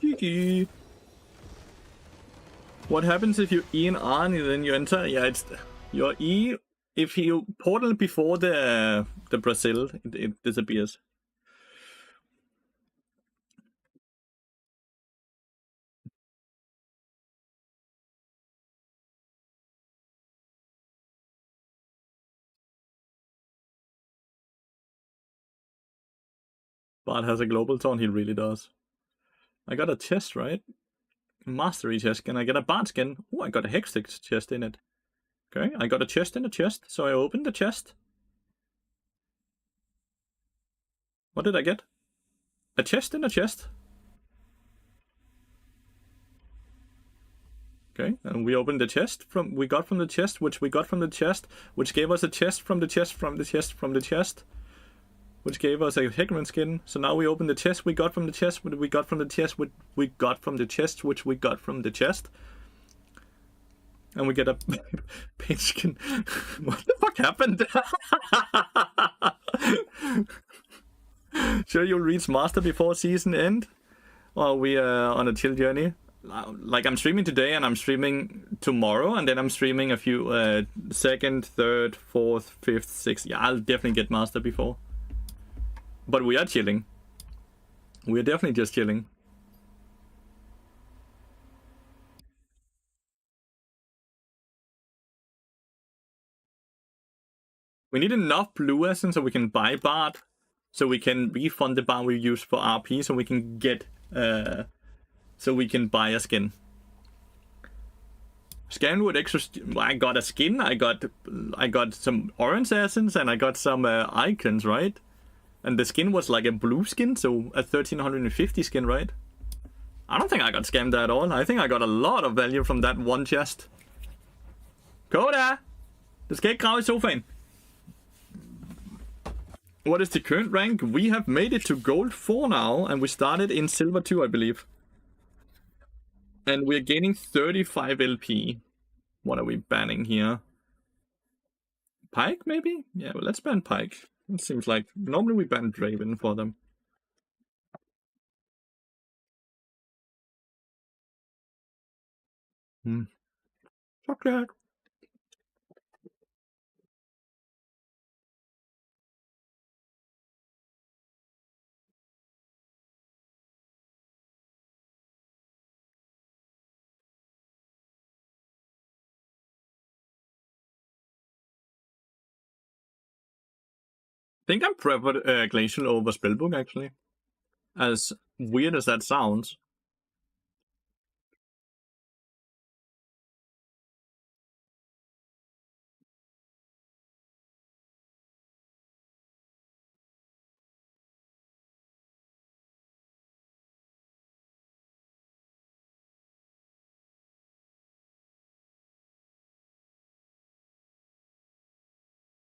GG. What happens if you E and R and then you enter? Yeah, it's your E. If you portal before the Brazil, it disappears. Bard has a global taunt, he really does. I got a chest, right? Mastery chest. Can I get a Bard skin? Oh, I got a Hextech chest in it. Okay, I got a chest in a chest, so I opened the chest. What did I get? A chest in a chest. Okay, and we opened the chest we got from the chest, which we got from the chest, which gave us a chest from the chest from the chest from the chest, which gave us a Heckman skin. So now we open the chest we got from the chest, what we got from the chest, what we got from the chest, which we got from the chest. And we get a paint skin. What the fuck happened? Sure you'll reach master before season end? Or we are on a chill journey? Like I'm streaming today and I'm streaming tomorrow and then I'm streaming a few second, third, fourth, fifth, sixth. Yeah, I'll definitely get master before. But we are chilling. We are definitely just chilling. We need enough blue essence so we can buy Bard. So we can refund the Bard we use for RP so we can get so we can buy a skin. Scan with extra. I got a skin. I got some orange essence and I got some icons, right? And the skin was like a blue skin, so a 1350 skin, right? I don't think I got scammed at all. I think I got a lot of value from that one chest. Gå der! Du skal ikke grave i sofaen. What is the current rank? We have made it to gold 4 now, and we started in silver 2, I believe. And we're gaining 35 LP. What are we banning here? Pike, maybe? Yeah, well, let's ban Pike. It seems like normally we ban Draven for them. Chocolate. I think I prefer Glacial over Spellbook, actually. As weird as that sounds.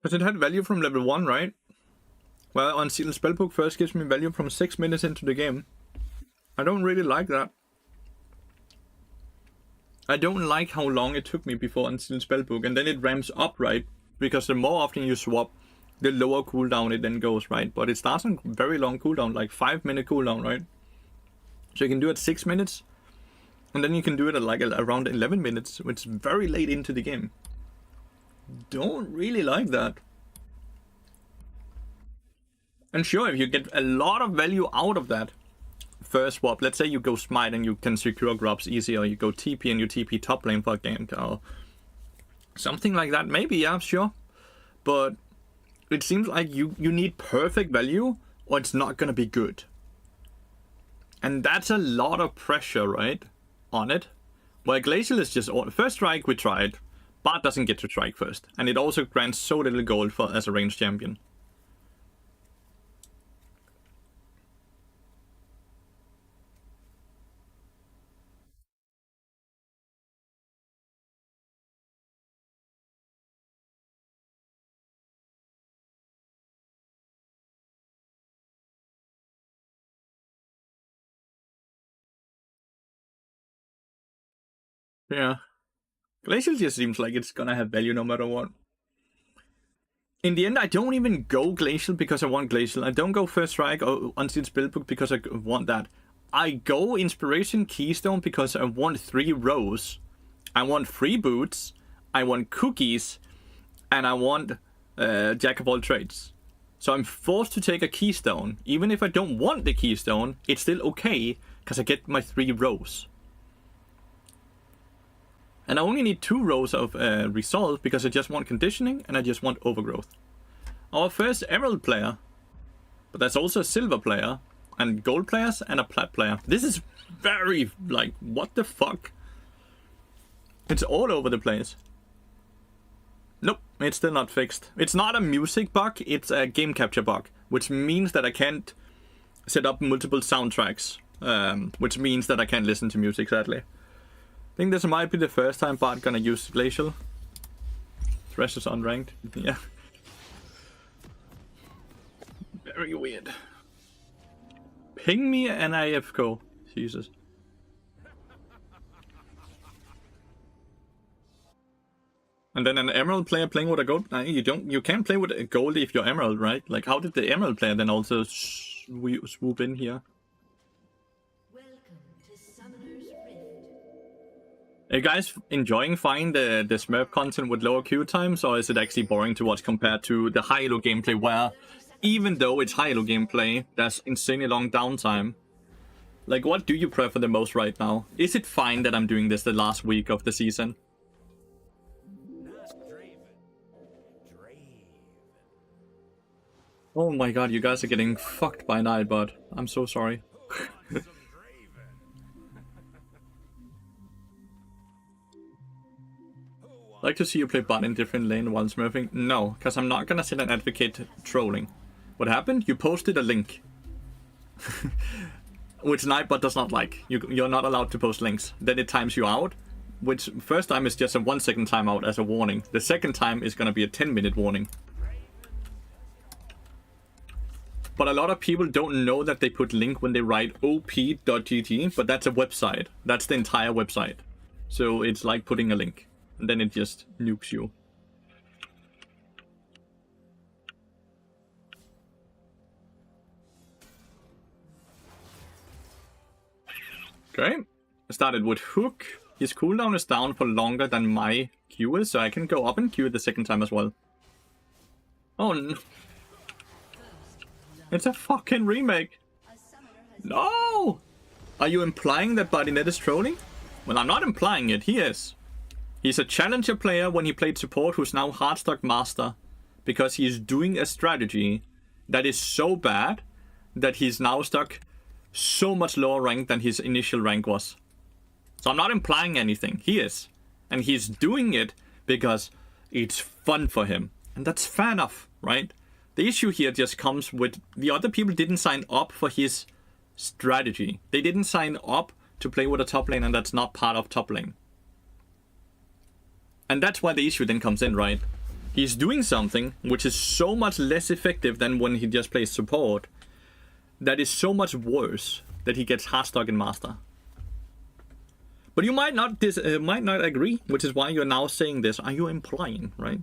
Because it had value from level 1, right? Well, Unsealed Spellbook first gives me value from 6 minutes into the game. I don't really like that. I don't like how long it took me before Unsealed Spellbook, and then it ramps up, right? Because the more often you swap, the lower cooldown it then goes, right? But it starts on very long cooldown, like 5-minute cooldown, right? So you can do it 6 minutes, and then you can do it at like around 11 minutes, which is very late into the game. Don't really like that. And sure, if you get a lot of value out of that first swap, let's say you go Smite and you can secure grubs easier, you go TP and you TP top lane for a gank, or something like that, maybe, yeah, sure. But it seems like you need perfect value or it's not gonna be good. And that's a lot of pressure, right, on it. Well, Glacial is just first strike we tried. Bart doesn't get to strike first, and it also grants so little gold for as a ranged champion. Yeah. Glacial just seems like it's gonna have value no matter what. In the end, I don't even go Glacial because I want Glacial. I don't go First Strike or Unsealed Spellbook because I want that. I go Inspiration Keystone because I want 3 rows. I want free boots, I want cookies, and I want Jack of all trades. So I'm forced to take a Keystone. Even if I don't want the Keystone, it's still okay because I get my 3 rows. And I only need 2 rows of Resolve because I just want Conditioning and I just want Overgrowth. Our first Emerald player, but that's also a Silver player, and Gold players and a Plat player. This is very, like, what the fuck? It's all over the place. Nope, it's still not fixed. It's not a music bug, it's a game capture bug, which means that I can't set up multiple soundtracks, which means that I can't listen to music, sadly. I think this might be the first time Bart gonna use Glacial. Thresh is unranked. Yeah. Very weird. Ping me an AFK. Jesus. And then an Emerald player playing with a gold. You can't play with a gold if you're Emerald, right? Like, how did the Emerald player then also swoop in here? Welcome to Summoner's Rift. Are you guys enjoying finding the Smurf content with lower queue times, or is it actually boring to watch compared to the high-elo gameplay where, even though it's high-elo gameplay, there's insanely long downtime? Like, what do you prefer the most right now? Is it fine that I'm doing this the last week of the season? Oh my god, you guys are getting fucked by Nightbot. I'm so sorry. Like to see you play bot in different lane while smurfing? No, because I'm not gonna sit and advocate trolling. What happened? You posted a link. Which Nightbot does not like. You're not allowed to post links. Then it times you out. Which first time is just a 1-second timeout as a warning. The second time is gonna be a 10-minute warning. But a lot of people don't know that they put link when they write op.gt, but that's a website. That's the entire website. So it's like putting a link. And then it just nukes you. Okay. I started with Hook. His cooldown is down for longer than my Q is, so I can go up and Q the second time as well. Oh no. It's a fucking remake. No! Are you implying that Bardinet is trolling? Well, I'm not implying it. He is. He's a challenger player when he played support who's now Hardstock Master. Because he's doing a strategy that is so bad that he's now stuck so much lower rank than his initial rank was. So I'm not implying anything. He is. And he's doing it because it's fun for him. And that's fair enough, right? The issue here just comes with the other people didn't sign up for his strategy. They didn't sign up to play with a top lane, and that's not part of top lane. And that's why the issue then comes in, right? He's doing something which is so much less effective than when he just plays support. That is so much worse that he gets Hardstock in Master. But you might not agree, which is why you're now saying this. Are you implying, right?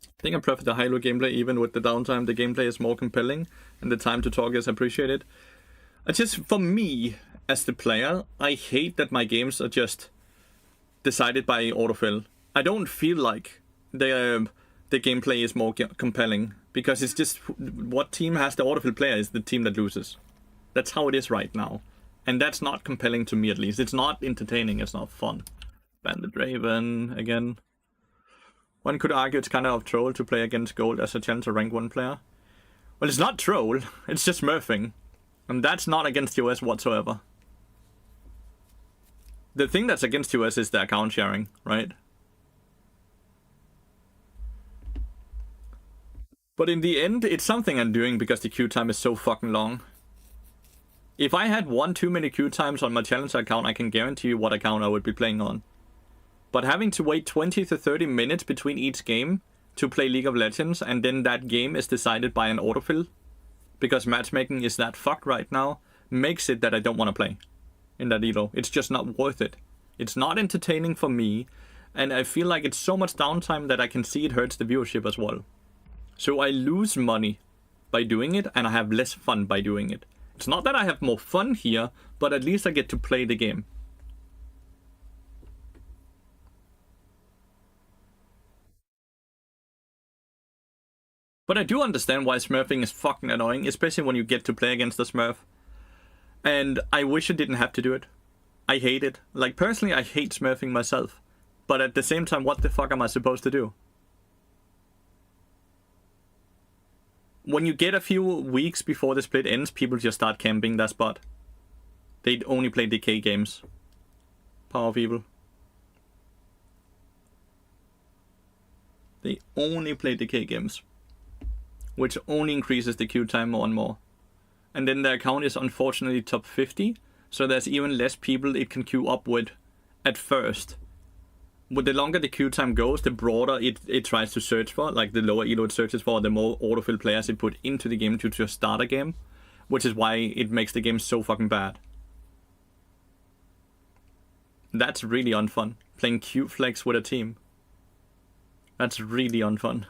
I think I prefer the high-low gameplay. Even with the downtime, the gameplay is more compelling and the time to talk is appreciated. It's just, for me, as the player, I hate that my games are just decided by autofill. I don't feel like the gameplay is more compelling, because it's just what team has the autofill player is the team that loses. That's how it is right now. And that's not compelling to me, at least. It's not entertaining, it's not fun. Bandit Raven, again. One could argue it's kind of troll to play against gold as a challenger rank 1 player. Well, it's not troll, it's just smurfing. And that's not against US whatsoever. The thing that's against US is the account sharing, right? But in the end, it's something I'm doing because the queue time is so fucking long. If I had one too many queue times on my challenger account, I can guarantee you what account I would be playing on. But having to wait 20 to 30 minutes between each game to play League of Legends, and then that game is decided by an autofill, because matchmaking is that fucked right now, makes it that I don't want to play in that elo. It's just not worth it. It's not entertaining for me, and I feel like it's so much downtime that I can see it hurts the viewership as well. So I lose money by doing it, and I have less fun by doing it. It's not that I have more fun here, but at least I get to play the game. But I do understand why smurfing is fucking annoying, especially when you get to play against a smurf. And I wish I didn't have to do it. I hate it. Like, personally, I hate smurfing myself. But at the same time, what the fuck am I supposed to do? When you get a few weeks before the split ends, people just start camping that spot. They only play decay games. Power people. They only play decay games. Which only increases the queue time more and more. And then the account is unfortunately top 50, so there's even less people it can queue up with at first. But the longer the queue time goes, the broader it tries to search for, like the lower elo it searches for, the more autofill players it put into the game to just start a game, which is why it makes the game so fucking bad. That's really unfun, playing cute flex with a team. That's really unfun.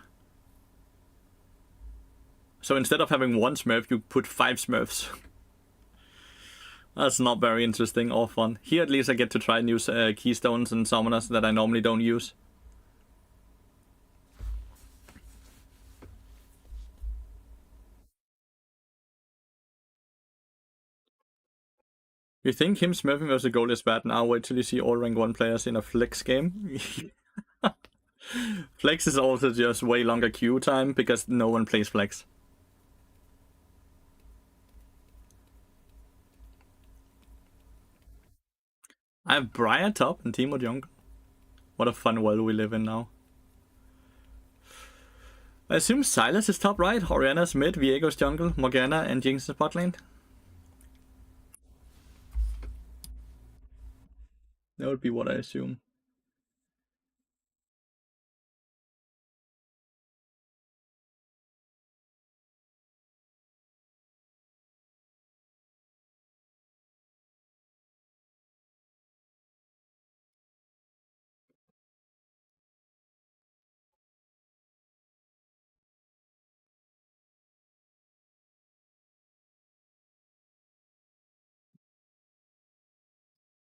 So instead of having one smurf, you put 5 smurfs. That's not very interesting or fun. Here at least I get to try new keystones and summoners that I normally don't use. You think him smurfing versus gold is bad now? Wait till you see all rank 1 players in a flex game. Flex is also just way longer queue time because no one plays flex. I have Briar top and Teemo jungle. What a fun world we live in now. I assume Silas is top right, Oriana's mid, Viego's jungle, Morgana and Jinx is bot lane. That would be what I assume.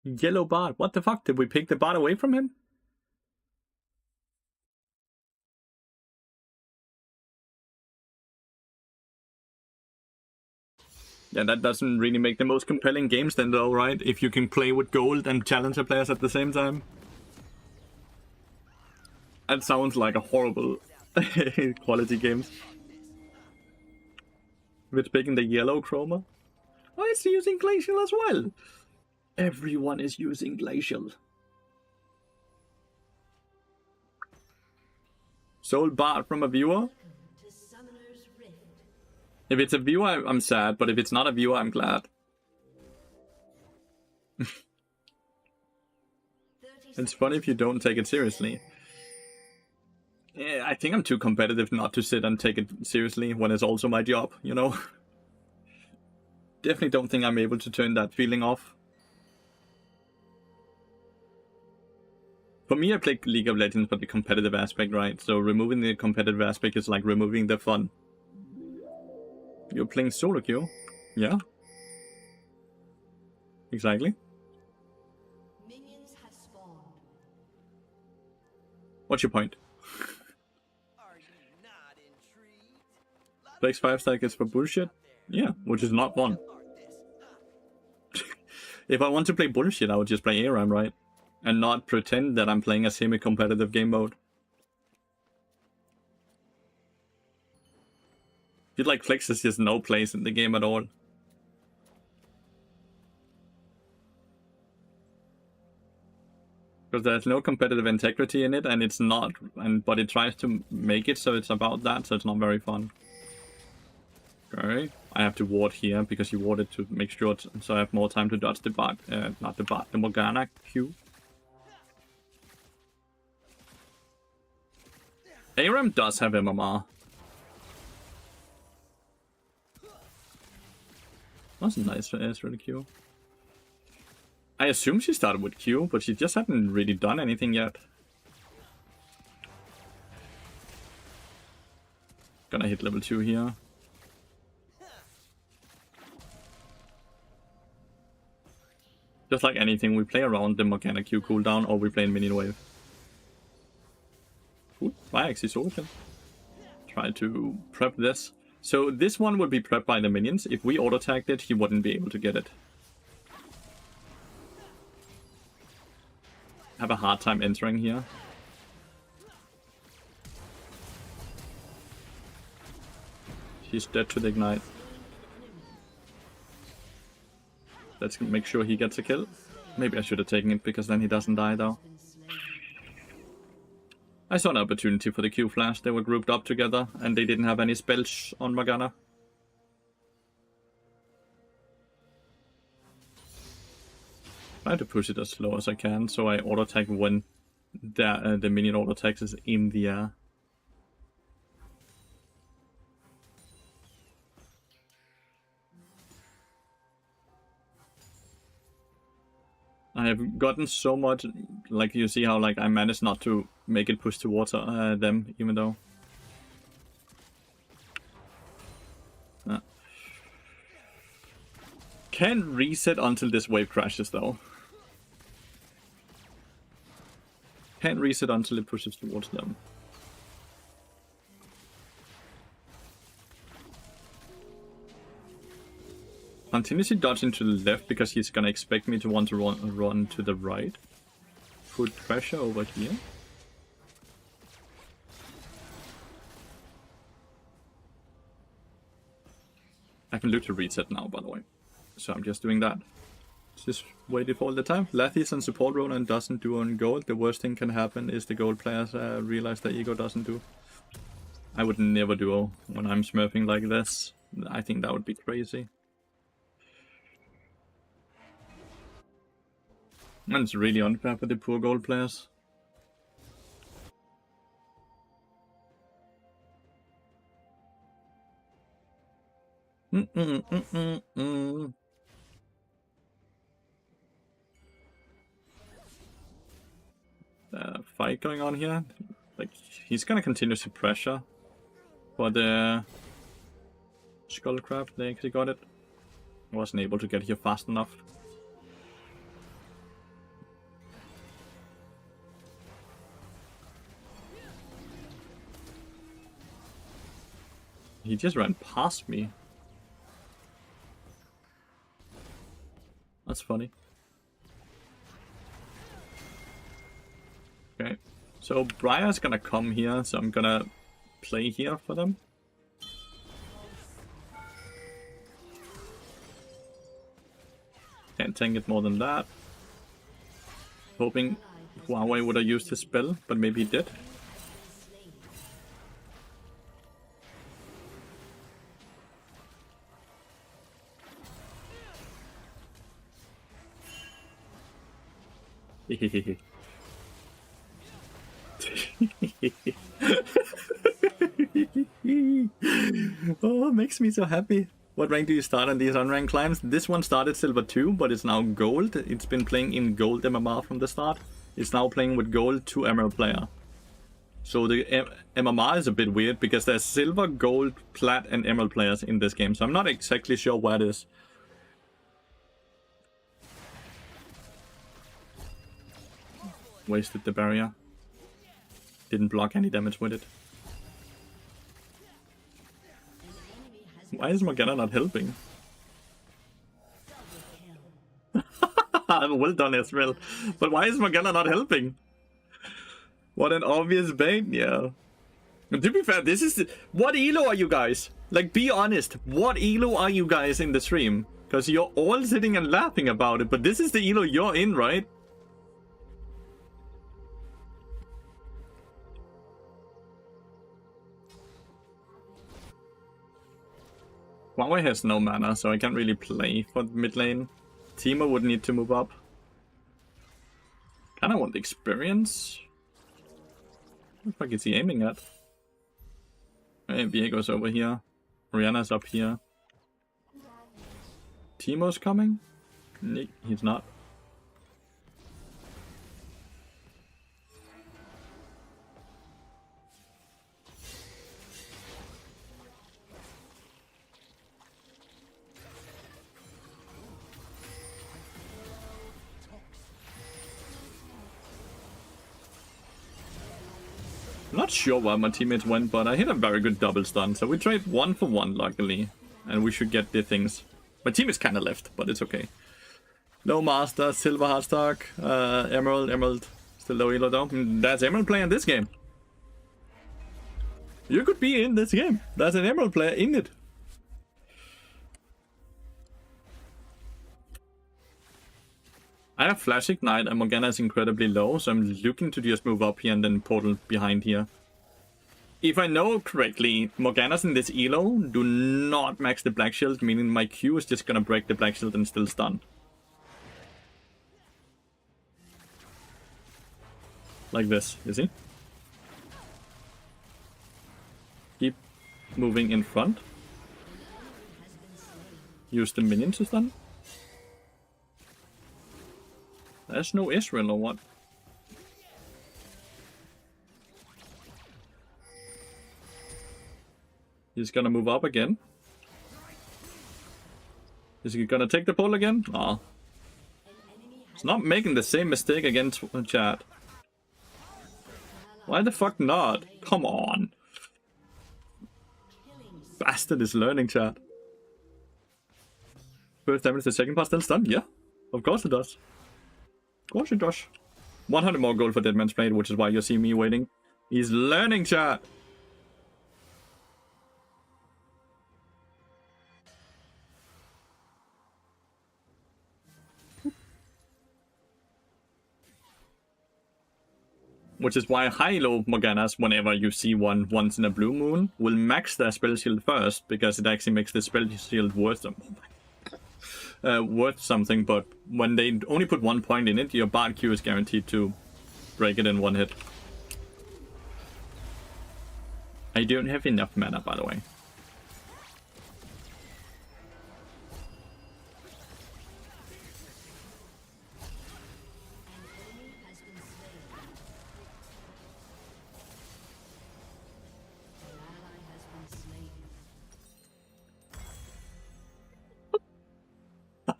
Yellow bot. What the fuck? Did we pick the bot away from him? Yeah, that doesn't really make the most compelling games then though, right? If you can play with gold and challenger players at the same time. That sounds like a horrible quality games. We're picking the yellow chroma. Oh, it's using glacial as well. Everyone is using glacial. Sold bot from a viewer. To Summoner's Rift. If it's a viewer, I'm sad, but if it's not a viewer, I'm glad. It's funny if you don't take it seriously. Yeah, I think I'm too competitive not to sit and take it seriously when it's also my job, you know? Definitely don't think I'm able to turn that feeling off. For me, I play League of Legends for the competitive aspect, right? So removing the competitive aspect is like removing the fun. You're playing solo queue? Yeah. Exactly. Minions have spawned. What's your point? Are you not intrigued? Flex 5 stack is for bullshit? Yeah, which is not fun. If I want to play bullshit, I would just play ARAM, right? And not pretend that I'm playing a semi-competitive game mode. You'd like Flex has just no place in the game at all. Because there's no competitive integrity in it, and it's not, but it tries to make it so it's about that, so it's not very fun. Okay, I have to ward here because you warded to make sure, so I have more time to dodge the bot, not the bot, the Morgana Q. ARAM does have MMR. That's a nice answer to Q. I assume she started with Q, but she just hasn't really done anything yet. Gonna hit level 2 here. Just like anything, we play around the Morgana Q cooldown or we play in minion wave. Ooh, I actually saw him. Try to prep this. So this one would be prepped by the minions. If we auto-tagged it, he wouldn't be able to get it. Have a hard time entering here. He's dead to the ignite. Let's make sure he gets a kill. Maybe I should have taken it because then he doesn't die though. I saw an opportunity for the Q flash. They were grouped up together and they didn't have any spells on Morgana. Try to push it as slow as I can so I auto attack when the minion auto attacks is in the air. I have gotten so much, like you see how like I managed not to make it push towards them, even though. Can't reset until this wave crashes though. Can't reset until it pushes towards them. Continuously dodging to the left because he's gonna expect me to want to run to the right. Put pressure over here. I can look to reset now, by the way. So I'm just doing that. Just wait it all the time. Lathyrus and support role and doesn't do on gold. The worst thing can happen is the gold players realize their ego doesn't do. I would never do when I'm smurfing like this. I think that would be crazy. And it's really unfair for the poor gold players. Fight going on here. Like, he's gonna continue to pressure for the Skullcraft. They actually got it. Wasn't able to get here fast enough. He just ran past me. That's funny. Okay. So Briar's gonna come here, so I'm gonna play here for them. Can't tank it more than that. Hoping Huawei would have used his spell, but maybe he did. Oh, it makes me so happy. What rank do you start on these unranked climbs? This one started silver 2, but it's now gold. It's been playing in gold MMR from the start. It's now playing with gold 2 emerald player. So the MMR is a bit weird because there's silver, gold, plat and emerald players in this game. So I'm not exactly sure where it is. Wasted the barrier. Didn't block any damage with it. Why is Morgana not helping? Well done, Ezreal. But why is Morgana not helping? What an obvious bait, yeah. To be fair, this is... What elo are you guys? Like, be honest. What elo are you guys in the stream? Because you're all sitting and laughing about it, but this is the elo you're in, right? Huawei has no mana, so I can't really play for mid lane. Teemo would need to move up. Kinda want the experience. What the fuck is he aiming at? Hey, Viego's over here. Rihanna's up here. Teemo's coming? No, he's not. I'm not sure where my teammates went, but I hit a very good double stun, so we trade 1 for 1, luckily. And we should get the things. My team is kinda left, but it's okay. Low Master, Silver Heartstock, Emerald. Still low elo though. That's Emerald player in this game. You could be in this game. There's an Emerald player in it. I have Flash Ignite and Morgana is incredibly low, so I'm looking to just move up here and then portal behind here. If I know correctly, Morgana's in this elo do not max the Black Shield, meaning my Q is just gonna break the Black Shield and still stun. Like this, you see? Keep moving in front. Use the minion to stun. There's no Ezreal or what? He's gonna move up again. Is he gonna take the pole again? Aw. He's not making the same mistake again, chat. Why the fuck not? Come on. Bastard is learning, chat. First damage, the second part still stun? Yeah, of course it does. Of course it does. 100 more gold for Deadman's Blade, which is why you see me waiting. He's learning, chat. Which is why high-low Morganas, whenever you see one once in a blue moon, will max their spell shield first, because it actually makes the spell shield worth them. Worth something, but when they only put 1 point in it, your Bard Q is guaranteed to break it in 1 hit. I don't have enough mana, by the way.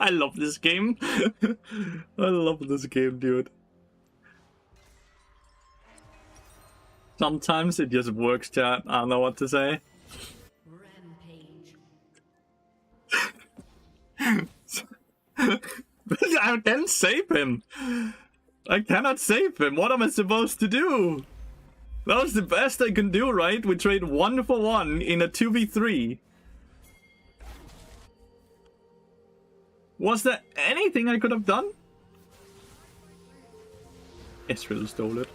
I love this game. I love this game, dude. Sometimes it just works, chat. I don't know what to say. I can't save him. I cannot save him. What am I supposed to do? That was the best I can do, right? We trade 1 for 1 in a 2v3. Was there anything I could have done? Israel stole it.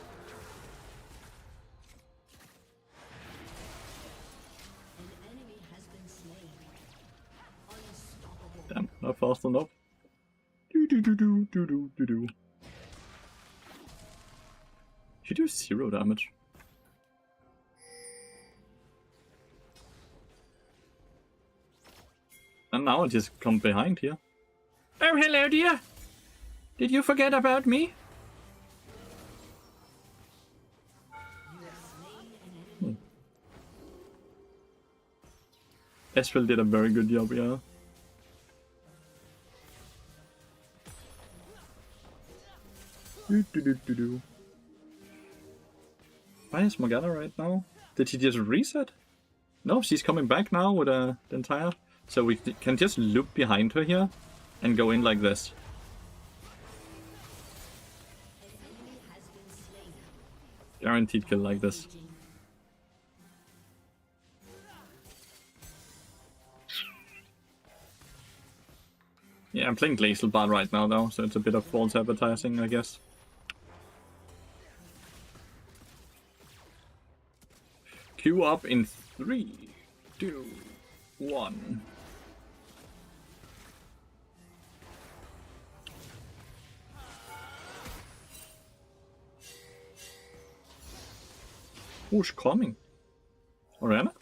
An enemy has been slain. Unstoppable. Damn, not fast enough. Do. She do 0 damage. And now I just come behind here. Oh, hello, dear. Did you forget about me? Esfel did a very good job, yeah. Do. Why is Morgana right now? Did she just reset? No, she's coming back now with the entire... So we can just loop behind her here and go in like this. Guaranteed kill like this. Yeah, I'm playing Glacial Bard right now though, so it's a bit of false advertising, I guess. Queue up in 3, 2, 1. Who's coming? Oriana?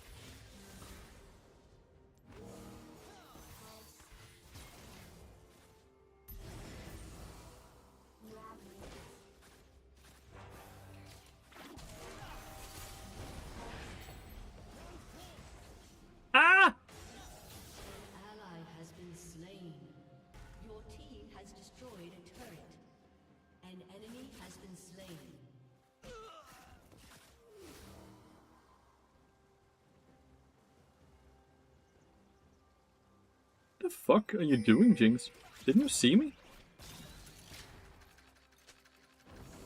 Ah! Ally has been slain. Your team has destroyed a turret. An enemy has been slain. The fuck are you doing, Jinx? Didn't you see me?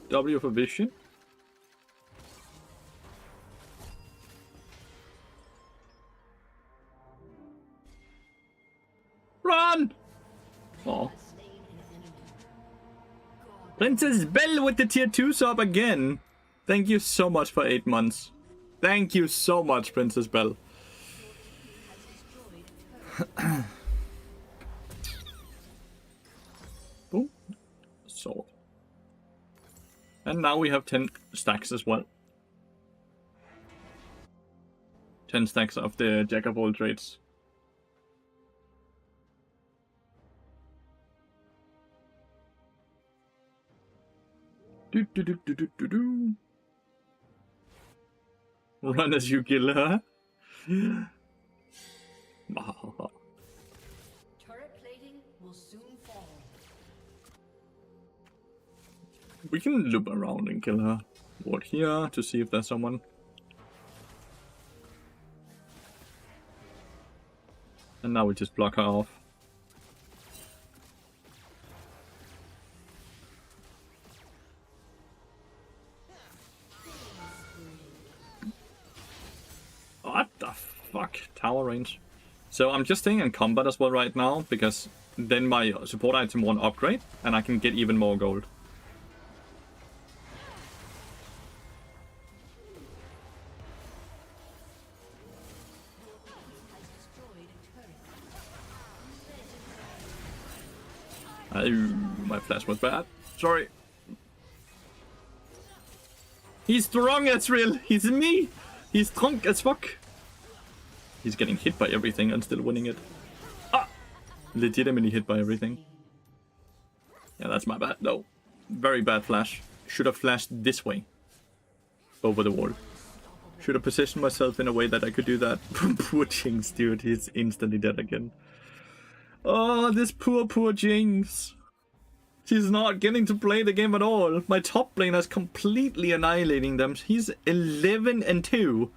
W for vision. Run! Oh. Princess Belle with the tier 2 sub again. Thank you so much for 8 months. Thank you so much, Princess Belle. Boom. Sword. And now we have 10 stacks as well. 10 stacks of the Jack of all trades. Do. Run as you kill her. Turret plating will soon fall. We can loop around and kill her. Ward here to see if there's someone. And now we just block her off. What the fuck? Tower range. So I'm just staying in combat as well right now, because then my support item won't upgrade, and I can get even more gold. My flash was bad. Sorry. He's strong as real. He's me. He's strong as fuck. He's getting hit by everything and still winning it. Ah! Legitimately hit by everything. Yeah, that's my bad. No. Very bad flash. Should have flashed this way. Over the wall. Should have positioned myself in a way that I could do that. Poor Jinx, dude. He's instantly dead again. Oh, this poor Jinx. She's not getting to play the game at all. My top lane is completely annihilating them. He's 11-2.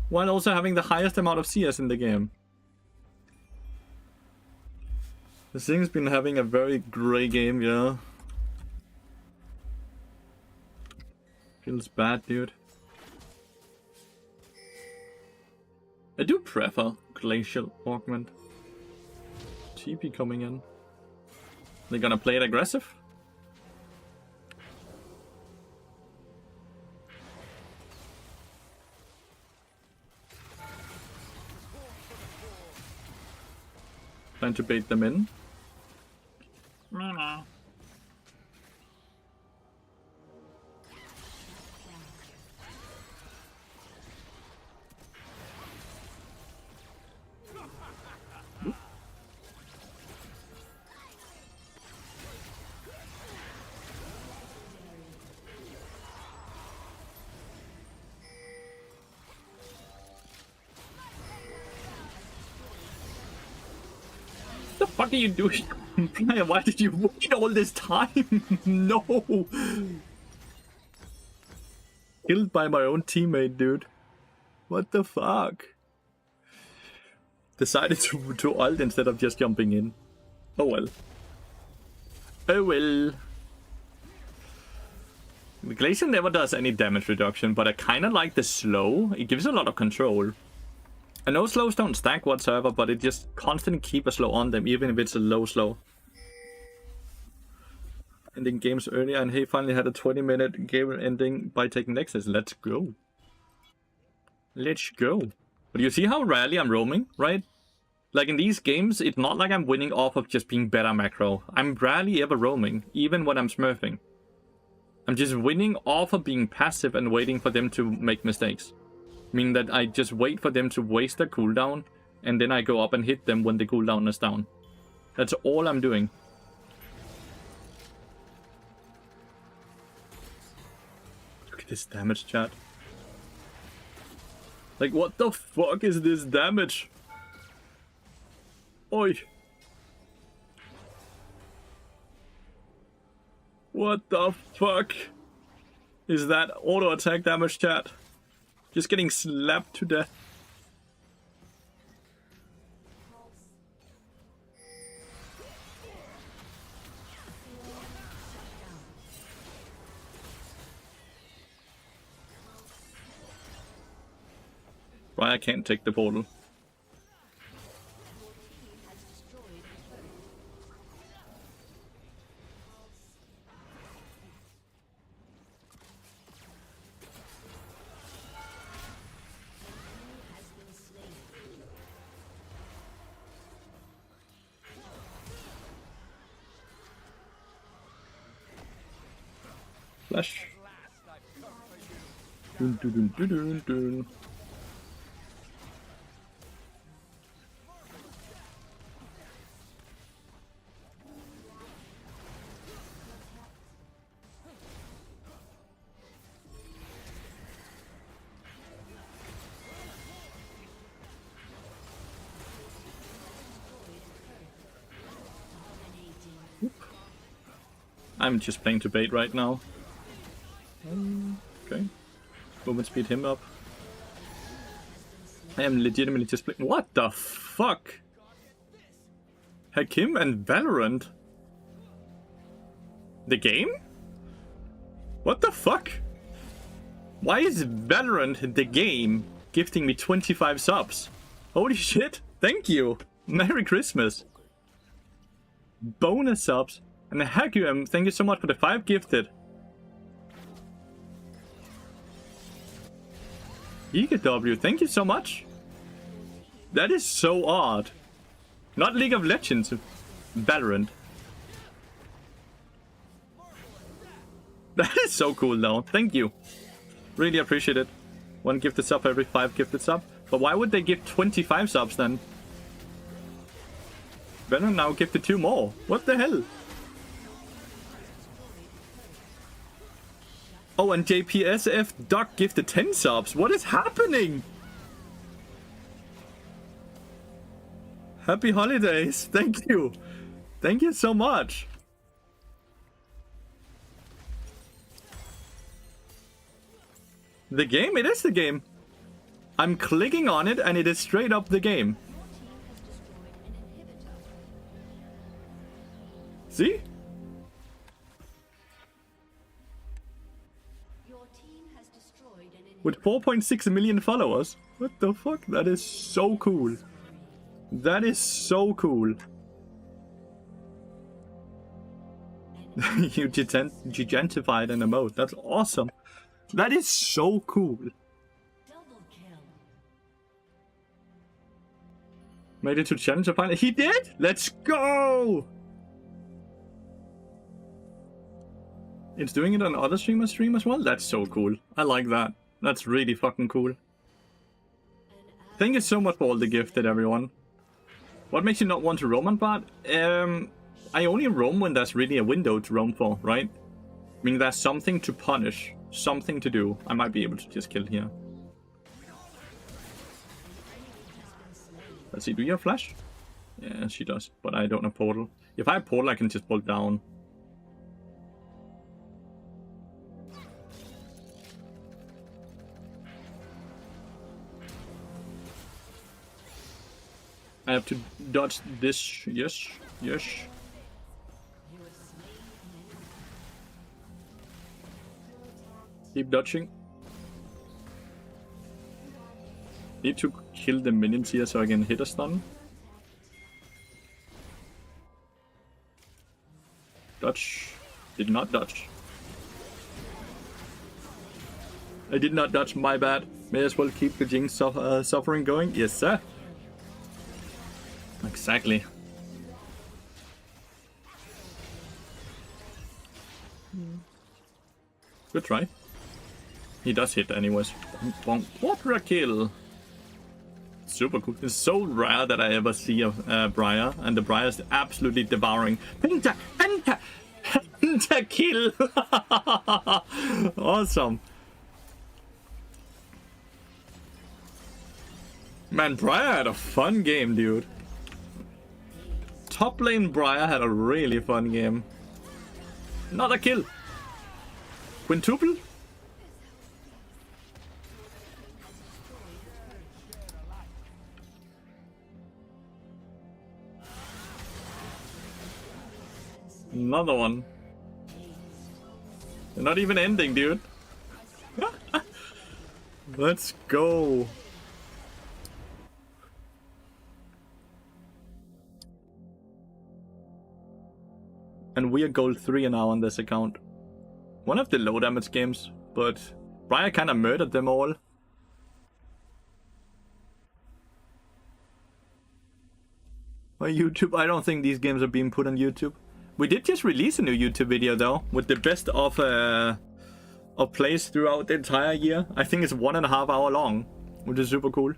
While also having the highest amount of CS in the game. This thing's been having a very grey game, yeah. Feels bad, dude. I do prefer Glacial Augment. TP coming in. They're gonna play it aggressive? Trying to bait them in. What the fuck are you doing? Brian, why did you wait all this time? No! Killed by my own teammate, dude. What the fuck? Decided to ult instead of just jumping in. Oh well. Oh well. The Glacier never does any damage reduction, but I kinda like the slow. It gives a lot of control. I know slows don't stack whatsoever, but it just constantly keep a slow on them, even if it's a low slow. Ending games earlier, and he finally had a 20-minute game ending by taking Nexus. Let's go. Let's go. But you see how rarely I'm roaming, right? Like in these games, it's not like I'm winning off of just being better macro. I'm rarely ever roaming, even when I'm smurfing. I'm just winning off of being passive and waiting for them to make mistakes. Meaning that I just wait for them to waste their cooldown, and then I go up and hit them when the cooldown is down. That's all I'm doing. Look at this damage, chat. Like, what the fuck is this damage? Oi. What the fuck? Is that auto attack damage, chat? Just getting slapped to death. Why I can't take the portal? Flash. Dun, dun, dun, dun, dun, dun. I'm just playing to bait right now. Okay. Movement speed him up. I am legitimately just playing. What the fuck? Hakim and Valorant? The game? What the fuck? Why is Valorant the game gifting me 25 subs? Holy shit. Thank you. Merry Christmas. Bonus subs. And Hakim, thank you so much for the 5 gifted. EKW, thank you so much. That is so odd. Not League of Legends, Valorant. That is so cool though, thank you. Really appreciate it. 1 gifted sub every 5 gifted sub. But why would they give 25 subs then? Venom now gifted 2 more. What the hell? Oh, and JPSF Duck gifted 10 subs. What is happening? Happy holidays. Thank you. Thank you so much. The game? It is the game. I'm clicking on it and it is straight up the game. See? Your team has destroyed an enemy. With 4.6 million followers. What the fuck? That is so cool. That is so cool. You gigentified an emote. That's awesome. That is so cool. Double kill. Made it to challenge finally. He did? Let's go! It's doing it on other streamers' stream as well? That's so cool. I like that. That's really fucking cool. Thank you so much for all the gifted, everyone. What makes you not want to roam on bot? I only roam when there's really a window to roam for, right? I mean, there's something to punish, something to do. I might be able to just kill here. Let's see, do you have flash? Yeah, she does, but I don't have portal. If I have portal, I can just pull down. I have to dodge this. Yes, yes. Keep dodging. Need to kill the minions here so I can hit a stun. Dodge. Did not dodge. I did not dodge, my bad. May as well keep the Jinx suffering going. Yes, sir. Exactly. Good try. He does hit anyways. Quadra kill. Super cool. It's so rare that I ever see a Briar, and the Briar is absolutely devouring. Penta kill. Awesome. Man, Briar had a fun game, dude. Top lane Briar had a really fun game. Another kill. Quintuple? Another one. They're not even ending, dude. Let's go. And we are gold 3 now on this account. One of the low damage games, but Briar kinda murdered them all. On YouTube, I don't think these games are being put on YouTube. We did just release a new YouTube video though, with the best of plays throughout the entire year. I think it's 1.5 hours long, which is super cool.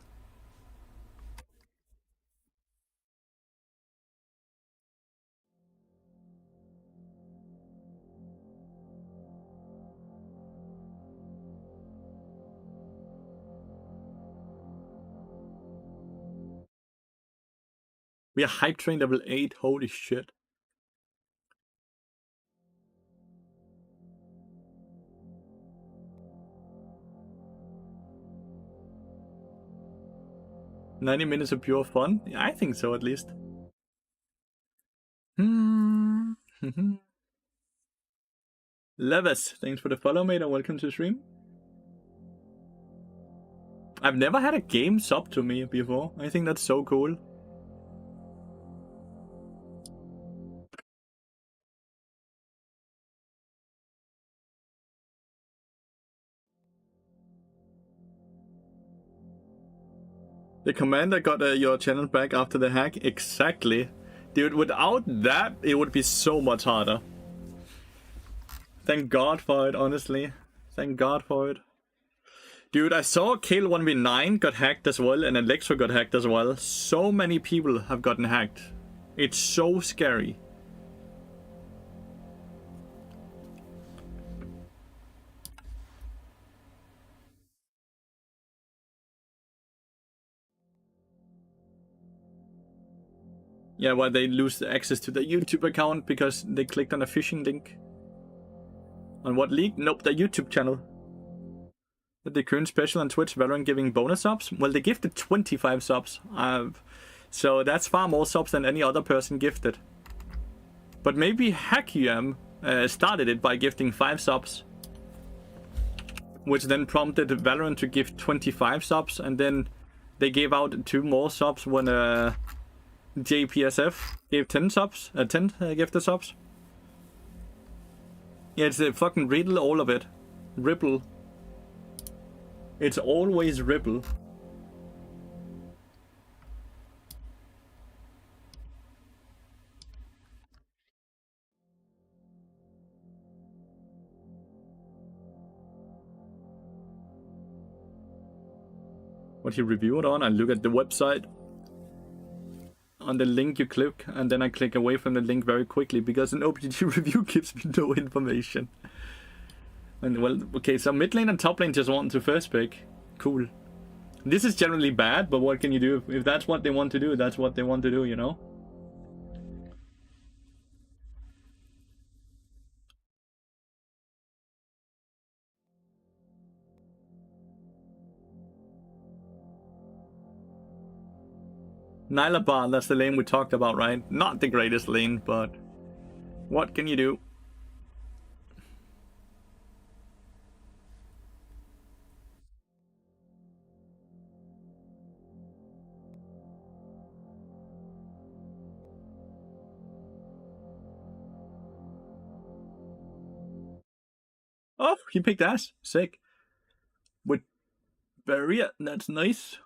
We are hype train level 8, holy shit. "90 minutes of pure fun?" Yeah, I think so, at least. Levis, thanks for the follow, mate, and welcome to the stream. I've never had a game sub to me before. I think that's so cool. The commander got your channel back after the hack. Exactly. Dude, without that, it would be so much harder. Thank God for it, honestly. Thank God for it. Dude, I saw Kale 1v9 got hacked as well, and Electro got hacked as well. So many people have gotten hacked. It's so scary. Yeah, well, they lose access to their YouTube account because they clicked on a phishing link. On what league? Nope, their YouTube channel. The current special on Twitch, Valorant giving bonus subs? Well, they gifted 25 subs. So that's far more subs than any other person gifted. But maybe Hakiam started it by gifting 5 subs, which then prompted Valorant to give 25 subs, and then they gave out 2 more subs when JPSF gave 10 subs, 10 gifted subs. Yeah, it's a fucking riddle, all of it. Ripple. It's always Ripple. What he reviewed on, I look at the website. On the link you click, and then I click away from the link very quickly because an OPG review gives me no information. And well, okay, so mid lane and top lane just want to first pick. Cool. This is generally bad, but what can you do? If that's what they want to do, that's what they want to do, you know? Nyla Bar, that's the lane we talked about, right? Not the greatest lane, but what can you do? Oh, he picked ass. Sick. With Barrier, that's nice.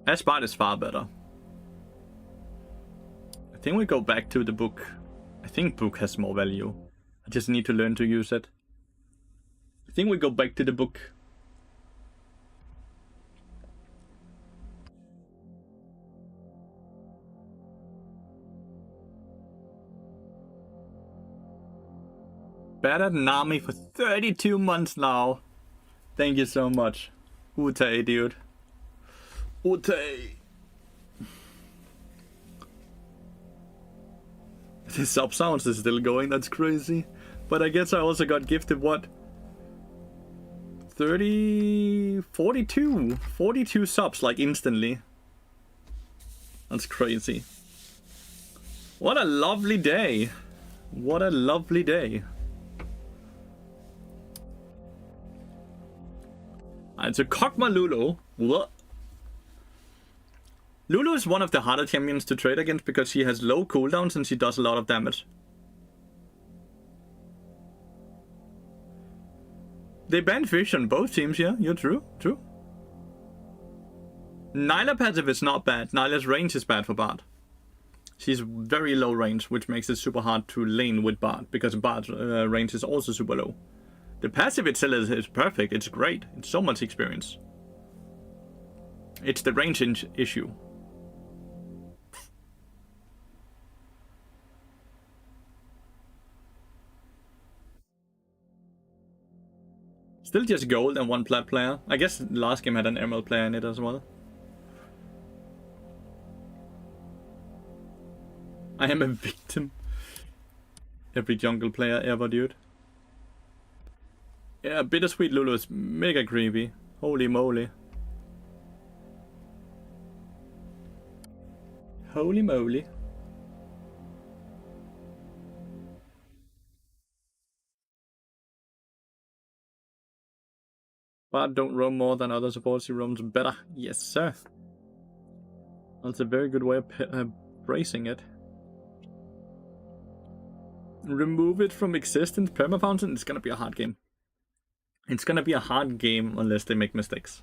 Asbart is far better. I think we go back to the book. I think book has more value. I just need to learn to use it. I think we go back to the book. Better than Nami for 32 months now. Thank you so much. Utei, dude. Utei. The sub sounds is still going, that's crazy. But I guess I also got gifted what? 42 subs like instantly. That's crazy. What a lovely day. What a lovely day. It's a Kog'Maw Lulu. What? Lulu is one of the harder champions to trade against because she has low cooldowns and she does a lot of damage. They banned Fish on both teams, yeah? You're true. True. Nyla passive is not bad. Nyla's range is bad for Bard. She's very low range, which makes it super hard to lane with Bard because Bard's range is also super low. The passive itself is perfect. It's great. It's so much experience. It's the range issue. Still just gold and 1 plat player. I guess last game had an emerald player in it as well. I am a victim. Every jungle player ever, dude. Yeah, Bittersweet Lulu is mega creepy. Holy moly. Holy moly. But don't roam more than other supports, he roams better. Yes, sir. That's a very good way of bracing it. Remove it from existence, permafountain, it's gonna be a hard game. It's gonna be a hard game unless they make mistakes.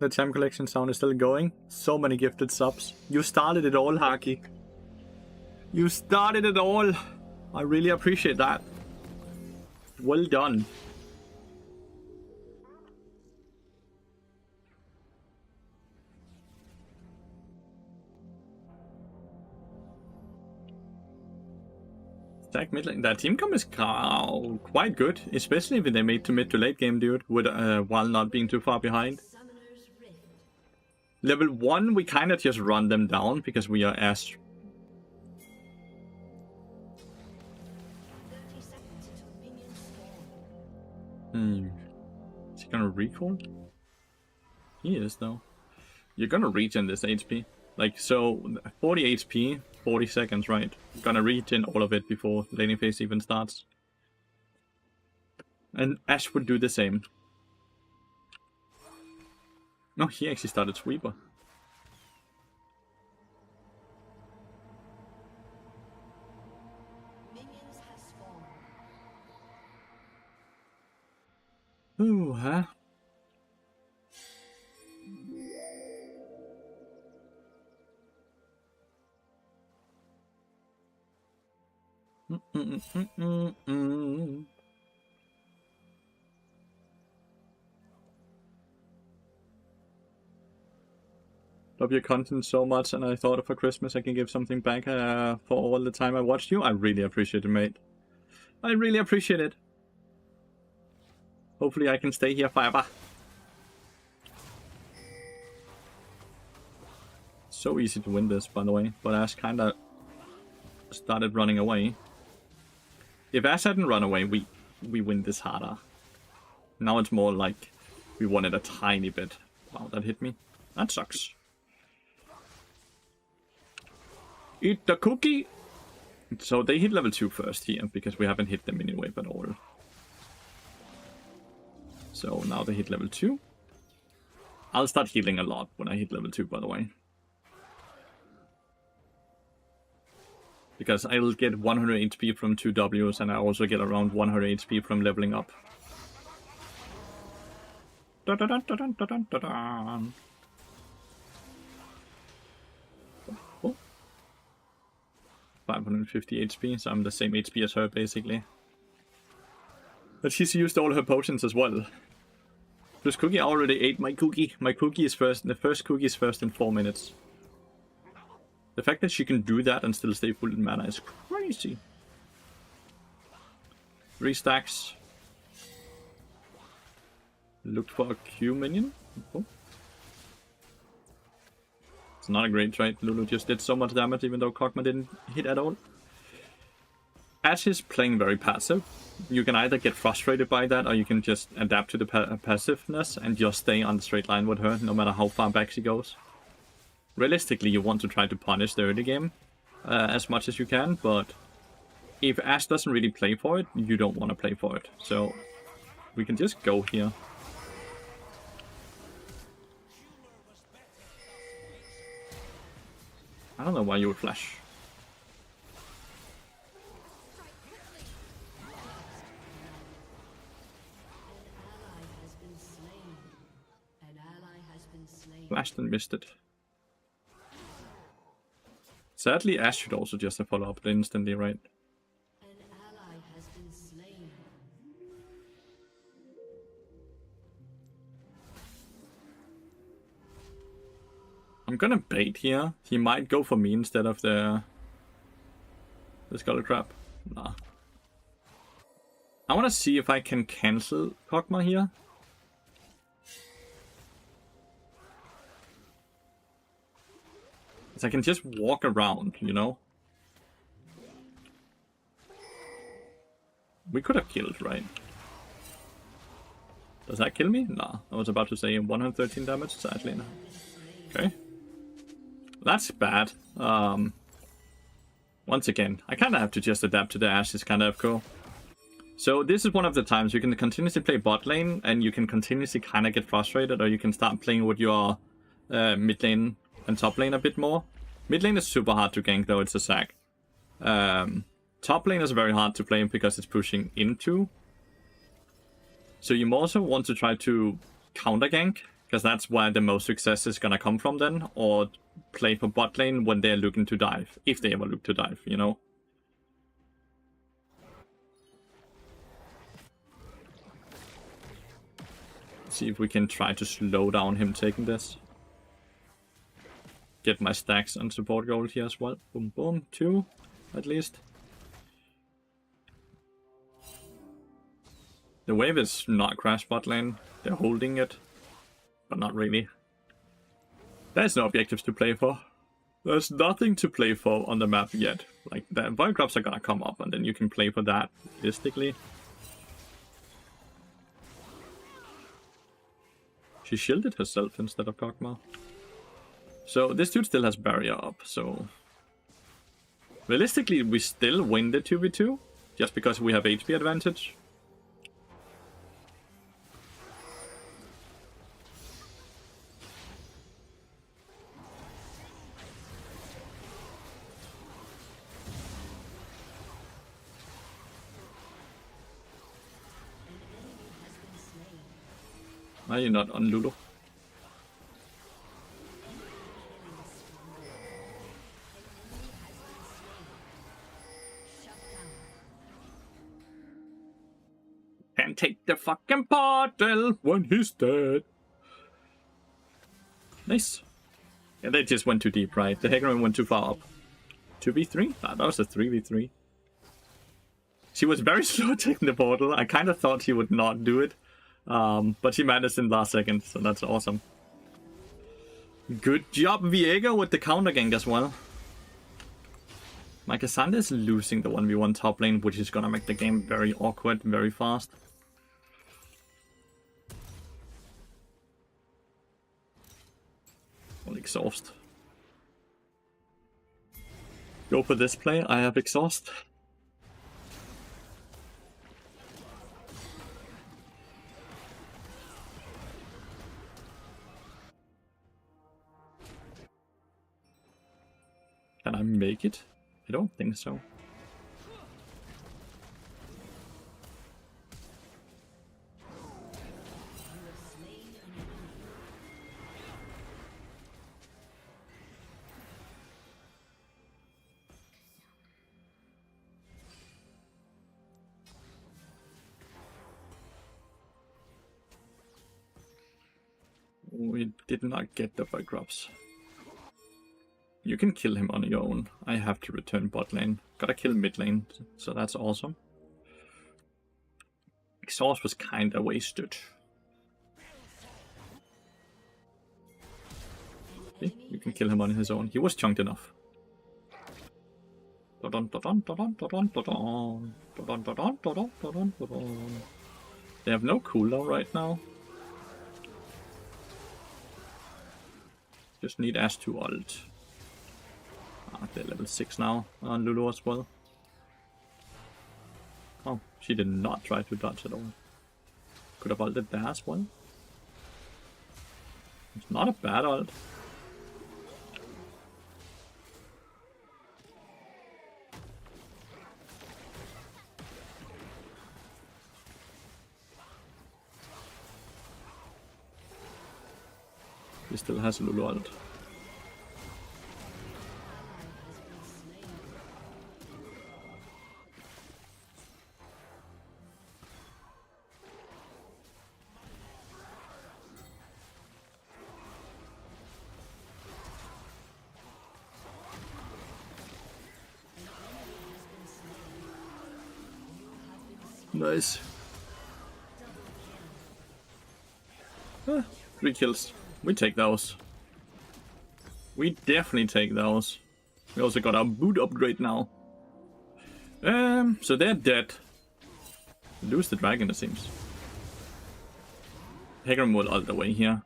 The Champ Collection sound is still going. So many gifted subs. You started it all, Haki. You started it all. I really appreciate that. Well done. Attack mid lane. That team comp is quite good, especially if they made to mid to late game, dude, with while not being too far behind. Summoner's Rift. Level 1, we kind of just run them down because we are as... 30 seconds until minions spawn. Is he gonna recall? He is, though. You're gonna regen this HP. Like, so, 40 HP, 40 seconds, right? Gonna regen all of it before laning phase even starts. And Ash would do the same. No, he actually started Sweeper. Minions have spawned. Ooh, huh? Love your content so much, and I thought for Christmas I can give something back for all the time I watched you. I really appreciate it, mate. I really appreciate it. Hopefully I can stay here forever. So easy to win this, by the way, but Ash kinda started running away. If Ash hadn't run away, we win this harder. Now it's more like we won it a tiny bit. Wow, that hit me. That sucks. Eat the cookie! So they hit level 2 first here, because we haven't hit them anyway at all. So now they hit level 2. I'll start healing a lot when I hit level 2, by the way. Because I'll get 100 HP from 2 Ws, and I also get around 100 HP from leveling up. Dun, dun, dun, dun, dun, dun, dun, dun. Oh. 550 HP, so I'm the same HP as her, basically. But she's used all her potions as well. Plus Cookie already ate my cookie. My cookie is first. The first cookie is first in 4 minutes. The fact that she can do that and still stay full in mana is crazy. 3 stacks. Looked for a Q minion. Oh. It's not a great trade. Lulu just did so much damage even though Kog'Maw didn't hit at all. Ash is playing very passive. You can either get frustrated by that or you can just adapt to the passiveness and just stay on the straight line with her no matter how far back she goes. Realistically, you want to try to punish the early game as much as you can, but if Ash doesn't really play for it, you don't want to play for it. So we can just go here. I don't know why you would flash. Flashed and missed it. Sadly, Ash should also just have followed up instantly, right? An ally has been slain. I'm gonna bait here. He might go for me instead of the Skull Crab. Nah. I wanna see if I can cancel Kog'Maw here. I can just walk around, you know? We could have killed, right? Does that kill me? Nah. I was about to say 113 damage, sadly no. Okay. That's bad. Once again, I kind of have to just adapt to the Ashes kind of cool. So this is one of the times you can continuously play bot lane and you can continuously kind of get frustrated, or you can start playing with your mid lane and top lane a bit more. Mid lane is super hard to gank though, it's a sack. Top lane is very hard to play because it's pushing into. So you also want to try to counter gank, because that's where the most success is gonna come from then, or play for bot lane when they're looking to dive, if they ever look to dive, you know? See if we can try to slow down him taking this. Get my stacks on support gold here as well. Boom, boom. 2, at least. The wave is not crash bot lane. They're holding it, but not really. There's no objectives to play for. There's nothing to play for on the map yet. Like, the void drops are gonna come up, and then you can play for that, realistically. She shielded herself instead of Kog'Maw. So this dude still has barrier up, so... Realistically, we still win the 2v2, just because we have HP advantage. Are you not on Lulu? Can take the fucking portal when he's dead. Nice. Yeah, they just went too deep, right? The Hecarim went too far up. 2v3? That was a 3v3. She was very slow taking the portal. I kind of thought she would not do it. But she managed in the last second, so that's awesome. Good job, Viego, with the counter gank as well. My Cassandra is losing the 1v1 top lane, which is gonna make the game very awkward, very fast. Well, exhaust. Go for this play, I have exhaust. Can I make it? I don't think so. We did not get the bug drops. You can kill him on your own. I have to return bot lane. Gotta kill mid lane, so that's awesome. Exhaust was kinda wasted. See? You can kill him on his own. He was chunked enough. They have no cooldown right now. Just need Ash to ult. They're level 6 now on Lulu as well. Oh, she did not try to dodge at all. Could have ulted there as well. It's not a bad ult. He still has a Lulu ult. Nice. 3 kills. We take those. We definitely take those. We also got our boot upgrade now. So they're dead. Lose the dragon, it seems. Hecarim will ult away here.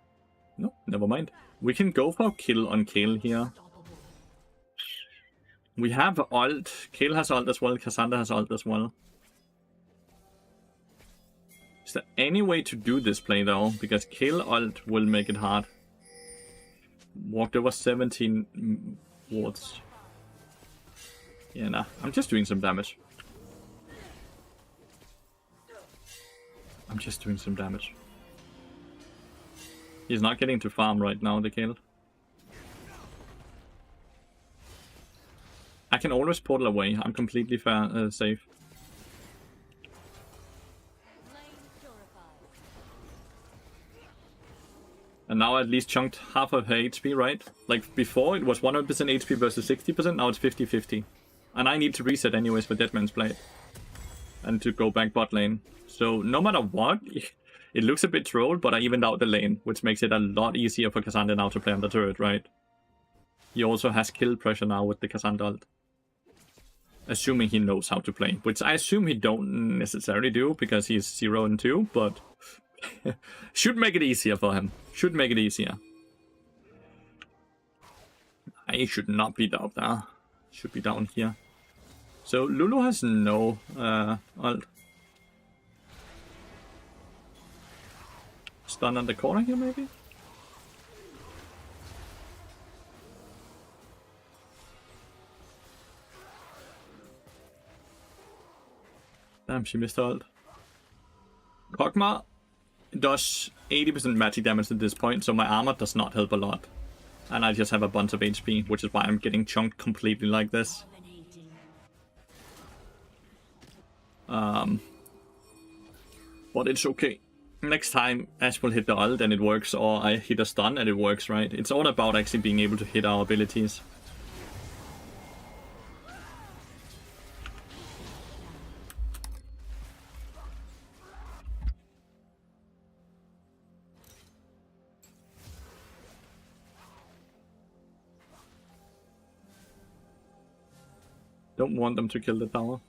No, never mind. We can go for kill on Kayle here. We have ult. Kayle has ult as well. Cassandra has ult as well. Is there any way to do this play though? Because Kayle ult will make it hard. Walked over 17 wards. Yeah, nah. I'm just doing some damage. I'm just doing some damage. He's not getting to farm right now, the Kayle. I can always portal away. I'm completely safe. And now I at least chunked half of her HP, right? Like before it was 100% HP versus 60%, now it's 50-50. And I need to reset anyways for Deadman's Blade. and to go back bot lane. So no matter what, it looks a bit trolled, but I evened out the lane, which makes it a lot easier for Cassandra now to play on the turret, right? He also has kill pressure now with the Cassandra ult. Assuming he knows how to play, which I assume he don't necessarily do, because he's 0 and 2, but should make it easier for him. Should make it easier. I should not be up there. Should be down here. So Lulu has no ult. Stun on the corner here, maybe? Damn, she missed her ult. Kog'Maw does 80% magic damage at this point, so my armor does not help a lot. And I just have a bunch of HP, which is why I'm getting chunked completely like this. But it's okay. Next time, Ash will hit the ult and it works, or I hit a stun and it works, right? It's all about actually being able to hit our abilities. Don't want them to kill the tower.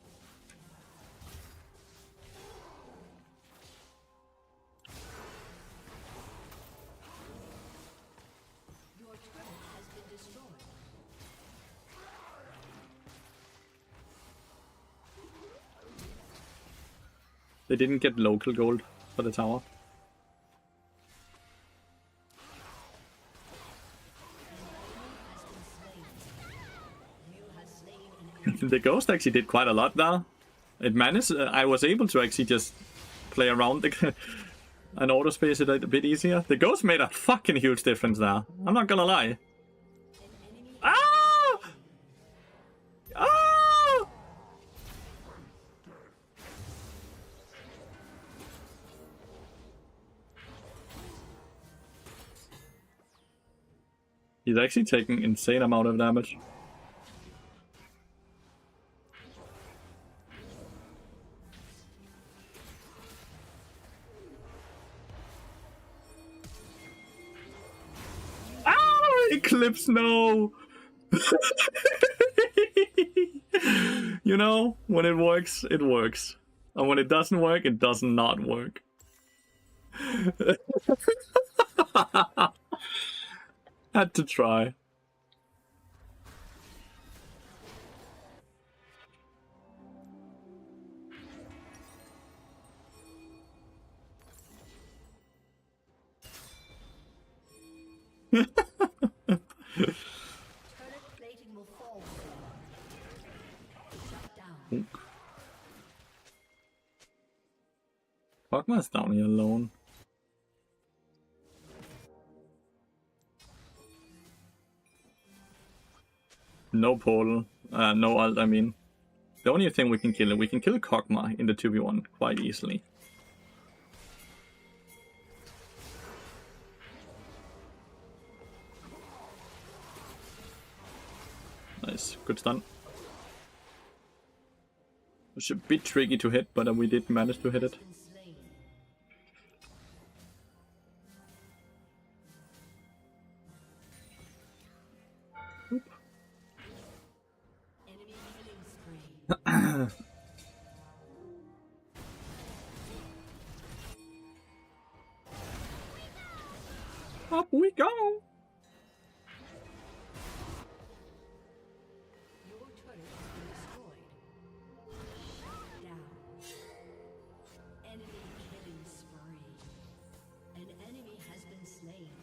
Your turret has been destroyed. They didn't get local gold for the tower. The ghost actually did quite a lot there. It managed. I was able to actually just play around the and auto space it a bit easier. The ghost made a fucking huge difference there. I'm not gonna lie. Ah! Ah! He's actually taking insane amount of damage. Eclipse, no! You know, when it works, it works. And when it doesn't work, it does not work. Had to try. Turret plating will fall. Shut down. Kog'Maw's down here alone. No portal. No ult, I mean. The only thing we can kill Kog'Maw in the 2v1 quite easily. Nice, good stun. It was a bit tricky to hit, but we did manage to hit it. Oop. Enemy killing spree. Up we go! Your turret has been destroyed. Shut down. Enemy killing spree. An enemy has been slain.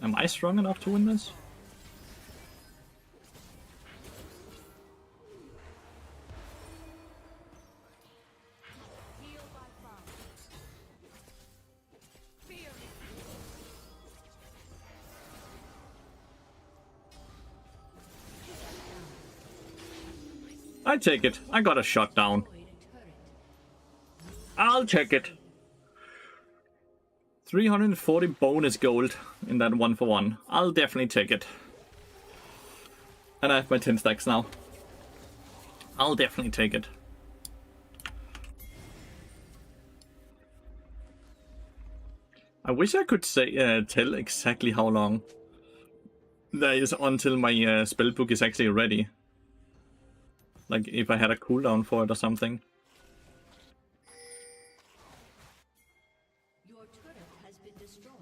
Am I strong enough to win this? I take it. I got a shot down. I'll take it. 340 bonus gold in that 1-for-1. I'll definitely take it. And I have my 10 stacks now. I'll definitely take it. I wish I could say tell exactly how long there is until my spellbook is actually ready. Like if I had a cooldown for it or something. Your turret has been destroyed.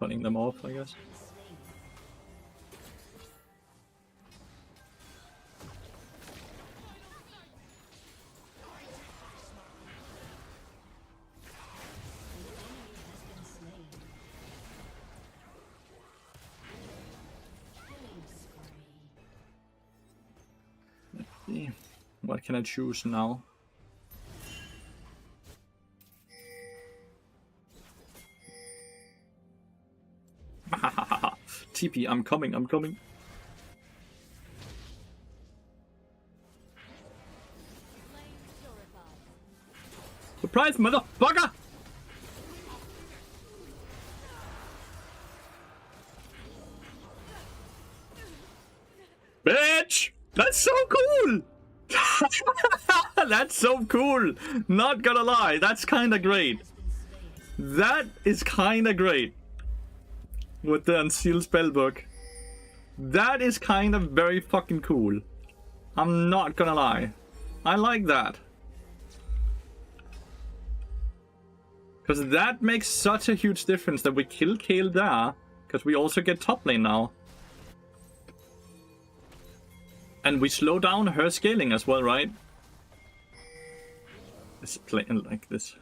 Cutting them off, I guess. What can I choose now? TP, I'm coming, I'm coming. Surprise, motherfucker! Bitch! That's so cool! That's so cool! Not gonna lie, that's kinda great. That is kinda great. With the unsealed spellbook. That is kind of very fucking cool. I'm not gonna lie. I like that. Because that makes such a huge difference that we kill Kayle there. Because we also get top lane now. And we slow down her scaling as well, right? It's playing like this.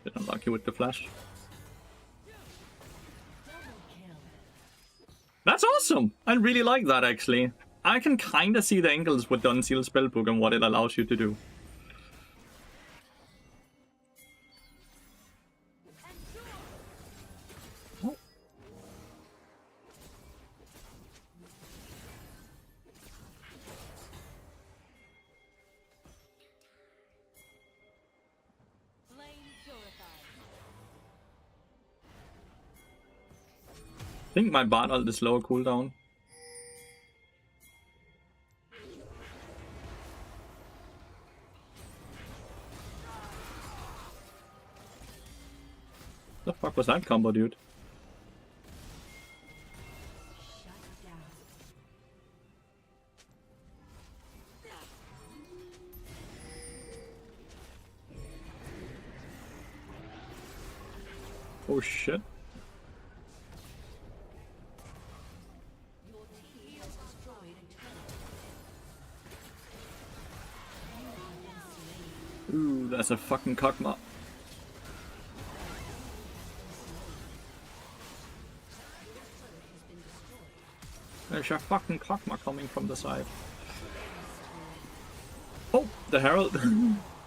Bit unlucky with the flash. That's awesome! I really like that, actually. I can kinda see the angles with the unsealed spellbook and what it allows you to do. Oh. I think my bot ult is lower cooldown. The fuck was that combo, dude? Oh shit. Ooh, that's a fucking cockma. There's a fucking cockma coming from the side. Oh, the Herald.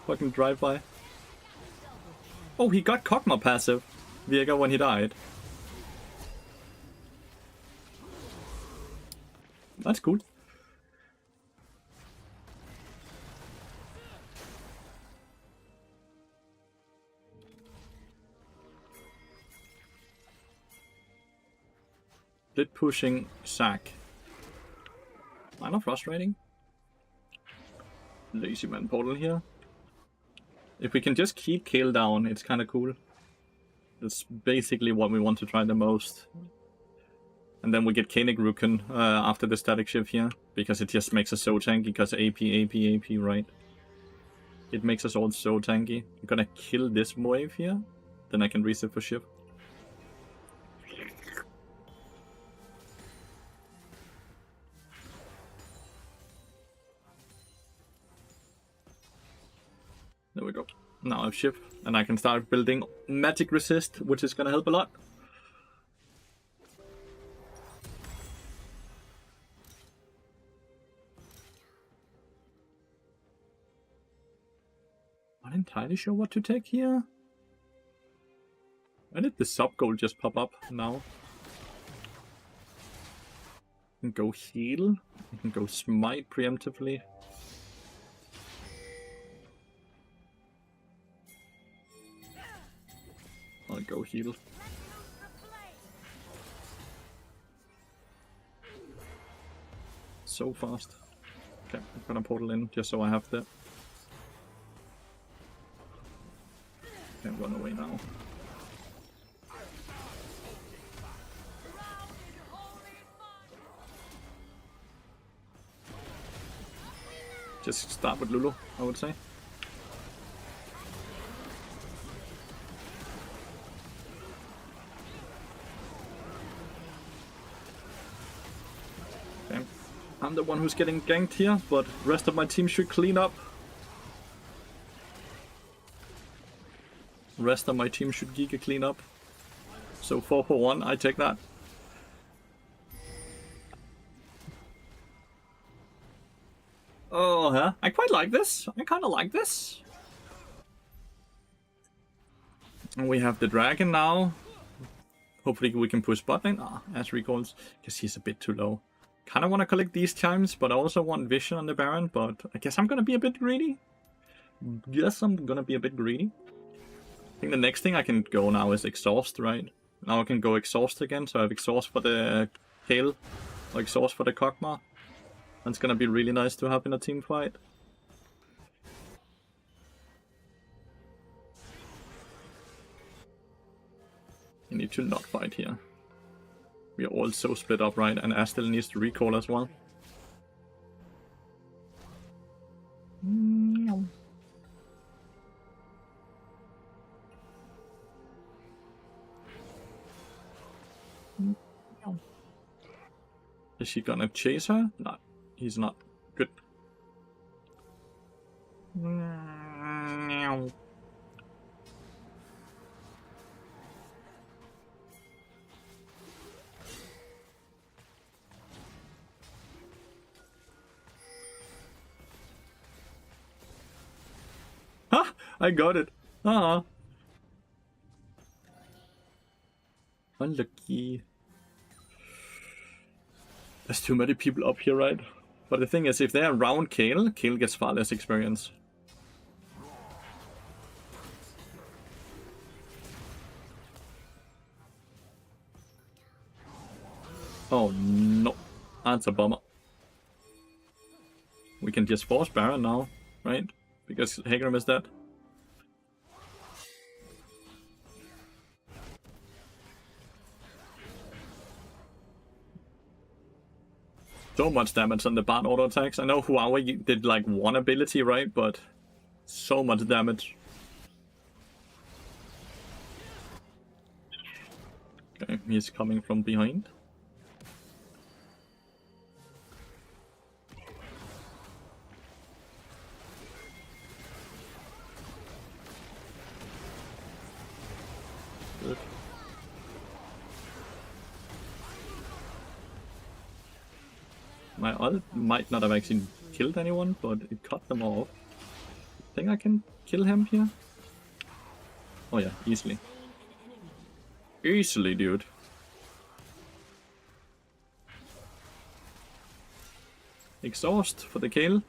Fucking drive-by. Oh, he got cockma passive, Viega, when he died. That's cool. Bit pushing sack. Kind of frustrating. Lazy man portal here. If we can just keep Kayle down, it's kind of cool. That's basically what we want to try the most. And then we get Koenig Rukun after the static shift here, because it just makes us so tanky, because AP, AP, AP, right? It makes us all so tanky. I'm gonna kill this wave here, then I can reset for shift. There we go. Now I've shift, and I can start building magic resist, which is gonna help a lot. Not entirely sure what to take here. Why did the sub goal just pop up now? I can go heal. I can go smite preemptively. I'll go heal. So fast. Okay, I'm gonna portal in just so I have that. Can't run away now. Just start with Lulu, I would say. Okay. I'm the one who's getting ganked here, but the rest of my team should clean up. The rest of my team should Giga clean up. So 4 for 1, I take that. Oh, yeah. I quite like this. I kind of like this. And we have the dragon now. Hopefully we can push bot lane. As recalls, because he's a bit too low. Kind of want to collect these chimes, but I also want vision on the Baron. But I guess I'm going to be a bit greedy. I think the next thing I can go now is exhaust, right? Now I can go exhaust again. So I have exhaust for the Kale. Or exhaust for the Kog'Maw. That's gonna be really nice to have in a team fight. You need to not fight here. We are all so split up, right? And Ash still needs to recall as well. Is she gonna chase her? No, he's not. Good. Ha! I got it. Ah. Unlucky. There's too many people up here, right? But the thing is, if they're around Kale, Kale gets far less experience. Oh no, that's a bummer. We can just force Baron now, right? Because Hagram is dead. So much damage on the Bard auto attacks. I know Huawei did like one ability, right? But so much damage. Okay, he's coming from behind. Good. My ult might not have actually killed anyone, but it cut them off. Think I can kill him here? Oh yeah, easily. Easily, dude. Exhaust for the kill.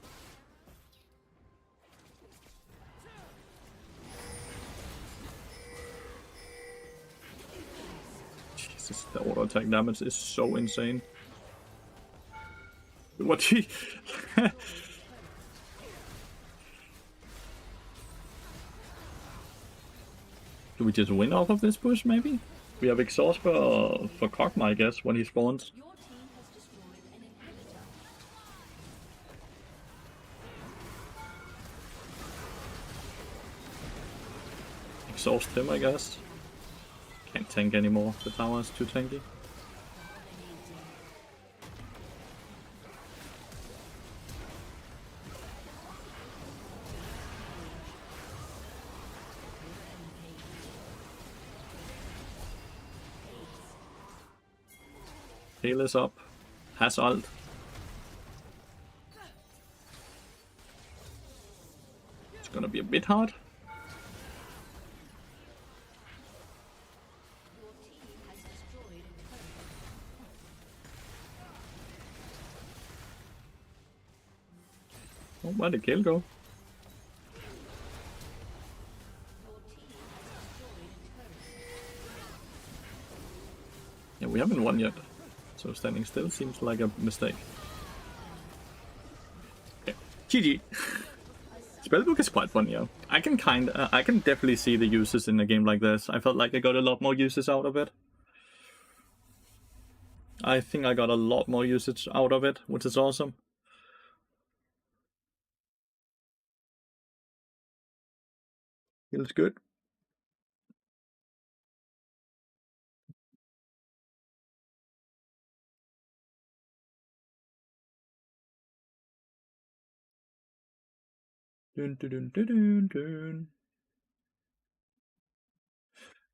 Jesus, the auto attack damage is so insane. What he... Do we just win off of this push, maybe? We have exhaust for Kog'Maw, I guess, when he spawns. Your team has destroyed an inhibitor. Exhaust him, I guess. Can't tank anymore, the tower is too tanky. Heal is up. Has ult. It's gonna be a bit hard. Oh, where'd the kill go? Yeah, we haven't won yet. So standing still seems like a mistake. Okay. GG. Spellbook is quite fun, yeah. I can definitely see the uses in a game like this. I felt like I got a lot more uses out of it. I think I got a lot more usage out of it, which is awesome. Feels good. Dun, dun, dun, dun, dun, dun.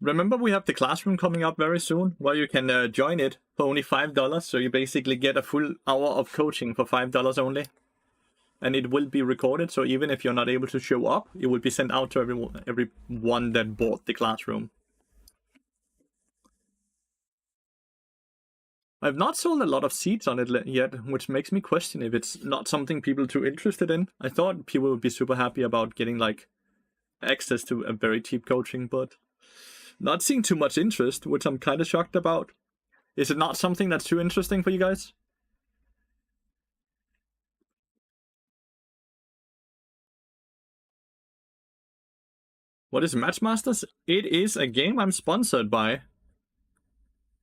Remember, we have the classroom coming up very soon, where you can join it for only $5. So you basically get a full hour of coaching for $5 only. And it will be recorded, so even if you're not able to show up, it will be sent out to everyone that bought the classroom. I've not sold a lot of seats on it yet, which makes me question if it's not something people are too interested in. I thought people would be super happy about getting like access to a very cheap coaching, but not seeing too much interest, which I'm kind of shocked about. Is it not something that's too interesting for you guys? What is Matchmasters? It is a game I'm sponsored by.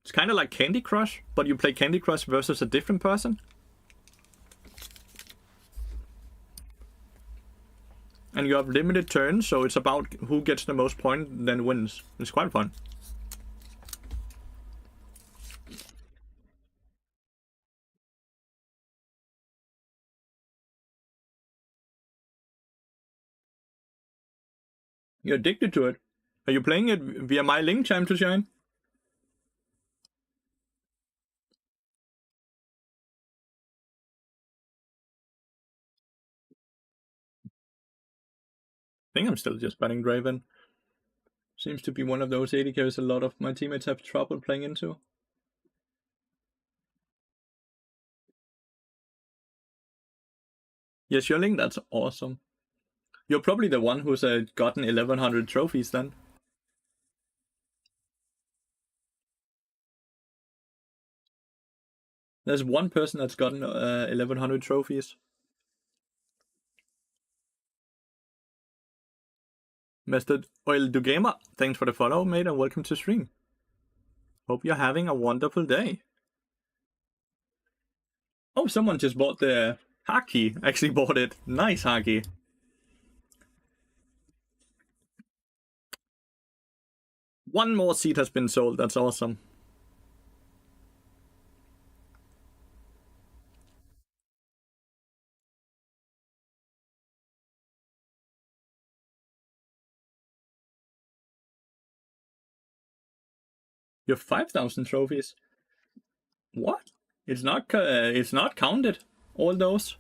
It's kind of like Candy Crush, but you play Candy Crush versus a different person. And you have limited turns, so it's about who gets the most points, then wins. It's quite fun. You're addicted to it. Are you playing it via my link, Time to Shine? I think I'm still just batting Draven. Seems to be one of those AD carries a lot of my teammates have trouble playing into. Yes, your link, that's awesome. You're probably the one who's gotten 1100 trophies then. There's one person that's gotten 1100 trophies. Mr. Oil Du Gamer, thanks for the follow, mate, and welcome to stream. Hope you're having a wonderful day. Oh, someone just bought the Haki. Actually bought it. Nice, Haki. One more seat has been sold. That's awesome. You have 5,000 trophies. What? It's not counted. All those.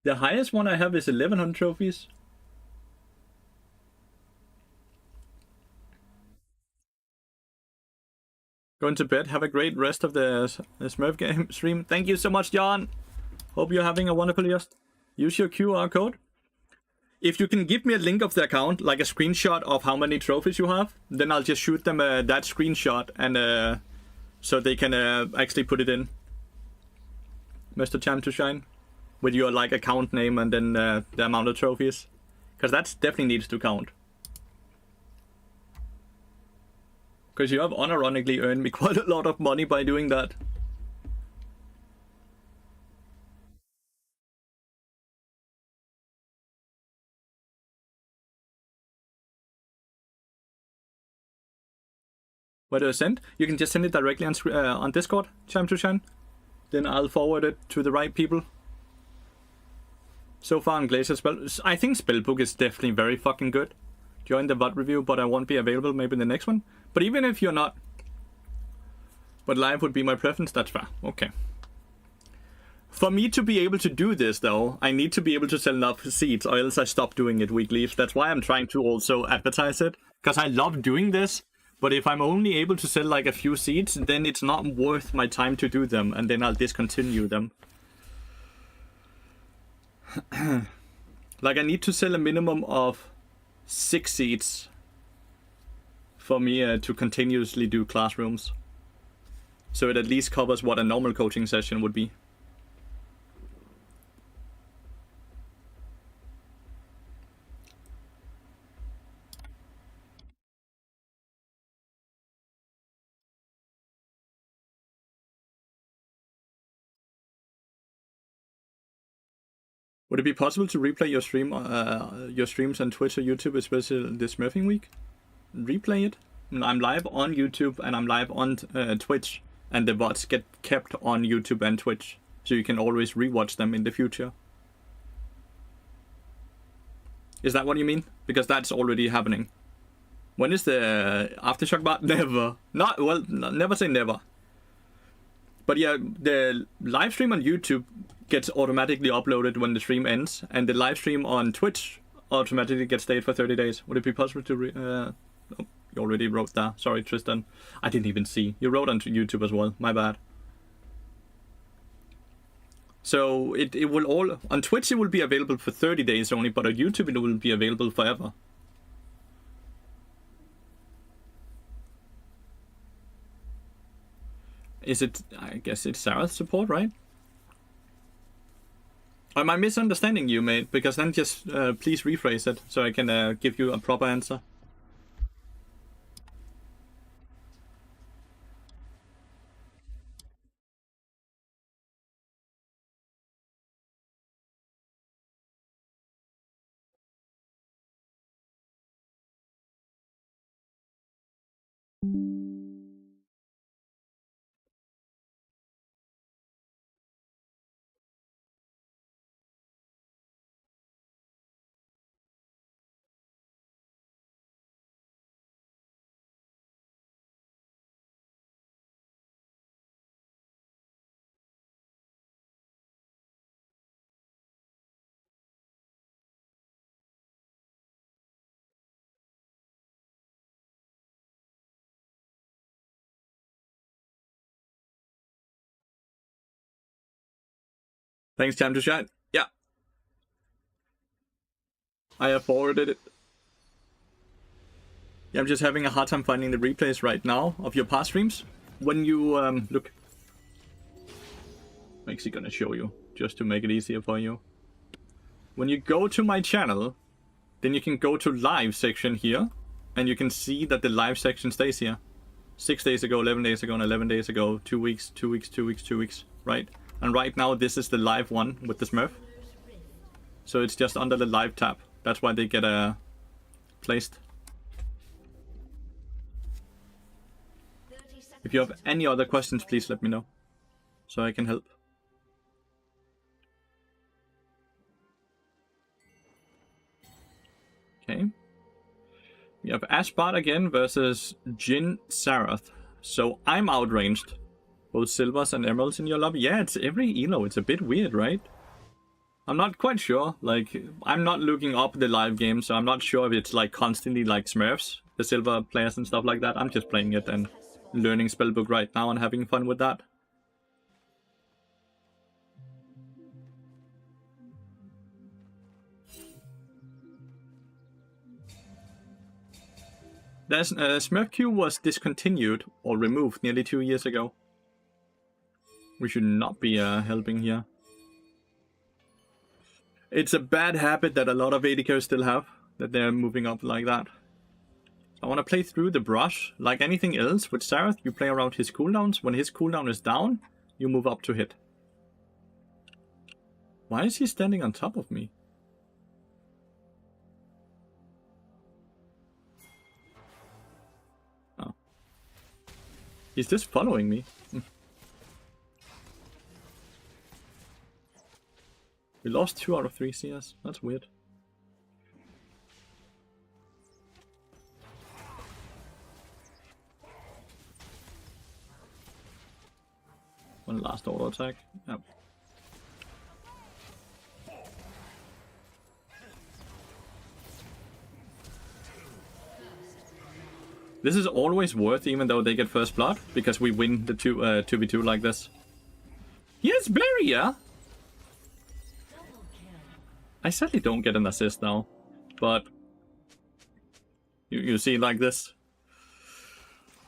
The highest one I have is 1100 trophies. Going to bed. Have a great rest of the Smurf game stream. Thank you so much, John. Hope you're having a wonderful day. Use your QR code. If you can give me a link of the account, like a screenshot of how many trophies you have, then I'll just shoot them that screenshot, and so they can actually put it in. Mr. Time to Shine, with your like account name and then the amount of trophies, because that definitely needs to count. Because you have unironically earned me quite a lot of money by doing that. Where do I send? You can just send it directly on Discord, Time to Shine. Then I'll forward it to the right people. So far on Glacier Spell, I think Spellbook is definitely very fucking good. Join the VOD review, but I won't be available maybe in the next one. But even if you're not, but live would be my preference, that's fair. Okay. For me to be able to do this though, I need to be able to sell enough seats, or else I stop doing it weekly. That's why I'm trying to also advertise it, because I love doing this. But if I'm only able to sell like a few seats, then it's not worth my time to do them, and then I'll discontinue them. Like, I need to sell a minimum of 6 seats for me to continuously do classrooms. So it at least covers what a normal coaching session would be. Would it be possible to replay your streams on Twitch or YouTube, especially this Smurfing week? Replay it? I'm live on YouTube and I'm live on Twitch, and the VODs get kept on YouTube and Twitch, so you can always rewatch them in the future. Is that what you mean? Because that's already happening. When is the Aftershock bot? Never. Not well. Never say never. But yeah, the live stream on YouTube gets automatically uploaded when the stream ends, and the live stream on Twitch automatically gets stayed for 30 days. Would it be possible to oh, you already wrote that. Sorry, Tristan. I didn't even see. You wrote on YouTube as well. My bad. So it will all... On Twitch it will be available for 30 days only, but on YouTube it will be available forever. Is it... I guess it's Sarah's support, right? Am I misunderstanding you, mate? Because then just please rephrase it so I can give you a proper answer. Thanks, Time to Shine. Yeah. I have forwarded it. Yeah, I'm just having a hard time finding the replays right now of your past streams. When you, look. I'm actually gonna show you, just to make it easier for you. When you go to my channel, then you can go to live section here, and you can see that the live section stays here. 6 days ago, 11 days ago, and 11 days ago, 2 weeks, 2 weeks, 2 weeks, 2 weeks, right? And right now this is the live one with the Smurf. So it's just under the live tab. That's why they get placed. If you have any other questions, please let me know, so I can help. Okay. We have Ashbart again versus Jin Sarath. So I'm outranged. Both silvers and emeralds in your lobby. Yeah, it's every elo. It's a bit weird, right? I'm not quite sure. Like, I'm not looking up the live game, so I'm not sure if it's like constantly like Smurfs, the silver players and stuff like that. I'm just playing it and learning spellbook right now and having fun with that. There's Smurf Q was discontinued or removed nearly 2 years ago. We should not be helping here. It's a bad habit that a lot of ADCs still have, that they're moving up like that. I want to play through the brush. Like anything else, with Sarath, you play around his cooldowns. When his cooldown is down, you move up to hit. Why is he standing on top of me? Oh. He's just following me. We lost 2 out of 3 CS. That's weird. One last auto attack. Yep. This is always worth, even though they get first blood, because we win the 2v2 like this. Yes, Blairy, yeah? I sadly don't get an assist now, but you see like this.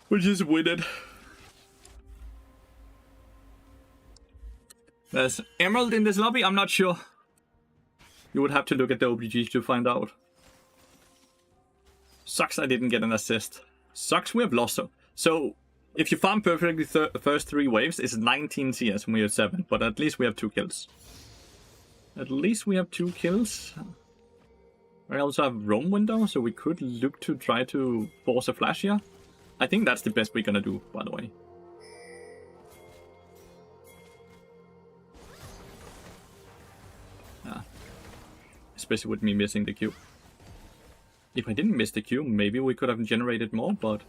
We just win it. There's Emerald in this lobby? I'm not sure. You would have to look at the OBG to find out. Sucks I didn't get an assist. Sucks we have lost. So if you farm perfectly the first 3 waves, it's 19 CS and we have 7. But at least we have 2 kills. At least we have 2 kills. I also have roam window, so we could look to try to force a flash here. I think that's the best we're gonna do, by the way. Especially with me missing the Q. If I didn't miss the Q, maybe we could have generated more, but...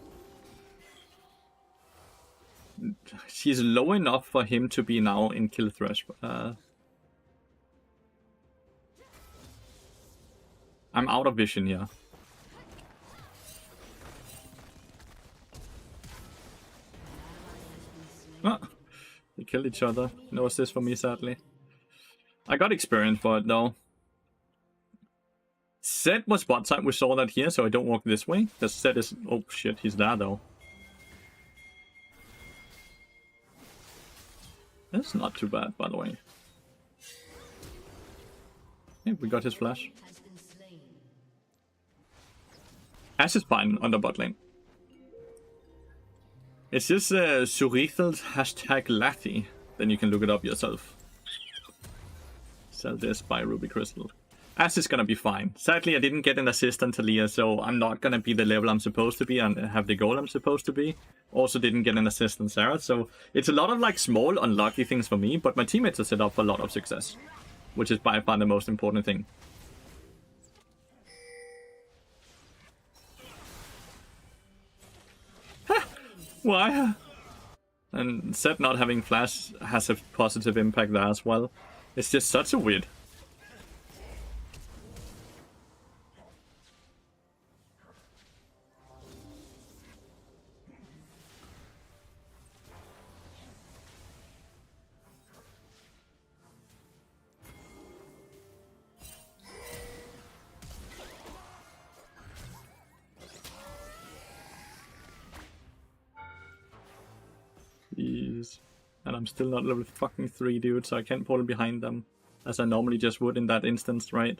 she's low enough for him to be now in kill thresh. I'm out of vision here. Ah, they killed each other. No assist for me, sadly. I got experience for it, though. Zed was bot side, we saw that here, so I don't walk this way. The Zed is... oh shit, he's there though. That's not too bad, by the way. Yeah, we got his flash. Ash is fine on the bot lane. It's just Surithal #Lathy. Then you can look it up yourself. Sell this by Ruby Crystal. Ash is gonna be fine. Sadly, I didn't get an assist on Talia, so I'm not gonna be the level I'm supposed to be and have the goal I'm supposed to be. Also didn't get an assist on Sarah, so it's a lot of like small unlucky things for me, but my teammates are set up for a lot of success, which is by far the most important thing. Why? And Zed not having flash has a positive impact there as well. It's just such a weird. Jeez. And I'm still not level fucking 3, dude, so I can't pull behind them. As I normally just would in that instance, right?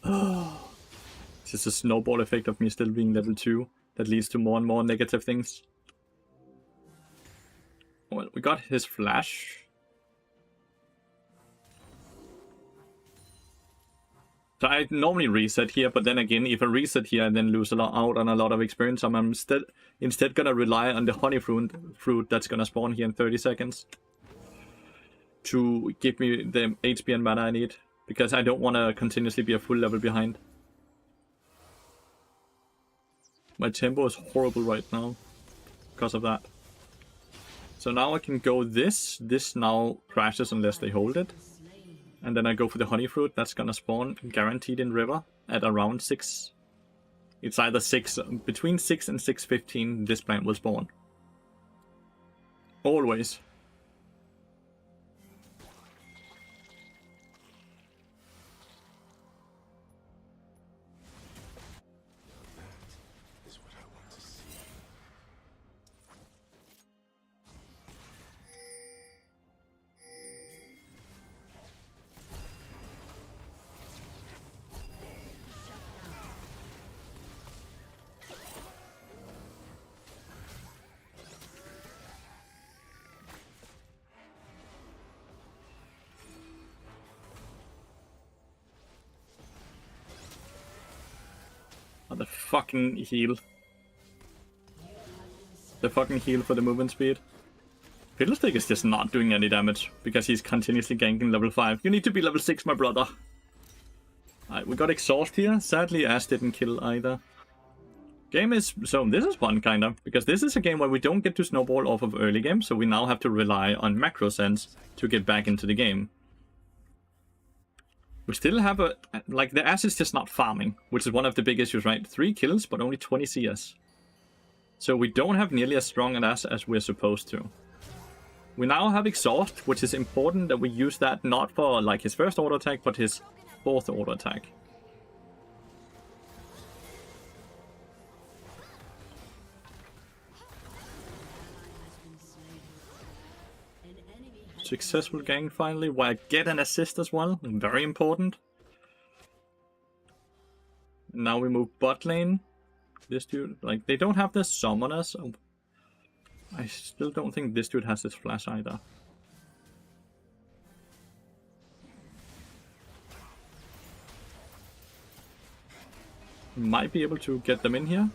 It's just a snowball effect of me still being level 2 that leads to more and more negative things. Well, we got his flash. So I normally reset here, but then again, if I reset here and then lose a lot out on a lot of experience, I'm instead gonna rely on the honey fruit that's gonna spawn here in 30 seconds to give me the HP and mana I need, because I don't want to continuously be a full level behind. My tempo is horrible right now because of that. So now I can go this now crashes unless they hold it. And then I go for the honey fruit, that's gonna spawn guaranteed in river at around 6. It's either 6, between 6 and 6:15 this plant will spawn. Always. Oh, the fucking heal. The fucking heal for the movement speed. Fiddlestick is just not doing any damage because he's continuously ganking level 5. You need to be level 6, my brother. Alright, we got exhaust here. Sadly, Ash didn't kill either. Game is... so this is fun, kind of. Because this is a game where we don't get to snowball off of early game, so we now have to rely on macro sense to get back into the game. We still have a... like, the Ash is just not farming, which is one of the big issues, right? 3 kills, but only 20 CS. So we don't have nearly as strong an Ash as we're supposed to. We now have exhaust, which is important that we use that not for like his first auto attack, but his fourth auto attack. Successful gank finally, where I get an assist as well. Very important. Now we move bot lane. This dude, like, they don't have the summoner, so I still don't think this dude has his flash either. Might be able to get them in here.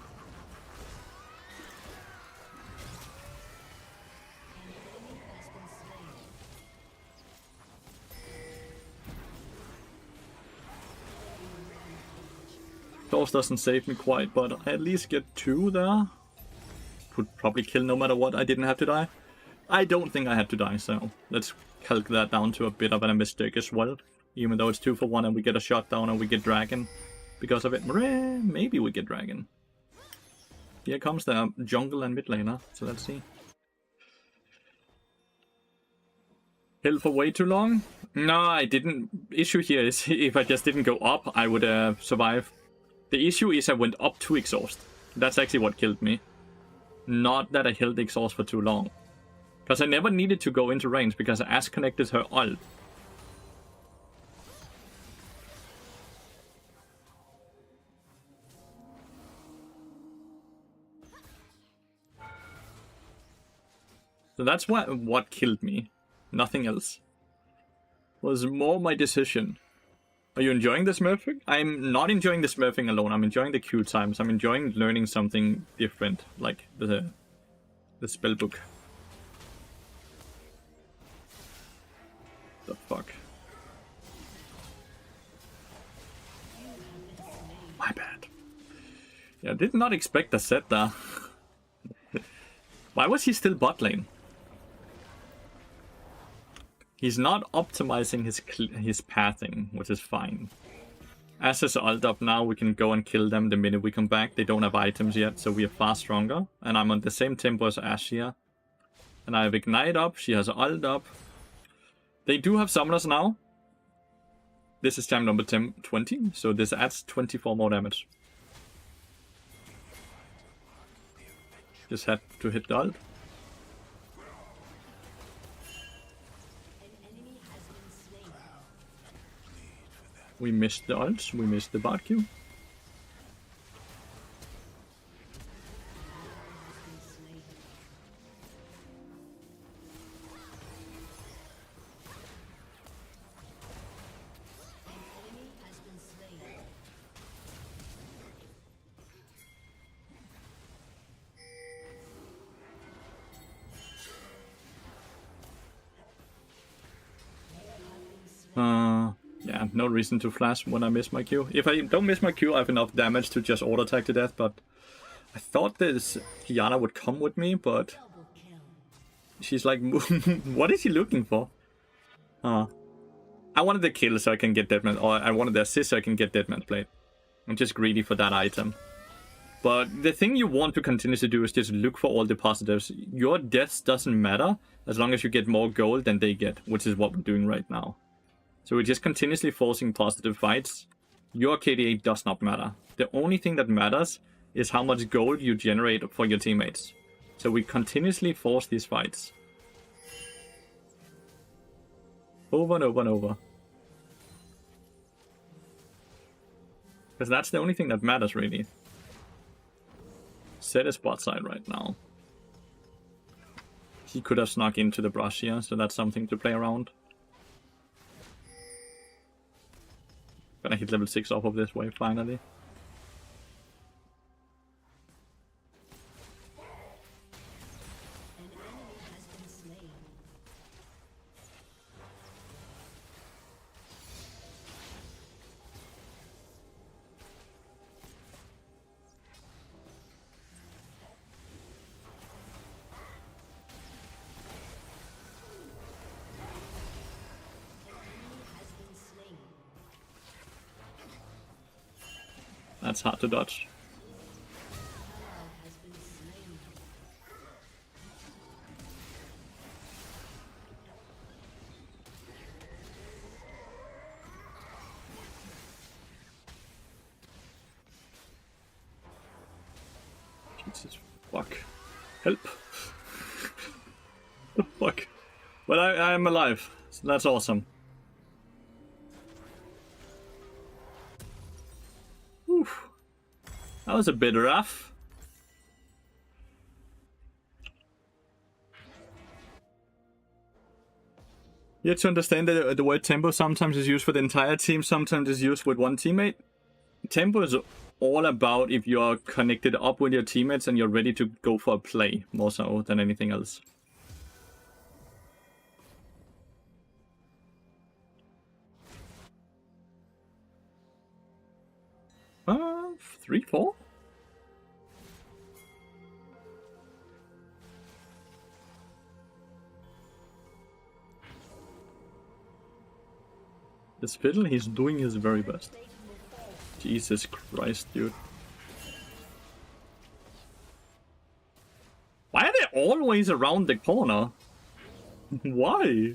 Thor's doesn't save me quite, but I at least get 2 there. Would probably kill no matter what. I didn't have to die. I don't think I had to die, so let's calc that down to a bit of a mistake as well. Even though it's 2 for 1 and we get a shot down and we get dragon because of it. Maybe we get dragon. Here comes the jungle and mid laner, so let's see. Held for way too long? No, I didn't. Issue here is if I just didn't go up, I would survive. The issue is I went up to exhaust. That's actually what killed me. Not that I held the exhaust for too long. Because I never needed to go into range because Ash connected her ult. So that's what killed me. Nothing else. Was more my decision. Are you enjoying the smurfing? I'm not enjoying the smurfing alone. I'm enjoying the queue times. I'm enjoying learning something different, like the spell book. The fuck? My bad. Yeah, I did not expect a set there. Why was he still bot lane? He's not optimizing his pathing, which is fine. As is ult up now, we can go and kill them the minute we come back. They don't have items yet, so we are far stronger. And I'm on the same tempo as Ash here. And I have Ignite up, she has ult up. They do have summoners now. This is time number 20, so this adds 24 more damage. Just had to hit the ult. We missed the ults, we missed the bot queue. Yeah, no reason to flash when I miss my Q. If I don't miss my Q, I have enough damage to just auto attack to death, but I thought this Kiana would come with me, but she's like, what is she looking for? I wanted the kill so I can get Deadman, or I wanted the assist so I can get Deadman's Blade. I'm just greedy for that item. But the thing you want to continue to do is just look for all the positives. Your deaths doesn't matter as long as you get more gold than they get, which is what we're doing right now. So we're just continuously forcing positive fights. Your KDA does not matter. The only thing that matters is how much gold you generate for your teammates. So we continuously force these fights. Over and over and over. Because that's the only thing that matters, really. Set is bot side right now. He could have snuck into the brush here, so that's something to play around. Gonna hit level 6 off of this wave finally. That's hard to dodge. Jesus, fuck. Help. The fuck. Well, I'm alive. So that's awesome. Oof. That was a bit rough. You have to understand that the word tempo sometimes is used for the entire team, sometimes is used with one teammate. Tempo is all about if you are connected up with your teammates and you're ready to go for a play, more so than anything else. 3-4? This fiddle, he's doing his very best. Jesus Christ, dude. Why are they always around the corner? Why?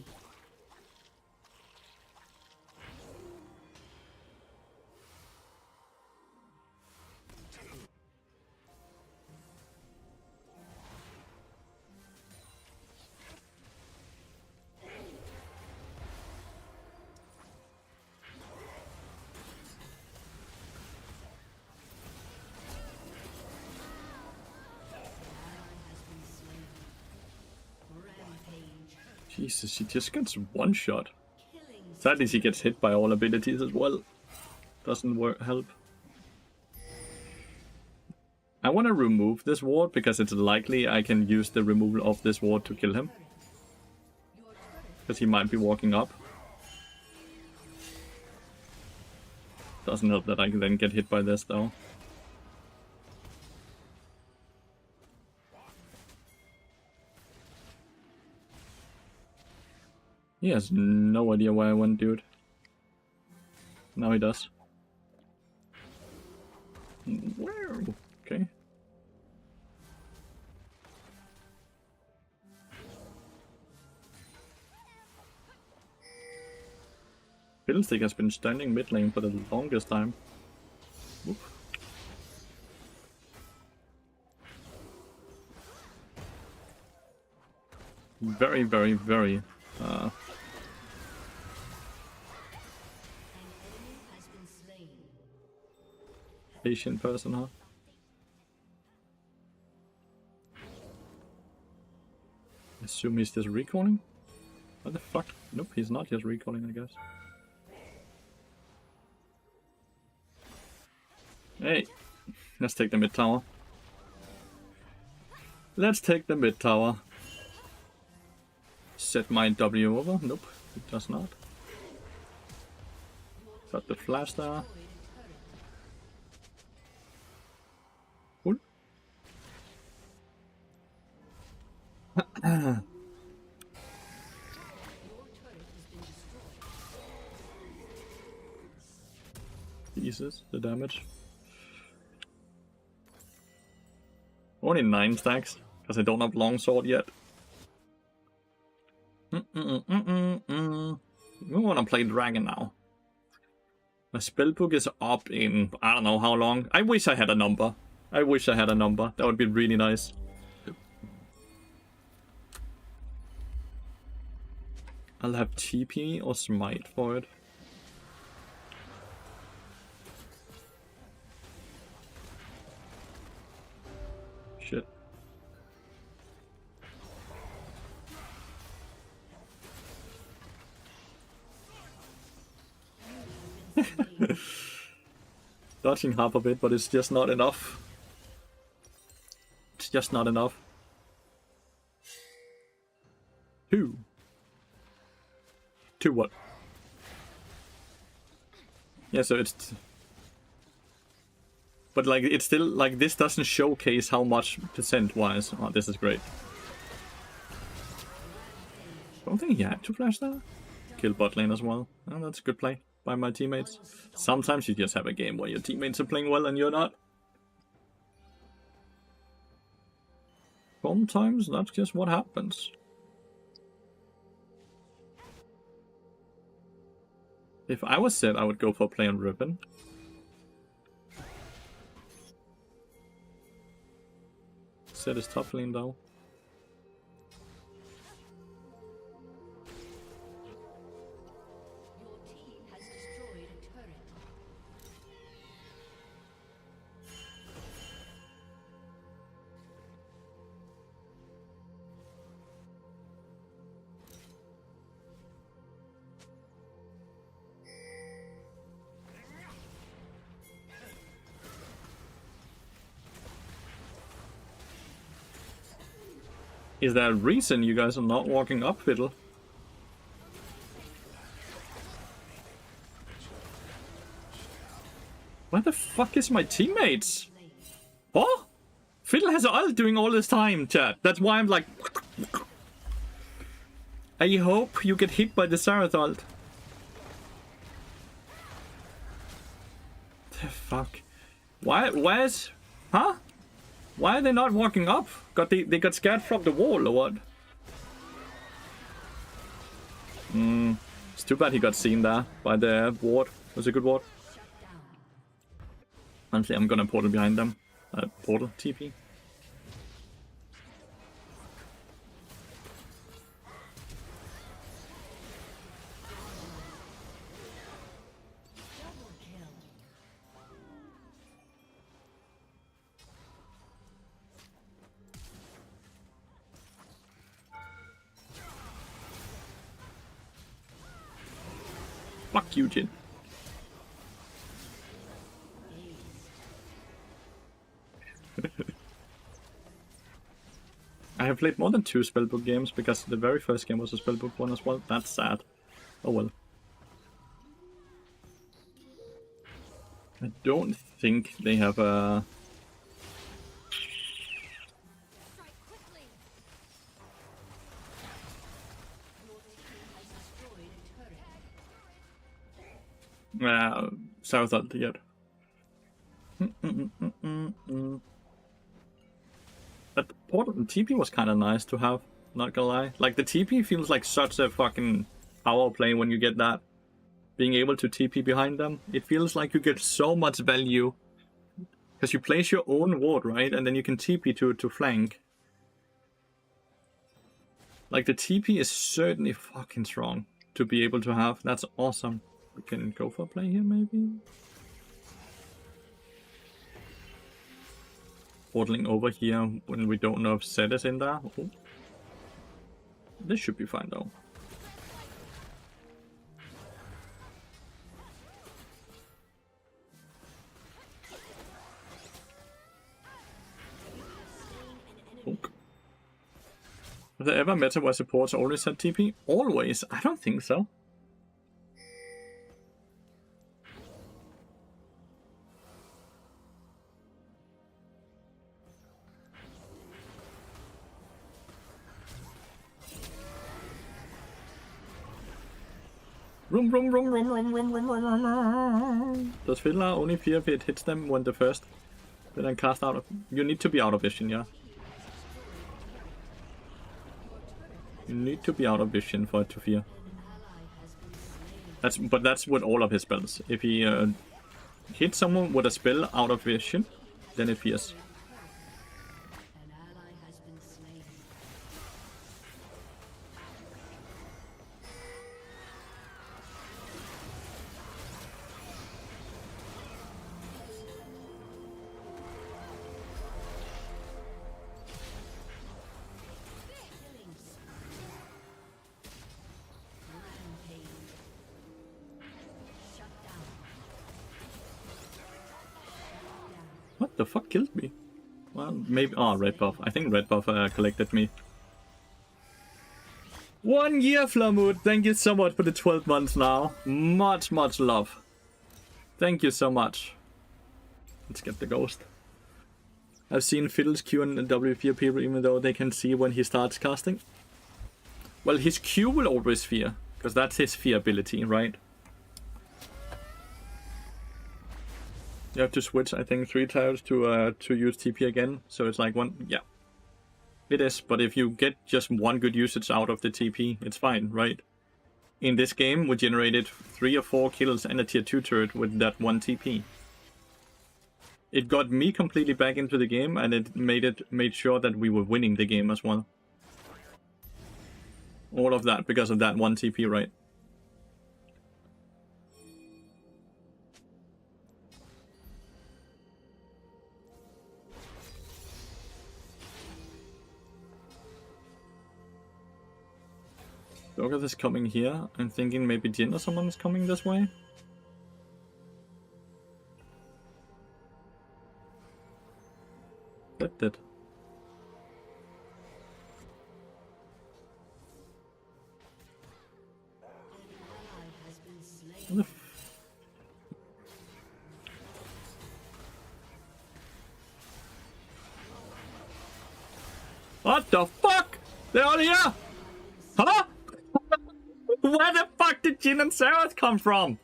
Jesus, he just gets one shot. Sadly, he gets hit by all abilities as well. Doesn't help. I want to remove this ward because it's likely I can use the removal of this ward to kill him. Because he might be walking up. Doesn't help that I can then get hit by this though. He has no idea where I went, dude. Now he does. Where? Okay. Fiddlestick has been standing mid lane for the longest time. Whoop. Very, very, very patient person, huh? Assume he's just recalling? What the fuck? Nope, he's not just recalling, I guess. Hey, let's take the mid tower. Let's take the mid tower. Set my W over. Nope, it does not. Got the flash there. Cool. Jesus, the damage. Only 9 stacks, because I don't have longsword yet. We want to play dragon now. My spellbook is up in I don't know how long. I wish I had a number. I wish I had a number. That would be really nice. I'll have TP or smite for it. Shit. Dodging half of it, but it's just not enough. It's just not enough. 2. 2 what? Yeah, so it's... But like, it's still, like, this doesn't showcase how much percent-wise. Oh, this is great. Don't think he had to flash that. Kill bot lane as well. Oh, that's a good play by my teammates. Sometimes you just have a game where your teammates are playing well and you're not. Sometimes that's just what happens. If I was set, I would go for play on Ribbon. Set his top lane though. Your team has destroyed a turret. Is there a reason you guys are not walking up, Fiddle? Where the fuck is my teammates? Oh? Fiddle has ult doing all this time, chat. That's why I'm like... I hope you get hit by the Zarath ult. The fuck? Where's... Huh? Why are they not walking up? They got scared from the wall or what? It's too bad he got seen there by the ward. It was a good ward. Honestly, I'm gonna portal behind them. Portal TP. Fuck you, Jin. I have played more than 2 spellbook games because the very first game was a spellbook one as well. That's sad. Oh well. I don't think they have a... South ult yet. But portal TP was kind of nice to have, not gonna lie. Like, the TP feels like such a fucking power play when you get that. Being able to TP behind them, it feels like you get so much value. Because you place your own ward, right? And then you can TP to flank. Like, the TP is certainly fucking strong to be able to have. That's awesome. We can go for a play here, maybe? Portaling over here when we don't know if Zed is in there. Oh. This should be fine, though. Okay. Have there ever meta where supports always had TP? Always? I don't think so. Does Fiddler only fear if it hits them when the first? Then cast out of... You need to be out of vision, yeah. You need to be out of vision for it to fear. But that's with all of his spells. If he hits someone with a spell out of vision, then it fears. An ally has been slain. What the fuck killed me? Well, maybe... Oh, red buff. I think red buff collected me. 1 year, Flamwood. Thank you so much for the 12 months now. Much love. Thank you so much. Let's get the ghost. I've seen Fiddle's Q and WP appear even though they can see when he starts casting. Well, his Q will always fear. Because that's his fear ability, right? You have to switch, I think, 3 times to use TP again. So it's like one... Yeah. It is, but if you get just one good usage out of the TP, it's fine, right? In this game, we generated 3 or 4 kills and a tier 2 turret with that one TP. it got me completely back into the game, and it made sure that we were winning the game as well. All of that because of that one TP, right? Look at this coming here. I'm thinking maybe Jin or someone is coming this way. That did. What the What the fuck? They're all here! Huh? Where the fuck did Jin and Sarah come from?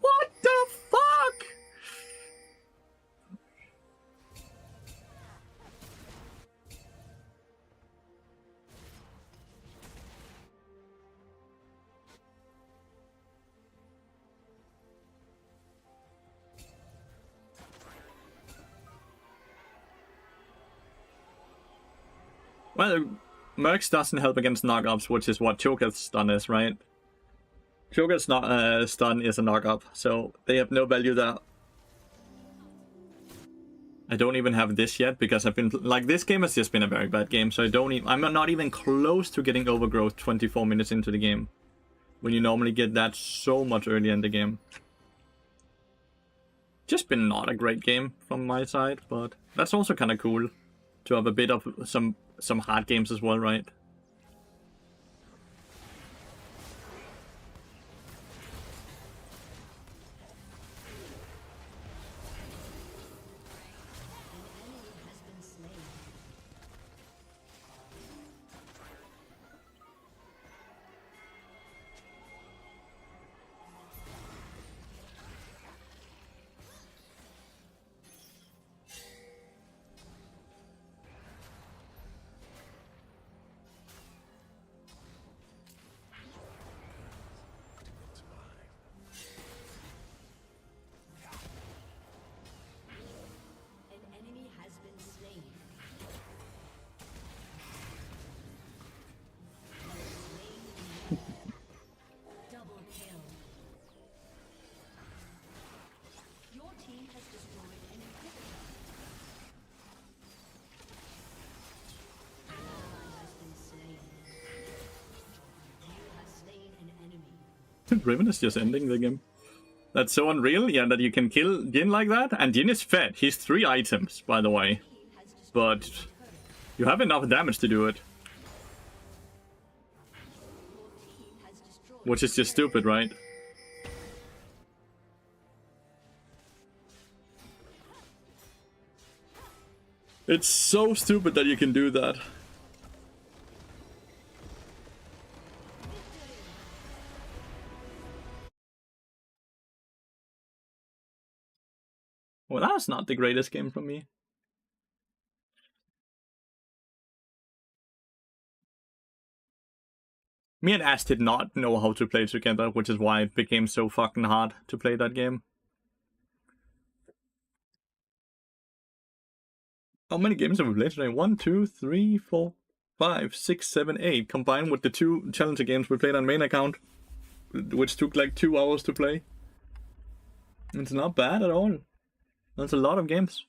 What the fuck? Well, Mercs doesn't help against knockups, which is what Cho'Gath's stun is, right? Cho'Gath's stun is a knockup, so they have no value there. I don't even have this yet because I've been like, this game has just been a very bad game, so I'm not even close to getting overgrowth 24 minutes into the game, when you normally get that so much earlier in the game. Just been not a great game from my side, but that's also kind of cool to have a bit of some hard games as well, right? Riven is just ending the game. That's so unreal, yeah, that you can kill Jin like that. And Jin is fed. He's 3 items, by the way. But you have enough damage to do it. Which is just stupid, right? It's so stupid that you can do that. Well, that's not the greatest game from me. Me and Ash did not know how to play together, which is why it became so fucking hard to play that game. How many games have we played today? 1, 2, 3, 4, 5, 6, 7, 8. Combined with the 2 challenger games we played on main account, which took like 2 hours to play. It's not bad at all. That's a lot of games.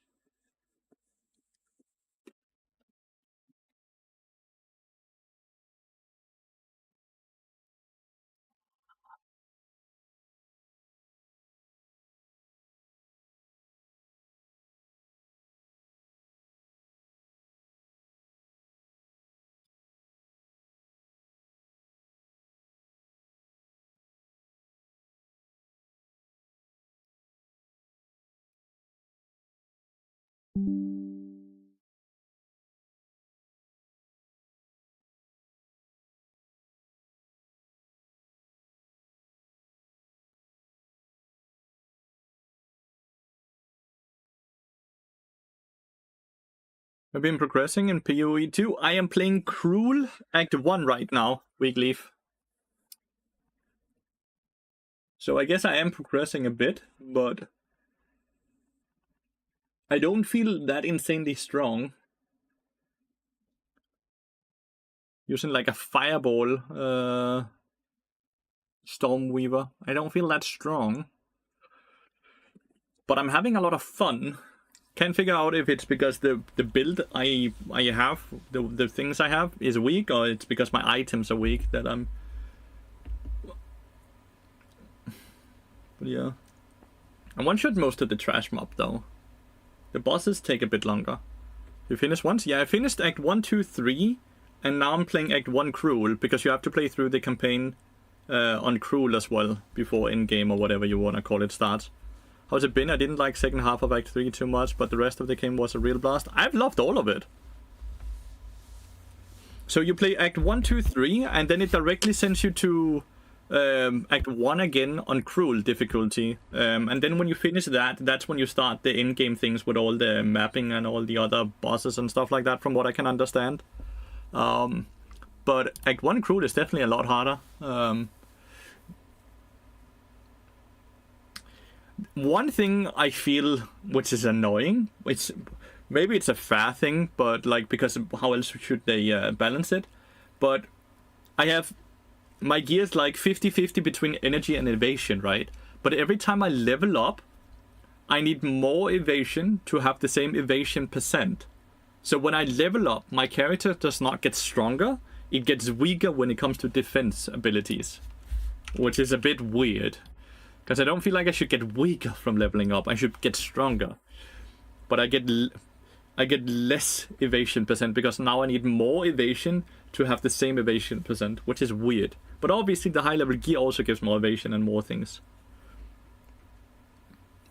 I've been progressing in PoE 2. I am playing Cruel Act 1 right now, Weekleaf. So I guess I am progressing a bit, but I don't feel that insanely strong. Using like a fireball, Stormweaver. I don't feel that strong. But I'm having a lot of fun. Can't figure out if it's because the build I have, the things I have is weak, or it's because my items are weak that I'm... But yeah. I one-shot most of the trash mob though. The bosses take a bit longer. You finish once? Yeah, I finished Act 1, 2, 3, and now I'm playing Act 1 Cruel, because you have to play through the campaign on Cruel as well, before in-game or whatever you want to call it starts. How's it been? I didn't like second half of Act 3 too much, but the rest of the game was a real blast. I've loved all of it. So you play Act 1, 2, 3, and then it directly sends you to Act 1 again on Cruel difficulty. And then when you finish that, that's when you start the in-game things with all the mapping and all the other bosses and stuff like that, from what I can understand. But Act 1 Cruel is definitely a lot harder. One thing I feel which is annoying, maybe it's a fair thing, but like, because how else should they balance it? But I have my gears like 50-50 between energy and evasion, right? But every time I level up, I need more evasion to have the same evasion percent. So when I level up, my character does not get stronger, it gets weaker when it comes to defense abilities, which is a bit weird. Because I don't feel like I should get weaker from leveling up. I should get stronger. But I get less evasion percent because now I need more evasion to have the same evasion percent, which is weird. But obviously the high level gear also gives more evasion and more things.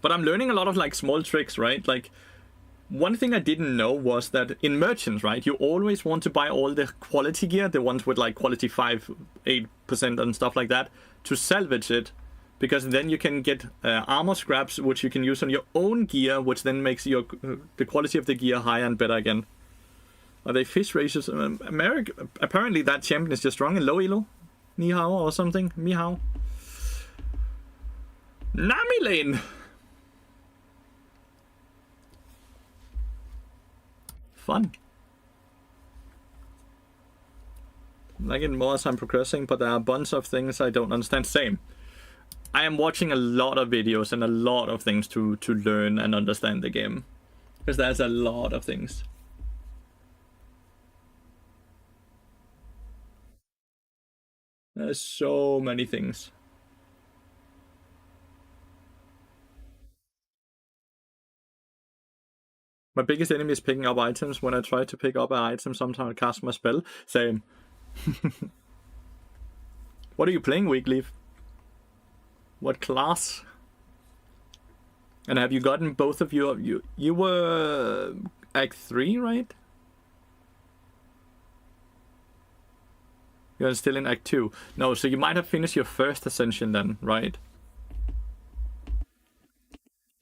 But I'm learning a lot of like small tricks, right? Like, one thing I didn't know was that in merchants, right, you always want to buy all the quality gear, the ones with like quality 5, 8% and stuff like that, to salvage it. Because then you can get armor scraps, which you can use on your own gear, which then makes your the quality of the gear higher and better again. Are they fish races? Apparently that champion is just strong in low elo. Ni hao or something. Mi hao. Nami lane! Fun. I like it more as I'm progressing, but there are a bunch of things I don't understand. Same. I am watching a lot of videos and a lot of things to learn and understand the game. Because there's a lot of things. There's so many things. My biggest enemy is picking up items. When I try to pick up an item, sometimes I cast my spell. Same. What are you playing, Weekleaf? What class? And have you gotten both of you? You were Act 3, right? You're still in Act 2. No, so you might have finished your first ascension then, right?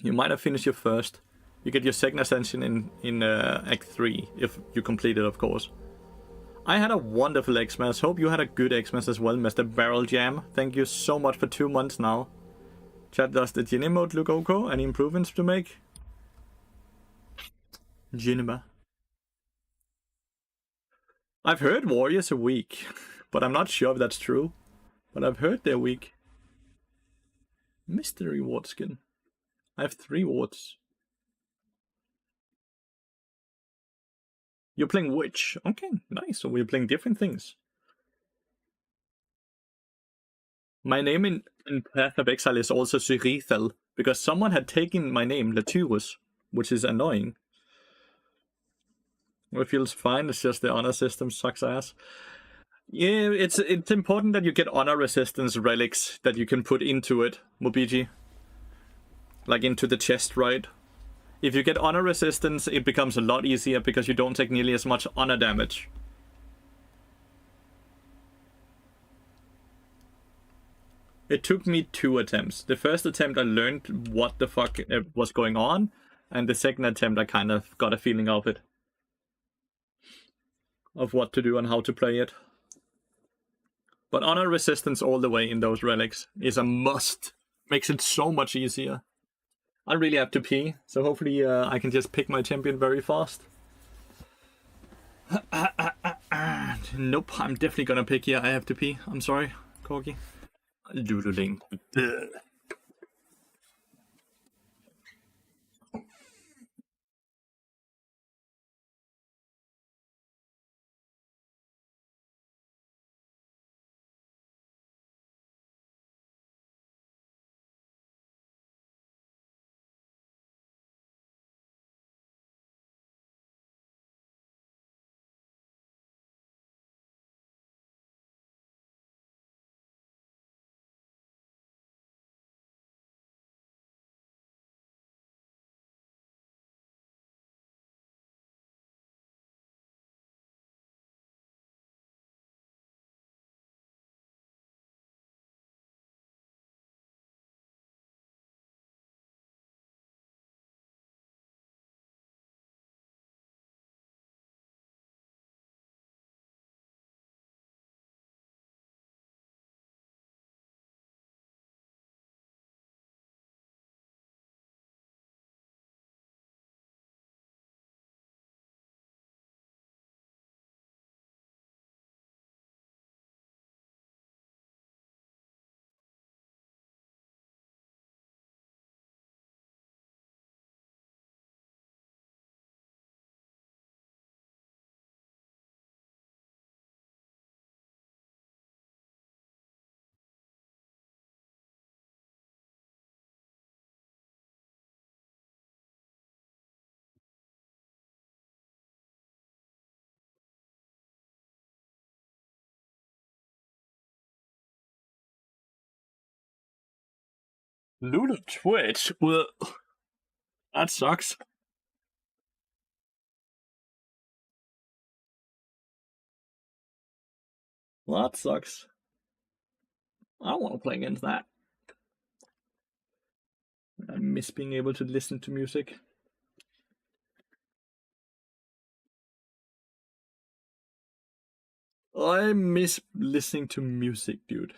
You might have finished your first. You get your second ascension in Act 3, if you complete it, of course. I had a wonderful Xmas. Hope you had a good Xmas as well, Mr. Barrel Jam. Thank you so much for 2 months now. Chat, does the Gin mode look okay? Any improvements to make? Jinima. I've heard warriors are weak, but I'm not sure if that's true. But I've heard they're weak. Mystery ward skin. I have 3 wards. You're playing Witch. Okay, nice. So we're playing different things. My name in Path of Exile is also Cyrithel, because someone had taken my name, Lathyrus, which is annoying. It feels fine, it's just the honor system sucks ass. Yeah, it's important that you get honor resistance relics that you can put into it, Mobiji. Like into the chest, right? If you get honor resistance, it becomes a lot easier because you don't take nearly as much honor damage. It took me 2 attempts. The first attempt I learned what the fuck was going on, and the second attempt I kind of got a feeling of it. Of what to do and how to play it. But honor resistance all the way in those relics is a must. Makes it so much easier. I really have to pee, so hopefully I can just pick my champion very fast. Nope, I'm definitely gonna pick here. I have to pee. I'm sorry, Corgi. Doodling. Lulu Twitch? Well, that sucks. Well, that sucks. I don't want to play against that. I miss being able to listen to music. I miss listening to music, dude.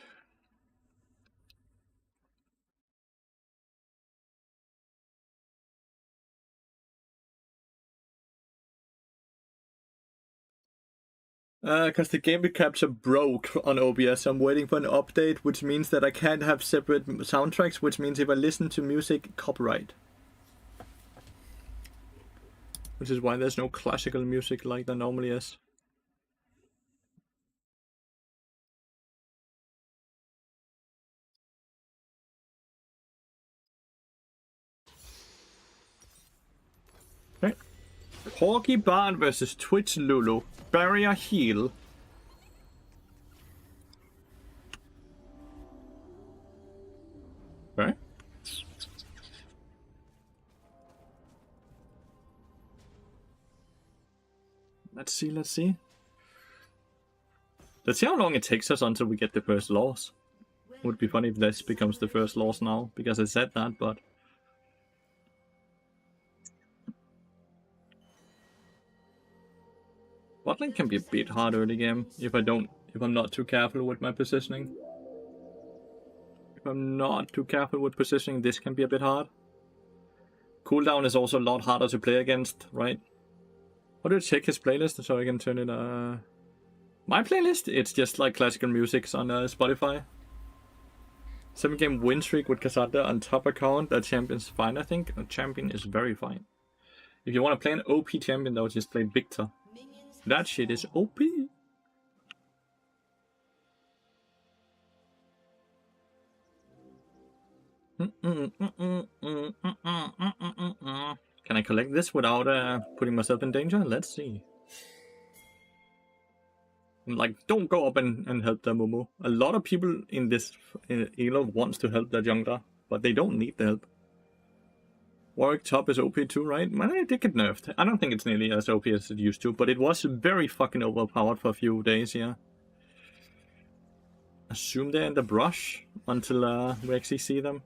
Because the game capture broke on OBS. I'm waiting for an update, which means that I can't have separate soundtracks, which means if I listen to music, copyright. Which is why there's no classical music like there normally is. Okay. Porky Bard versus Twitch Lulu. Barrier heal. Okay. Let's see. Let's see how long it takes us until we get the first loss. Would be funny if this becomes the first loss now, because I said that, but... Bot lane can be a bit hard early game if I'm not too careful with my positioning. If I'm not too careful with positioning, this can be a bit hard. Cooldown is also a lot harder to play against, right? How do I check his playlist so I can turn it my playlist? It's just like classical music on Spotify. 7-game win streak with Cassandra on top account. That champion's fine, I think. A champion is very fine. If you want to play an OP champion though, just play Victor. That shit is OP. Can I collect this without putting myself in danger? Let's see. Like, don't go up and help the Momo. A lot of people in this Elo wants to help the jungler, but they don't need the help. Warwick top is OP too, right? Well, it did get nerfed. I don't think it's nearly as OP as it used to, but it was very fucking overpowered for a few days, yeah. Assume they're in the brush until we actually see them.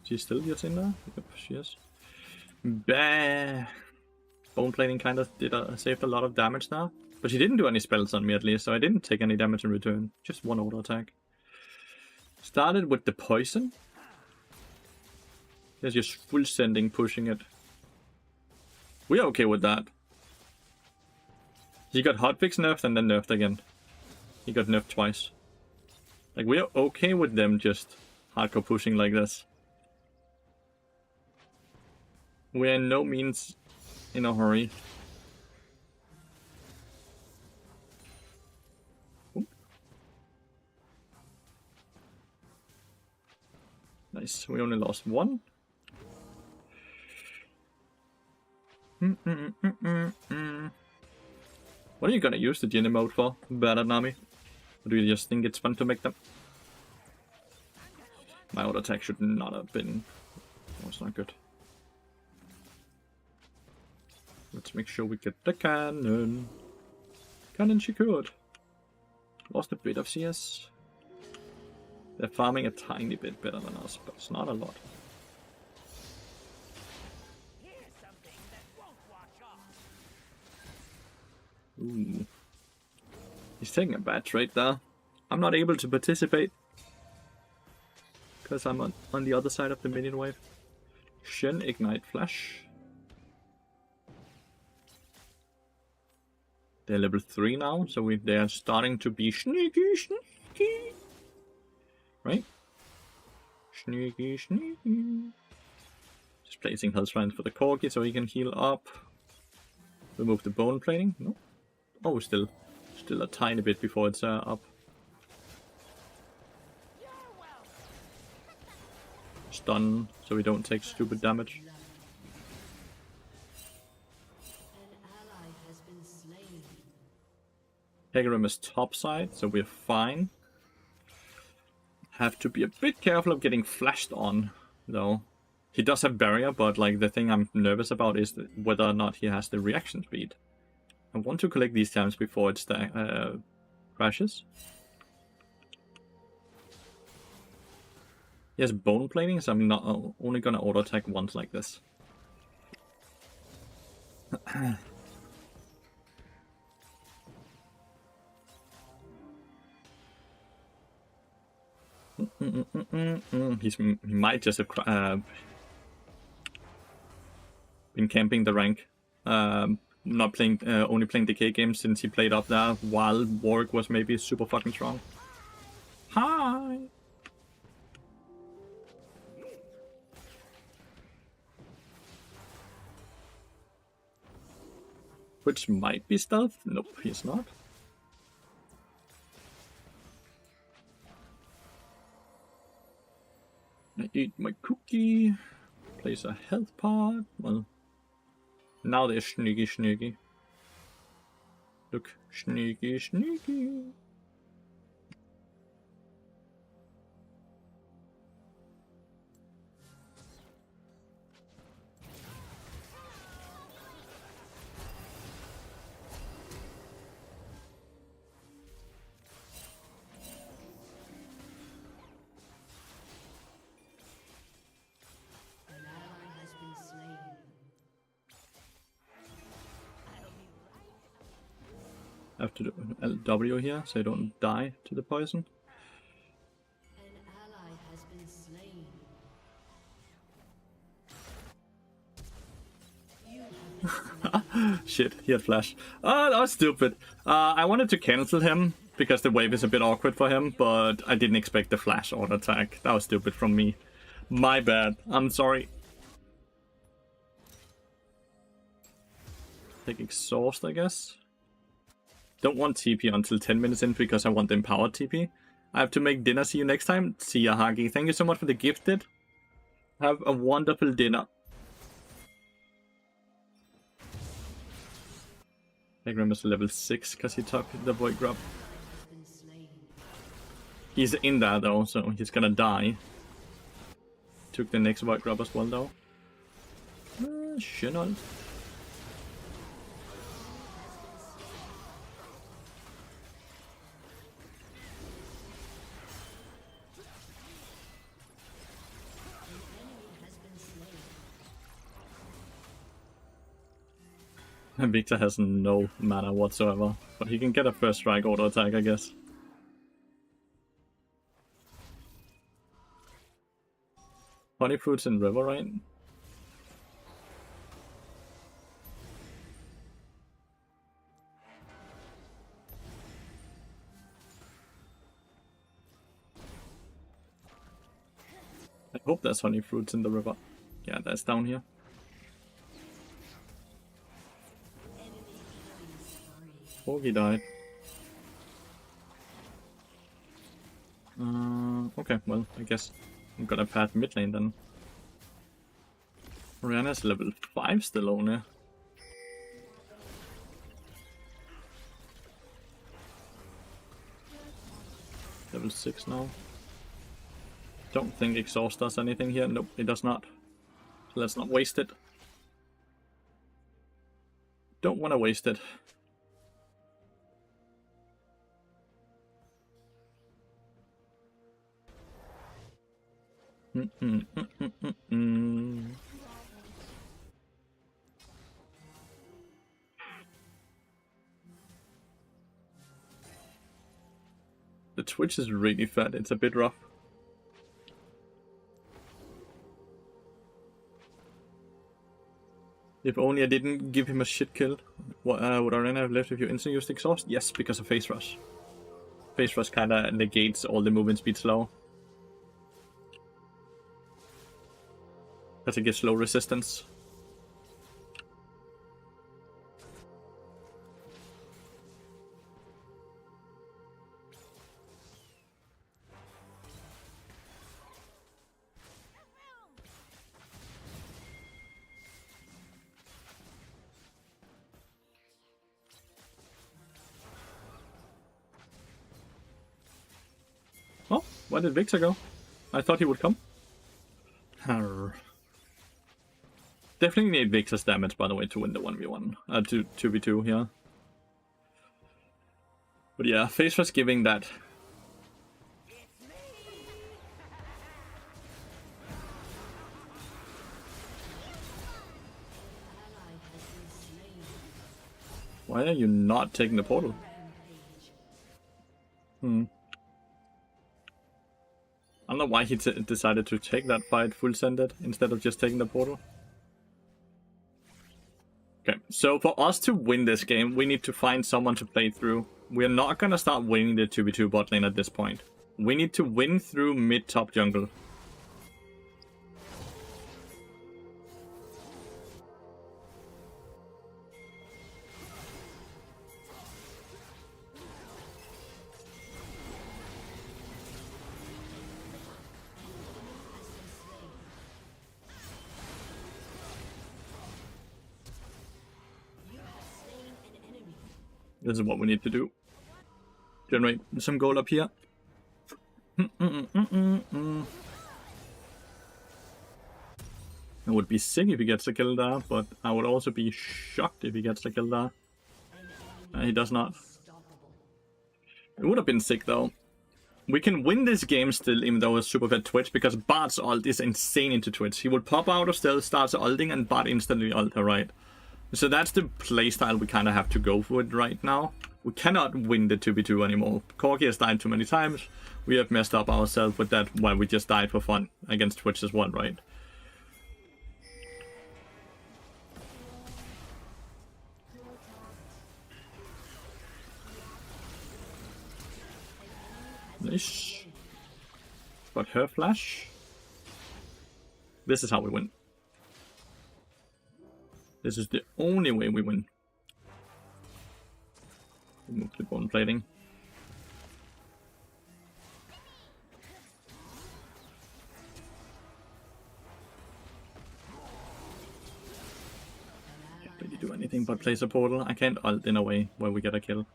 She still gets in there? Yep, she is. Bah. Bone plating kind of saved a lot of damage now. But she didn't do any spells on me at least, so I didn't take any damage in return. Just one auto attack. Started with the poison. There's just full sending, pushing it. We're okay with that. He got hotfix nerfed and then nerfed again. He got nerfed twice. Like, we're okay with them just hardcore pushing like this. We're in no means in a hurry. Ooh. Nice, we only lost one. What are you gonna use the Genie mode for, Bad Nami? Or do you just think it's fun to make them? My auto attack should not have been... Oh, it's not good. Let's make sure we get the cannon. Cannon secured. Lost a bit of CS. They're farming a tiny bit better than us, but it's not a lot. Ooh. He's taking a bad trade there. I'm not able to participate. Because I'm on the other side of the minion wave. Shen Ignite Flash. They're level 3 now, so they are starting to be sneaky. Right? Sneaky. Just placing health shrines for the Corgi so he can heal up. Remove the bone plating. No. Oh, still a tiny bit before it's up. Stun, so we don't take stupid damage. Hecarim is topside, so we're fine. Have to be a bit careful of getting flashed on, though. He does have barrier, but like the thing I'm nervous about is whether or not he has the reaction speed. I want to collect these times before it crashes. He has bone plating, so I'm not only gonna auto attack once like this. He might just have been camping the rank. Not playing, only playing decay games since he played up there while Warwick was maybe super fucking strong. Hi! Which might be stealth? Nope, he's not. I eat my cookie. Place a health pod. Well, now they're sneaky. Look, sneaky. I have to do an LW here so I don't die to the poison. An ally has been slain. Shit, he had flash. Oh, that was stupid. I wanted to cancel him because the wave is a bit awkward for him, but I didn't expect the flash auto attack. That was stupid from me. My bad. I'm sorry. Take exhaust, I guess. Don't want TP until 10 minutes in because I want the empowered TP. I have to make dinner. See you next time. See ya, Hagi. Thank you so much for the gifted. Have a wonderful dinner. Hecarim is level 6 because he took the void grab. He's in there though, so he's gonna die. Took the next void grab as well though. Shouldn't. Victor has no mana whatsoever, but he can get a first strike auto attack, I guess. Honey fruits in river, right? I hope there's honey fruits in the river. Yeah, that's down here. Corgi died. Okay, well, I guess I'm gonna pass mid lane then. Rihanna's level 5 still only. Level 6 now. Don't think exhaust does anything here. Nope, it does not. So let's not waste it. Don't want to waste it. The Twitch is really fat. It's a bit rough. If only I didn't give him a shit kill. Would Arena have left if you instant used exhaust? Yes, because of Phase Rush. Phase Rush kinda negates all the movement speed slow. Because it gives slow resistance. Oh, where did Victor go? I thought he would come. Arr. Definitely need Victor's damage, by the way, to win the 1v1. To 2v2 here. But yeah, Phase Rush giving that. Why are you not taking the portal? I don't know why he decided to take that fight full sended instead of just taking the portal. Okay, so for us to win this game, we need to find someone to play through. We're not gonna start winning the 2v2 bot lane at this point. We need to win through mid-top jungle. This is what we need to do. Generate some gold up here. It would be sick if he gets a kill there, but I would also be shocked if he gets a kill there. He does not. It would have been sick though. We can win this game still, even though it's super fat Twitch, because Bart's ult is insane into Twitch. He will pop out of stealth, starts ulting, and Bart instantly ult her, right? So that's the playstyle we kind of have to go with right now. We cannot win the 2v2 anymore. Corgi has died too many times. We have messed up ourselves with that while we just died for fun against Twitch as well, right? Nice. But her flash. This is how we win. This is the only way we win. Move the bone plating. Can't really do anything but place a portal. I can't ult in a way where we get a kill.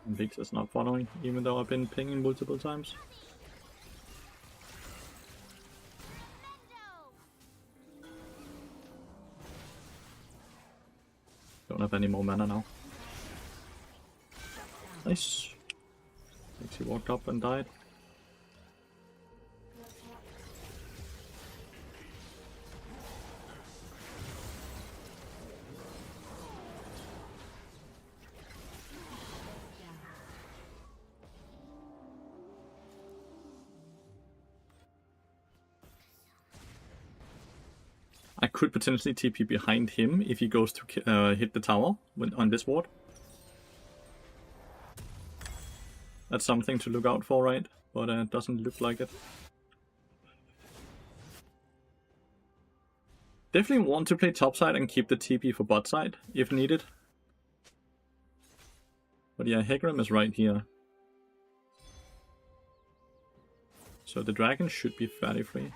Vix is not following, even though I've been pinging multiple times. Don't have any more mana now. Nice. Thinks he walked up and died. could potentially TP behind him if he goes to hit the tower on this ward. That's something to look out for, right? But it doesn't look like it. Definitely want to play topside and keep the TP for bot side if needed. But yeah, Hecarim is right here. So the dragon should be fairly free.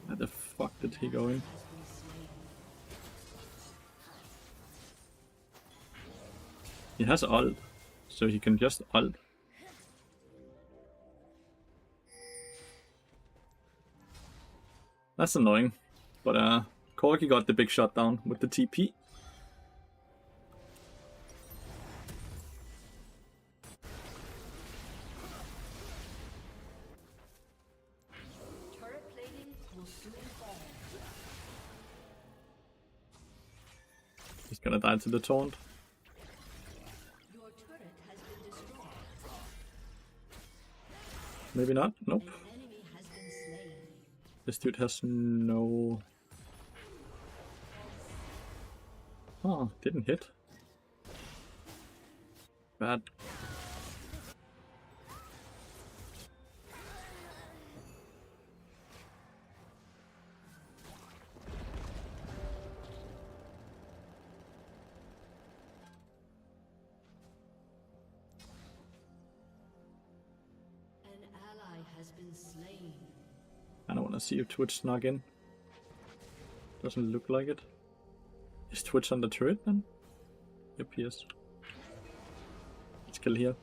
Where the fuck did he go in? He has ult, so he can just ult. That's annoying, but Corki got the big shot down with the TP. Turret plating will soon fall. He's gonna die to the taunt. Your turret has been destroyed. Maybe not. Nope. An enemy has been slain. This dude has no... Oh, didn't hit. Bad. An ally has been slain. I don't want to see if Twitch snuck in. Doesn't look like it. Is Twitch on the turret then? Yep, he is. Let's kill here.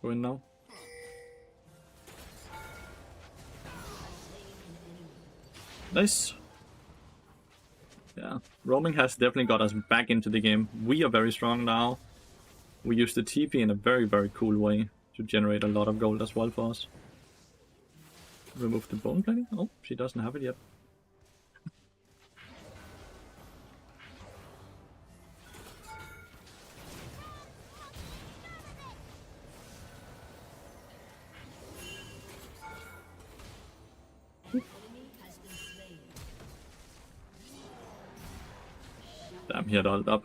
Go in now. Nice. Yeah, roaming has definitely got us back into the game. We are very strong now. We use the TP in a very, very cool way to generate a lot of gold as well for us. Remove the bone plating? Oh, she doesn't have it yet. An enemy has been slain. Damn, he had ult up.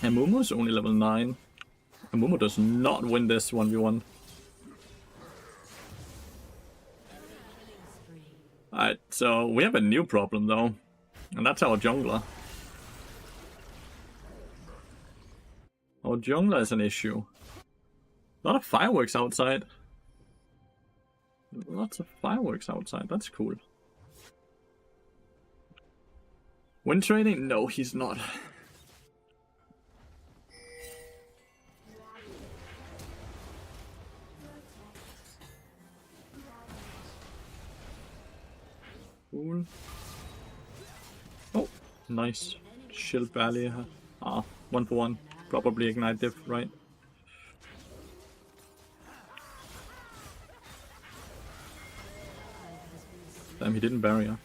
Amumu's only level 9. Amumu does not win this 1v1. Alright, so we have a new problem though. And that's our jungler. Our jungler is an issue. A lot of fireworks outside. Lots of fireworks outside, that's cool. Win trading? No, he's not. Cool. Oh, nice. Shield barely. Ah, 1 for 1. Probably ignite diff, right? Damn, he didn't barrier.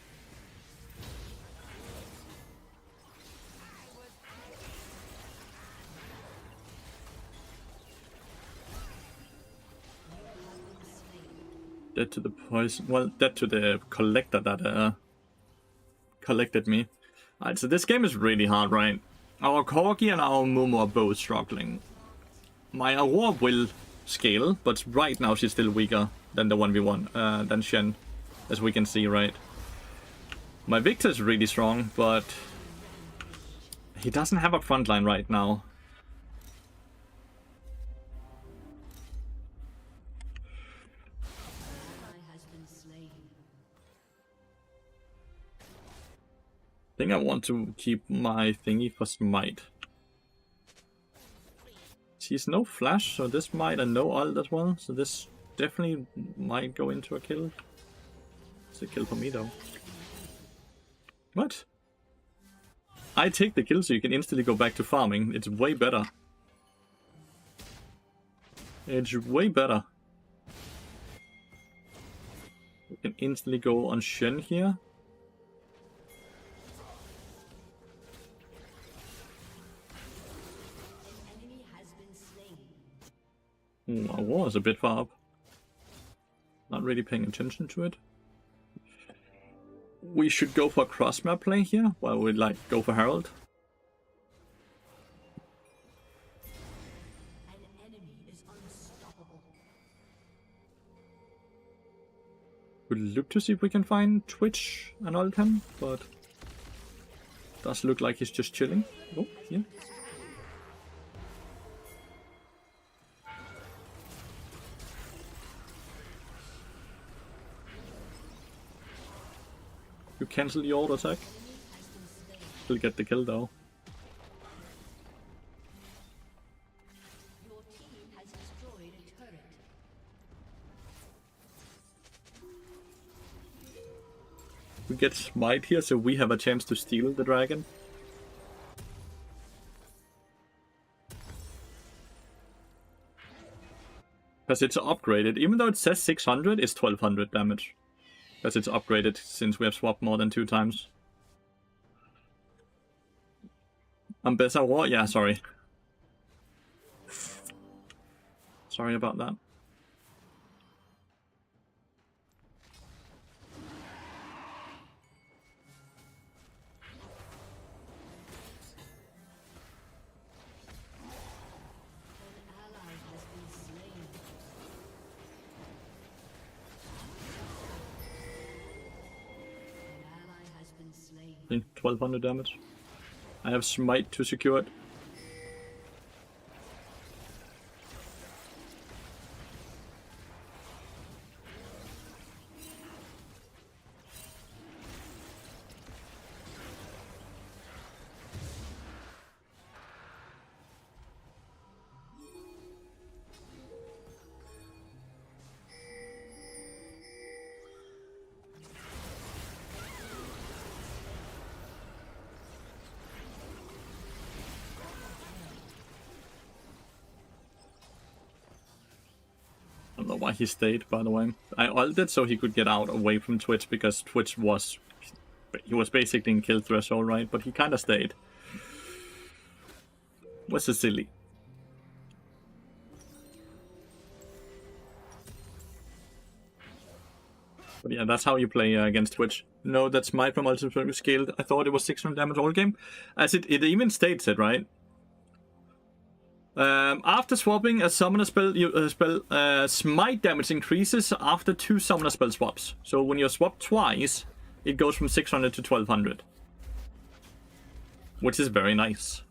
Dead to the poison. Well, dead to the collector that collected me. Alright, so this game is really hard, right? Our Corgi and our Momo are both struggling. My Aurora will scale, but right now she's still weaker than the 1v1, than Shen, as we can see, right? My Victor is really strong, but he doesn't have a frontline right now. I think I want to keep my thingy for smite. She's no flash, so this might, and no ult as well, so this definitely might go into a kill. It's a kill for me though. What? I take the kill so you can instantly go back to farming. It's way better. It's way better. We can instantly go on Shen here. Enemy has been slain. I was a bit far up. Not really paying attention to it. We should go for cross-map play here, while we like go for Herald. An enemy is unstoppable. We'll look to see if we can find Twitch and ult him, but does look like he's just chilling. Oh, yeah. You cancel the auto attack. Still get the kill though. Your team has destroyed a turret. We get smite here, so we have a chance to steal the dragon. Because it's upgraded. Even though it says 600, it's 1200 damage. Because it's upgraded since we have swapped more than 2 times. Ambessa War? Yeah, sorry. Sorry about that. An ally has been slain. An ally has been slain. 1200 damage. I have smite to secure it. I don't know why he stayed, by the way. I ulted so he could get out away from Twitch, because Twitch was... He was basically in kill threshold, right? But he kind of stayed. Was so silly. But yeah, that's how you play against Twitch. No, that's Smite from Ultimate Scaled. I thought it was 600 damage all game. As it even states it, right? After swapping a summoner spell, smite damage increases after 2 summoner spell swaps. So when you swap twice, it goes from 600 to 1200. Which is very nice.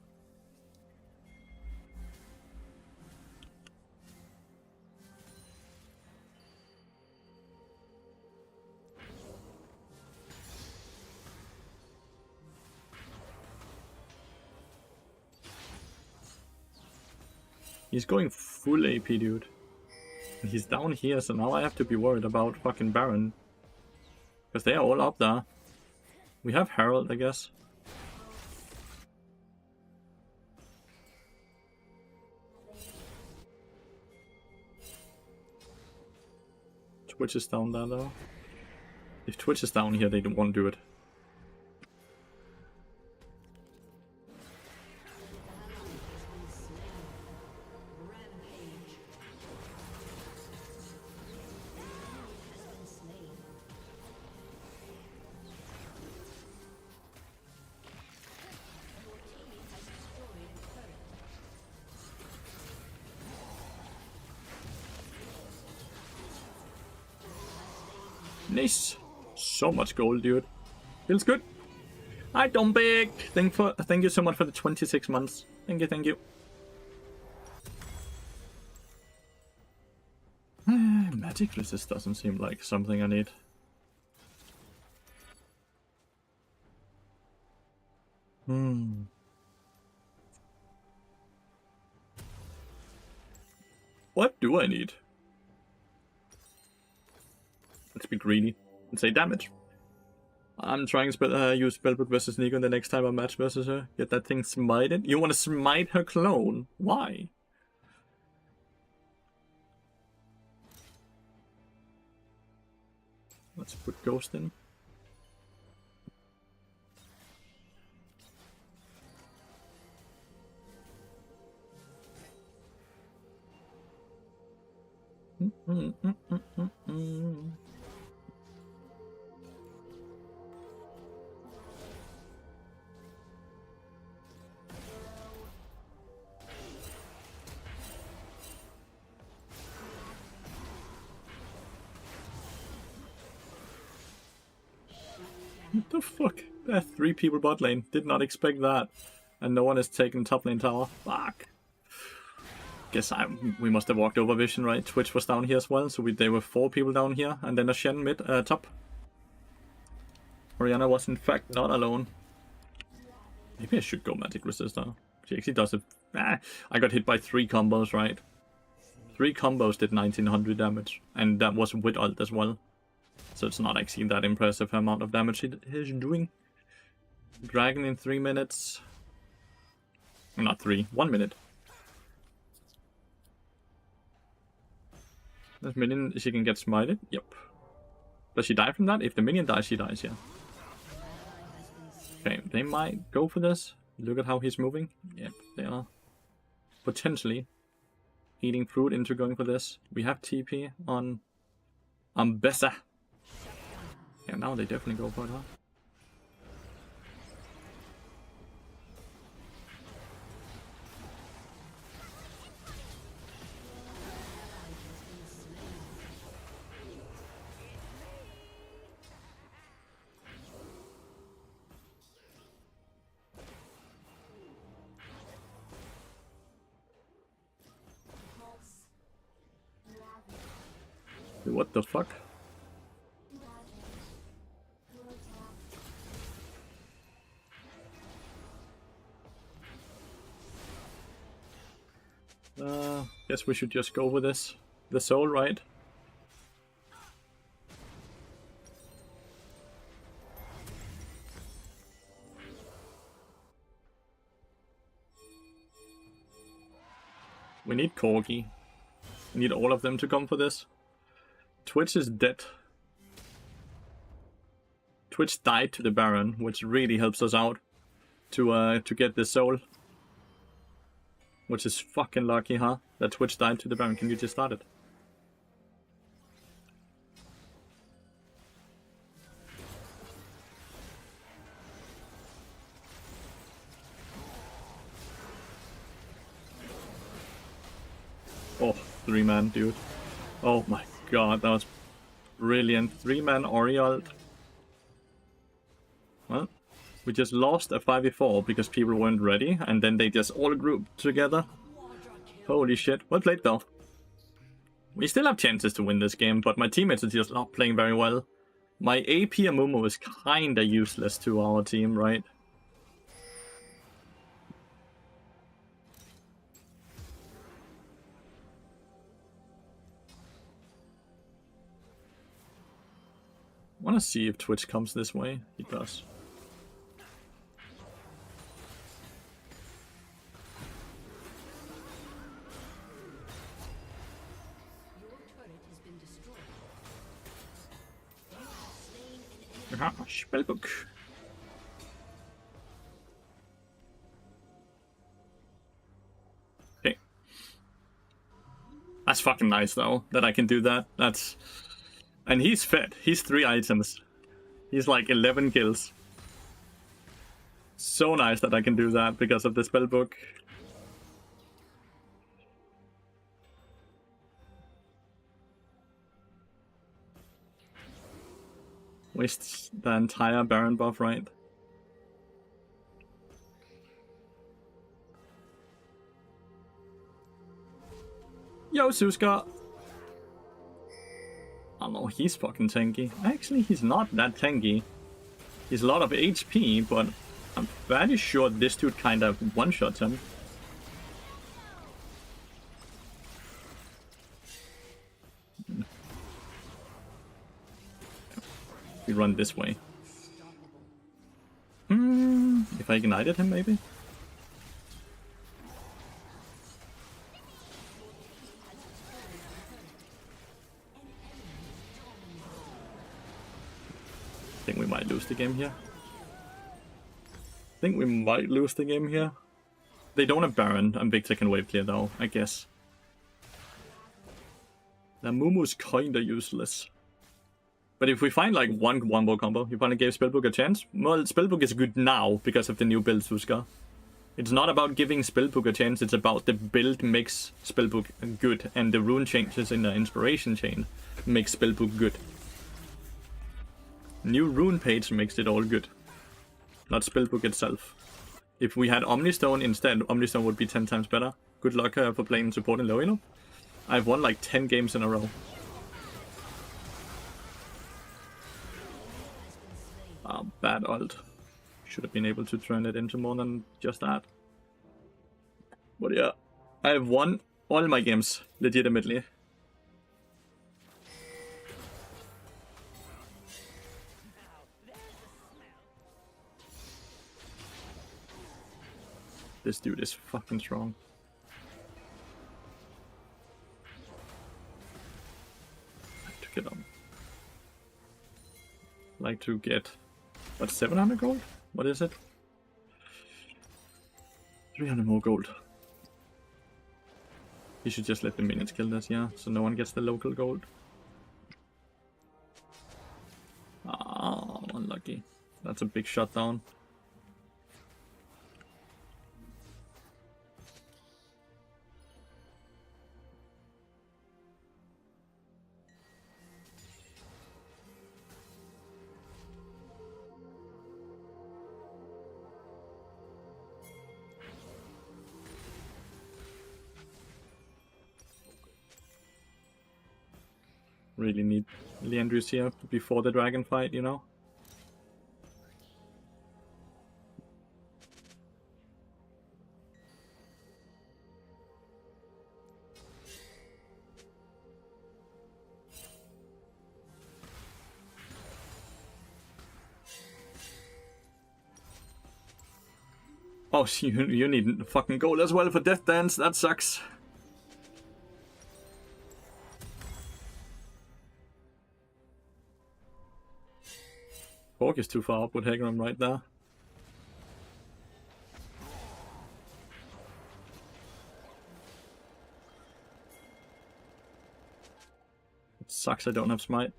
He's going full AP, dude. He's down here, so now I have to be worried about fucking Baron. Because they are all up there. We have Herald, I guess. Twitch is down there, though. If Twitch is down here, they don't want to do it. Nice. So much gold, dude. Feels good. Hi, Dombig. Thank you so much for the 26 months. Thank you, thank you. Magic resist doesn't seem like something I need. What do I need? Let's be greedy and say damage. I'm trying to use Spellbook versus Nico the next time I match versus her. Get that thing smited. You want to smite her clone? Why? Let's put Ghost in. What the fuck? 3 people bot lane. Did not expect that. And no one has taken top lane tower. Fuck. Guess we must have walked over vision, right? Twitch was down here as well, so there were 4 people down here, and then a Shen mid top. Orianna was in fact not alone. Maybe I should go Magic Resistor. She actually does it. I got hit by 3 combos, right? 3 combos did 1900 damage, and that was with ult as well. So it's not actually that impressive amount of damage he's doing. Dragon in 3 minutes. Not 3, 1 minute. This minion, she can get smited? Yep. Does she die from that? If the minion dies, she dies, yeah. Okay, they might go for this. Look at how he's moving. Yep, they are. Potentially eating fruit into going for this. We have TP on Bessa. Yeah, now they definitely go for it, huh? What the fuck? Guess we should just go with this. The soul, right? We need Corgi. We need all of them to come for this. Twitch is dead. Twitch died to the Baron, which really helps us out to get the soul. Which is fucking lucky, huh? That Twitch died to the Baron. Can you just start it? Oh, 3-man, dude. Oh my god, that was brilliant. 3-man Oriol. Well, we just lost a 5v4 because people weren't ready, and then they just all grouped together. Holy shit. Well played, though. We still have chances to win this game, but my teammates are just not playing very well. My AP Amumu is kinda useless to our team, right? I wanna see if Twitch comes this way. He does. Spellbook. Okay. That's fucking nice though, that I can do that. That's... And he's fed. He's 3 items. He's like 11 kills. So nice that I can do that because of the spellbook. Wastes the entire Baron buff, right? Yo, Suska! Oh no, he's fucking tanky. Actually, he's not that tanky. He's a lot of HP, but I'm fairly sure this dude kind of one-shots him. We run this way. if I ignited him, maybe? I think we might lose the game here. They don't have Baron, and Victor can wave clear though, I guess. The Mumu's kinda useless. But if we find like one wombo combo, you finally gave Spellbook a chance? Well, Spellbook is good now because of the new build Suska. It's not about giving Spellbook a chance, it's about the build makes Spellbook good, and the rune changes in the inspiration chain makes Spellbook good. New rune page makes it all good, not Spellbook itself. If we had Omnistone instead, Omnistone would be 10 times better. Good luck for playing support in low, you know? I've won like 10 games in a row. Bad ult. Should have been able to turn it into more than just that. But yeah, I've won all my games, legitimately. This dude is fucking strong. Like to get on. Like to get, what, 700 gold? What is it? 300 more gold. You should just let the minions kill this, yeah, so no one gets the local gold. Ah, unlucky. That's a big shutdown. Really need Leandrius here before the dragon fight, you know? Oh, you need fucking gold as well for Death Dance, that sucks. Borg is too far up with Hegram right there. It sucks I don't have Smite.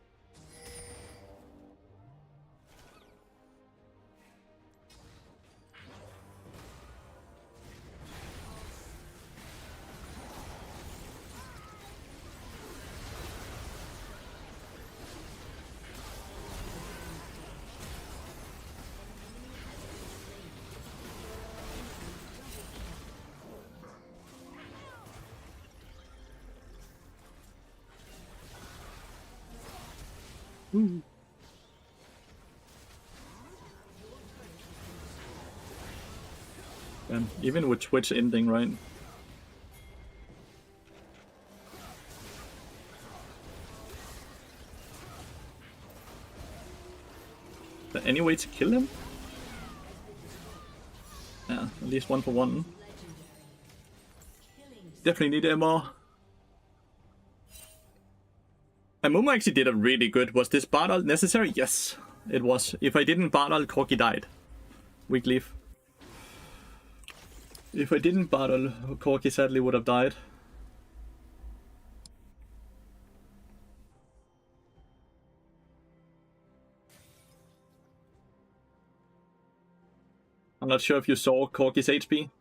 Even with Twitch ending, right? Is there any way to kill him? Yeah, at least 1 for 1. Definitely need MR. And Momo actually did a really good. Was this Bard ult necessary? Yes, it was. If I didn't Bard ult, Corki died. Weak leaf. If I didn't Bard ult, Corki sadly would have died. I'm not sure if you saw Corki's HP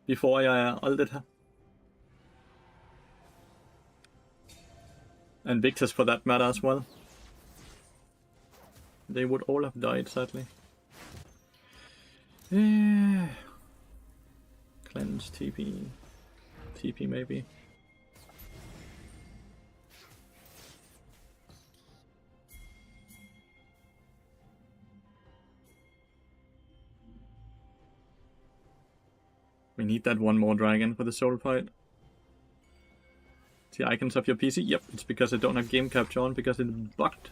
before I ulted her. And Victor's for that matter as well. They would all have died, sadly. Yeah. Cleanse, TP. TP maybe. We need that one more dragon for the soul fight. The icons of your PC? Yep, it's because I don't have game capture on because it's bugged.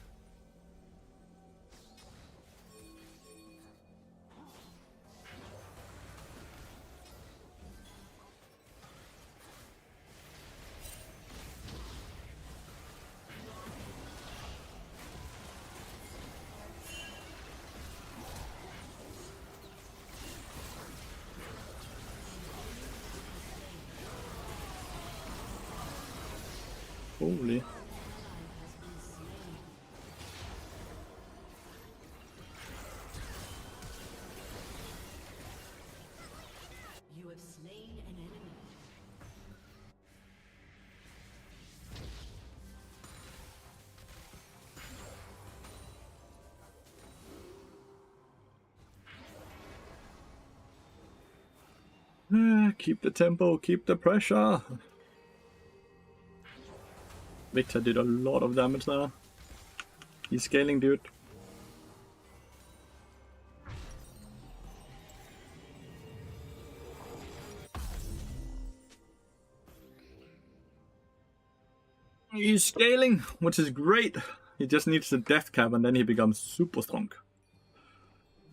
Keep the tempo, keep the pressure. Victor did a lot of damage there. He's scaling, dude. He's scaling, which is great. He just needs the death cap and then he becomes super strong.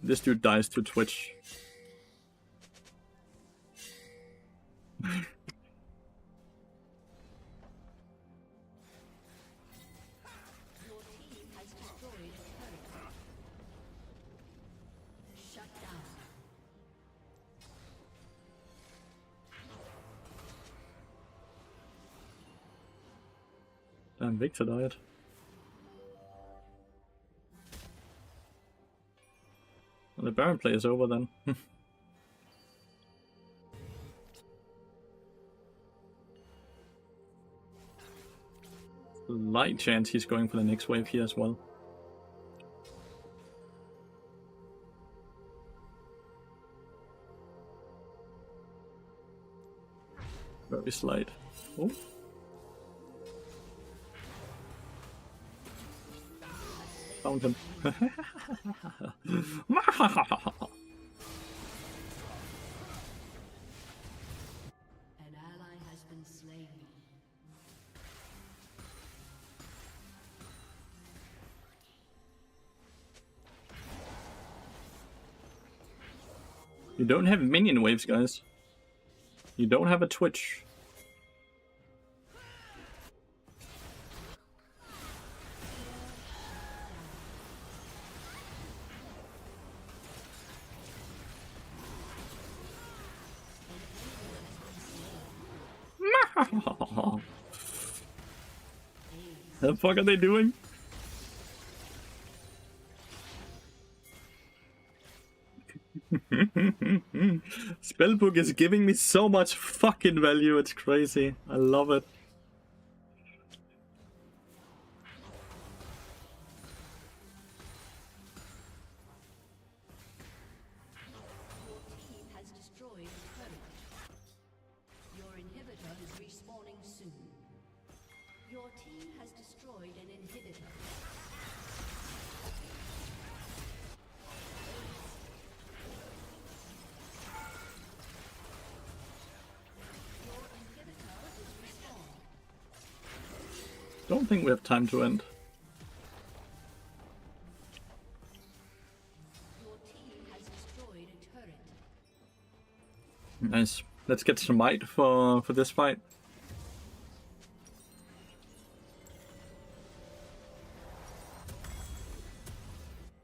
This dude dies to Twitch. Your team has destroyed a turret. Shut down. Damn, Victor died. Well, the Baron play is over then. Light chance he's going for the next wave here as well. Very slight. Oh. Found him. An ally has been slain. You don't have minion waves, guys. You don't have a Twitch. The fuck are they doing? Spellbook is giving me so much fucking value, it's crazy. I love it. Your team has destroyed a turret. Your inhibitor is respawning soon. Your team has destroyed an inhibitor. Your inhibitor is respawned. Don't think we have time to end. Your team has destroyed a turret. Nice. Let's get some might for this fight.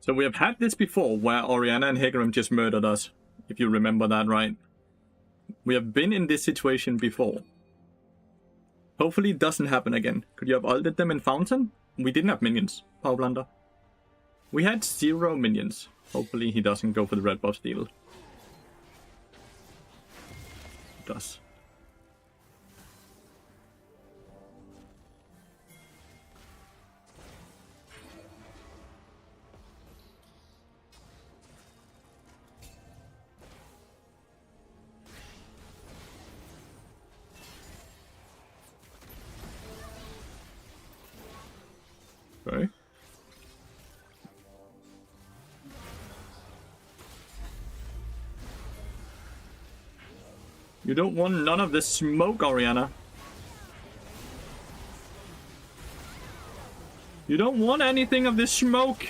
So we have had this before, where Orianna and Hecarim just murdered us, if you remember that right. We have been in this situation before. Hopefully it doesn't happen again. Could you have ulted them in Fountain? We didn't have minions, Power Blunder. We had 0 minions. Hopefully he doesn't go for the red buff steal. He does. Okay. You don't want none of this smoke, Orianna. You don't want anything of this smoke.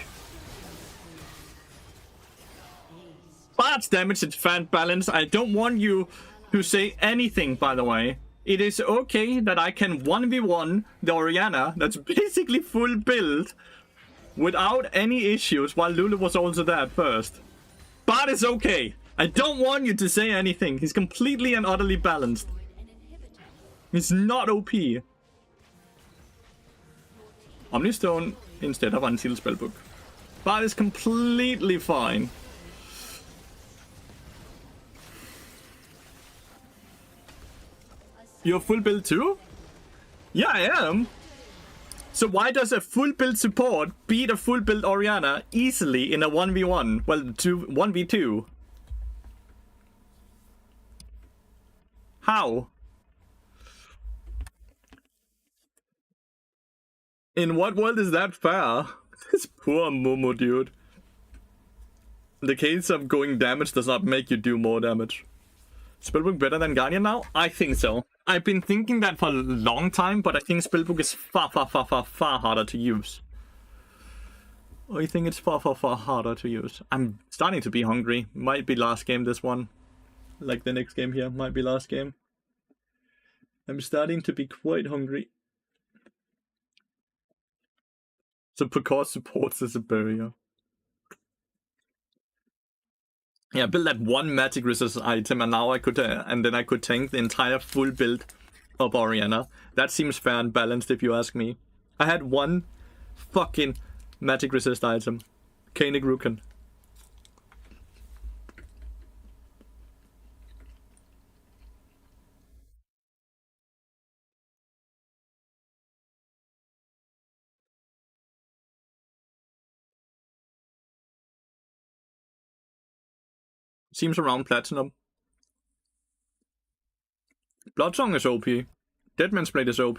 Bad damage at fan balance. I don't want you to say anything, by the way. It is okay that I can 1v1 the Orianna that's basically full build without any issues while Lulu was also there at first. But it's okay. I don't want you to say anything. He's completely and utterly balanced. He's not OP. Omnistone instead of Unsealed Spellbook. But it's completely fine. You're full build too? Yeah, I am. So why does a full build support beat a full build Orianna easily in a 1v1? Well, 1v2. How? In what world is that fair? This poor Momo, dude. The case of going damage does not make you do more damage. Spellbook better than Guardian now? I think so. I've been thinking that for a long time, but I think Spellbook is far harder to use. I think it's far harder to use. I'm starting to be hungry. Might be last game, this one. Like the next game here, might be last game. I'm starting to be quite hungry. So because supports is a barrier. Yeah, build that one magic resist item, and now I could, and then I could tank the entire full build of Orianna. That seems fair and balanced, if you ask me. I had one fucking magic resist item, Koenig Ruken. Seems around platinum. Bloodsong is OP. Deadman's Blade is OP.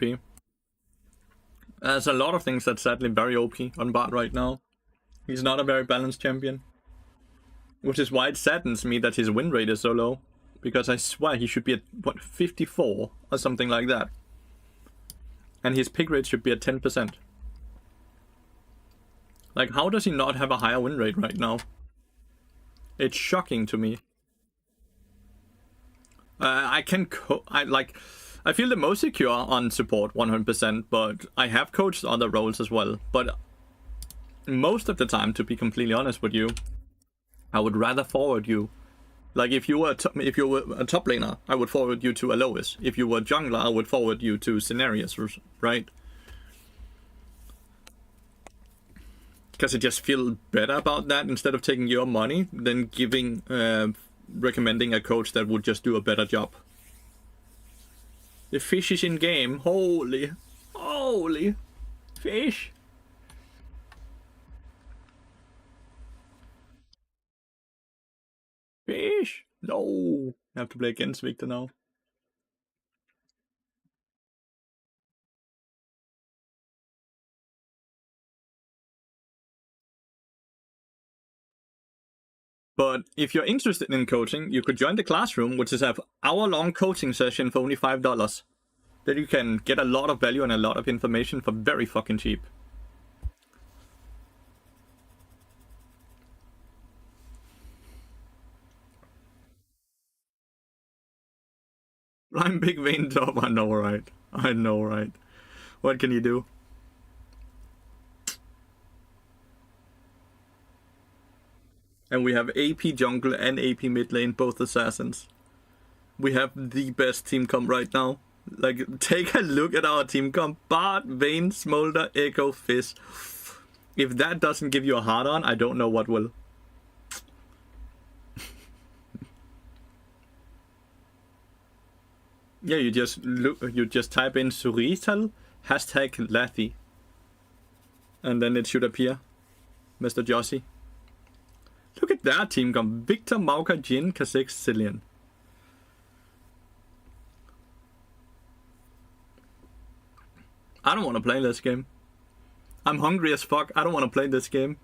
There's a lot of things that's sadly very OP on Bard right now. He's not a very balanced champion. Which is why it saddens me that his win rate is so low. Because I swear he should be at, what, 54 or something like that. And his pick rate should be at 10%. Like, how does he not have a higher win rate right now? It's shocking to me. I feel the most secure on support 100%, but I have coached other roles as well. But most of the time, to be completely honest with you, I would rather forward you. Like, if you were a top laner, I would forward you to Alois. If you were a jungler, I would forward you to Cenarius, right? Because I just feel better about that instead of taking your money than recommending a coach that would just do a better job. The fish is in game. Holy fish. Fish. No. I have to play against Victor now. But if you're interested in coaching, you could join the classroom, which is an hour-long coaching session for only $5. That you can get a lot of value and a lot of information for very fucking cheap. I'm big vein top. I know, right? I know, right? What can you do? And we have AP jungle and AP mid lane, both assassins. We have the best team comp right now. Like, take a look at our team comp. Bard, Vayne, Smolder, Echo, Fizz. If that doesn't give you a hard on, I don't know what will. Yeah, you just type in Surital, #Lathi. And then it should appear. Mr. Jossie. Look at that team comp. Victor, Mauka, Jin, Kha'Zix, Cillian. I don't want to play this game. I'm hungry as fuck. I don't want to play this game.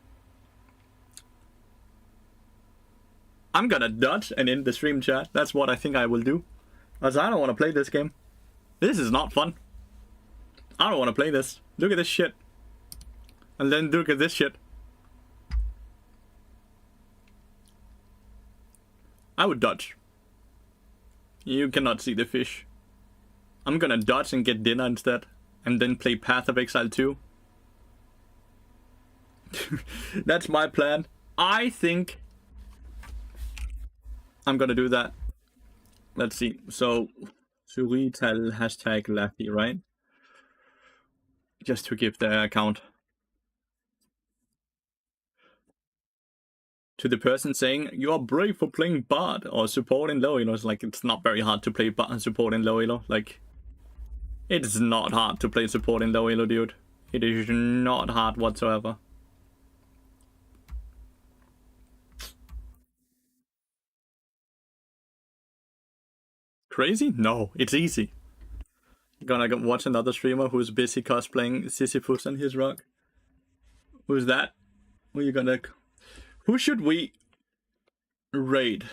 I'm gonna dodge and end the stream chat. That's what I think I will do. As I don't want to play this game. This is not fun. I don't want to play this. Look at this shit. And then look at this shit. I would dodge. You cannot see the fish. I'm gonna dodge and get dinner instead. And then play Path of Exile 2. That's my plan. I think I'm gonna do that. Let's see. So, Surital #Lathi, right? Just to give the account. To the person saying, you are brave for playing Bard or support in low, it's like, it's not very hard to play Bard and support in low, like, it's not hard to play support in low elo, dude. It is not hard whatsoever. crazy? No, it's easy. Gonna go watch another streamer who's busy cosplaying Sisyphus and his rock. Who's that? Who you gonna... Who should we raid?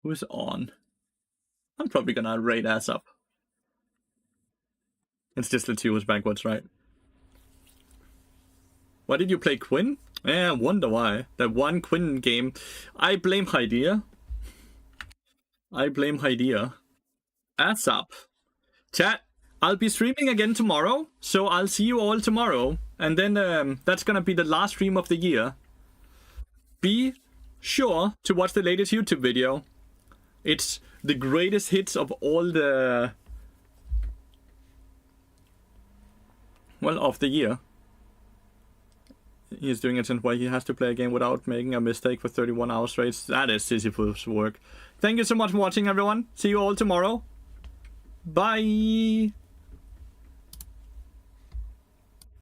Who's on? I'm probably gonna raid ass up. It's just Lathyrus backwards, right? Why did you play Quinn? Yeah, I wonder why. That one Quinn game. I blame Hydea. Ass up. Chat, I'll be streaming again tomorrow, so I'll see you all tomorrow. And then that's gonna be the last stream of the year. Be sure to watch the latest YouTube video. It's the greatest hits of all the... Well, of the year. He's doing it since why he has to play a game without making a mistake for 31 hours straight. That is Sisyphus work. Thank you so much for watching, everyone. See you all tomorrow. Bye!